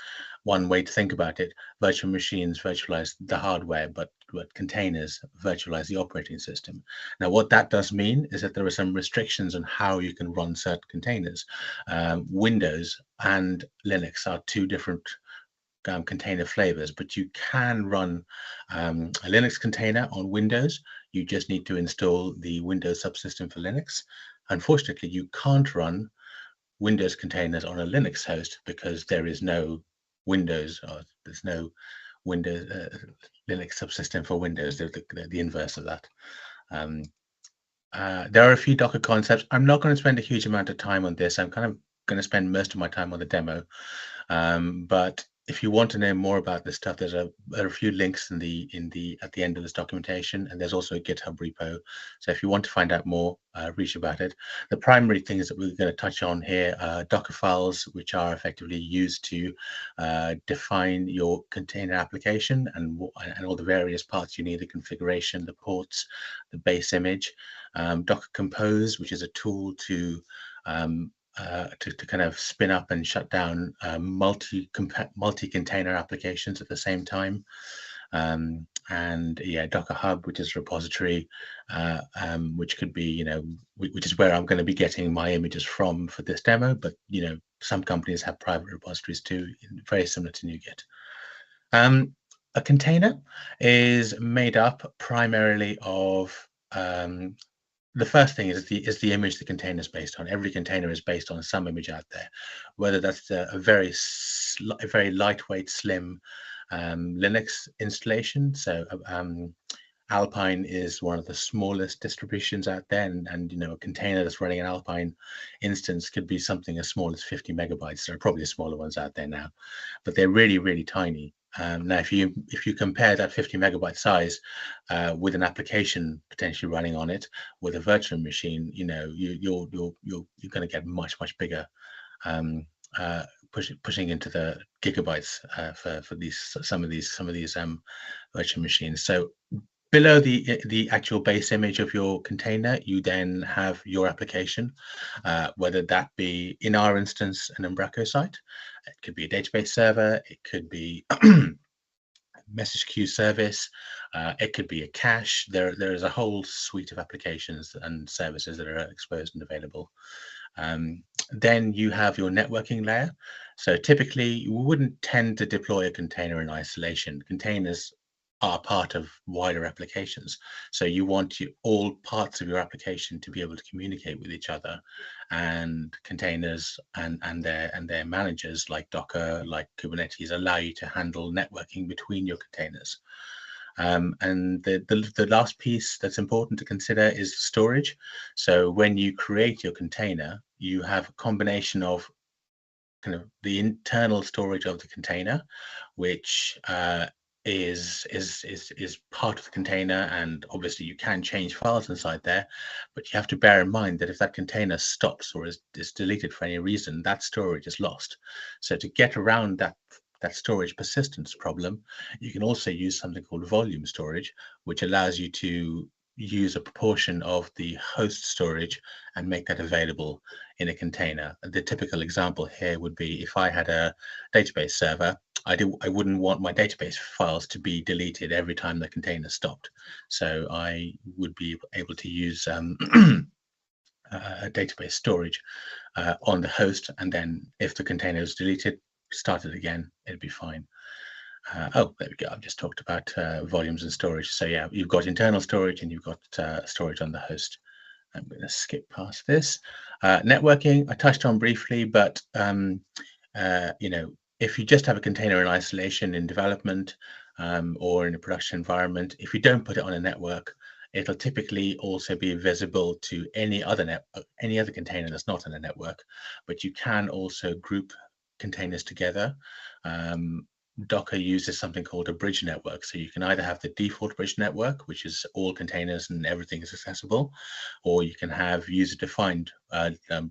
One way to think about it, virtual machines virtualize the hardware, but containers virtualize the operating system. Now, what that does mean is that there are some restrictions on how you can run certain containers. Windows and Linux are two different container flavors, but you can run a Linux container on Windows. You just need to install the Windows subsystem for Linux. Unfortunately, you can't run Windows containers on a Linux host because there is no Windows, or there's no Windows Linux subsystem for Windows. They're the inverse of that. There are a few Docker concepts. I'm not going to spend a huge amount of time on this. I'm kind of going to spend most of my time on the demo. But if you want to know more about this stuff, there are a few links at the end of this documentation, and there's also a GitHub repo. So if you want to find out more, read about it. The primary things that we're going to touch on here are Docker files, which are effectively used to define your container application and all the various parts you need: the configuration, the ports, the base image. Docker Compose, which is a tool to kind of spin up and shut down multi-container applications at the same time. And yeah, Docker Hub, which is a repository, which could be, which is where I'm going to be getting my images from for this demo. But some companies have private repositories too, very similar to NuGet. A container is made up primarily of the first thing is the image the container is based on. Every container is based on some image out there, whether that's a very lightweight, slim Linux installation. So Alpine is one of the smallest distributions out there, and a container that's running an Alpine instance could be something as small as 50 megabytes. There are probably smaller ones out there now, but they're really, really tiny. Now, if you compare that 50 megabyte size with an application potentially running on it with a virtual machine, you're going to get much bigger, pushing into the gigabytes for some of these virtual machines. So below the actual base image of your container, you then have your application, whether that be, in our instance, an Umbraco site. It could be a database server. It could be a message queue service. It could be a cache. There is a whole suite of applications and services that are exposed and available. Then you have your networking layer. So typically, you wouldn't tend to deploy a container in isolation. Containers are part of wider applications. So you want all parts of your application to be able to communicate with each other, and containers and their managers like Docker, like Kubernetes, allow you to handle networking between your containers. And the last piece that's important to consider is storage. So when you create your container, you have a combination of kind of the internal storage of the container, which is part of the container, and obviously you can change files inside there, but you have to bear in mind that if that container stops or is deleted for any reason, that storage is lost. So to get around that storage persistence problem, you can also use something called volume storage, which allows you to use a proportion of the host storage and make that available in a container. The typical example here would be if I had a database server, I wouldn't want my database files to be deleted every time the container stopped. So I would be able to use database storage on the host, and then if the container is deleted, start it again, it'd be fine. Oh, there we go. I've just talked about volumes and storage. So yeah, you've got internal storage and you've got storage on the host. I'm going to skip past this. Networking, I touched on briefly, but if you just have a container in isolation in development or in a production environment, if you don't put it on a network, it'll typically also be visible to any other container that's not on a network. But you can also group containers together. Docker uses something called a bridge network. So you can either have the default bridge network, which is all containers and everything is accessible, or you can have user-defined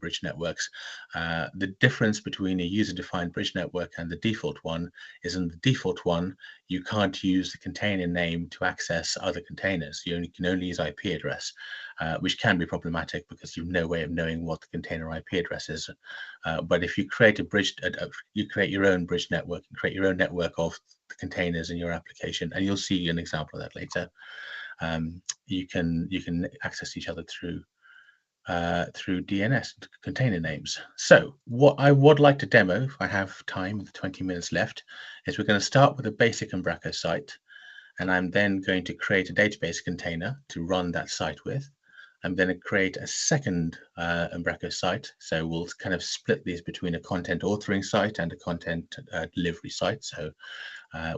bridge networks. The difference between a user-defined bridge network and the default one is in the default one, you can't use the container name to access other containers. You can only use IP address, which can be problematic because you have no way of knowing what the container IP address is. But if you create a bridge, you create your own bridge network, and create your own network of the containers in your application, and you'll see an example of that later. You can access each other through DNS container names. So what I would like to demo, if I have time with 20 minutes left, is we're going to start with a basic Umbraco site, and I'm then going to create a database container to run that site with. I'm going to create a second Umbraco site. So we'll kind of split these between a content authoring site and a content delivery site. So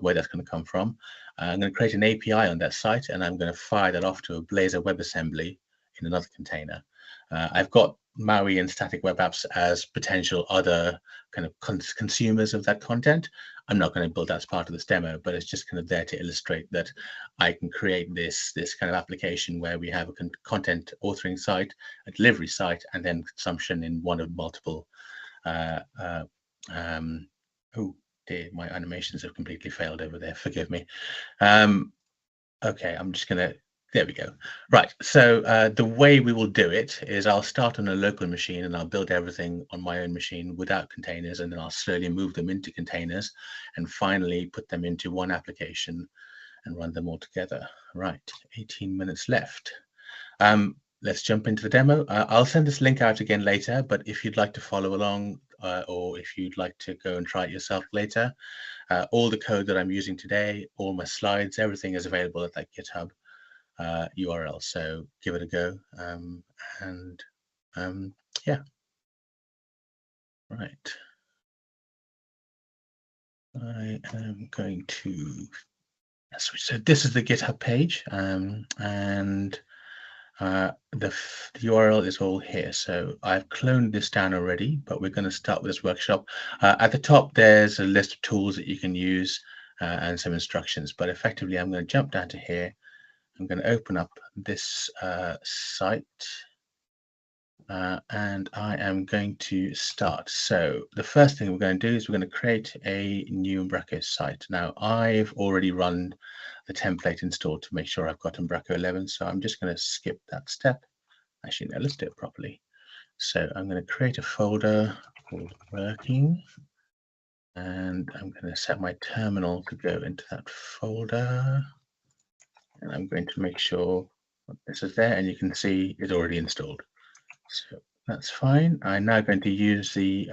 where that's going to come from. I'm going to create an API on that site, and I'm going to fire that off to a Blazor WebAssembly in another container. I've got Maui and static web apps as potential other kind of consumers of that content. I'm not going to build that as part of this demo, but it's just kind of there to illustrate that I can create this kind of application where we have a content authoring site, a delivery site, and then consumption in one of multiple. Oh dear, my animations have completely failed over there. Forgive me. Okay, I'm just going to. There we go. Right. So the way we will do it is I'll start on a local machine and I'll build everything on my own machine without containers, and then I'll slowly move them into containers and finally put them into one application and run them all together. Right. 18 minutes left. Let's jump into the demo. I'll send this link out again later, but if you'd like to follow along or if you'd like to go and try it yourself later, all the code that I'm using today, all my slides, everything is available at that GitHub URL. So give it a go. Yeah. Right. I am going to switch. So this is the GitHub page, and the URL is all here. So I've cloned this down already, but we're going to start with this workshop. At the top, there's a list of tools that you can use and some instructions, but effectively I'm going to jump down to here. I'm going to open up this site and I am going to start. So the first thing we're going to do is we're going to create a new Umbraco site. Now I've already run the template install to make sure I've got Umbraco 11. So I'm just going to skip that step. Actually, no, let's do it properly. So I'm going to create a folder called working, and I'm going to set my terminal to go into that folder. And I'm going to make sure this is there, and you can see it's already installed. So that's fine. I'm now going to use the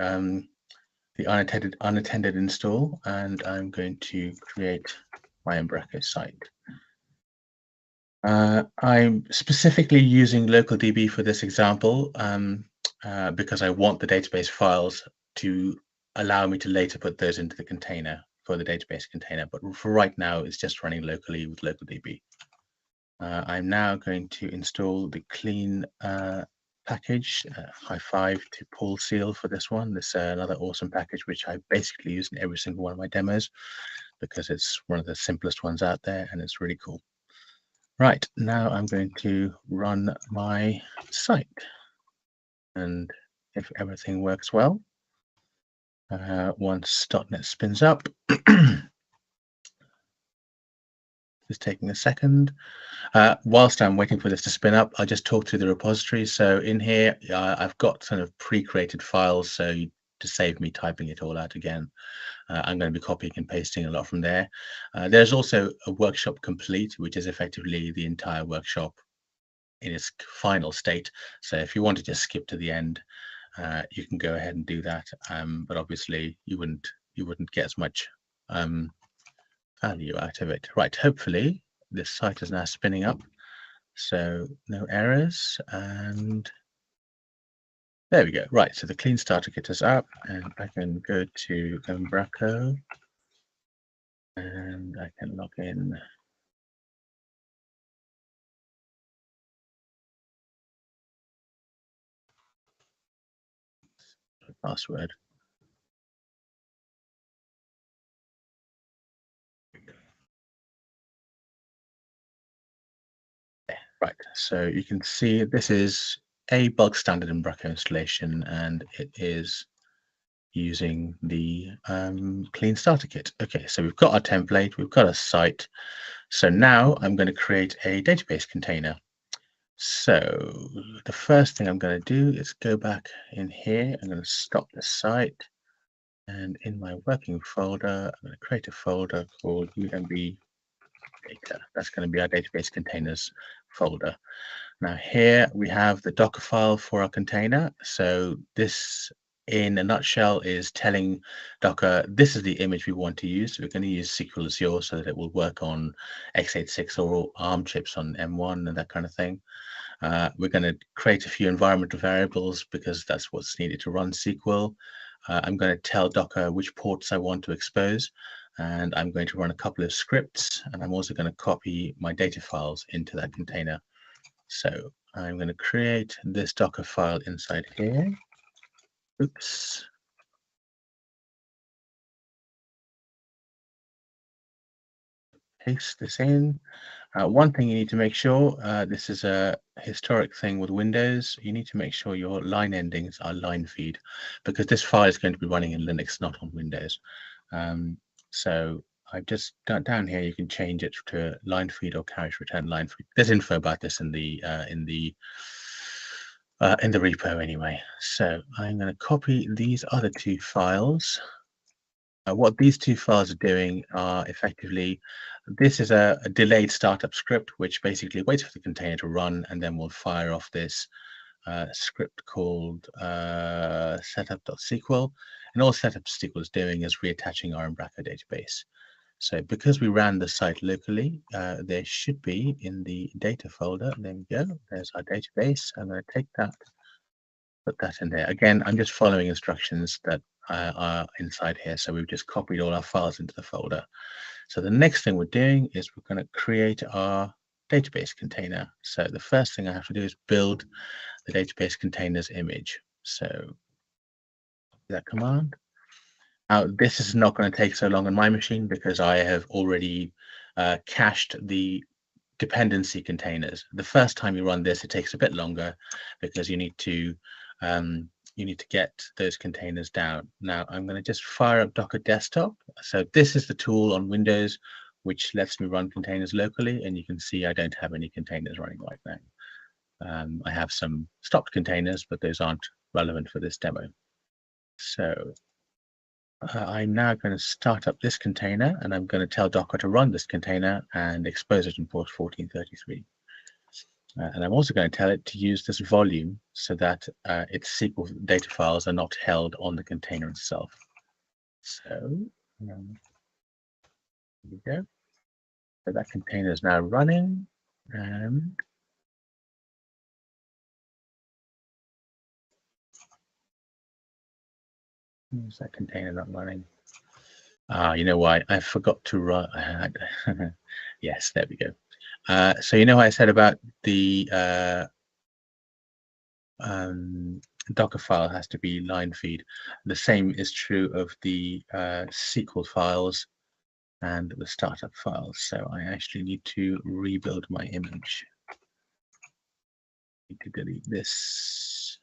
unattended install, and I'm going to create my Umbraco site. I'm specifically using LocalDB for this example because I want the database files to allow me to later put those into the container for the database container. But for right now, it's just running locally with LocalDB. I'm now going to install the clean package, high five to Paul Seal for this one. This is another awesome package which I basically use in every single one of my demos because it's one of the simplest ones out there and it's really cool. Right, now I'm going to run my site, and if everything works well, once .NET spins up, just taking a second. Whilst I'm waiting for this to spin up, I'll just talk through the repository. So in here, I've got kind of pre-created files, so to save me typing it all out again, I'm going to be copying and pasting a lot from there. There's also a workshop complete, which is effectively the entire workshop in its final state. So if you want to just skip to the end, you can go ahead and do that. But obviously, you wouldn't get as much value out of it. Right, hopefully this site is now spinning up. So no errors, and there we go. Right, so the clean starter kit is up, and I can go to Umbraco, and I can log in. Password. Right, so you can see this is a bulk standard Umbraco installation, and it is using the clean starter kit. Okay, so we've got our template, we've got a site. So now I'm going to create a database container. So the first thing I'm going to do is go back in here. I'm going to stop the site, and in my working folder, I'm going to create a folder called UMB data. That's going to be our database containers folder. Now here we have the Docker file for our container. So this, in a nutshell, is telling Docker this is the image we want to use. We're going to use SQL Azure so that it will work on x86 or ARM chips on M1 and that kind of thing. We're going to create a few environmental variables because that's what's needed to run SQL. I'm going to tell Docker which ports I want to expose, and I'm going to run a couple of scripts, and I'm also going to copy my data files into that container. So I'm going to create this Docker file inside here. Oops. Paste this in. One thing you need to make sure, this is a historic thing with Windows, you need to make sure your line endings are line feed, because this file is going to be running in Linux, not on Windows. So I've just down here, you can change it to line feed or carriage return line feed. There's info about this in the repo anyway. So I'm going to copy these other two files. What these two files are doing are effectively, this is a delayed startup script, which basically waits for the container to run, and then we'll fire off this script called setup.sql. And all setup.sql is doing is reattaching our Umbraco database. So because we ran the site locally, there should be in the data folder, there we go, there's our database. I'm going to take that, put that in there. Again, I'm just following instructions that are inside here. So we've just copied all our files into the folder. So the next thing we're doing is we're going to create our database container. So the first thing I have to do is build the database containers image. So that command. Now this is not going to take so long on my machine because I have already cached the dependency containers. The first time you run this, it takes a bit longer because you need to get those containers down. Now I'm going to just fire up Docker Desktop. So this is the tool on Windows which lets me run containers locally, and you can see I don't have any containers running right now. I have some stopped containers, but those aren't relevant for this demo. So I'm now going to start up this container, and I'm going to tell Docker to run this container and expose it in port 1433. And I'm also going to tell it to use this volume so that its SQL data files are not held on the container itself. So here we go. So that container is now running, and is that container not running? You know why? I forgot to run. Yes, there we go. So you know what I said about the Docker file has to be line feed. The same is true of the SQL files and the startup files. So I actually need to rebuild my image. I need to delete this.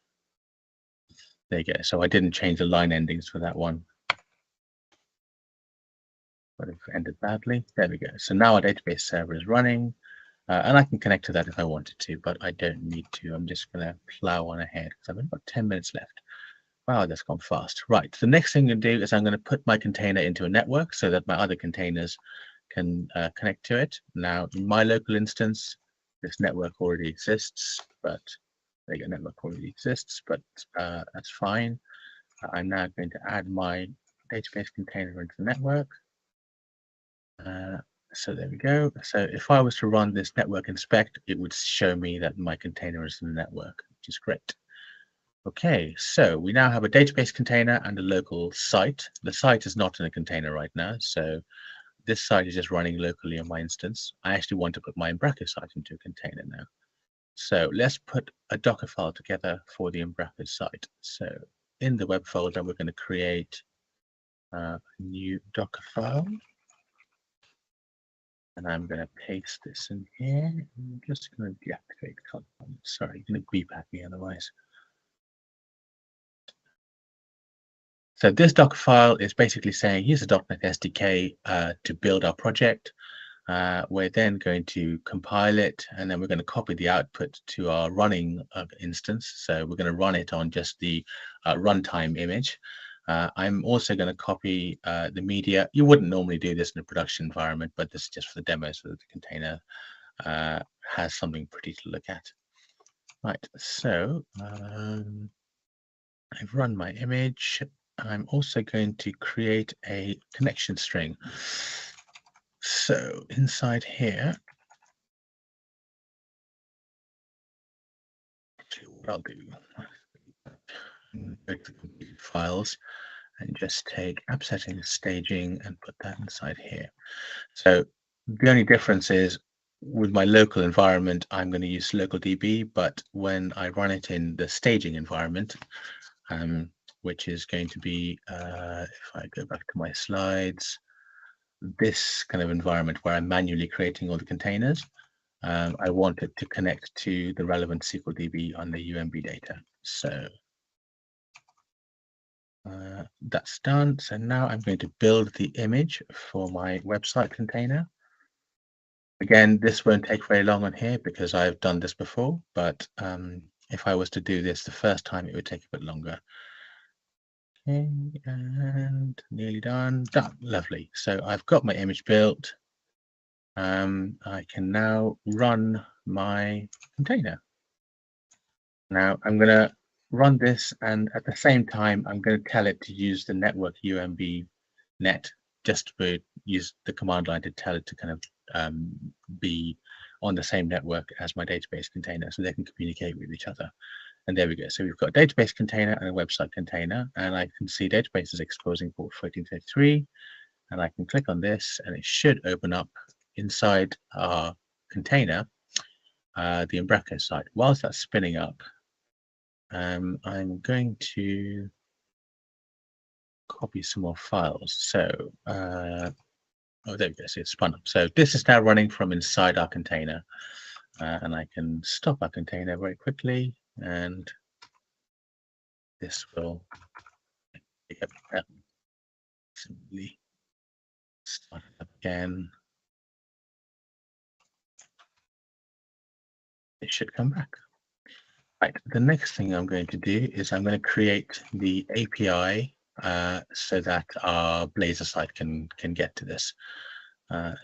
There you go. So I didn't change the line endings for that one, but it ended badly. There we go. So now our database server is running, and I can connect to that if I wanted to, but I don't need to. I'm just going to plow on ahead because I've got 10 minutes left. Wow, that's gone fast. Right, the next thing to do is I'm going to put my container into a network so that my other containers can connect to it. Now, in my local instance, this network already exists, but there you go, network already exists, but that's fine. I'm now going to add my database container into the network. so there we go. So if I was to run this network inspect, it would show me that my container is in the network, which is great. Okay, so we now have a database container and a local site. The site is not in a container right now, so this site is just running locally on my instance. I actually want to put my Umbraco site into a container now. So let's put a Docker file together for the Umbraco site. So in the web folder, we're going to create a new Docker file. And I'm going to paste this in here. I'm just going to deactivate content. Sorry, you're going to beep at me otherwise. So this Docker file is basically saying, here's a .NET SDK to build our project. We're then going to compile it, and then we're going to copy the output to our running instance. So we're going to run it on just the runtime image. I'm also going to copy the media. You wouldn't normally do this in a production environment, but this is just for the demo so that the container has something pretty to look at. Right, so I've run my image. I'm also going to create a connection string. So inside here, what I'll do, go to the files and just take app settings, staging, and put that inside here. So the only difference is with my local environment, I'm going to use local DB, but when I run it in the staging environment, which is going to be, if I go back to my slides, this kind of environment where I'm manually creating all the containers, I want it to connect to the relevant SQL DB on the UMB data. So that's done. So now I'm going to build the image for my website container. Again, this won't take very long on here because I've done this before, but if I was to do this the first time, it would take a bit longer. Okay, and nearly done. Done. Lovely. So I've got my image built. I can now run my container. Now I'm going to run this, and at the same time, I'm going to tell it to use the network UMB net, just to use the command line to tell it to kind of be on the same network as my database container so they can communicate with each other. And there we go. So we've got a database container and a website container, and I can see database is exposing port 1433, and I can click on this, and it should open up inside our container the Umbraco site. Whilst that's spinning up, I'm going to copy some more files. So, oh, there we go. So it's spun up. So this is now running from inside our container, and I can stop our container very quickly, and this will pick up simply start it up again. It should come back. Right, the next thing I'm going to do is I'm going to create the API so that our Blazor site can get to this.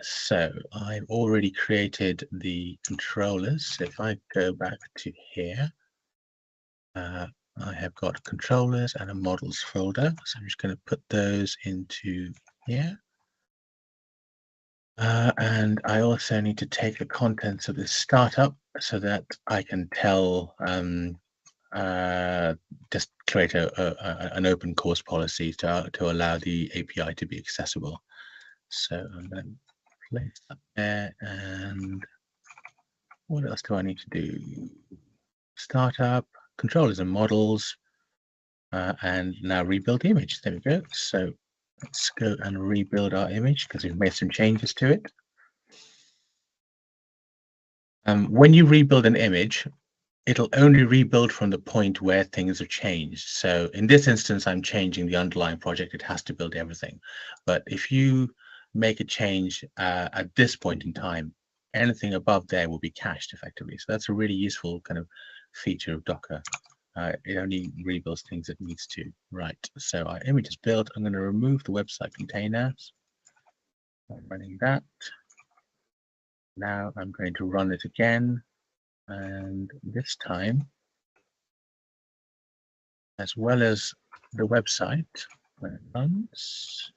So I've already created the controllers. If I go back to here, I have got controllers and a models folder. So I'm just going to put those into here. And I also need to take the contents of this startup so that I can tell, just create an open course policy to allow the API to be accessible. So I'm going to place that there. And what else do I need to do? Startup, controllers and models, and now rebuild the image. There we go. So let's go and rebuild our image because we've made some changes to it. When you rebuild an image, it'll only rebuild from the point where things are changed. So in this instance, I'm changing the underlying project. It has to build everything. But if you make a change at this point in time, anything above there will be cached effectively. So that's a really useful kind of feature of Docker. It only rebuilds things it needs to. Right, so our image is built. I'm going to remove the website containers. I'm running that. Now I'm going to run it again. And this time, as well as the website, when it runs,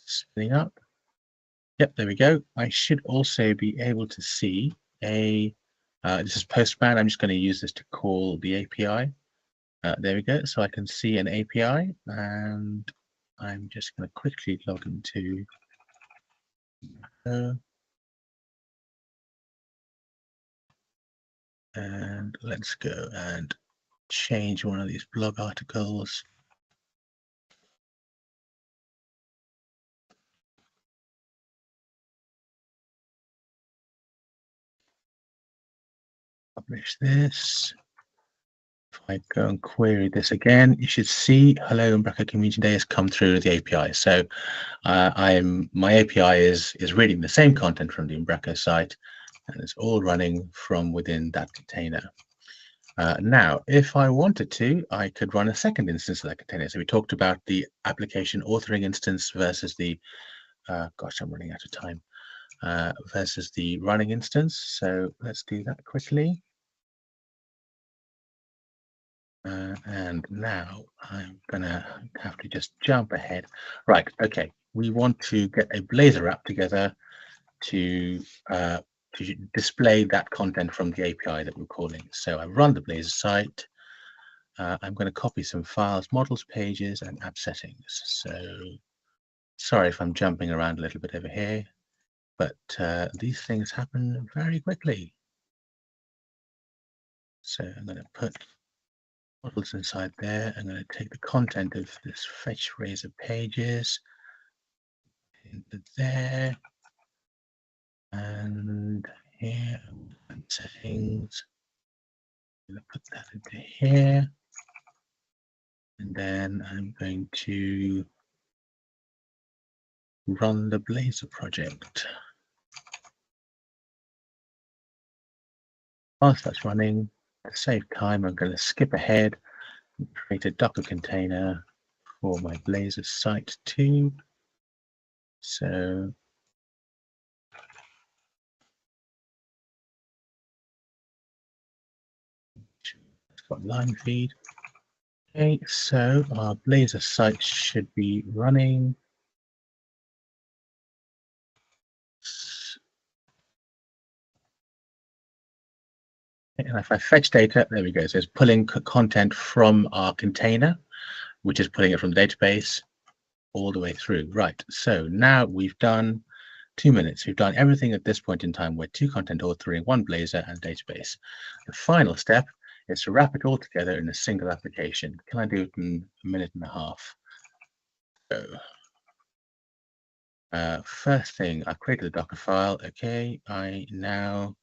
spinning up. Yep, there we go. I should also be able to see a, this is Postman. I'm just going to use this to call the API. There we go. So I can see an API, and I'm just going to quickly log into and let's go and change one of these blog articles. Publish this. If I go and query this again, you should see hello Umbraco Community Day has come through the API. So my API is reading the same content from the Umbraco site, and it's all running from within that container. Now, if I wanted to, I could run a second instance of that container. So we talked about the application authoring instance versus the, gosh, I'm running out of time, versus the running instance. So let's do that quickly. And now I'm gonna have to just jump ahead. Right, okay, we want to get a Blazor app together to display that content from the API that we're calling. So I run the Blazor site. I'm going to copy some files, models, pages, and app settings. So sorry if I'm jumping around a little bit over here, but these things happen very quickly. So I'm going to put models inside there. I'm going to take the content of this fetch razor pages into there, and here, and settings. I'm going to put that into here, and then I'm going to run the Blazor project. Whilst that's running, to save time, I'm going to skip ahead and create a Docker container for my Blazor site too. So it's got line feed. Okay, so our Blazor site should be running. And if I fetch data, there we go. So it's pulling content from our container, which is pulling it from the database all the way through. Right, so now we've done 2 minutes. We've done everything at this point in time. We're two content authoring, one Blazor and database. The final step is to wrap it all together in a single application. Can I do it in a minute and a half? So, first thing, I've created a Docker file. Okay, I now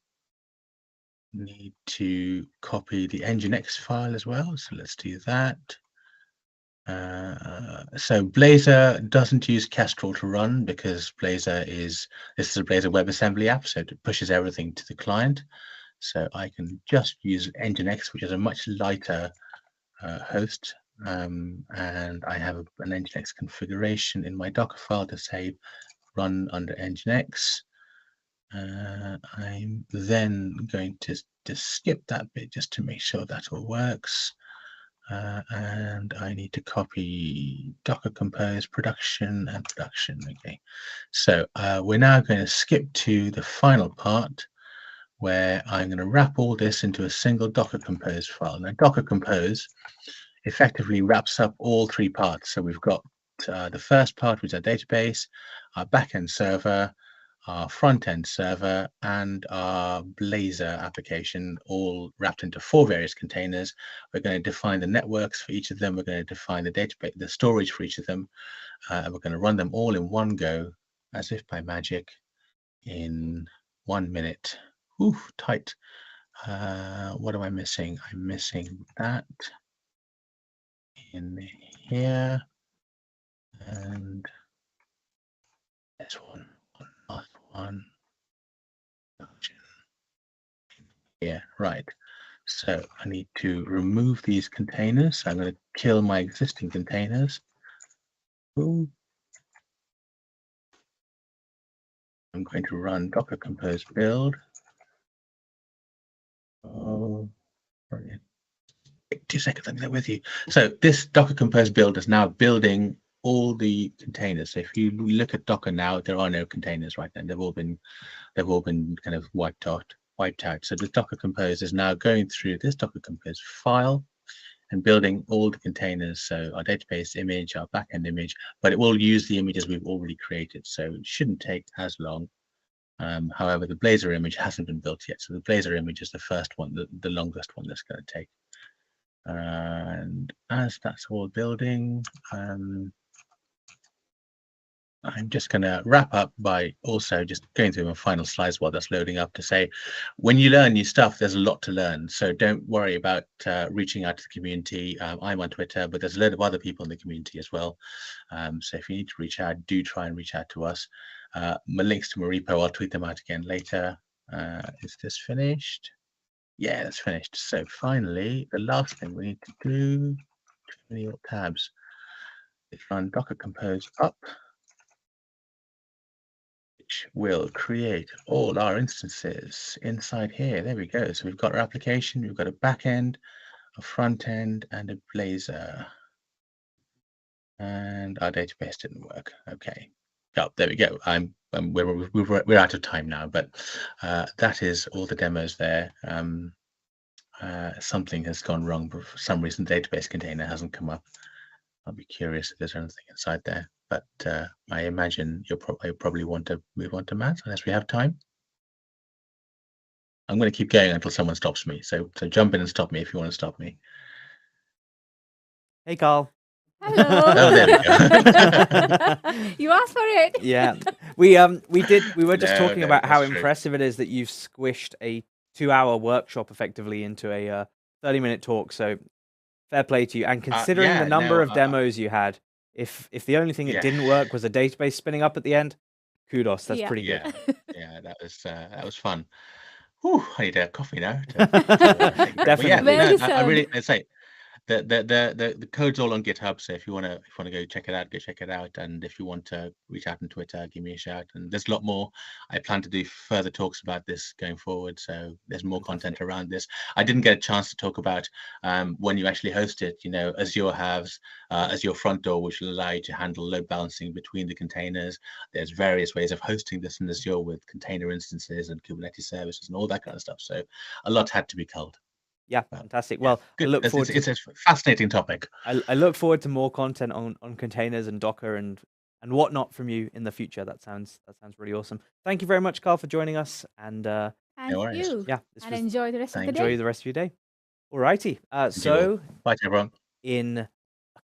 need to copy the Nginx file as well. So let's do that. So Blazor doesn't use Kestrel to run because this is a Blazor WebAssembly app, so it pushes everything to the client. So I can just use Nginx, which is a much lighter host, and I have an Nginx configuration in my Docker file to say run under Nginx. I'm then going to skip that bit just to make sure that all works. And I need to copy Docker Compose production and production. Okay, so we're now going to skip to the final part where I'm going to wrap all this into a single Docker Compose file. Now, Docker Compose effectively wraps up all three parts. So we've got the first part, which is our database, our backend server, our front-end server, and our Blazor application, all wrapped into 4 various containers. We're going to define the networks for each of them. We're going to define the database, the storage for each of them, and we're going to run them all in one go, as if by magic, in 1 minute. Ooh, tight. What am I missing? I'm missing that in here, and this one last one. Yeah, right. So I need to remove these containers. So I'm going to kill my existing containers. Ooh. I'm going to run Docker Compose build. Oh, brilliant. 2 seconds, I'm there with you. So this Docker Compose build is now building all the containers. So if you look at Docker now, there are no containers right now. They've all been kind of wiped out. So the Docker Compose is now going through this Docker Compose file and building all the containers. So our database image, our backend image, but it will use the images we've already created. So it shouldn't take as long. However, the Blazor image hasn't been built yet. So the Blazor image is the first one, the longest one that's going to take. And as that's all building, I'm just going to wrap up by also just going through my final slides while that's loading up to say, when you learn new stuff, there's a lot to learn. So don't worry about reaching out to the community. I'm on Twitter, but there's a lot of other people in the community as well. So if you need to reach out, do try and reach out to us. My links to my repo, I'll tweet them out again later. Is this finished? Yeah, that's finished. So finally, the last thing we need to do, too many tabs, is run Docker Compose up, which will create all our instances inside here. There we go. So we've got our application, we've got a back end, a front end, and a Blazor. And our database didn't work. Okay. Oh, there we go. We're out of time now, but that is all the demos there. Something has gone wrong, but for some reason the database container hasn't come up. I'll be curious if there's anything inside there, but I imagine you'll probably want to move on to Matt unless we have time. I'm going to keep going until someone stops me. So jump in and stop me if you want to stop me. Hey, Carl. Hello. Oh, there we go. You asked for it. Yeah, we were just talking about how impressive it is that you've squished a 2-hour workshop effectively into a 30-minute talk. So fair play to you. And considering the number of demos you had, if the only thing that didn't work was a database spinning up at the end, kudos. That's pretty good. Yeah, that was fun. Whew, I need a coffee now. Definitely. I say the code's all on GitHub, so if you want to go check it out. And if you want to reach out on Twitter, give me a shout. And there's a lot more. I plan to do further talks about this going forward, so there's more content around this. I didn't get a chance to talk about when you actually host it. You know, Azure has Azure Front Door, which will allow you to handle load balancing between the containers. There's various ways of hosting this in Azure with container instances and Kubernetes services and all that kind of stuff. So a lot had to be covered. Yeah, fantastic. Well, I look forward it's a fascinating topic. I look forward to more content on containers and Docker and whatnot from you in the future. That sounds really awesome. Thank you very much, Carl, for joining us. And no worries. Yeah, enjoy the rest of the day. Enjoy the rest of your day. All righty. So bye, everyone. In a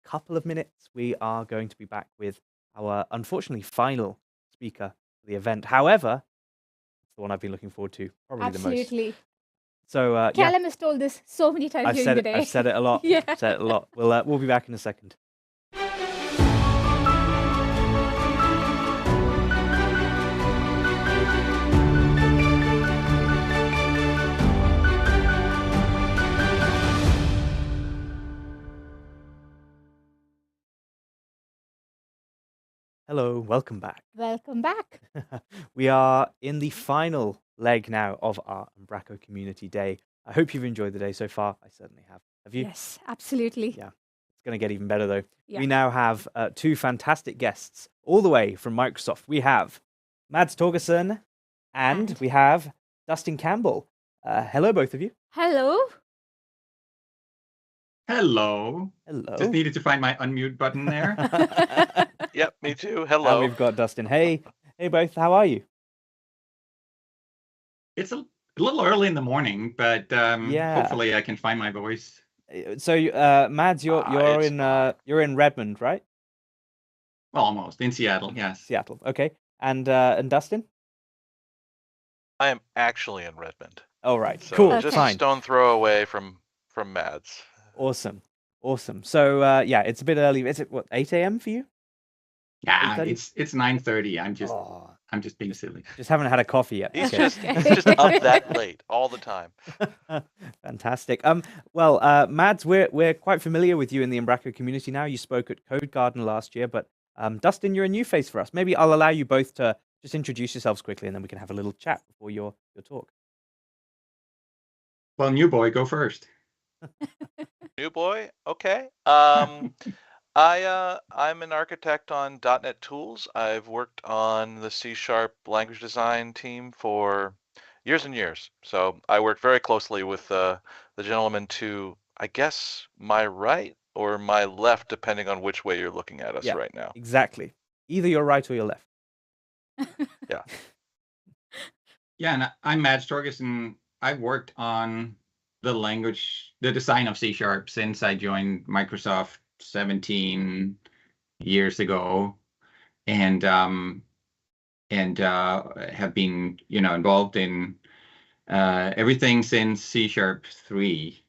couple of minutes, we are going to be back with our unfortunately final speaker for the event. However, it's the one I've been looking forward to probably the most. Absolutely. So Callum has told this so many times during the day. I've said it a lot. Yeah. I've said it a lot. We'll be back in a second. Hello, welcome back. Welcome back. We are in the final leg now of our Umbraco Community Day. I hope you've enjoyed the day so far. I certainly have. Have you? Yes, absolutely. Yeah, it's going to get even better though. Yeah. We now have two fantastic guests all the way from Microsoft. We have Mads Torgersen and we have Dustin Campbell. Hello, both of you. Hello. Hello. Hello. Just needed to find my unmute button there. Yep, me too. Hello. And we've got Dustin. Hey both. How are you? It's a little early in the morning, but hopefully I can find my voice. So, Mads, you're in Redmond, right? Well, almost in Seattle. Yes. Seattle. Okay. And Dustin? I am actually in Redmond. Oh, right. So Cool. Just Fine. a stone throw away from Mads. Awesome. So yeah, it's a bit early. Is it what 8 a.m. for you? Yeah, it's 9:30. I'm just being silly. Just haven't had a coffee yet. He's Okay. just up that late all the time. Fantastic. Well, Mads, we're quite familiar with you in the Umbraco community now. You spoke at Code Garden last year, but Dustin, you're a new face for us. Maybe I'll allow you both to just introduce yourselves quickly, and then we can have a little chat before your talk. Well, new boy, go first. New boy, okay. I'm an architect on .NET Tools. I've worked on the C# language design team for years and years. So I work very closely with the gentleman to, I guess, my right or my left, depending on which way you're looking at us right now. Exactly. Either you're right or you're left. Yeah. Yeah, and I'm Matt Storgus, and I've worked on the design of C# since I joined Microsoft 17 years ago, and have been involved in everything since C# 3.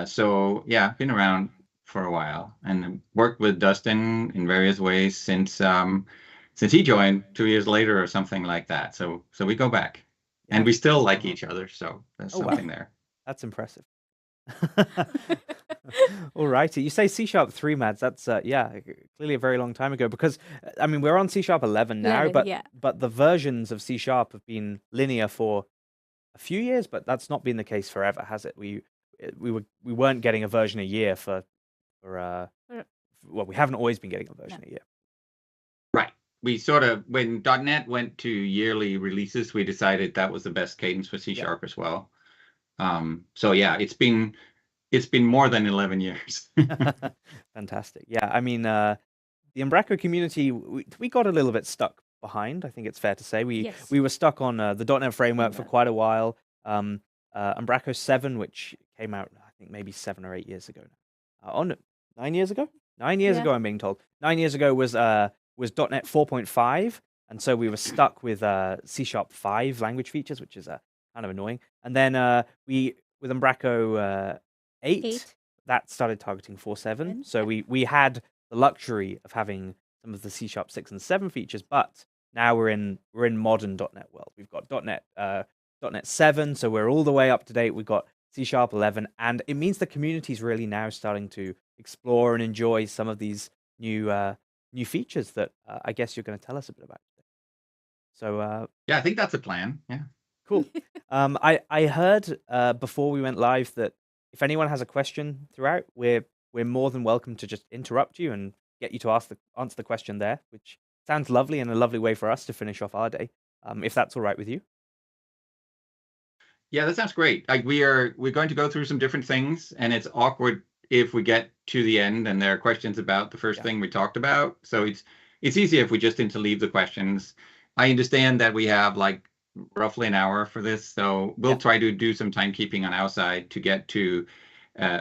So yeah, I've been around for a while and worked with Dustin in various ways since he joined 2 years later or something like that. So we go back, and we still like each other. So there's something there. That's impressive. All righty. You say C# 3, Mads. That's clearly a very long time ago, because I mean we're on C# 11 now, but the versions of C# have been linear for a few years, but that's not been the case forever, has it? We weren't getting a version a year for we haven't always been getting a version a year. Right. We sort of, when .NET went to yearly releases, we decided that was the best cadence for C# as well. So yeah, it's been more than 11 years. Fantastic. Yeah, I mean, the Umbraco community, we got a little bit stuck behind. I think it's fair to say we were stuck on the .NET framework for quite a while. Umbraco 7, which came out I think maybe 7 or 8 years ago now. 9 years ago. 9 years ago, I'm being told. 9 years ago was .NET 4.5, and so we were stuck with C# 5 language features, which is kind of annoying. And then with Umbraco 8, that started targeting 4.7. So we had the luxury of having some of the C# 6 and 7 features, but now we're in modern .NET world. We've got .NET 7, so we're all the way up to date. We've got C# 11, and it means the community is really now starting to explore and enjoy some of these new features that I guess you're going to tell us a bit about today. So yeah, I think that's a plan. Yeah. Cool. I heard before we went live that if anyone has a question throughout, we're more than welcome to just interrupt you and get you to answer the question there, which sounds lovely and a lovely way for us to finish off our day. If that's all right with you. Yeah, that sounds great. Like we're going to go through some different things, and it's awkward if we get to the end and there are questions about the first thing we talked about. So it's easier if we just interleave the questions. I understand that we have like roughly an hour for this, so we'll try to do some timekeeping on our side to get to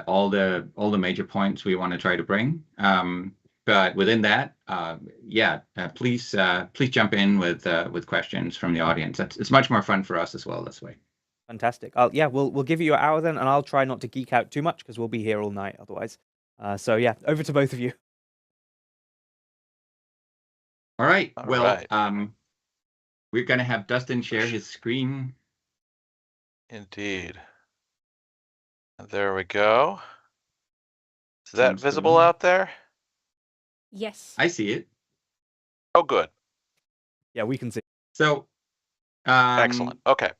all the major points we want to try to bring. But within that, please jump in with questions from the audience. It's much more fun for us as well this way. Fantastic. We'll give you an hour then, and I'll try not to geek out too much because we'll be here all night otherwise. So yeah, over to both of you. All right. We're going to have Dustin share his screen. Indeed. There we go. Is that visible out there? Yes. I see it. Oh, good. Yeah, we can see. So, excellent. Okay.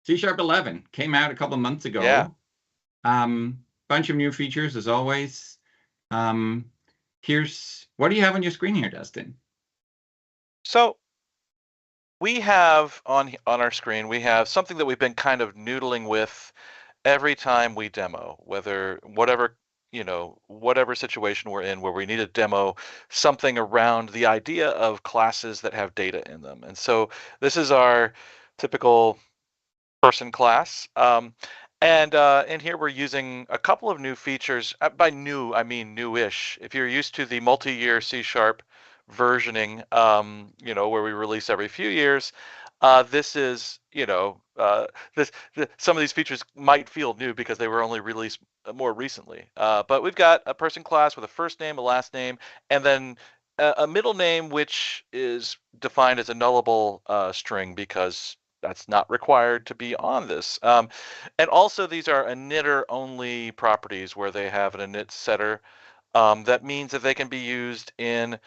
C# 11 came out a couple of months ago. Yeah. Bunch of new features as always. Here's, what do you have on your screen here, Dustin? So we have on our screen, we have something that we've been kind of noodling with every time we demo, whatever situation we're in where we need to demo something around the idea of classes that have data in them. And so this is our typical person class. And in here we're using a couple of new features. By new, I mean newish. If you're used to the multi-year C# versioning, where we release every few years, this is, some of these features might feel new because they were only released more recently. But we've got a person class with a first name, a last name, and then a middle name, which is defined as a nullable string because that's not required to be on this. And also these are initter-only properties where they have an init setter. That means that they can be used in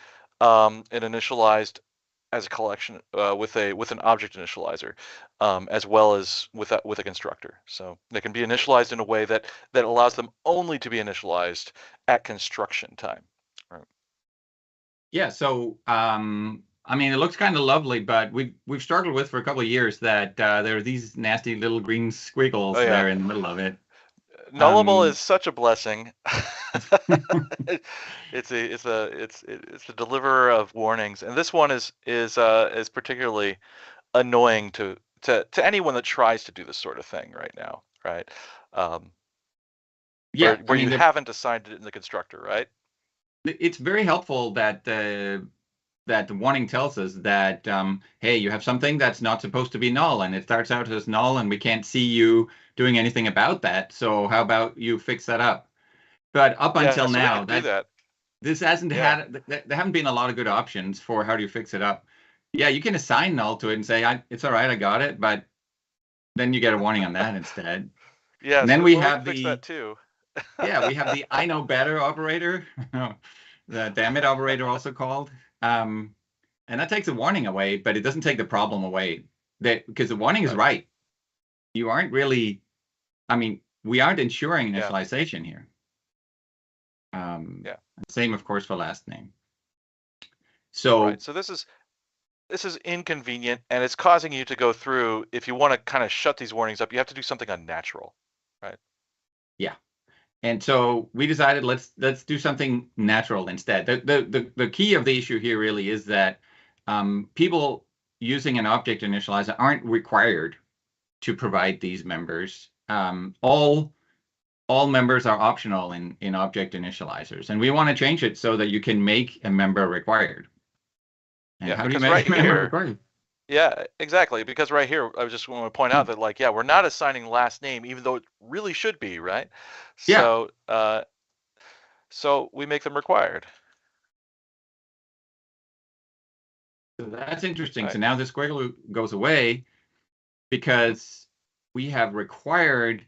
an initialized as a collection with an object initializer, as well as with a constructor. So they can be initialized in a way that allows them only to be initialized at construction time. Yeah, so I mean, it looks kind of lovely, but we've struggled with for a couple of years that there are these nasty little green squiggles there in the middle of it. Nullable is such a blessing. It's the deliverer of warnings, and this one is particularly annoying to anyone that tries to do this sort of thing right now, right? Yeah, where you haven't assigned it in the constructor, right? It's very helpful that that the warning tells us that hey, you have something that's not supposed to be null, and it starts out as null, and we can't see you doing anything about that. So how about you fix that up? But up until now, this hasn't had. There haven't been a lot of good options for how do you fix it up. Yeah, you can assign null to it and say, it's all right, I got it, but then you get a warning on that instead. Yeah, and then so we have fix that too. Yeah, we have the I know better operator, the damn it operator also called. And that takes the warning away, but it doesn't take the problem away. Because the warning is right. You aren't really, I mean, we aren't ensuring initialization here. Same, of course, for last name. So, so this is inconvenient, and it's causing you to go through. If you want to kind of shut these warnings up, you have to do something unnatural, right? Yeah. And so we decided let's do something natural instead. The key of the issue here really is that people using an object initializer aren't required to provide these members. All members are optional in object initializers, and we want to change it so that you can make a member required. And how do you make a member required? Yeah, exactly. Because right here, I just want to point out that, like, we're not assigning last name, even though it really should be, right? So, so we make them required. So that's interesting. Right. So now this squiggle goes away because we have required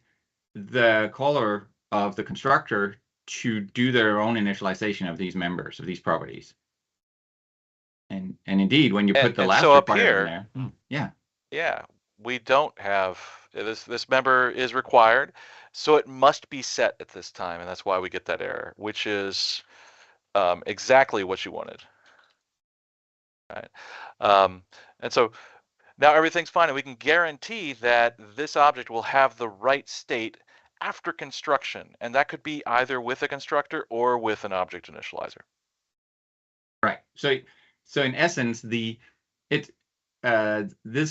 the caller of the constructor to do their own initialization of these members, of these properties. And indeed, when you put the last requirement in there, yeah, we don't have this member is required, so it must be set at this time, and that's why we get that error, which is exactly what you wanted. Right, and so now everything's fine, and we can guarantee that this object will have the right state after construction, and that could be either with a constructor or with an object initializer. Right. So in essence, this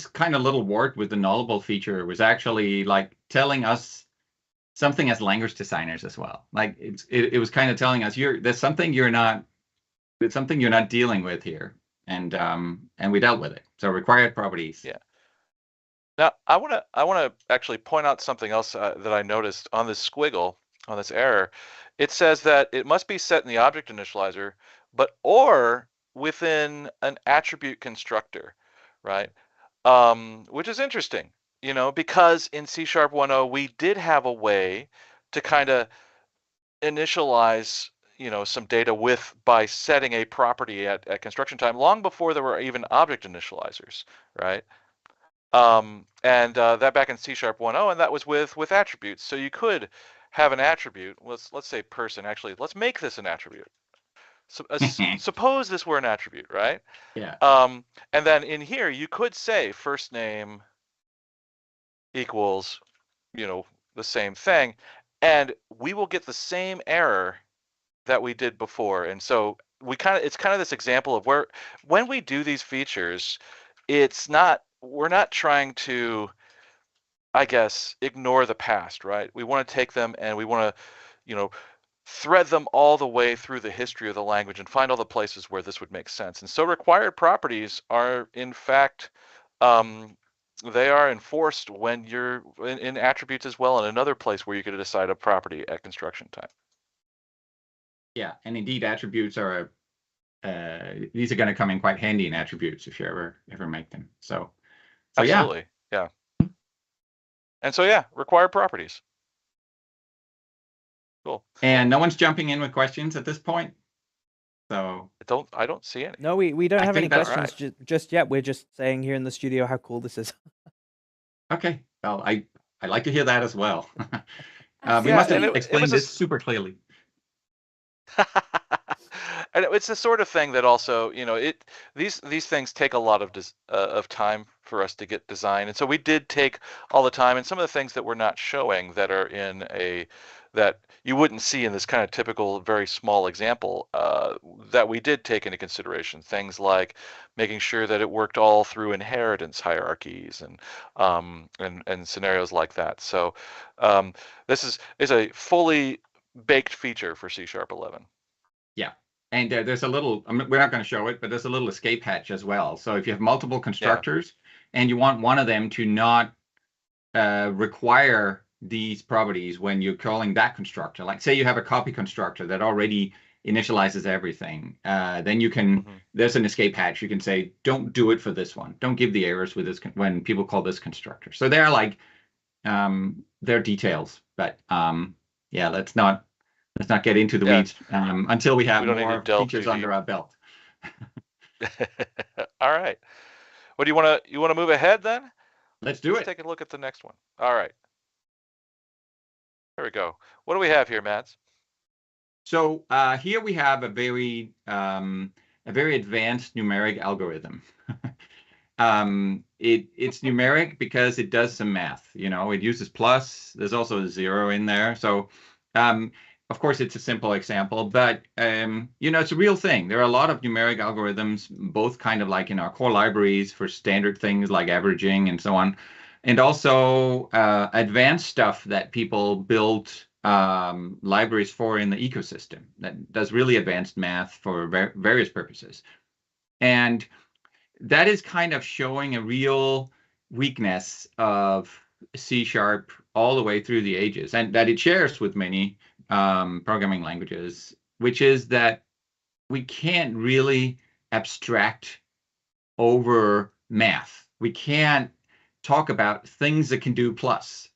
kind of little wart with the nullable feature was actually like telling us something as language designers as well. Like it was kind of telling us there's something you're not dealing with here, and we dealt with it. So required properties. Yeah. Now I want to actually point out something else that I noticed on this squiggle, on this error. It says that it must be set in the object initializer, or within an attribute constructor, right? Which is interesting, because in C# 1.0 we did have a way to kind of initialize, some data by setting a property at construction time, long before there were even object initializers, right? And that back in C# 1.0, and that was with attributes. So you could have an attribute. Let's say person. Actually, let's make this an attribute. So, suppose this were an attribute, right? Yeah. And then in here, you could say first name equals, the same thing, and we will get the same error that we did before. And so it's kind of this example of where when we do these features, we're not trying to, I guess, ignore the past, right? We want to take them and we want to, thread them all the way through the history of the language and find all the places where this would make sense. And so required properties are, in fact, they are enforced when you're in attributes as well, and another place where you could decide a property at construction time. Yeah, and indeed attributes are, these are going to come in quite handy in attributes if you ever make them. So absolutely, yeah. And so, required properties. Cool. And no one's jumping in with questions at this point. So I don't see any. No, we don't have any questions just yet. We're just saying here in the studio how cool this is. Okay. Well, I like to hear that as well. We must have explained this super clearly. And it's the sort of thing that also, these things take a lot of time for us to get design, and so we did take all the time. And some of the things that we're not showing that are that you wouldn't see in this kind of typical very small example, that we did take into consideration. Things like making sure that it worked all through inheritance hierarchies and scenarios like that. So this is a fully baked feature for C# 11. Yeah. And there's a little, we're not going to show it, but there's a little escape hatch as well. So if you have multiple constructors and you want one of them to not require these properties when you're calling that constructor, like say you have a copy constructor that already initializes everything, then you can, there's an escape hatch. You can say, don't do it for this one. Don't give the errors with this when people call this constructor. So they're like, they're details, but yeah, let's not get into the weeds until we have more features under our belt. All right. What do you want to move ahead then? Let's do it. Let's take a look at the next one. All right. There we go. What do we have here, Mads? So here we have a very advanced numeric algorithm. It's numeric because it does some math. It uses plus. There's also a 0 in there. So of course, it's a simple example, but it's a real thing. There are a lot of numeric algorithms, both kind of like in our core libraries for standard things like averaging and so on, and also advanced stuff that people build libraries for in the ecosystem that does really advanced math for various purposes. And that is kind of showing a real weakness of C# all the way through the ages, and that it shares with many programming languages, which is that we can't really abstract over math. We can't talk about things that can do plus,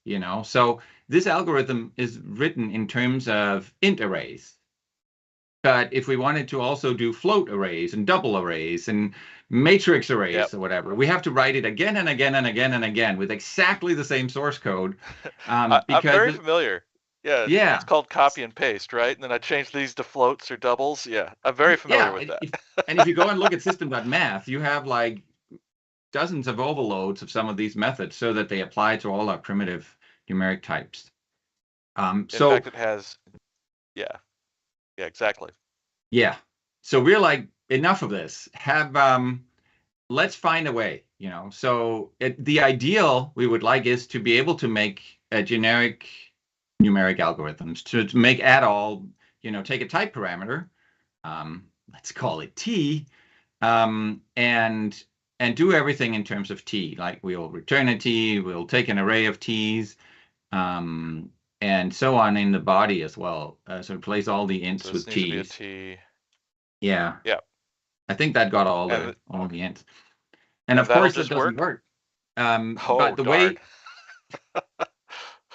So this algorithm is written in terms of int arrays. But if we wanted to also do float arrays and double arrays and matrix arrays or whatever, we have to write it again and again and again and again with exactly the same source code. I'm very familiar. Yeah, it's called copy and paste, right? And then I changed these to floats or doubles. Yeah, I'm very familiar with that. And if you go and look at system.math, you have like dozens of overloads of some of these methods so that they apply to all our primitive numeric types. In fact, it has, exactly. Yeah. So we're like, enough of this. Let's find a way, So the ideal we would like is to be able to make a generic numeric algorithms to make add all, take a type parameter, let's call it t, and do everything in terms of t. Like we'll return a t, we'll take an array of t's, and so on in the body as well. So replace all the ints with t's. T. Yeah. Yeah. I think that got all the ints. And of course it doesn't work. But the way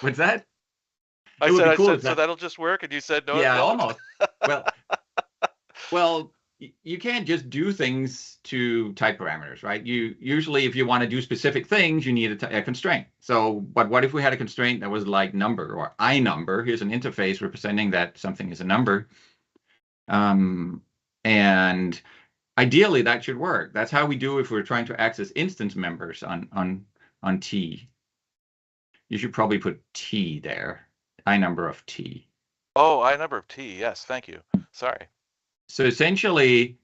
what's that? I said, so that'll just work, and you said no. Yeah, almost. Well, you can't just do things to type parameters, right? You usually, if you want to do specific things, you need a constraint. So, but what if we had a constraint that was like number or iNumber? Here's an interface representing that something is a number, and ideally that should work. That's how we do if we're trying to access instance members on T. You should probably put T there. iNumber of T. Oh, iNumber of T. Yes, thank you. Sorry. So essentially,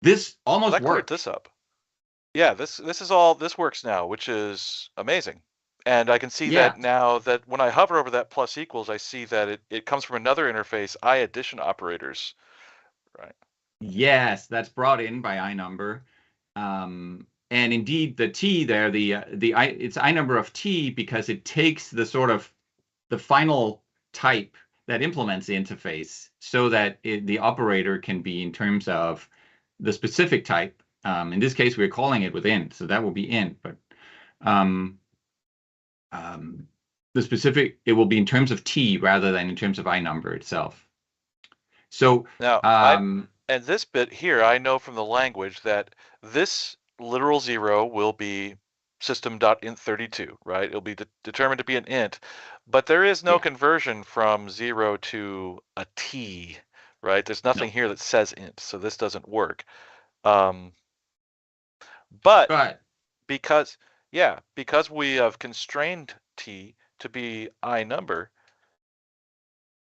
this almost works. I cleared this up. Yeah, this works now, which is amazing. And I can see that now that when I hover over that plus equals, I see that it comes from another interface, iAddition operators, right? Yes, that's brought in by iNumber. And indeed, the T there, it's iNumber of T because it takes the sort of the final type that implements the interface so that the operator can be in terms of the specific type. In this case, we're calling it with int, so that will be int. But the specific, it will be in terms of T rather than in terms of iNumber itself. So now, and this bit here, I know from the language that this literal 0 will be system.int32, right? It'll be determined to be an int, but there is no conversion from 0 to a t, right? There's nothing here that says int, so this doesn't work. But because we have constrained t to be I number,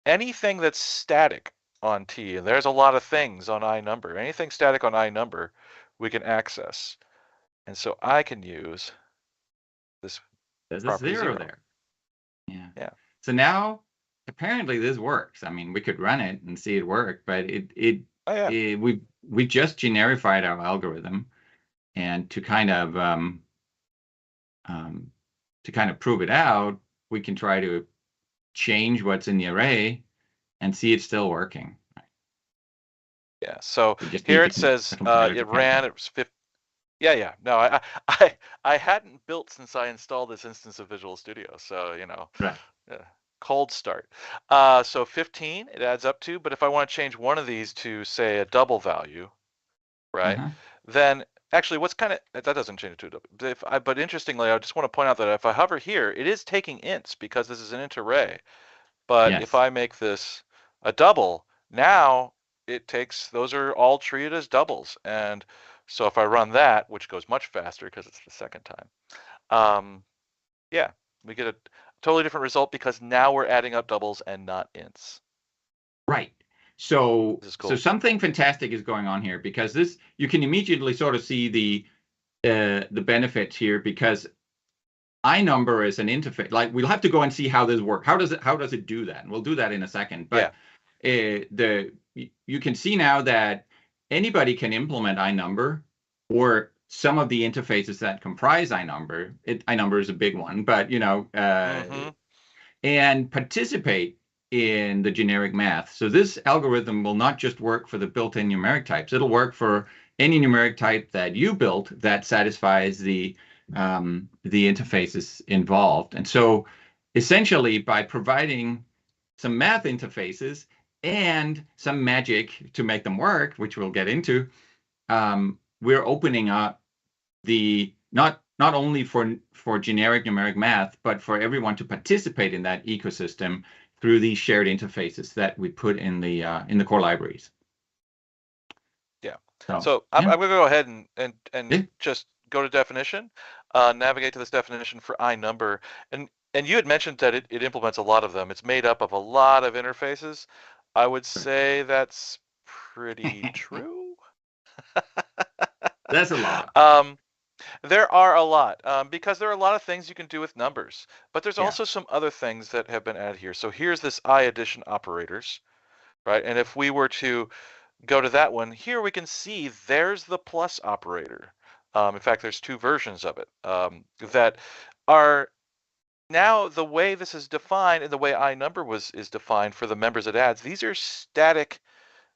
anything that's static on t, and there's a lot of things on I number, anything static on I number, we can access. And so I can use this. There's a property 0 there. Yeah. So now apparently this works. I mean, we could run it and see it work, but we just generified our algorithm, and to kind of prove it out, we can try to change what's in the array and see it's still working. Yeah. So here it says it ran. It was 50. Yeah. No, I hadn't built since I installed this instance of Visual Studio, so cold start. So 15 it adds up to, but if I want to change one of these to say a double value, right? Then actually, what's kind of that doesn't change it to a double. But interestingly, I just want to point out that if I hover here, it is taking ints because this is an int array. But if I make this a double, now it takes, those are all treated as doubles. And so if I run that, which goes much faster because it's the second time, we get a totally different result because now we're adding up doubles and not ints. Right. So something fantastic is going on here, because this, you can immediately sort of see the benefits here, because iNumber is an interface. Like, we'll have to go and see how this works. How does it do that? And we'll do that in a second. But you can see now that anybody can implement iNumber, or some of the interfaces that comprise iNumber. iNumber is a big one, but and participate in the generic math. So this algorithm will not just work for the built-in numeric types. It'll work for any numeric type that you built that satisfies the interfaces involved. And so essentially, by providing some math interfaces and some magic to make them work, which we'll get into, we're opening up the not only for generic numeric math, but for everyone to participate in that ecosystem through these shared interfaces that we put in the core libraries. Yeah. So I'm going to go ahead and just go to definition, navigate to this definition for iNumber, and you had mentioned that it implements a lot of them. It's made up of a lot of interfaces. I would say that's pretty true. That's a lot. There are a lot, because there are a lot of things you can do with numbers, but there's also some other things that have been added here. So here's this I addition operators, right? And if we were to go to that one, here we can see there's the plus operator. In fact, there's two versions of it that are now the way this is defined, and the way iNumber is defined for the members it adds. These are static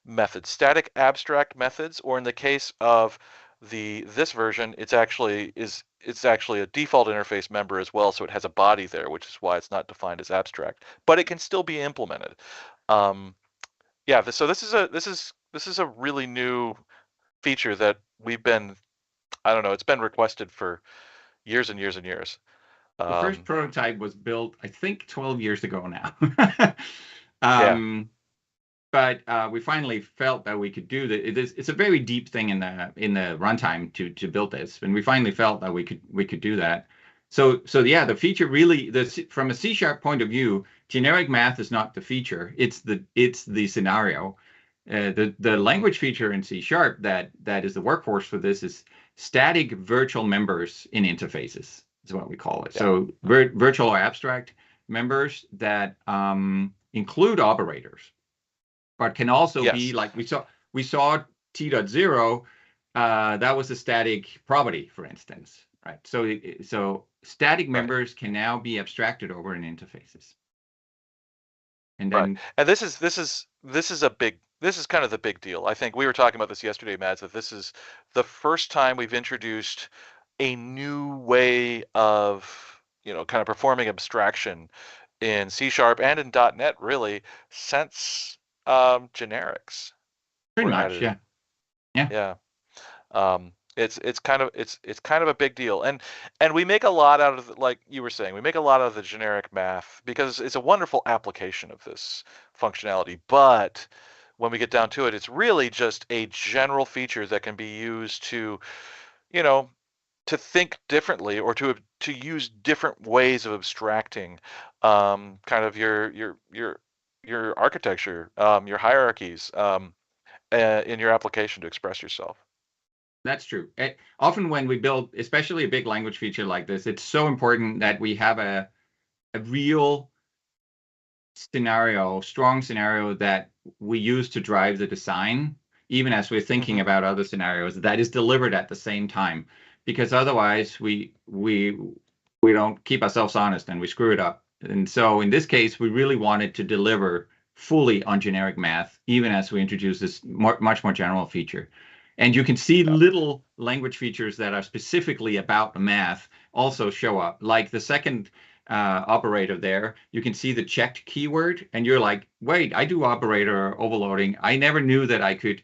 methods, static abstract methods, or in the case of this version, it's actually a default interface member as well, so it has a body there, which is why it's not defined as abstract, but it can still be implemented. So this is a really new feature that we've been, it's been requested for years and years and years. The first prototype was built, I think, 12 years ago now. But we finally felt that we could do that. It's a very deep thing in the runtime to build this, and we finally felt that we could do that. So the feature really, from a C# point of view, generic math is not the feature; it's the scenario. The language feature in C# that is the workhorse for this is static virtual members in interfaces. Is what we call it. Yeah. So virtual or abstract members that include operators, but can also be like we saw T.0. That was a static property, for instance, right? So static members can now be abstracted over in interfaces. And then and this is kind of the big deal. I think we were talking about this yesterday, Mads, that this is the first time we've introduced a new way of kind of performing abstraction in C# and in .NET really since generics. Pretty much, yeah. It's kind of a big deal, and we make a lot out of, like you were saying, we make a lot out of the generic math because it's a wonderful application of this functionality, but when we get down to it, it's really just a general feature that can be used to, you know, to think differently or to use different ways of abstracting kind of your architecture, your hierarchies in your application to express yourself. That's true. Often when we build, especially a big language feature like this, it's so important that we have a real scenario, strong scenario that we use to drive the design, even as we're thinking about other scenarios, that is delivered at the same time. Because otherwise we don't keep ourselves honest and we screw it up. And so in this case, we really wanted to deliver fully on generic math, even as we introduce this much more general feature. And you can see little language features that are specifically about the math also show up. Like the second operator there, you can see the checked keyword, and you're like, wait, I do operator overloading. I never knew that I could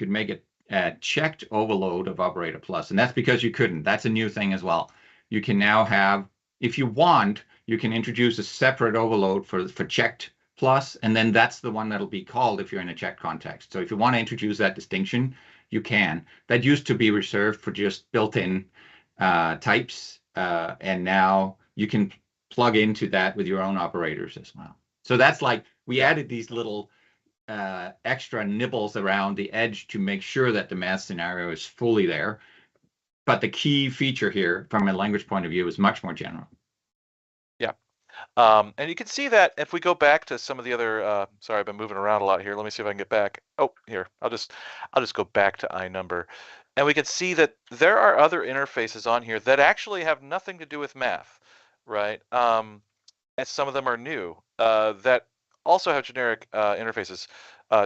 make a checked overload of operator plus, and that's because you couldn't. That's a new thing as well. You can now have, if you want, you can introduce a separate overload for checked plus, and then that's the one that'll be called if you're in a checked context. So if you want to introduce that distinction, you can. That used to be reserved for just built-in types, and now you can plug into that with your own operators as well. So that's like, we added these little extra nibbles around the edge to make sure that the math scenario is fully there. But the key feature here from a language point of view is much more general. Yeah. And you can see that if we go back to some of the other, sorry, I've been moving around a lot here. Let me see if I can get back. Oh, here, I'll just go back to iNumber. And we can see that there are other interfaces on here that actually have nothing to do with math, right? And some of them are new that also have generic interfaces.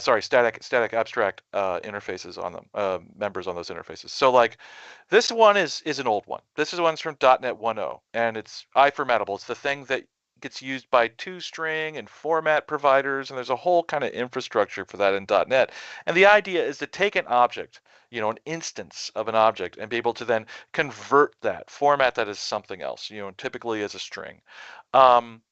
Sorry, static abstract interfaces on them, members on those interfaces. So like this one is an old one. This is one's from .NET 1.0, and it's iFormatable. It's the thing that gets used by toString and format providers, and there's a whole kind of infrastructure for that in .NET. And the idea is to take an object, you know, an instance of an object, and be able to then convert that, format that as something else, you know, typically as a string. And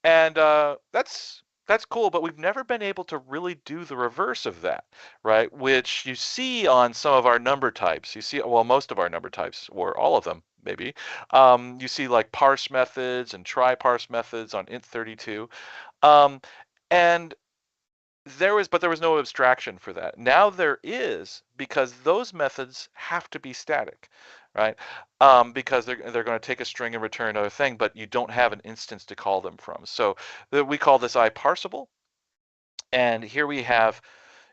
that's cool, but we've never been able to really do the reverse of that, right? Which you see on some of our number types. You see, well, most of our number types, or all of them, maybe. You see like parse methods and try parse methods on int32. And there was no abstraction for that. Now there is, because those methods have to be static, right? Because they're going to take a string and return another thing, but you don't have an instance to call them from. So we call this iParsable. And here we have,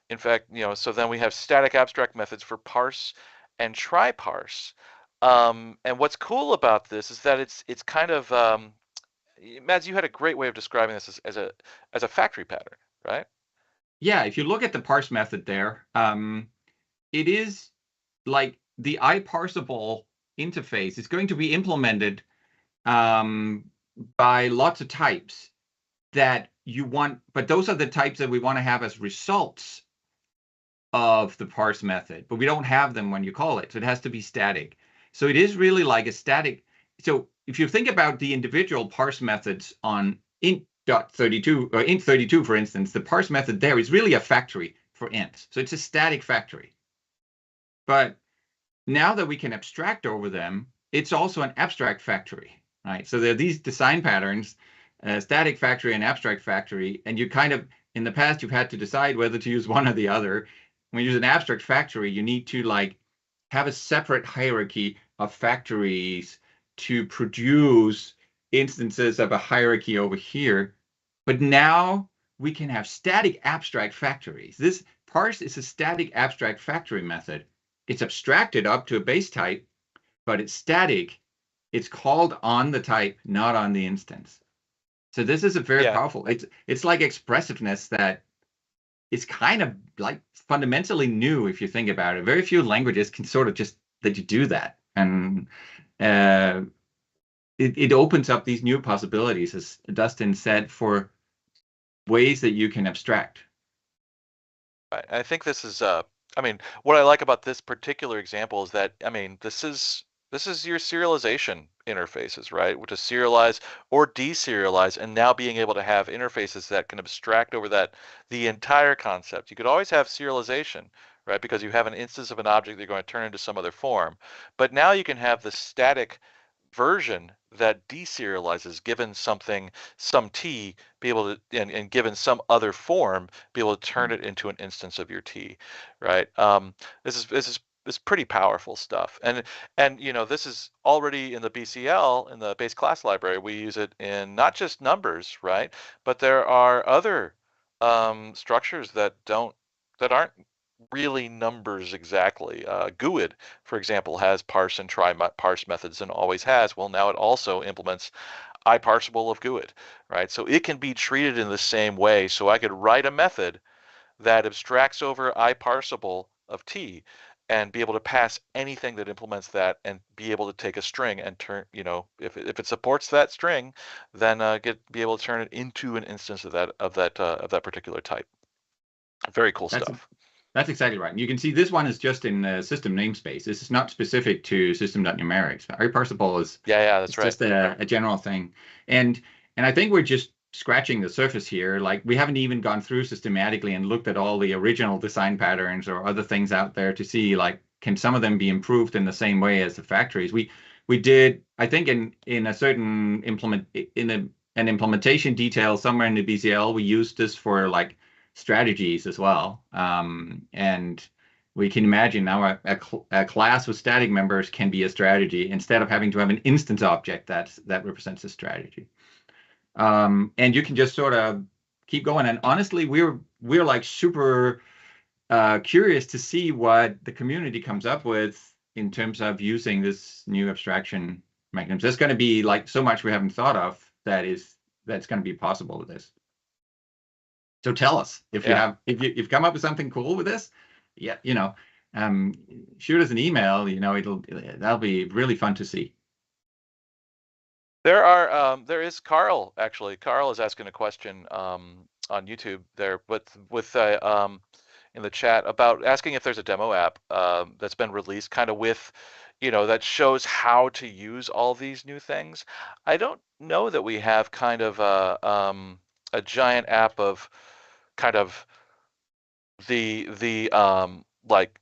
in fact, you know, so then we have static abstract methods for parse and try parse. And what's cool about this is that it's kind of, Mads, you had a great way of describing this as a factory pattern, right? Yeah, if you look at the parse method there, it is like the iParsable interface is going to be implemented by lots of types that you want, but those are the types that we want to have as results of the parse method, but we don't have them when you call it, so it has to be static. So it is really like a static. So if you think about the individual parse methods on int.32 or int32, for instance, the parse method there is really a factory for int. So it's a static factory. But now that we can abstract over them, it's also an abstract factory, right? So there are these design patterns, static factory and abstract factory, and you kind of, in the past, you've had to decide whether to use one or the other. When you use an abstract factory, you need to like have a separate hierarchy of factories to produce instances of a hierarchy over here. But now we can have static abstract factories. This parse is a static abstract factory method. It's abstracted up to a base type, but it's static. It's called on the type, not on the instance. So this is a very powerful, it's like expressiveness that is kind of like fundamentally new if you think about it. Very few languages can sort of just let you do that. And it opens up these new possibilities, as Dustin said, for ways that you can abstract. I think this is, I mean, what I like about this particular example is that, I mean, this is This is your serialization interfaces, right? To serialize or deserialize, and now being able to have interfaces that can abstract over the entire concept. You could always have serialization, right? Because you have an instance of an object that you're going to turn into some other form. But now you can have the static version that deserializes, given something some t, be able to, and given some other form, be able to turn it into an instance of your t, right? This is pretty powerful stuff, and this is already in the BCL, in the base class library. We use it in not just numbers, right? But there are other structures that aren't really numbers exactly. GUID, for example, has parse and try parse methods and always has. Well, now it also implements iParsable of GUID, right? So it can be treated in the same way. So I could write a method that abstracts over iParsable of T and be able to pass anything that implements that, and be able to take a string and turn, if it supports that string, then be able to turn it into an instance of that particular type. Very cool stuff. That's exactly right. And you can see this one is just in system namespace. This is not specific to system.numerics. iParsable is that's right. Just a general thing. And I think we're just scratching the surface here. Like, we haven't even gone through systematically and looked at all the original design patterns or other things out there to see, like, can some of them be improved in the same way as the factories? We did, I think, in a certain an implementation detail somewhere in the BCL, we used this for like strategies as well. And we can imagine now a class with static members can be a strategy instead of having to have an instance object that represents a strategy. And you can just sort of keep going. And honestly, we're like super curious to see what the community comes up with in terms of using this new abstraction mechanism. There's going to be like so much we haven't thought of that's going to be possible with this. So tell us if you've come up with something cool with this. Yeah, shoot us an email. That'll be really fun to see. There is Carl, actually. Carl is asking a question on YouTube there, but with in the chat about asking if there's a demo app that's been released, kind of with, that shows how to use all these new things. I don't know that we have kind of a giant app of kind of the like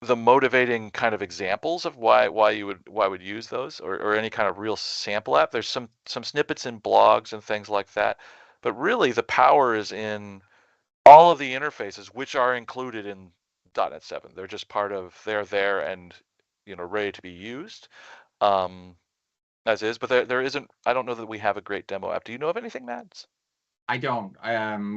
the motivating kind of examples of why would use those, or any kind of real sample app. There's some snippets in blogs and things like that, but really the power is in all of the interfaces which are included in .NET 7. They're just they're there and ready to be used as is. But there isn't. I don't know that we have a great demo app. Do you know of anything, Mads? I don't.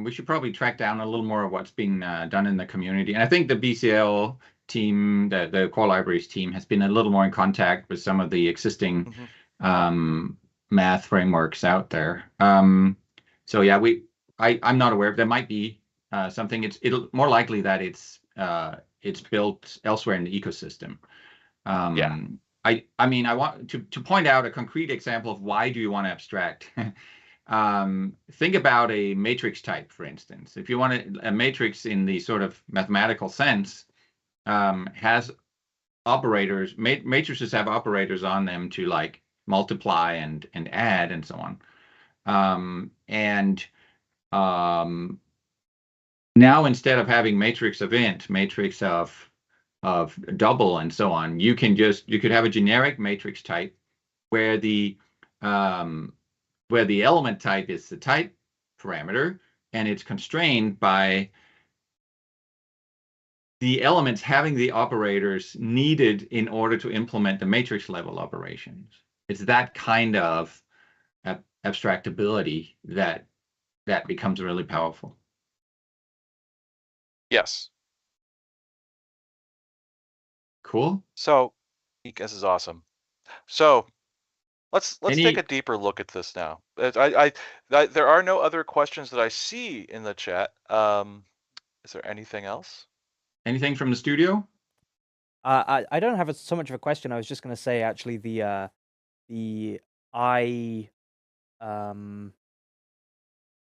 We should probably track down a little more of what's being done in the community. And I think the BCL team, the core libraries team, has been a little more in contact with some of the existing math frameworks out there. So yeah, I'm not aware. There might be something. It'll more likely that it's built elsewhere in the ecosystem. I mean, I want to point out a concrete example of why do you want to abstract. Think about a matrix type, for instance. If you want a matrix in the sort of mathematical sense, has operators. Matrices have operators on them to like multiply and add and so on. Now instead of having matrix of int, matrix of double and so on, you could have a generic matrix type where the element type is the type parameter, and it's constrained by the elements having the operators needed in order to implement the matrix level operations. It's that kind of abstractability that becomes really powerful. Yes. Cool. So this is awesome. So let's take a deeper look at this now. There are no other questions that I see in the chat. Is there anything else? Anything from the studio? I don't have so much of a question. I was just going to say, actually, the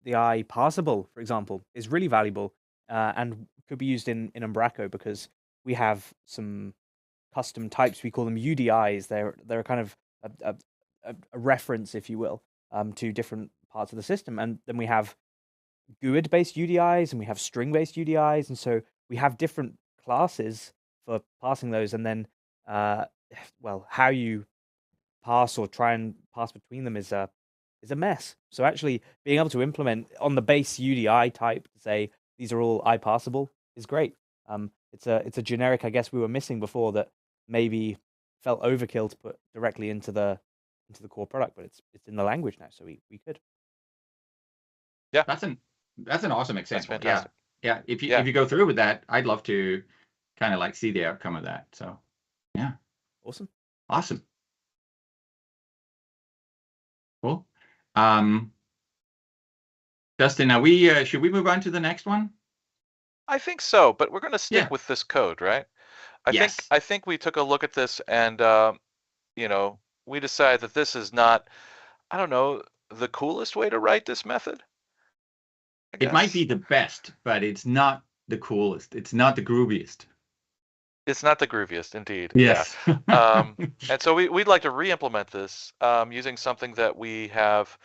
iParsable, for example, is really valuable and could be used in Umbraco, because we have some custom types. We call them UDIs. They're kind of a reference, if you will, to different parts of the system. And then we have GUID-based UDIs and we have string-based UDIs, and so we have different classes for passing those. And then, well, how you pass or try and pass between them is a mess. So actually being able to implement on the base UDI type to say these are all iPassable is great. It's a generic, I guess, we were missing before that maybe felt overkill to put directly into the core product, but it's in the language now, so we could. Yeah, that's an awesome example. That's fantastic. Yeah. If you go through with that, I'd love to kind of like see the outcome of that. So yeah. Awesome. Cool. Dustin, now should we move on to the next one? I think so, but we're going to stick with this code, right? I think we took a look at this and we decided that this is not, I don't know, the coolest way to write this method. It might be the best, but it's not the coolest. It's not the grooviest. It's not the grooviest, indeed. Yes. Yeah. And so we'd like to re-implement this using something that we have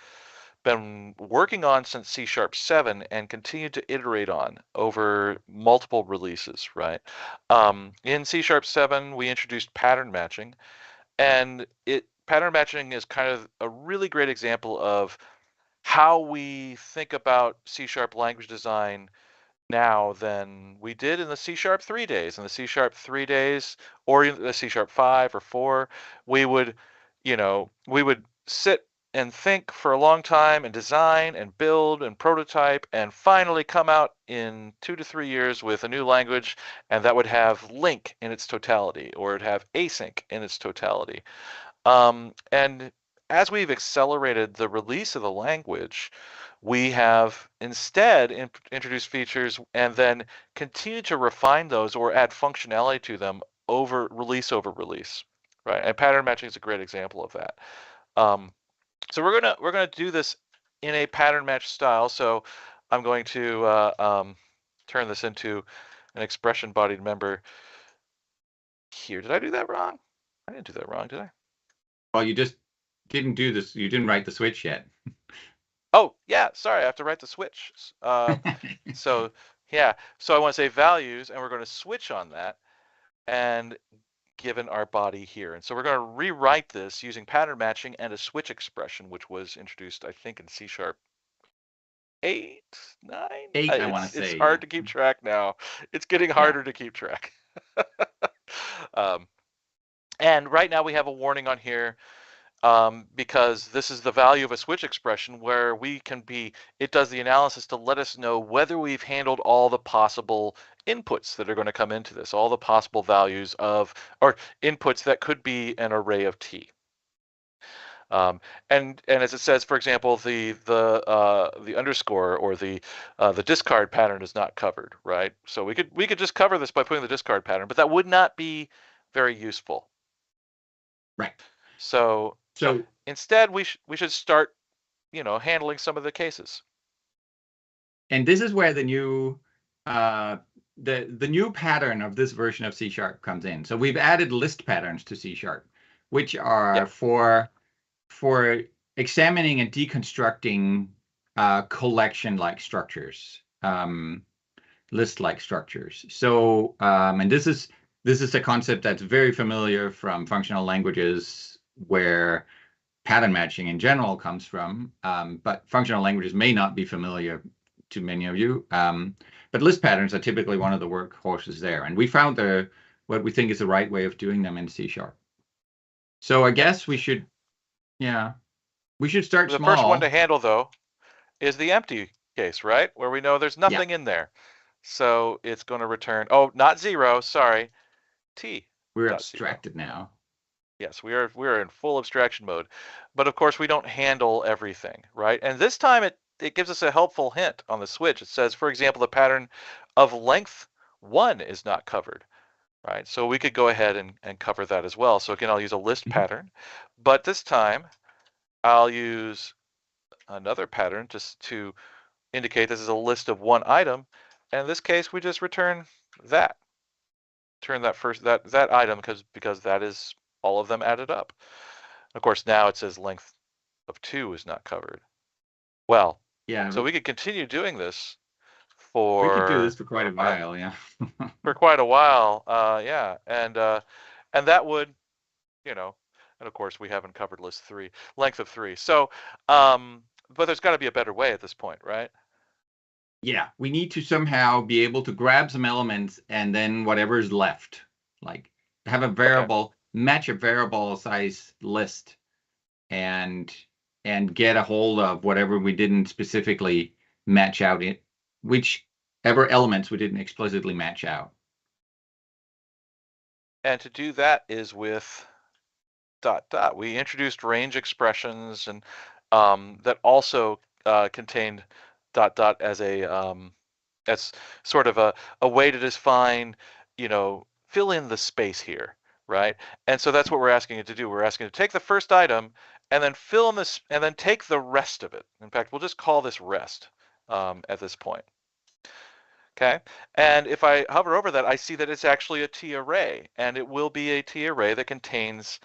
been working on since C#7 and continue to iterate on over multiple releases, right? In C#7, we introduced pattern matching, and pattern matching is kind of a really great example of how we think about C# language design now than we did in the C#3 days. In the C#3 days, or the C#5 or 4, we would sit and think for a long time and design and build and prototype and finally come out in 2 to 3 years with a new language, and that would have link in its totality, or it'd have async in its totality. And as we've accelerated the release of the language, we have instead introduced features and then continue to refine those or add functionality to them over release, right? And pattern matching is a great example of that. So we're gonna do this in a pattern match style. So I'm going to turn this into an expression bodied member here. Did I do that wrong? I didn't do that wrong, did I? Well, you just didn't do this. You didn't write the switch yet. Oh, yeah, sorry, I have to write the switch. So yeah, so I want to say values, and we're going to switch on that, and given our body here. And so we're going to rewrite this using pattern matching and a switch expression, which was introduced, I think, in C#8, 9? 8, I want to say. It's hard to keep track now. It's getting harder to keep track. And right now we have a warning on here because this is the value of a switch expression where it does the analysis to let us know whether we've handled all the possible inputs that are going to come into this, all the possible values or inputs that could be an array of T. And as it says, for example, the underscore or the discard pattern is not covered, right? So we could just cover this by putting the discard pattern, but that would not be very useful. Right. So instead, we should start, handling some of the cases. And this is where the new the new pattern of this version of C# comes in. So we've added list patterns to C#, which are for examining and deconstructing collection-like structures, list-like structures. So and this is a concept that's very familiar from functional languages where pattern matching in general comes from, but functional languages may not be familiar to many of you. But list patterns are typically one of the workhorses there. And we found what we think is the right way of doing them in C#. So I guess we should start small. The first one to handle, though, is the empty case, right? Where we know there's nothing in there. So it's going to return, not 0, sorry, T. We're abstracted now. Yes, we are in full abstraction mode. But of course, we don't handle everything, right? And this time it gives us a helpful hint on the switch. It says, for example, the pattern of length 1 is not covered, right? So we could go ahead and cover that as well. So again, I'll use a list pattern, but this time I'll use another pattern just to indicate this is a list of one item. And in this case, we just return that. return that item because that is all of them added up. Of course, now it says length of 2 is not covered. Well, yeah. So we could continue doing this we could do this for quite a while, yeah. for quite a while, yeah, and that would, and of course we haven't covered length of 3. So, but there's got to be a better way at this point, right? Yeah, we need to somehow be able to grab some elements and then whatever's left, like have a variable, match a variable size list, and get a hold of whatever we didn't specifically match out in, whichever elements we didn't explicitly match out. And to do that is with ... We introduced range expressions and that also contained ... as as sort of a way to define, fill in the space here, right? And so that's what we're asking it to do. We're asking it to take the first item and then fill in this, and then take the rest of it. In fact, we'll just call this rest at this point. Okay, and if I hover over that, I see that it's actually a T array, and it will be a T array that contains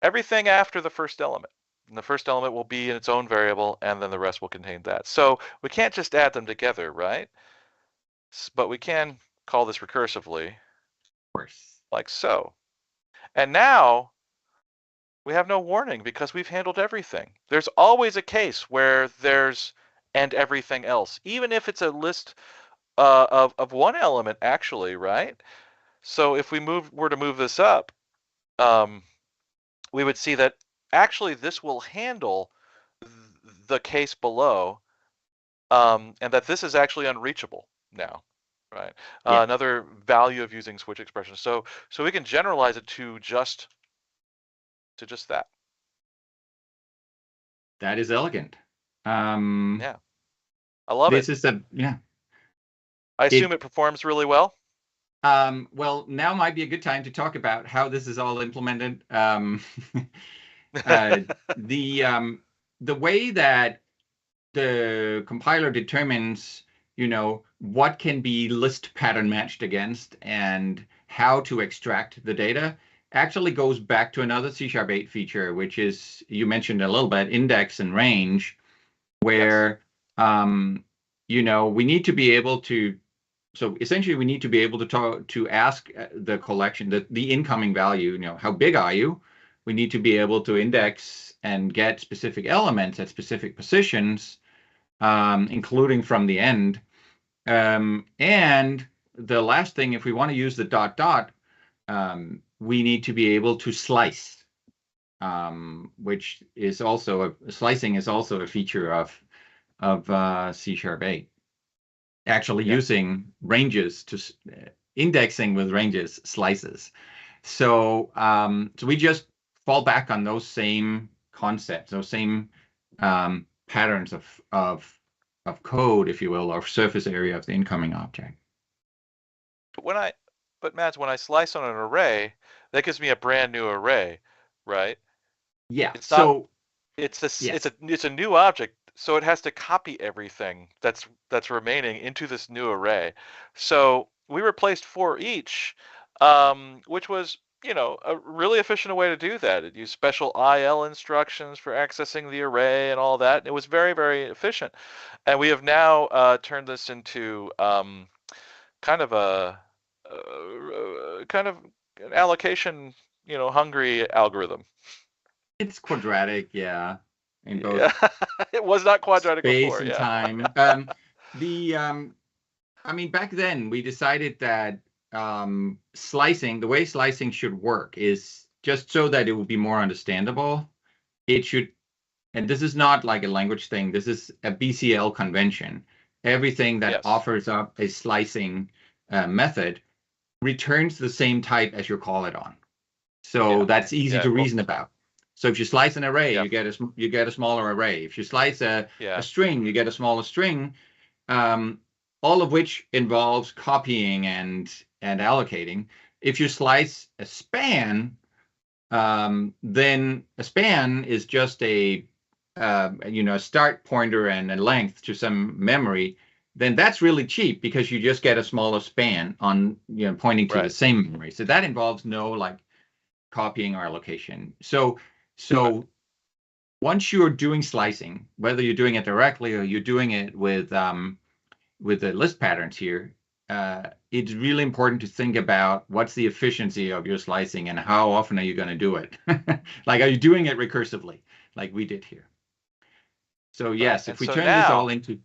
everything after the first element. And the first element will be in its own variable, and then the rest will contain that. So we can't just add them together, right? But we can call this recursively. Of course. Like so. And now we have no warning because we've handled everything. There's always a case where there's and everything else, even if it's a list of one element, actually, right? So if we were to move this up, we would see that actually this will handle the case below, and that this is actually unreachable now, right? Yeah. Another value of using switch expressions. So we can generalize it to just that. That is elegant. Yeah, I love this it. Is a yeah. I assume it performs really well. Well, now might be a good time to talk about how this is all implemented. The way that the compiler determines, what can be list pattern matched against and how to extract the data actually goes back to another C#8 feature, which is, you mentioned a little bit, index and range, where, we need to be able to, so essentially we need to be able to ask the collection, the incoming value, how big are you? We need to be able to index and get specific elements at specific positions, including from the end. And the last thing, if we want to use the ... we need to be able to slice, which is also slicing is also a feature of C#8. Actually using ranges to indexing with ranges slices. So we just fall back on those same concepts, those same patterns of code, if you will, or surface area of the incoming object. But Mads, when I slice on an array, that gives me a brand new array, right? Yeah. It's a new object, so it has to copy everything that's remaining into this new array. So we replaced for each, which was, a really efficient way to do that. It used special IL instructions for accessing the array and all that. It was very, very efficient. And we have now turned this into kind of an allocation, hungry algorithm. It's quadratic, yeah. In both it was not quadratic space before, and time. Back then we decided that the way slicing should work is just so that it would be more understandable. It should, and this is not like a language thing, this is a BCL convention. Everything that offers up a slicing method returns the same type as your call it on. So that's easy to reason about. So if you slice an array, you get a smaller array. If you slice a string, you get a smaller string. All of which involves copying and allocating. If you slice a span, then a span is just a start pointer and a length to some memory then that's really cheap because you just get a smaller span on, pointing to the same memory. So that involves no like copying or allocation. So once you're doing slicing, whether you're doing it directly or you're doing it with the list patterns here, it's really important to think about what's the efficiency of your slicing and how often are you going to do it? Like, are you doing it recursively like we did here? So yes, if we turn this all into,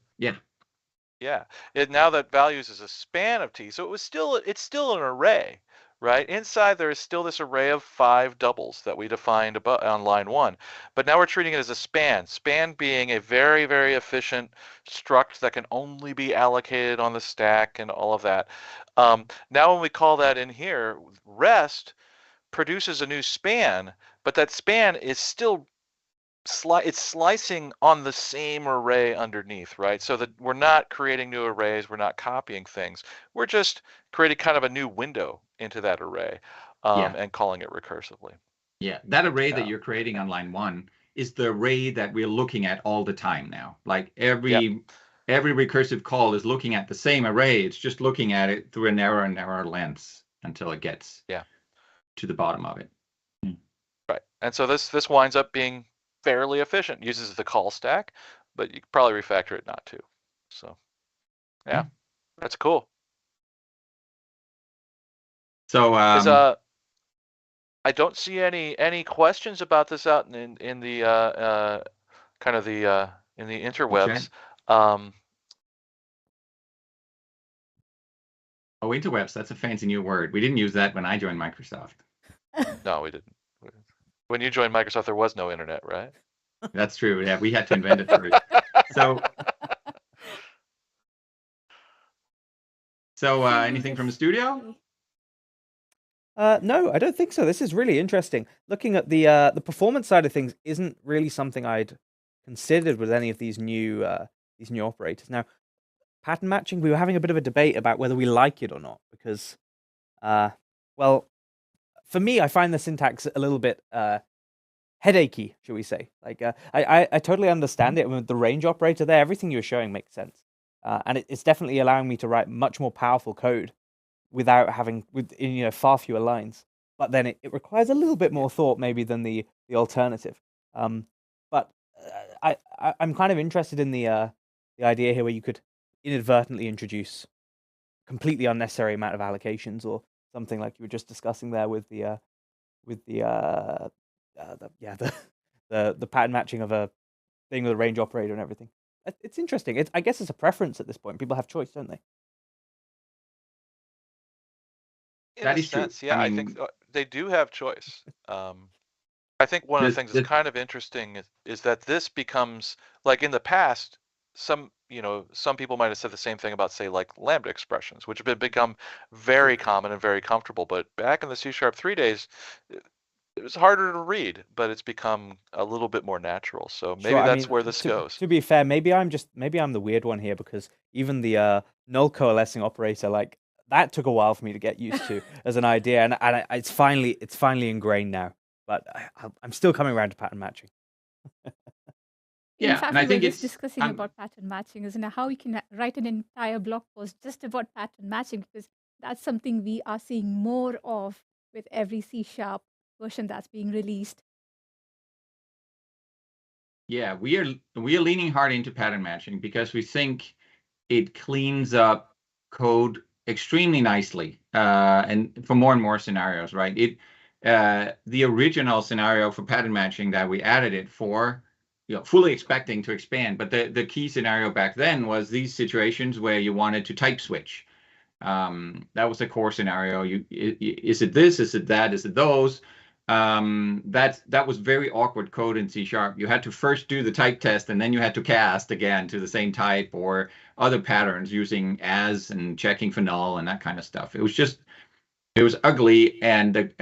now that values is a span of t, so it's still an array, right? Inside there is still this array of 5 doubles that we defined above on line 1, but now we're treating it as a span being a very, very efficient struct that can only be allocated on the stack and all of that. Now when we call that in here, rest produces a new span, but that span is still it's slicing on the same array underneath, right? So that we're not creating new arrays, we're not copying things. We're just creating kind of a new window into that array and calling it recursively. Yeah, that array that you're creating on line 1 is the array that we're looking at all the time now. Like every recursive call is looking at the same array. It's just looking at it through a narrower and narrower lens until it gets to the bottom of it. Right. And so this winds up being fairly efficient. Uses the call stack, but you could probably refactor it not to. So that's cool. So I don't see any questions about this out in the kind of the in the interwebs. Interwebs, that's a fancy new word. We didn't use that when I joined Microsoft. No, we didn't. When you joined Microsoft, there was no internet, right? That's true. Yeah, we had to invent it first. So anything from the studio? No, I don't think so. This is really interesting. Looking at the performance side of things isn't really something I'd considered with any of these new operators. Now, pattern matching, we were having a bit of a debate about whether we like it or not because, well, for me, I find the syntax a little bit headachy, shall we say? Like, I totally understand it with the range operator there. Everything you were showing makes sense, and it's definitely allowing me to write much more powerful code without having far fewer lines. But then it requires a little bit more thought maybe than the alternative. But I'm kind of interested in the idea here where you could inadvertently introduce completely unnecessary amount of allocations or something like you were just discussing there with the pattern matching of a thing with a range operator and everything. It's interesting. I guess it's a preference at this point. People have choice, don't they? That is true. Yeah, I think they do have choice. I think one of the things that's kind of interesting is that this becomes like in the past. Some people might have said the same thing about, say, like lambda expressions, which have become very common and very comfortable. But back in the C#3 days, it was harder to read, but it's become a little bit more natural. So maybe that's where this goes. To be fair, maybe I'm the weird one here because even the null coalescing operator, like that took a while for me to get used to as an idea, and it's finally ingrained now. But I'm still coming around to pattern matching. In fact, and I think it's discussing about pattern matching, isn't it? How we can write an entire blog post just about pattern matching, because that's something we are seeing more of with every C# version that's being released. Yeah, we are leaning hard into pattern matching because we think it cleans up code extremely nicely, and for more and more scenarios, right? The original scenario for pattern matching that we added it for, fully expecting to expand, but the key scenario back then was these situations where you wanted to type switch. That was the core scenario. Is it this? Is it that? Is it those? That was very awkward code in C#. You had to first do the type test, and then you had to cast again to the same type or other patterns using as and checking for null and that kind of stuff. It was ugly, and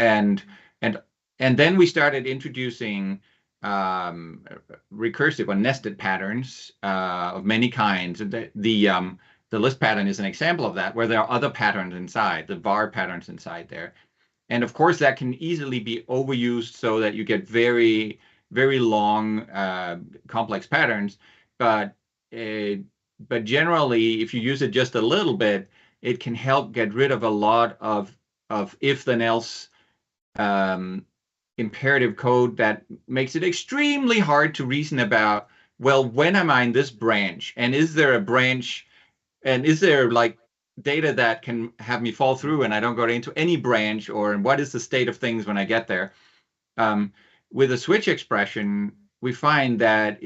then we started introducing recursive or nested patterns of many kinds. The list pattern is an example of that, where there are other patterns inside, the var patterns inside there. And of course, that can easily be overused so that you get very, very long, complex patterns. But but generally, if you use it just a little bit, it can help get rid of a lot of if then else imperative code that makes it extremely hard to reason about, well, when am I in this branch? And is there a branch? And is there like data that can have me fall through and I don't go into any branch? Or what is the state of things when I get there? With a switch expression, we find that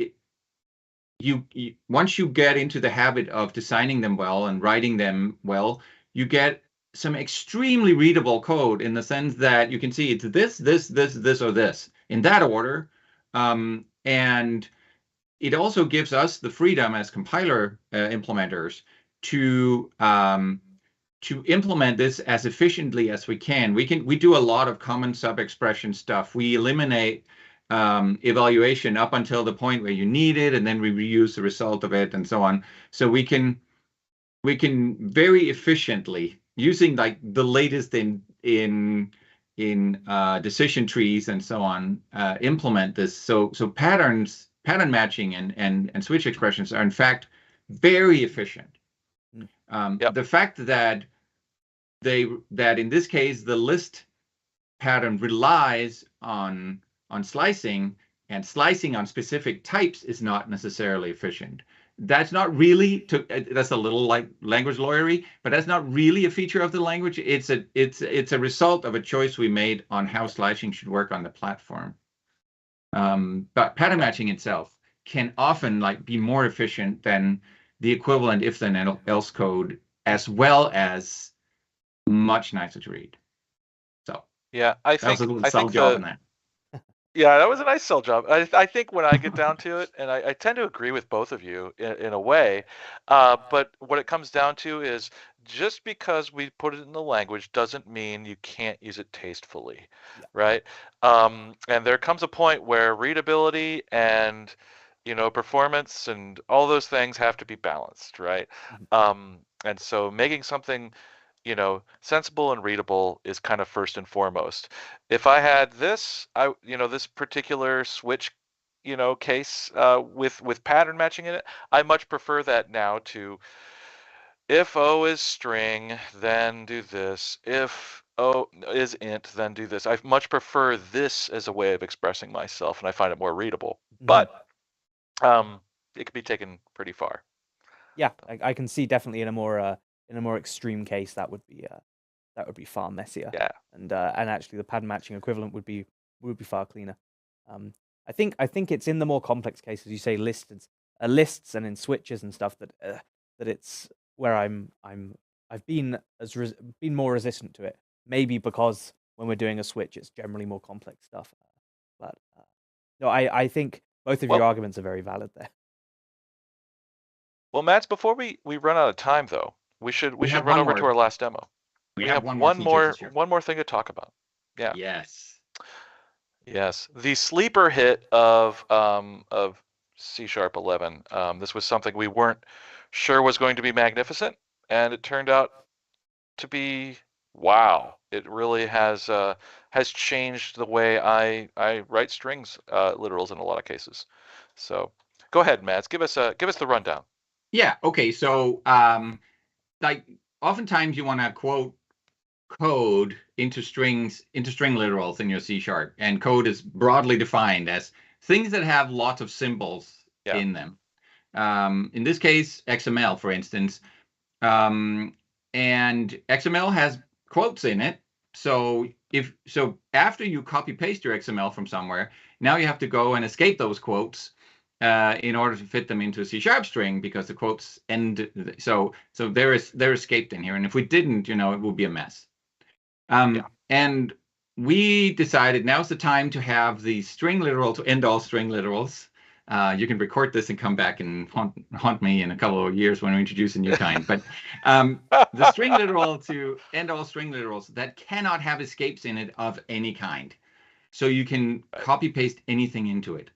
once you get into the habit of designing them well and writing them well, you get some extremely readable code in the sense that you can see it's this, or this in that order. And it also gives us the freedom as compiler implementers to implement this as efficiently as we can. We do a lot of common sub-expression stuff. We eliminate evaluation up until the point where you need it, and then we reuse the result of it, and so on. So we can very efficiently, using like the latest in decision trees and so on, implement this. So pattern matching and switch expressions are in fact very efficient. The fact that in this case the list pattern relies on slicing, and slicing on specific types is not necessarily efficient. That's not really that's a little like language lawyery, but that's not really a feature of the language. It's a result of a choice we made on how slicing should work on the platform. But pattern matching itself can often like be more efficient than the equivalent if then else code, as well as much nicer to read. So yeah, I think job in that. Yeah, that was a nice sell job. I think when I get down to it, and I tend to agree with both of you in a way, but what it comes down to is just because we put it in the language doesn't mean you can't use it tastefully, right? And there comes a point where readability and performance and all those things have to be balanced, right? And so making something sensible and readable is kind of first and foremost. If I had this, this particular switch, case with pattern matching in it, I much prefer that now to, if O is string, then do this. If O is int, then do this. I much prefer this as a way of expressing myself, and I find it more readable. But it could be taken pretty far. Yeah, I can see definitely in a more extreme case that would be far messier. Yeah, and actually the pattern matching equivalent would be far cleaner. I think it's in the more complex cases, you say lists and in switches and stuff that it's where I've been more resistant to it. Maybe because when we're doing a switch, it's generally more complex stuff. But no, I think both of your arguments are very valid there. Well, Mads, before we run out of time, though, we should run over to our last demo. We have one more thing to talk about. Yeah. Yes. The sleeper hit of C#11. This was something we weren't sure was going to be magnificent, and it turned out to be wow. It really has changed the way I write strings literals in a lot of cases. So go ahead, Mads. Give us the rundown. Yeah. Okay. So like oftentimes you want to quote code into string literals in your C#, and code is broadly defined as things that have lots of symbols in them. In this case, XML, for instance, and XML has quotes in it. So after you copy paste your XML from somewhere, now you have to go and escape those quotes in order to fit them into a C# string, because the quotes end. So they're escaped in here, and if we didn't, it would be a mess. And we decided now's the time to have the string literal to end all string literals. You can record this and come back and haunt me in a couple of years when we introduce a new kind. But the string literal to end all string literals that cannot have escapes in it of any kind. So you can copy paste anything into it.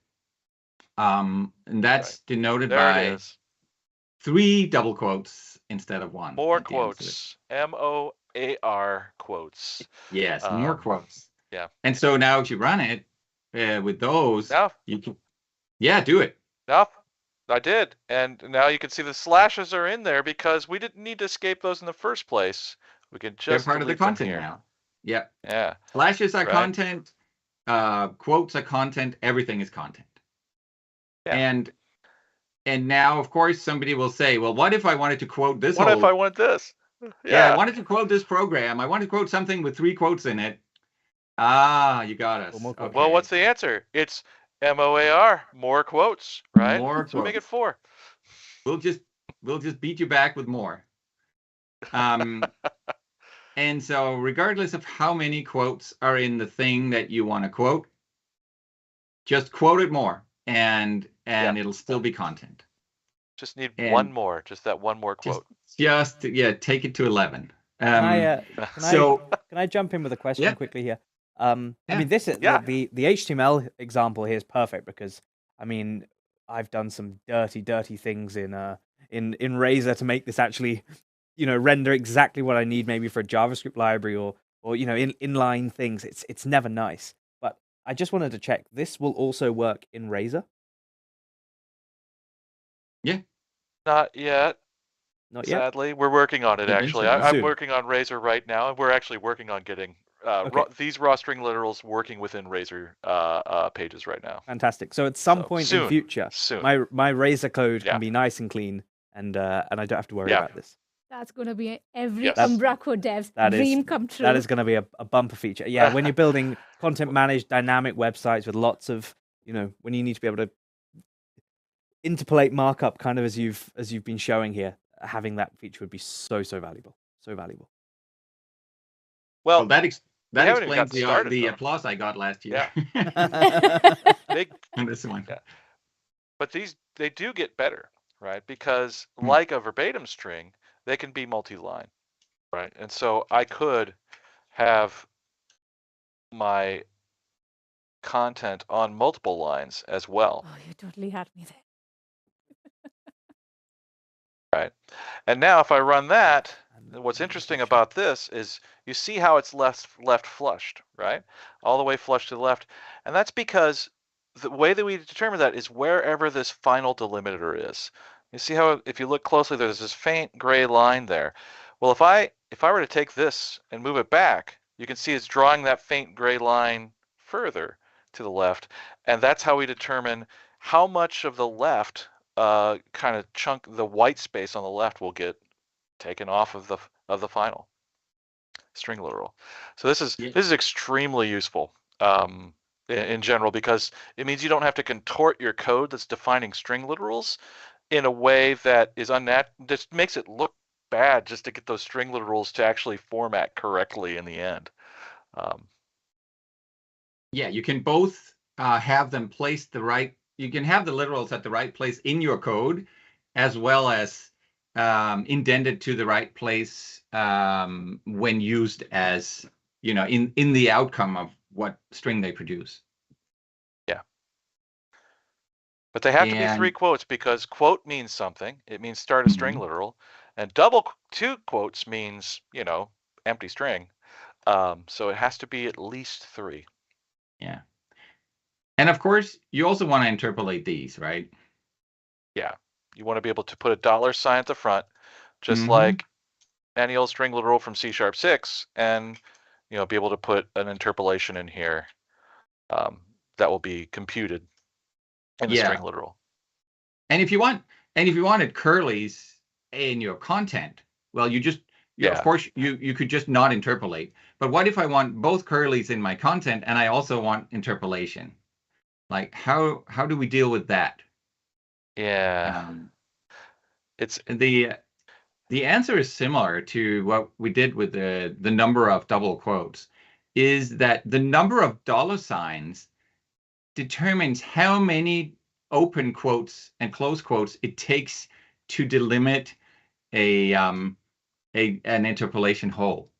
And that's denoted by 3 double quotes instead of 1. More quotes. MOAR quotes. Yes, more quotes. Yeah. And so now if you run it with those, you can, do it. No, I did. And now you can see the slashes are in there because we didn't need to escape those in the first place. We can just They're part of the delete them content here. now. Yeah. Yeah. Slashes are Right. content. Quotes are content. Everything is content. Yeah. And now, of course, somebody will say, well, what if I wanted to quote this What if I want this? Yeah, I wanted to quote this program. I want to quote something with 3 quotes in it. Ah, you got us. Okay. Well, what's the answer? It's MOAR, more quotes, right? More So we make it quotes. 4. We'll just beat you back with more. And so regardless of how many quotes are in the thing that you want to quote, just quote it more and it'll still be content. Just need one more, just that one more quote. Just take it to 11. Can I jump in with a question quickly here? I mean, this is the HTML example here is perfect because I mean I've done some dirty things in Razor to make this actually, render exactly what I need maybe for a JavaScript library or inline things. It's never nice. But I just wanted to check, this will also work in Razor? Yeah. Not yet. Not yet. Sadly, we're working on it. Actually, I'm working on Razor right now, and we're actually working on getting these raw string literals working within Razor pages right now. Fantastic. So at some point in future, my Razor code can be nice and clean, and I don't have to worry about this. That's going to be every Umbraco dev's dream come true. That is going to be a bumper feature. Yeah, when you're building content managed dynamic websites with lots of, when you need to be able to interpolate markup, kind of as you've been showing here, having that feature would be so valuable, so valuable. Well, that explains the applause I got last year. Yeah. On this one. Yeah. But they do get better, right? Because like a verbatim string, they can be multi-line, right? And so I could have my content on multiple lines as well. Oh, you totally had me there. Right. And now if I run that, what's interesting about this is you see how it's left flushed, right? All the way flushed to the left. And that's because the way that we determine that is wherever this final delimiter is. You see how if you look closely, there's this faint gray line there. Well, if I were to take this and move it back, you can see it's drawing that faint gray line further to the left. And that's how we determine how much of the left kind of chunk, the white space on the left will get taken off of the final string literal. So this is extremely useful in general because it means you don't have to contort your code that's defining string literals in a way that is unnatural. Just makes it look bad just to get those string literals to actually format correctly in the end. Yeah, you can both have them placed the right. You can have the literals at the right place in your code, as well as indented to the right place when used as, in the outcome of what string they produce. Yeah. But they have to be 3 quotes because quote means something. It means start a string literal. And double 2 quotes means, empty string. So it has to be at least 3. Yeah. And of course, you also want to interpolate these, right? Yeah. You want to be able to put a $sign at the front, just like any old string literal from C#6, and be able to put an interpolation in here that will be computed in the string literal. And if you wanted curlies in your content, well, of course you could just not interpolate. But what if I want both curlies in my content and I also want interpolation? Like how do we deal with that? Yeah. It's the answer is similar to what we did with the number of double quotes, is that the number of $signs determines how many open quotes and close quotes it takes to delimit an interpolation hole.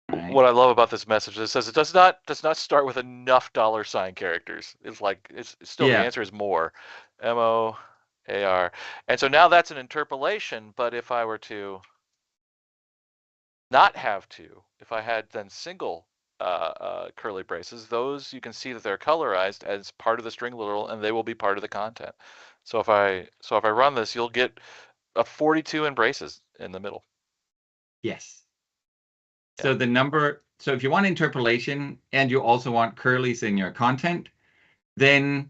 Right. What I love about this message, it says it does not start with enough $sign characters. It's like it's still the answer is more. MOAR. And so now that's an interpolation, but if I were to not have to, if I had then single curly braces, those you can see that they're colorized as part of the string literal and they will be part of the content. So if I run this, you'll get a 42 in braces in the middle. Yes. So the number, so if you want interpolation and you also want curlies in your content, then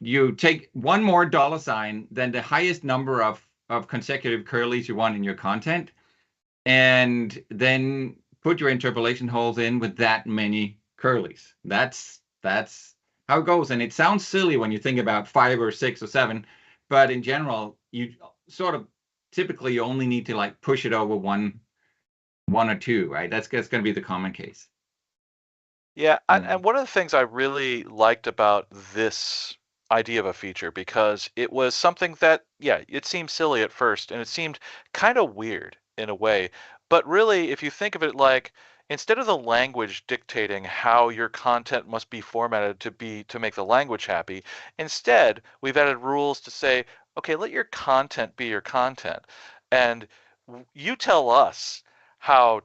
you take one more $ than the highest number of consecutive curlies you want in your content, and then put your interpolation holes in with that many curlies. That's how it goes. And it sounds silly when you think about 5 or 6 or 7, but in general, you sort of typically you only need to like push it over one or two, right? That's going to be the common case. Yeah, and one of the things I really liked about this idea of a feature, because it was something that, yeah, it seemed silly at first, and it seemed kind of weird in a way. But really, if you think of it like, instead of the language dictating how your content must be formatted to make the language happy, instead, we've added rules to say, okay, let your content be your content. And you tell us how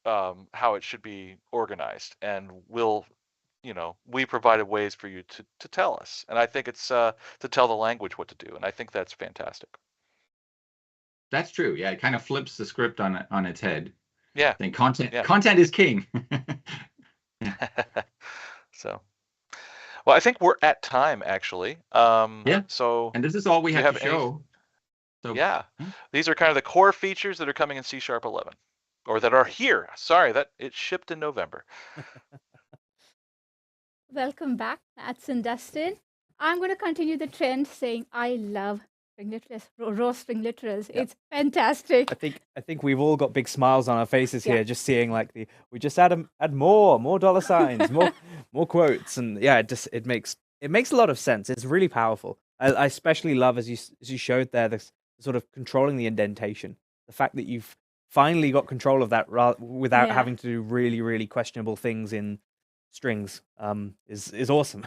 it should be organized, and we provided ways for you to tell us, and I think it's to tell the language what to do, and I think that's fantastic. That's true. Yeah, it kind of flips the script on its head. Yeah. Then content is king. So, well, I think we're at time actually. Yeah. So, and this is all we have to show. So yeah, these are kind of the core features that are coming in C# 11, or that are here. Sorry, that it shipped in November. Welcome back, Mats and Dustin. I'm going to continue the trend saying I love string literals, raw string literals. Yeah. It's fantastic. I think we've all got big smiles on our faces here, just seeing like we just add more $, more quotes, and yeah, it makes a lot of sense. It's really powerful. I especially love, as you showed there, this sort of controlling the indentation. The fact that you've finally got control of that without having to do really, really questionable things in strings is awesome.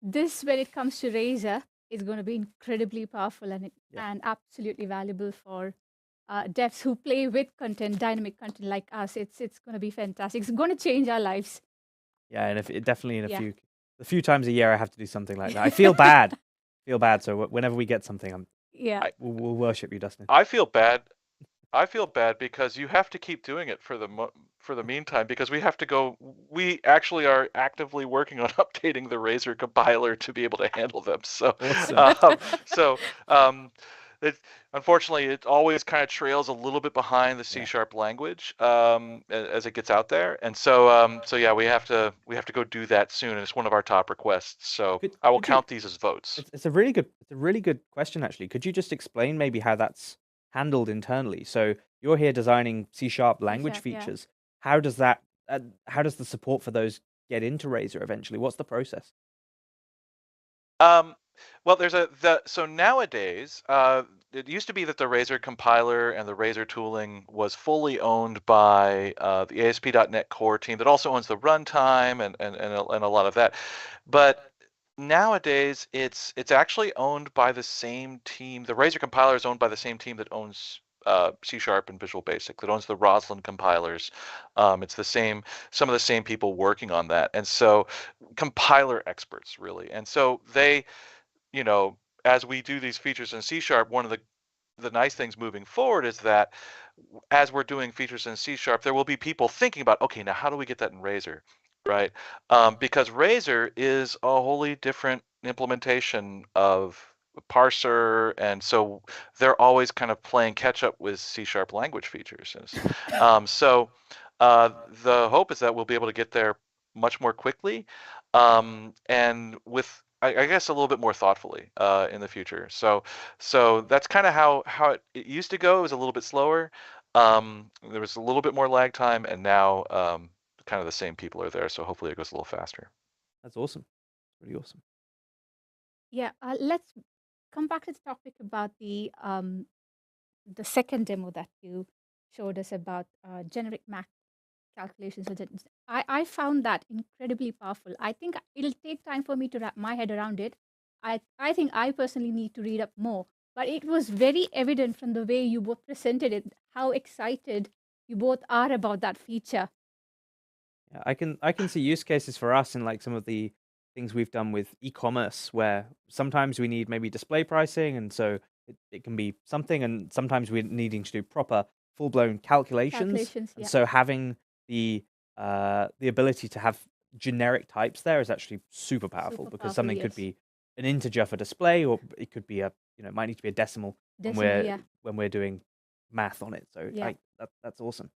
This, when it comes to Razor, is going to be incredibly powerful and absolutely valuable for devs who play with content, dynamic content like us. It's going to be fantastic. It's going to change our lives. Yeah, and definitely in a few times a year I have to do something like that. I feel bad. So whenever we get something, we'll worship you, Dustin. I feel bad because you have to keep doing it for the meantime, because we actually are actively working on updating the Razor compiler to be able to handle them. So, awesome. Unfortunately, it always kind of trails a little bit behind the C# language as it gets out there, and so yeah, we have to go do that soon, and it's one of our top requests. So I will count these as votes. It's a really good question, actually. Could you just explain maybe how that's handled internally? So you're here designing C# language features. How does the support for those get into Razor eventually? What's the process? Well, so nowadays, it used to be that the Razor compiler and the Razor tooling was fully owned by the ASP.NET Core team that also owns the runtime and a lot of that. But nowadays, it's actually owned by the same team. The Razor compiler is owned by the same team that owns C# and Visual Basic, that owns the Roslyn compilers. It's some of the same people working on that, and so compiler experts really. And so they, as we do these features in C#, one of the nice things moving forward is that as we're doing features in C#, there will be people thinking about, okay, now how do we get that in Razor, right? Because Razor is a wholly different implementation of parser, and so they're always kind of playing catch up with C# language features. So the hope is that we'll be able to get there much more quickly, and with I guess a little bit more thoughtfully in the future. So that's kind of how it used to go. It was a little bit slower. There was a little bit more lag time, and now kind of the same people are there. So hopefully it goes a little faster. That's awesome. Pretty awesome. Yeah, let's come back to the topic about the second demo that you showed us about generic math calculations. I found that incredibly powerful. I think it'll take time for me to wrap my head around it. I think I personally need to read up more, but it was very evident from the way you both presented it, how excited you both are about that feature. Yeah, I can see use cases for us in like some of the things we've done with e-commerce, where sometimes we need maybe display pricing, and so it can be something, and sometimes we're needing to do proper full-blown calculations. And so having the ability to have generic types there is actually super powerful, because something could be an integer for display, or it could be it might need to be a decimal when we're doing math on it. So that's awesome.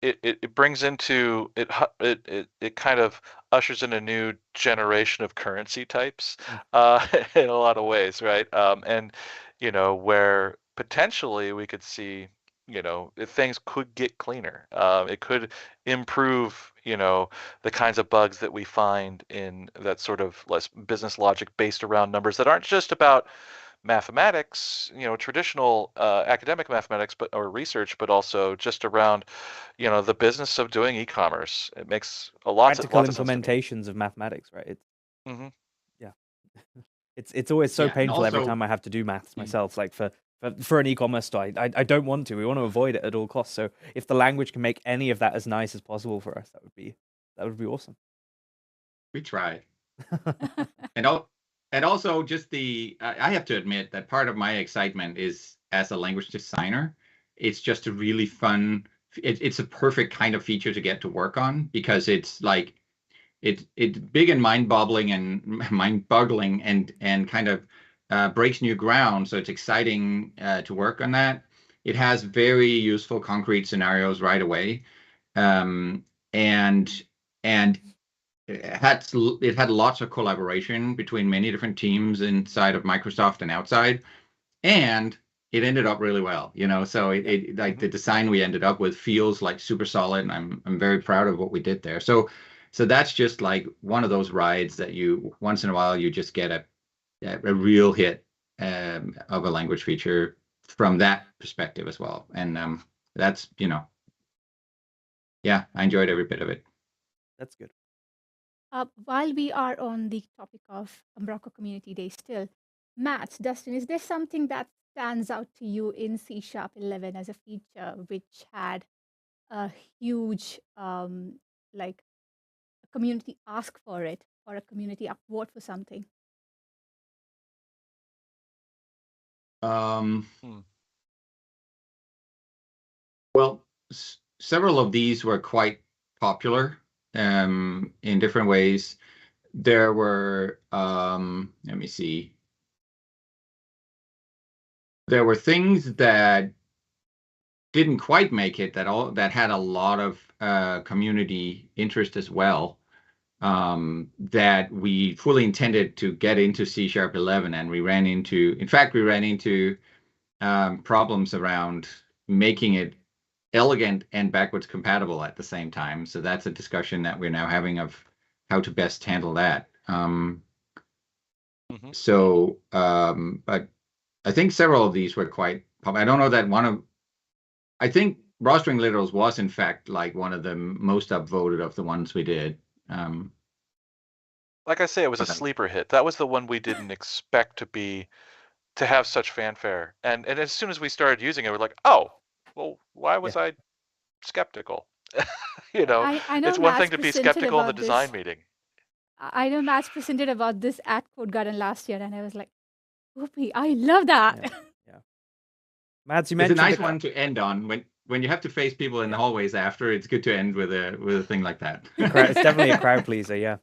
It brings into it kind of ushers in a new generation of currency types in a lot of ways, right? And where potentially we could see if things could get cleaner. It could improve the kinds of bugs that we find in that sort of less business logic based around numbers that aren't just about mathematics, traditional academic mathematics, or research, but also just around, the business of doing e-commerce. It makes a lot of practical implementations of mathematics, right? Yeah, it's always so painful every time I have to do maths myself. Like for an e-commerce store, I don't want to. We want to avoid it at all costs. So if the language can make any of that as nice as possible for us, that would be awesome. We try. And also just I have to admit that part of my excitement is, as a language designer, it's just a really fun, it's a perfect kind of feature to get to work on, because it's like, it's big and mind-boggling and kind of breaks new ground. So it's exciting to work on that. It has very useful concrete scenarios right away. And it had lots of collaboration between many different teams inside of Microsoft and outside, and it ended up really well. So it like the design we ended up with feels like super solid, and I'm very proud of what we did there. So that's just like one of those rides that you once in a while you just get a real hit of a language feature from that perspective as well. And that's I enjoyed every bit of it. That's good. While we are on the topic of Umbraco Community Day still, Matt, Dustin, is there something that stands out to you in C# 11 as a feature which had a huge like a community ask for it, or a community upvote for something? Well, several of these were quite popular in different ways. There were, let me see. There were things that didn't quite make it that had a lot of community interest as well, that we fully intended to get into C# 11, and we ran into problems around making it elegant and backwards compatible at the same time. So that's a discussion that we're now having of how to best handle that. But I think several of these were quite popular. I don't know that I think Drawstring Literals was in fact like one of the most upvoted of the ones we did. Like I say, it was a sleeper hit. That was the one we didn't expect to have such fanfare. And as soon as we started using it, we're like, oh, well, why was I skeptical? I know it's one thing to be skeptical in the design meeting. I know Matt's presented about this at Code Garden last year, and I was like, whoopee, I love that. Yeah. Mads, you mentioned it's a nice one to end on when you have to face people in the hallways after. It's good to end with a thing like that. It's definitely a crowd pleaser, yeah.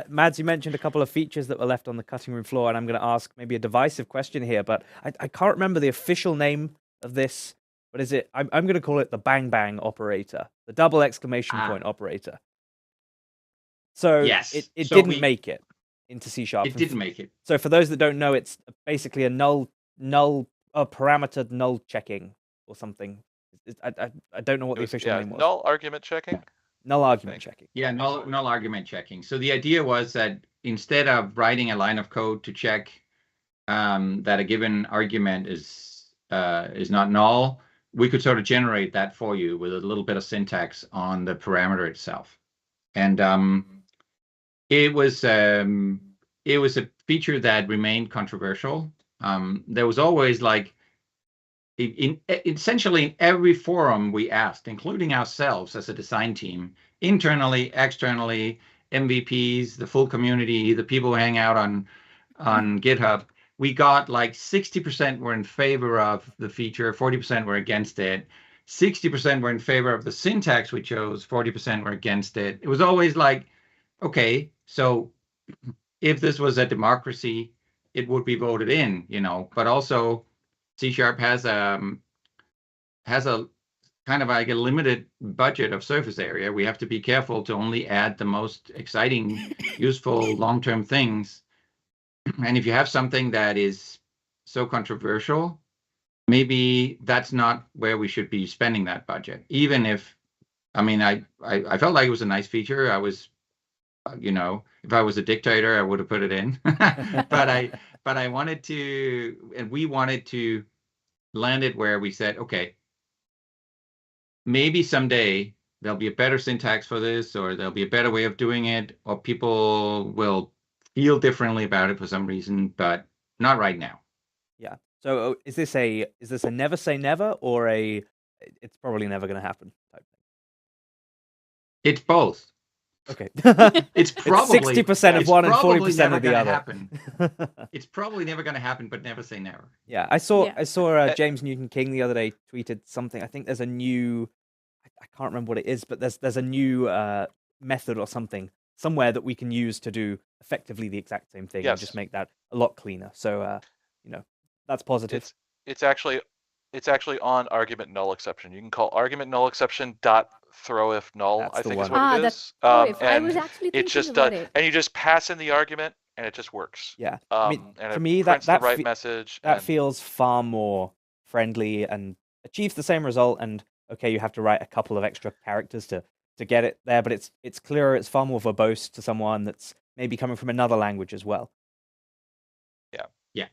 Mads, you mentioned a couple of features that were left on the cutting room floor, and I'm going to ask maybe a divisive question here, but I can't remember the official name of this. What is it? I'm going to call it the bang bang operator, the double exclamation point operator. So it didn't make it into C#. It didn't make it. So for those that don't know, it's basically a parameter null checking or something. I don't know what the official name was. Null argument checking. Null argument checking. Yeah, null argument checking. So the idea was that instead of writing a line of code to check that a given argument is not null, we could sort of generate that for you with a little bit of syntax on the parameter itself. And it was a feature that remained controversial. There was always like, essentially in every forum we asked, including ourselves as a design team, internally, externally, MVPs, the full community, the people who hang out on GitHub, we got like 60% were in favor of the feature, 40% were against it. 60% were in favor of the syntax we chose, 40% were against it. It was always like, okay, so if this was a democracy, it would be voted in, but also C# has a kind of like a limited budget of surface area. We have to be careful to only add the most exciting, useful long-term things. And if you have something that is so controversial, maybe that's not where we should be spending that budget. Even if, I felt like it was a nice feature. I was, if I was a dictator, I would have put it in. but I wanted to, and we wanted to land it where we said, okay, maybe someday there'll be a better syntax for this, or there'll be a better way of doing it, or people will feel differently about it for some reason, but not right now. Yeah. So is this a never say never, or a it's probably never going to happen type thing? It's both. Okay. It's probably 60% of one and 40% of the other. Happen. It's probably never going to happen, but never say never. Yeah, I saw James Newton King the other day tweeted something. I think there's a new, I can't remember what it is, but there's a new method or something somewhere that we can use to do effectively the exact same thing and just make that a lot cleaner. So that's positive. It's actually on argument null exception. You can call argument null exception dot throw if null. That's I the think one. is what it is. I was actually it thinking just about it. and you just pass in the argument and it just works. Yeah. And for me, prints that the right message. That feels far more friendly and achieves the same result. And okay, you have to write a couple of extra characters to get it there, but it's clearer. It's far more verbose to someone that's maybe coming from another language as well. Yeah. Yeah.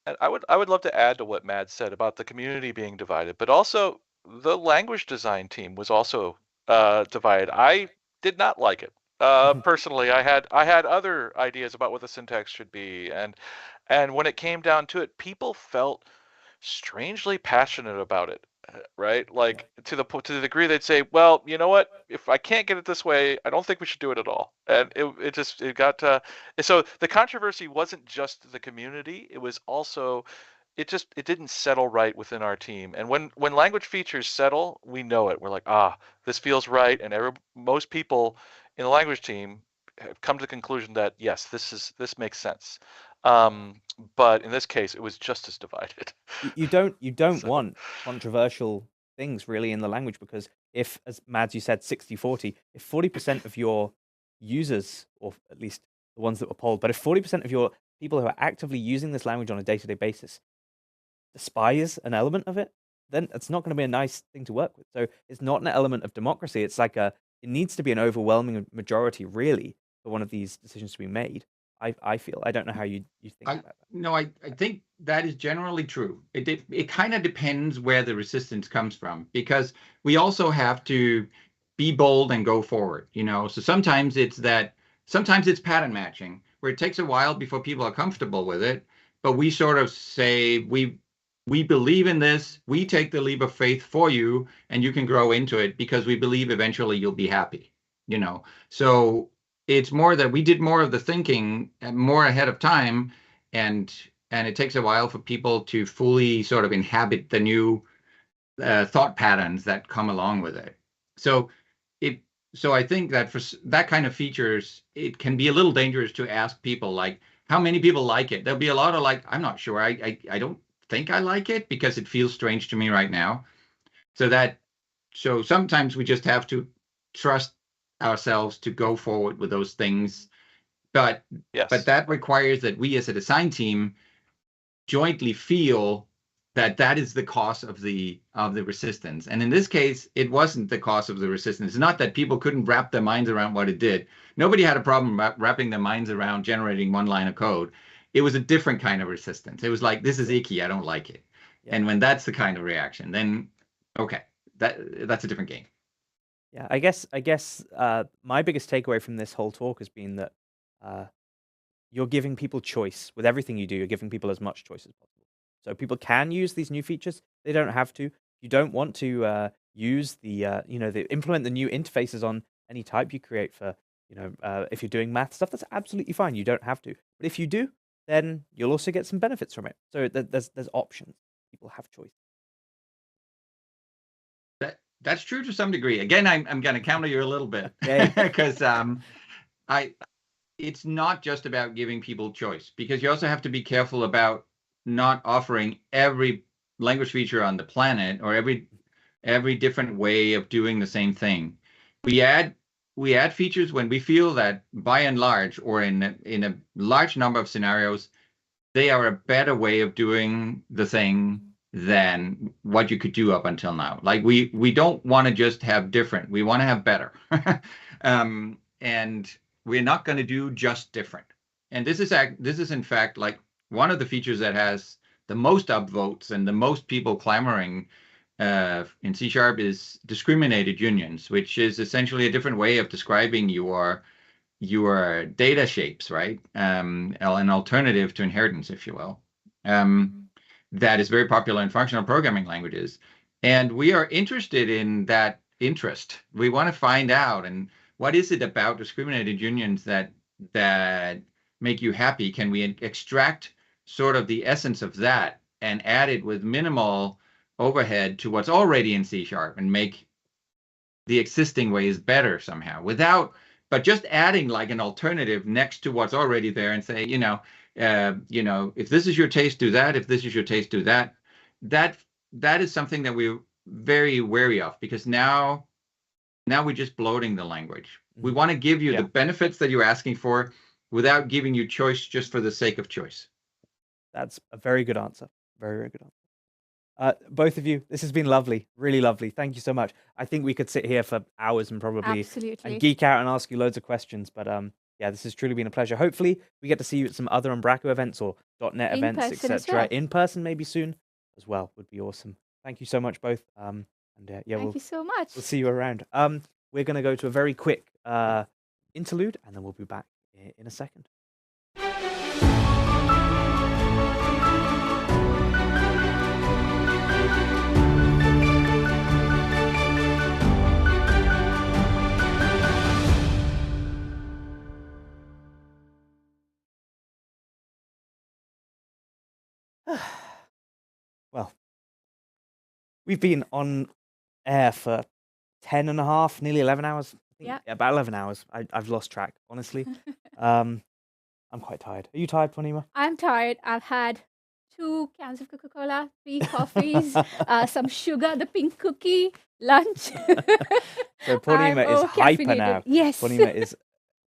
And I would love to add to what Mads said about the community being divided, but also the language design team was also divided. I did not like it. Personally, I had other ideas about what the syntax should be, and when it came down to it, people felt strangely passionate about it, right? Like to the degree they'd say, well, you know what? If I can't get it this way, I don't think we should do it at all. And it got so the controversy wasn't just the community; it was also it didn't settle right within our team. And when language features settle, we know it. We're like, this feels right, and most people in the language team have come to the conclusion that yes, this makes sense. But in this case, it was just as divided. You don't want controversial things really in the language, because if, as Mads, you said, 60-40, if 40% of your users, or at least the ones that were polled, but if 40% of your people who are actively using this language on a day-to-day basis despise an element of it, then it's not going to be a nice thing to work with. So it's not an element of democracy. It's like it needs to be an overwhelming majority, really, for one of these decisions to be made. I feel. I don't know how you think about that. No, I think that is generally true. It kind of depends where the resistance comes from, because we also have to be bold and go forward. So sometimes it's pattern matching, where it takes a while before people are comfortable with it, but we sort of say we believe in this. We take the leap of faith for you, and you can grow into it because we believe eventually you'll be happy. So it's more that we did more of the thinking more ahead of time, and it takes a while for people to fully sort of inhabit the new thought patterns that come along with it. So I think that for that kind of features, it can be a little dangerous to ask people like, how many people like it? There'll be a lot of like, I'm not sure. I don't think I like it because it feels strange to me right now. So sometimes we just have to trust ourselves to go forward with those things, but that requires that we as a design team jointly feel that is the cause of the resistance. And in this case, it wasn't the cause of the resistance. It's not that people couldn't wrap their minds around what it did. Nobody had a problem wrapping their minds around generating one line of code. It was a different kind of resistance. It was like, this is icky, I don't like it. Yeah. And when that's the kind of reaction, then okay, that's a different game. Yeah, I guess my biggest takeaway from this whole talk has been that you're giving people choice with everything you do. You're giving people as much choice as possible, so people can use these new features. They don't have to. You don't want to use the implement the new interfaces on any type you create for if you're doing math stuff, that's absolutely fine. You don't have to. But if you do, then you'll also get some benefits from it. So there's options. People have choice. That's true to some degree. Again, I'm going to counter you a little bit because it's not just about giving people choice, because you also have to be careful about not offering every language feature on the planet or every different way of doing the same thing. We add features when we feel that by and large, or in a large number of scenarios, they are a better way of doing the thing than what you could do up until now. Like we don't want to just have different, we want to have better. And we're not going to do just different. And this is in fact like one of the features that has the most upvotes and the most people clamoring in C# is discriminated unions, which is essentially a different way of describing your data shapes, right? An alternative to inheritance, if you will. That is very popular in functional programming languages. And we are interested in that interest. We want to find out, and what is it about discriminated unions that make you happy? Can we extract sort of the essence of that and add it with minimal overhead to what's already in C# and make the existing ways better somehow, but just adding like an alternative next to what's already there and say, if this is your taste, do that. If this is your taste, do that. That is something that we're very wary of, because now we're just bloating the language. We want to give you the benefits that you're asking for without giving you choice just for the sake of choice. That's a very good answer. Very, very good answer. Both of you, this has been lovely, really lovely. Thank you so much. I think we could sit here for hours and probably and geek out and ask you loads of questions. But yeah, this has truly been a pleasure. Hopefully, we get to see you at some other Umbraco events or .NET events, etc. In person, maybe soon as well. Would be awesome. Thank you so much, both. And yeah, thank you so much. We'll see you around. We're going to go to a very quick interlude, and then we'll be back in a second. Well, we've been on air for 10 and a half, nearly 11 hours. Yeah, about 11 hours. I've lost track, honestly. I'm quite tired. Are you tired, Ponima? I'm tired. I've had 2 cans of Coca-Cola, 3 coffees, some sugar, the pink cookie, lunch. So Ponima is hyper now. Yes. Ponima is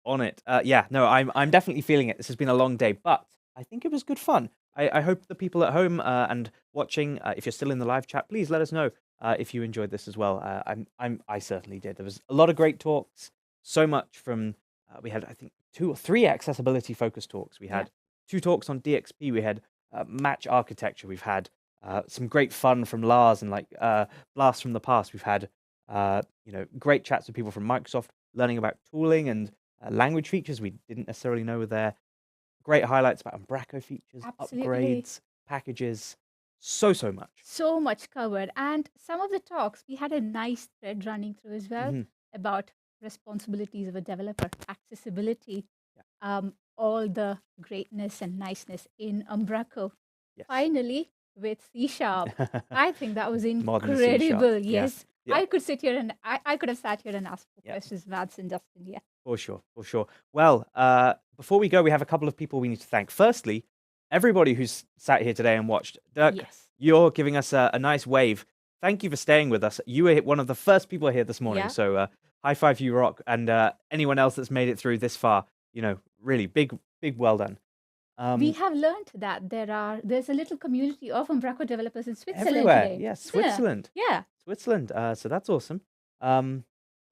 on it. Yeah, no, I'm definitely feeling it. This has been a long day, but I think it was good fun. I hope the people at home and watching, if you're still in the live chat, please let us know if you enjoyed this as well. I certainly did. There was a lot of great talks. So much from we had, I think, 2 or 3 accessibility focused talks. We had 2 talks on DXP. We had match architecture. We've had some great fun from Lars and like blasts from the past. We've had great chats with people from Microsoft learning about tooling and language features we didn't necessarily know were there. Great highlights about Umbraco features, upgrades, packages, so much. So much covered. And some of the talks, we had a nice thread running through as well about responsibilities of a developer, accessibility, all the greatness and niceness in Umbraco. Yes. Finally, with C#. I think that was incredible. Yes. Yeah. I could sit here and I could have sat here and asked for questions, Mads and Justin. Yeah. For sure. Well, before we go, we have a couple of people we need to thank. Firstly, everybody who's sat here today and watched. Dirk, you're giving us a nice wave. Thank you for staying with us. You were one of the first people here this morning. Yeah. So high five, you rock. And anyone else that's made it through this far, really big well done. We have learned that there's a little community of Umbraco developers in Switzerland everywhere. Today. Yeah, Switzerland. Yeah. Switzerland. So that's awesome.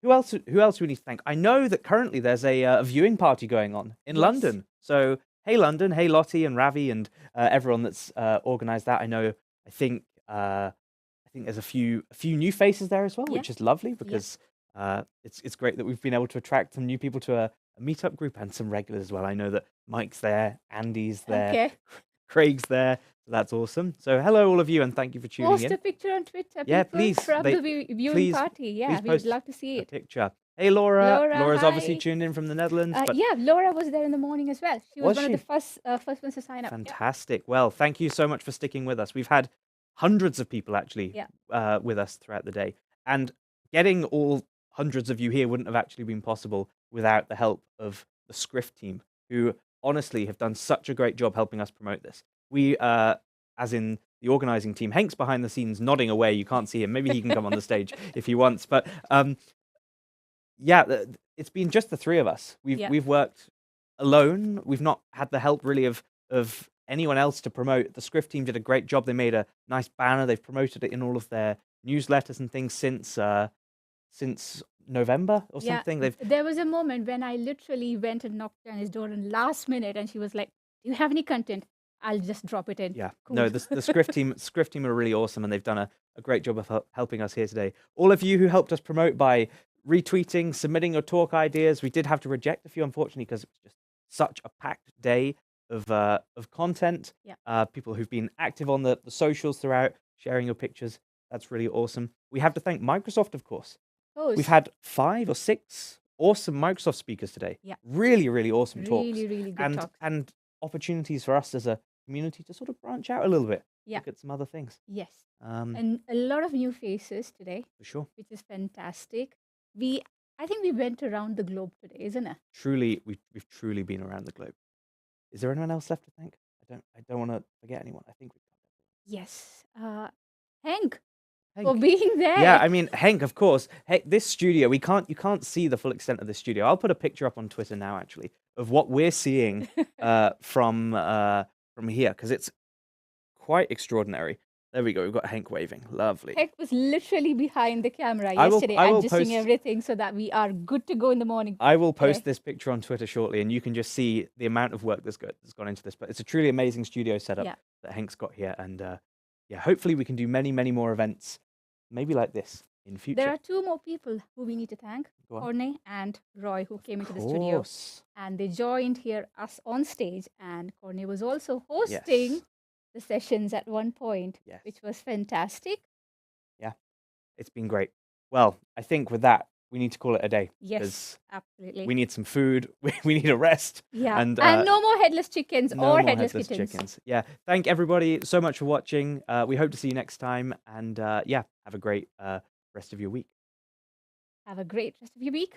Who else do we need to thank? I know that currently there's a viewing party going on in London. So hey London, hey Lottie and Ravi and everyone that's organised that. I think there's a few new faces there as well, which is lovely because it's great that we've been able to attract some new people to a meetup group and some regulars as well. I know that Mike's there, Andy's there, Craig's there. So that's awesome. So hello all of you and thank you for tuning in. Post a picture on Twitter. Yeah, please. From the viewing party. Yeah, we'd love to see it. A picture. Hey, Laura. Laura, Laura's obviously hi. tuned in from the Netherlands. But Yeah, Laura was there in the morning as well. She was Was one of she? the first ones to sign up. Fantastic. Well, thank you so much for sticking with us. We've had hundreds of people actually with us throughout the day. And getting all hundreds of you here wouldn't have actually been possible without the help of the Scrift team, who honestly have done such a great job helping us promote this. We, as in the organizing team, Hank's behind the scenes nodding away. You can't see him. Maybe he can come on the stage if he wants. But yeah, it's been just the three of us. We've worked alone. We've not had the help really of anyone else to promote. The Scrift team did a great job. They made a nice banner. They've promoted it in all of their newsletters and things since November or something. There was a moment when I literally went and knocked on his door in last minute, and she was like, "Do you have any content? I'll just drop it in." Yeah, cool. No, the Scrift team are really awesome, and they've done a great job of helping us here today. All of you who helped us promote by retweeting, submitting your talk ideas. We did have to reject a few, unfortunately, because it was just such a packed day of content. People who've been active on the socials throughout, sharing your pictures. That's really awesome. We have to thank Microsoft, of course. We've had 5 or 6 awesome Microsoft speakers today. Yeah. Really, really awesome talks. Really good talks. And opportunities for us as a community to sort of branch out a little bit. Yeah. Look at some other things. Yes. And a lot of new faces today. For sure. Which is fantastic. I think we went around the globe today, isn't it? Truly, we've truly been around the globe. Is there anyone else left to thank? I don't want to forget anyone. I think we've. Yes. Hank. For being there. Yeah, I mean, Hank, of course. Hey, this studio, you can't see the full extent of this studio. I'll put a picture up on Twitter now, actually, of what we're seeing from here, because it's quite extraordinary. There we go. We've got Hank waving. Lovely. Hank was literally behind the camera yesterday, adjusting everything so that we are good to go in the morning. I will post this picture on Twitter shortly, and you can just see the amount of work that's gone into this. But it's a truly amazing studio setup that Hank's got here, and hopefully we can do many, many more events. Maybe like this in future. There are 2 more people who we need to thank, Courtney and Roy, who came into the studio. And they joined us on stage. And Courtney was also hosting the sessions at one point, which was fantastic. Yeah, it's been great. Well, I think with that, we need to call it a day. Yes, absolutely. We need some food. We need a rest. Yeah, and no more headless chickens or headless kittens. Yeah, thank everybody so much for watching. We hope to see you next time. And have a great rest of your week. Have a great rest of your week.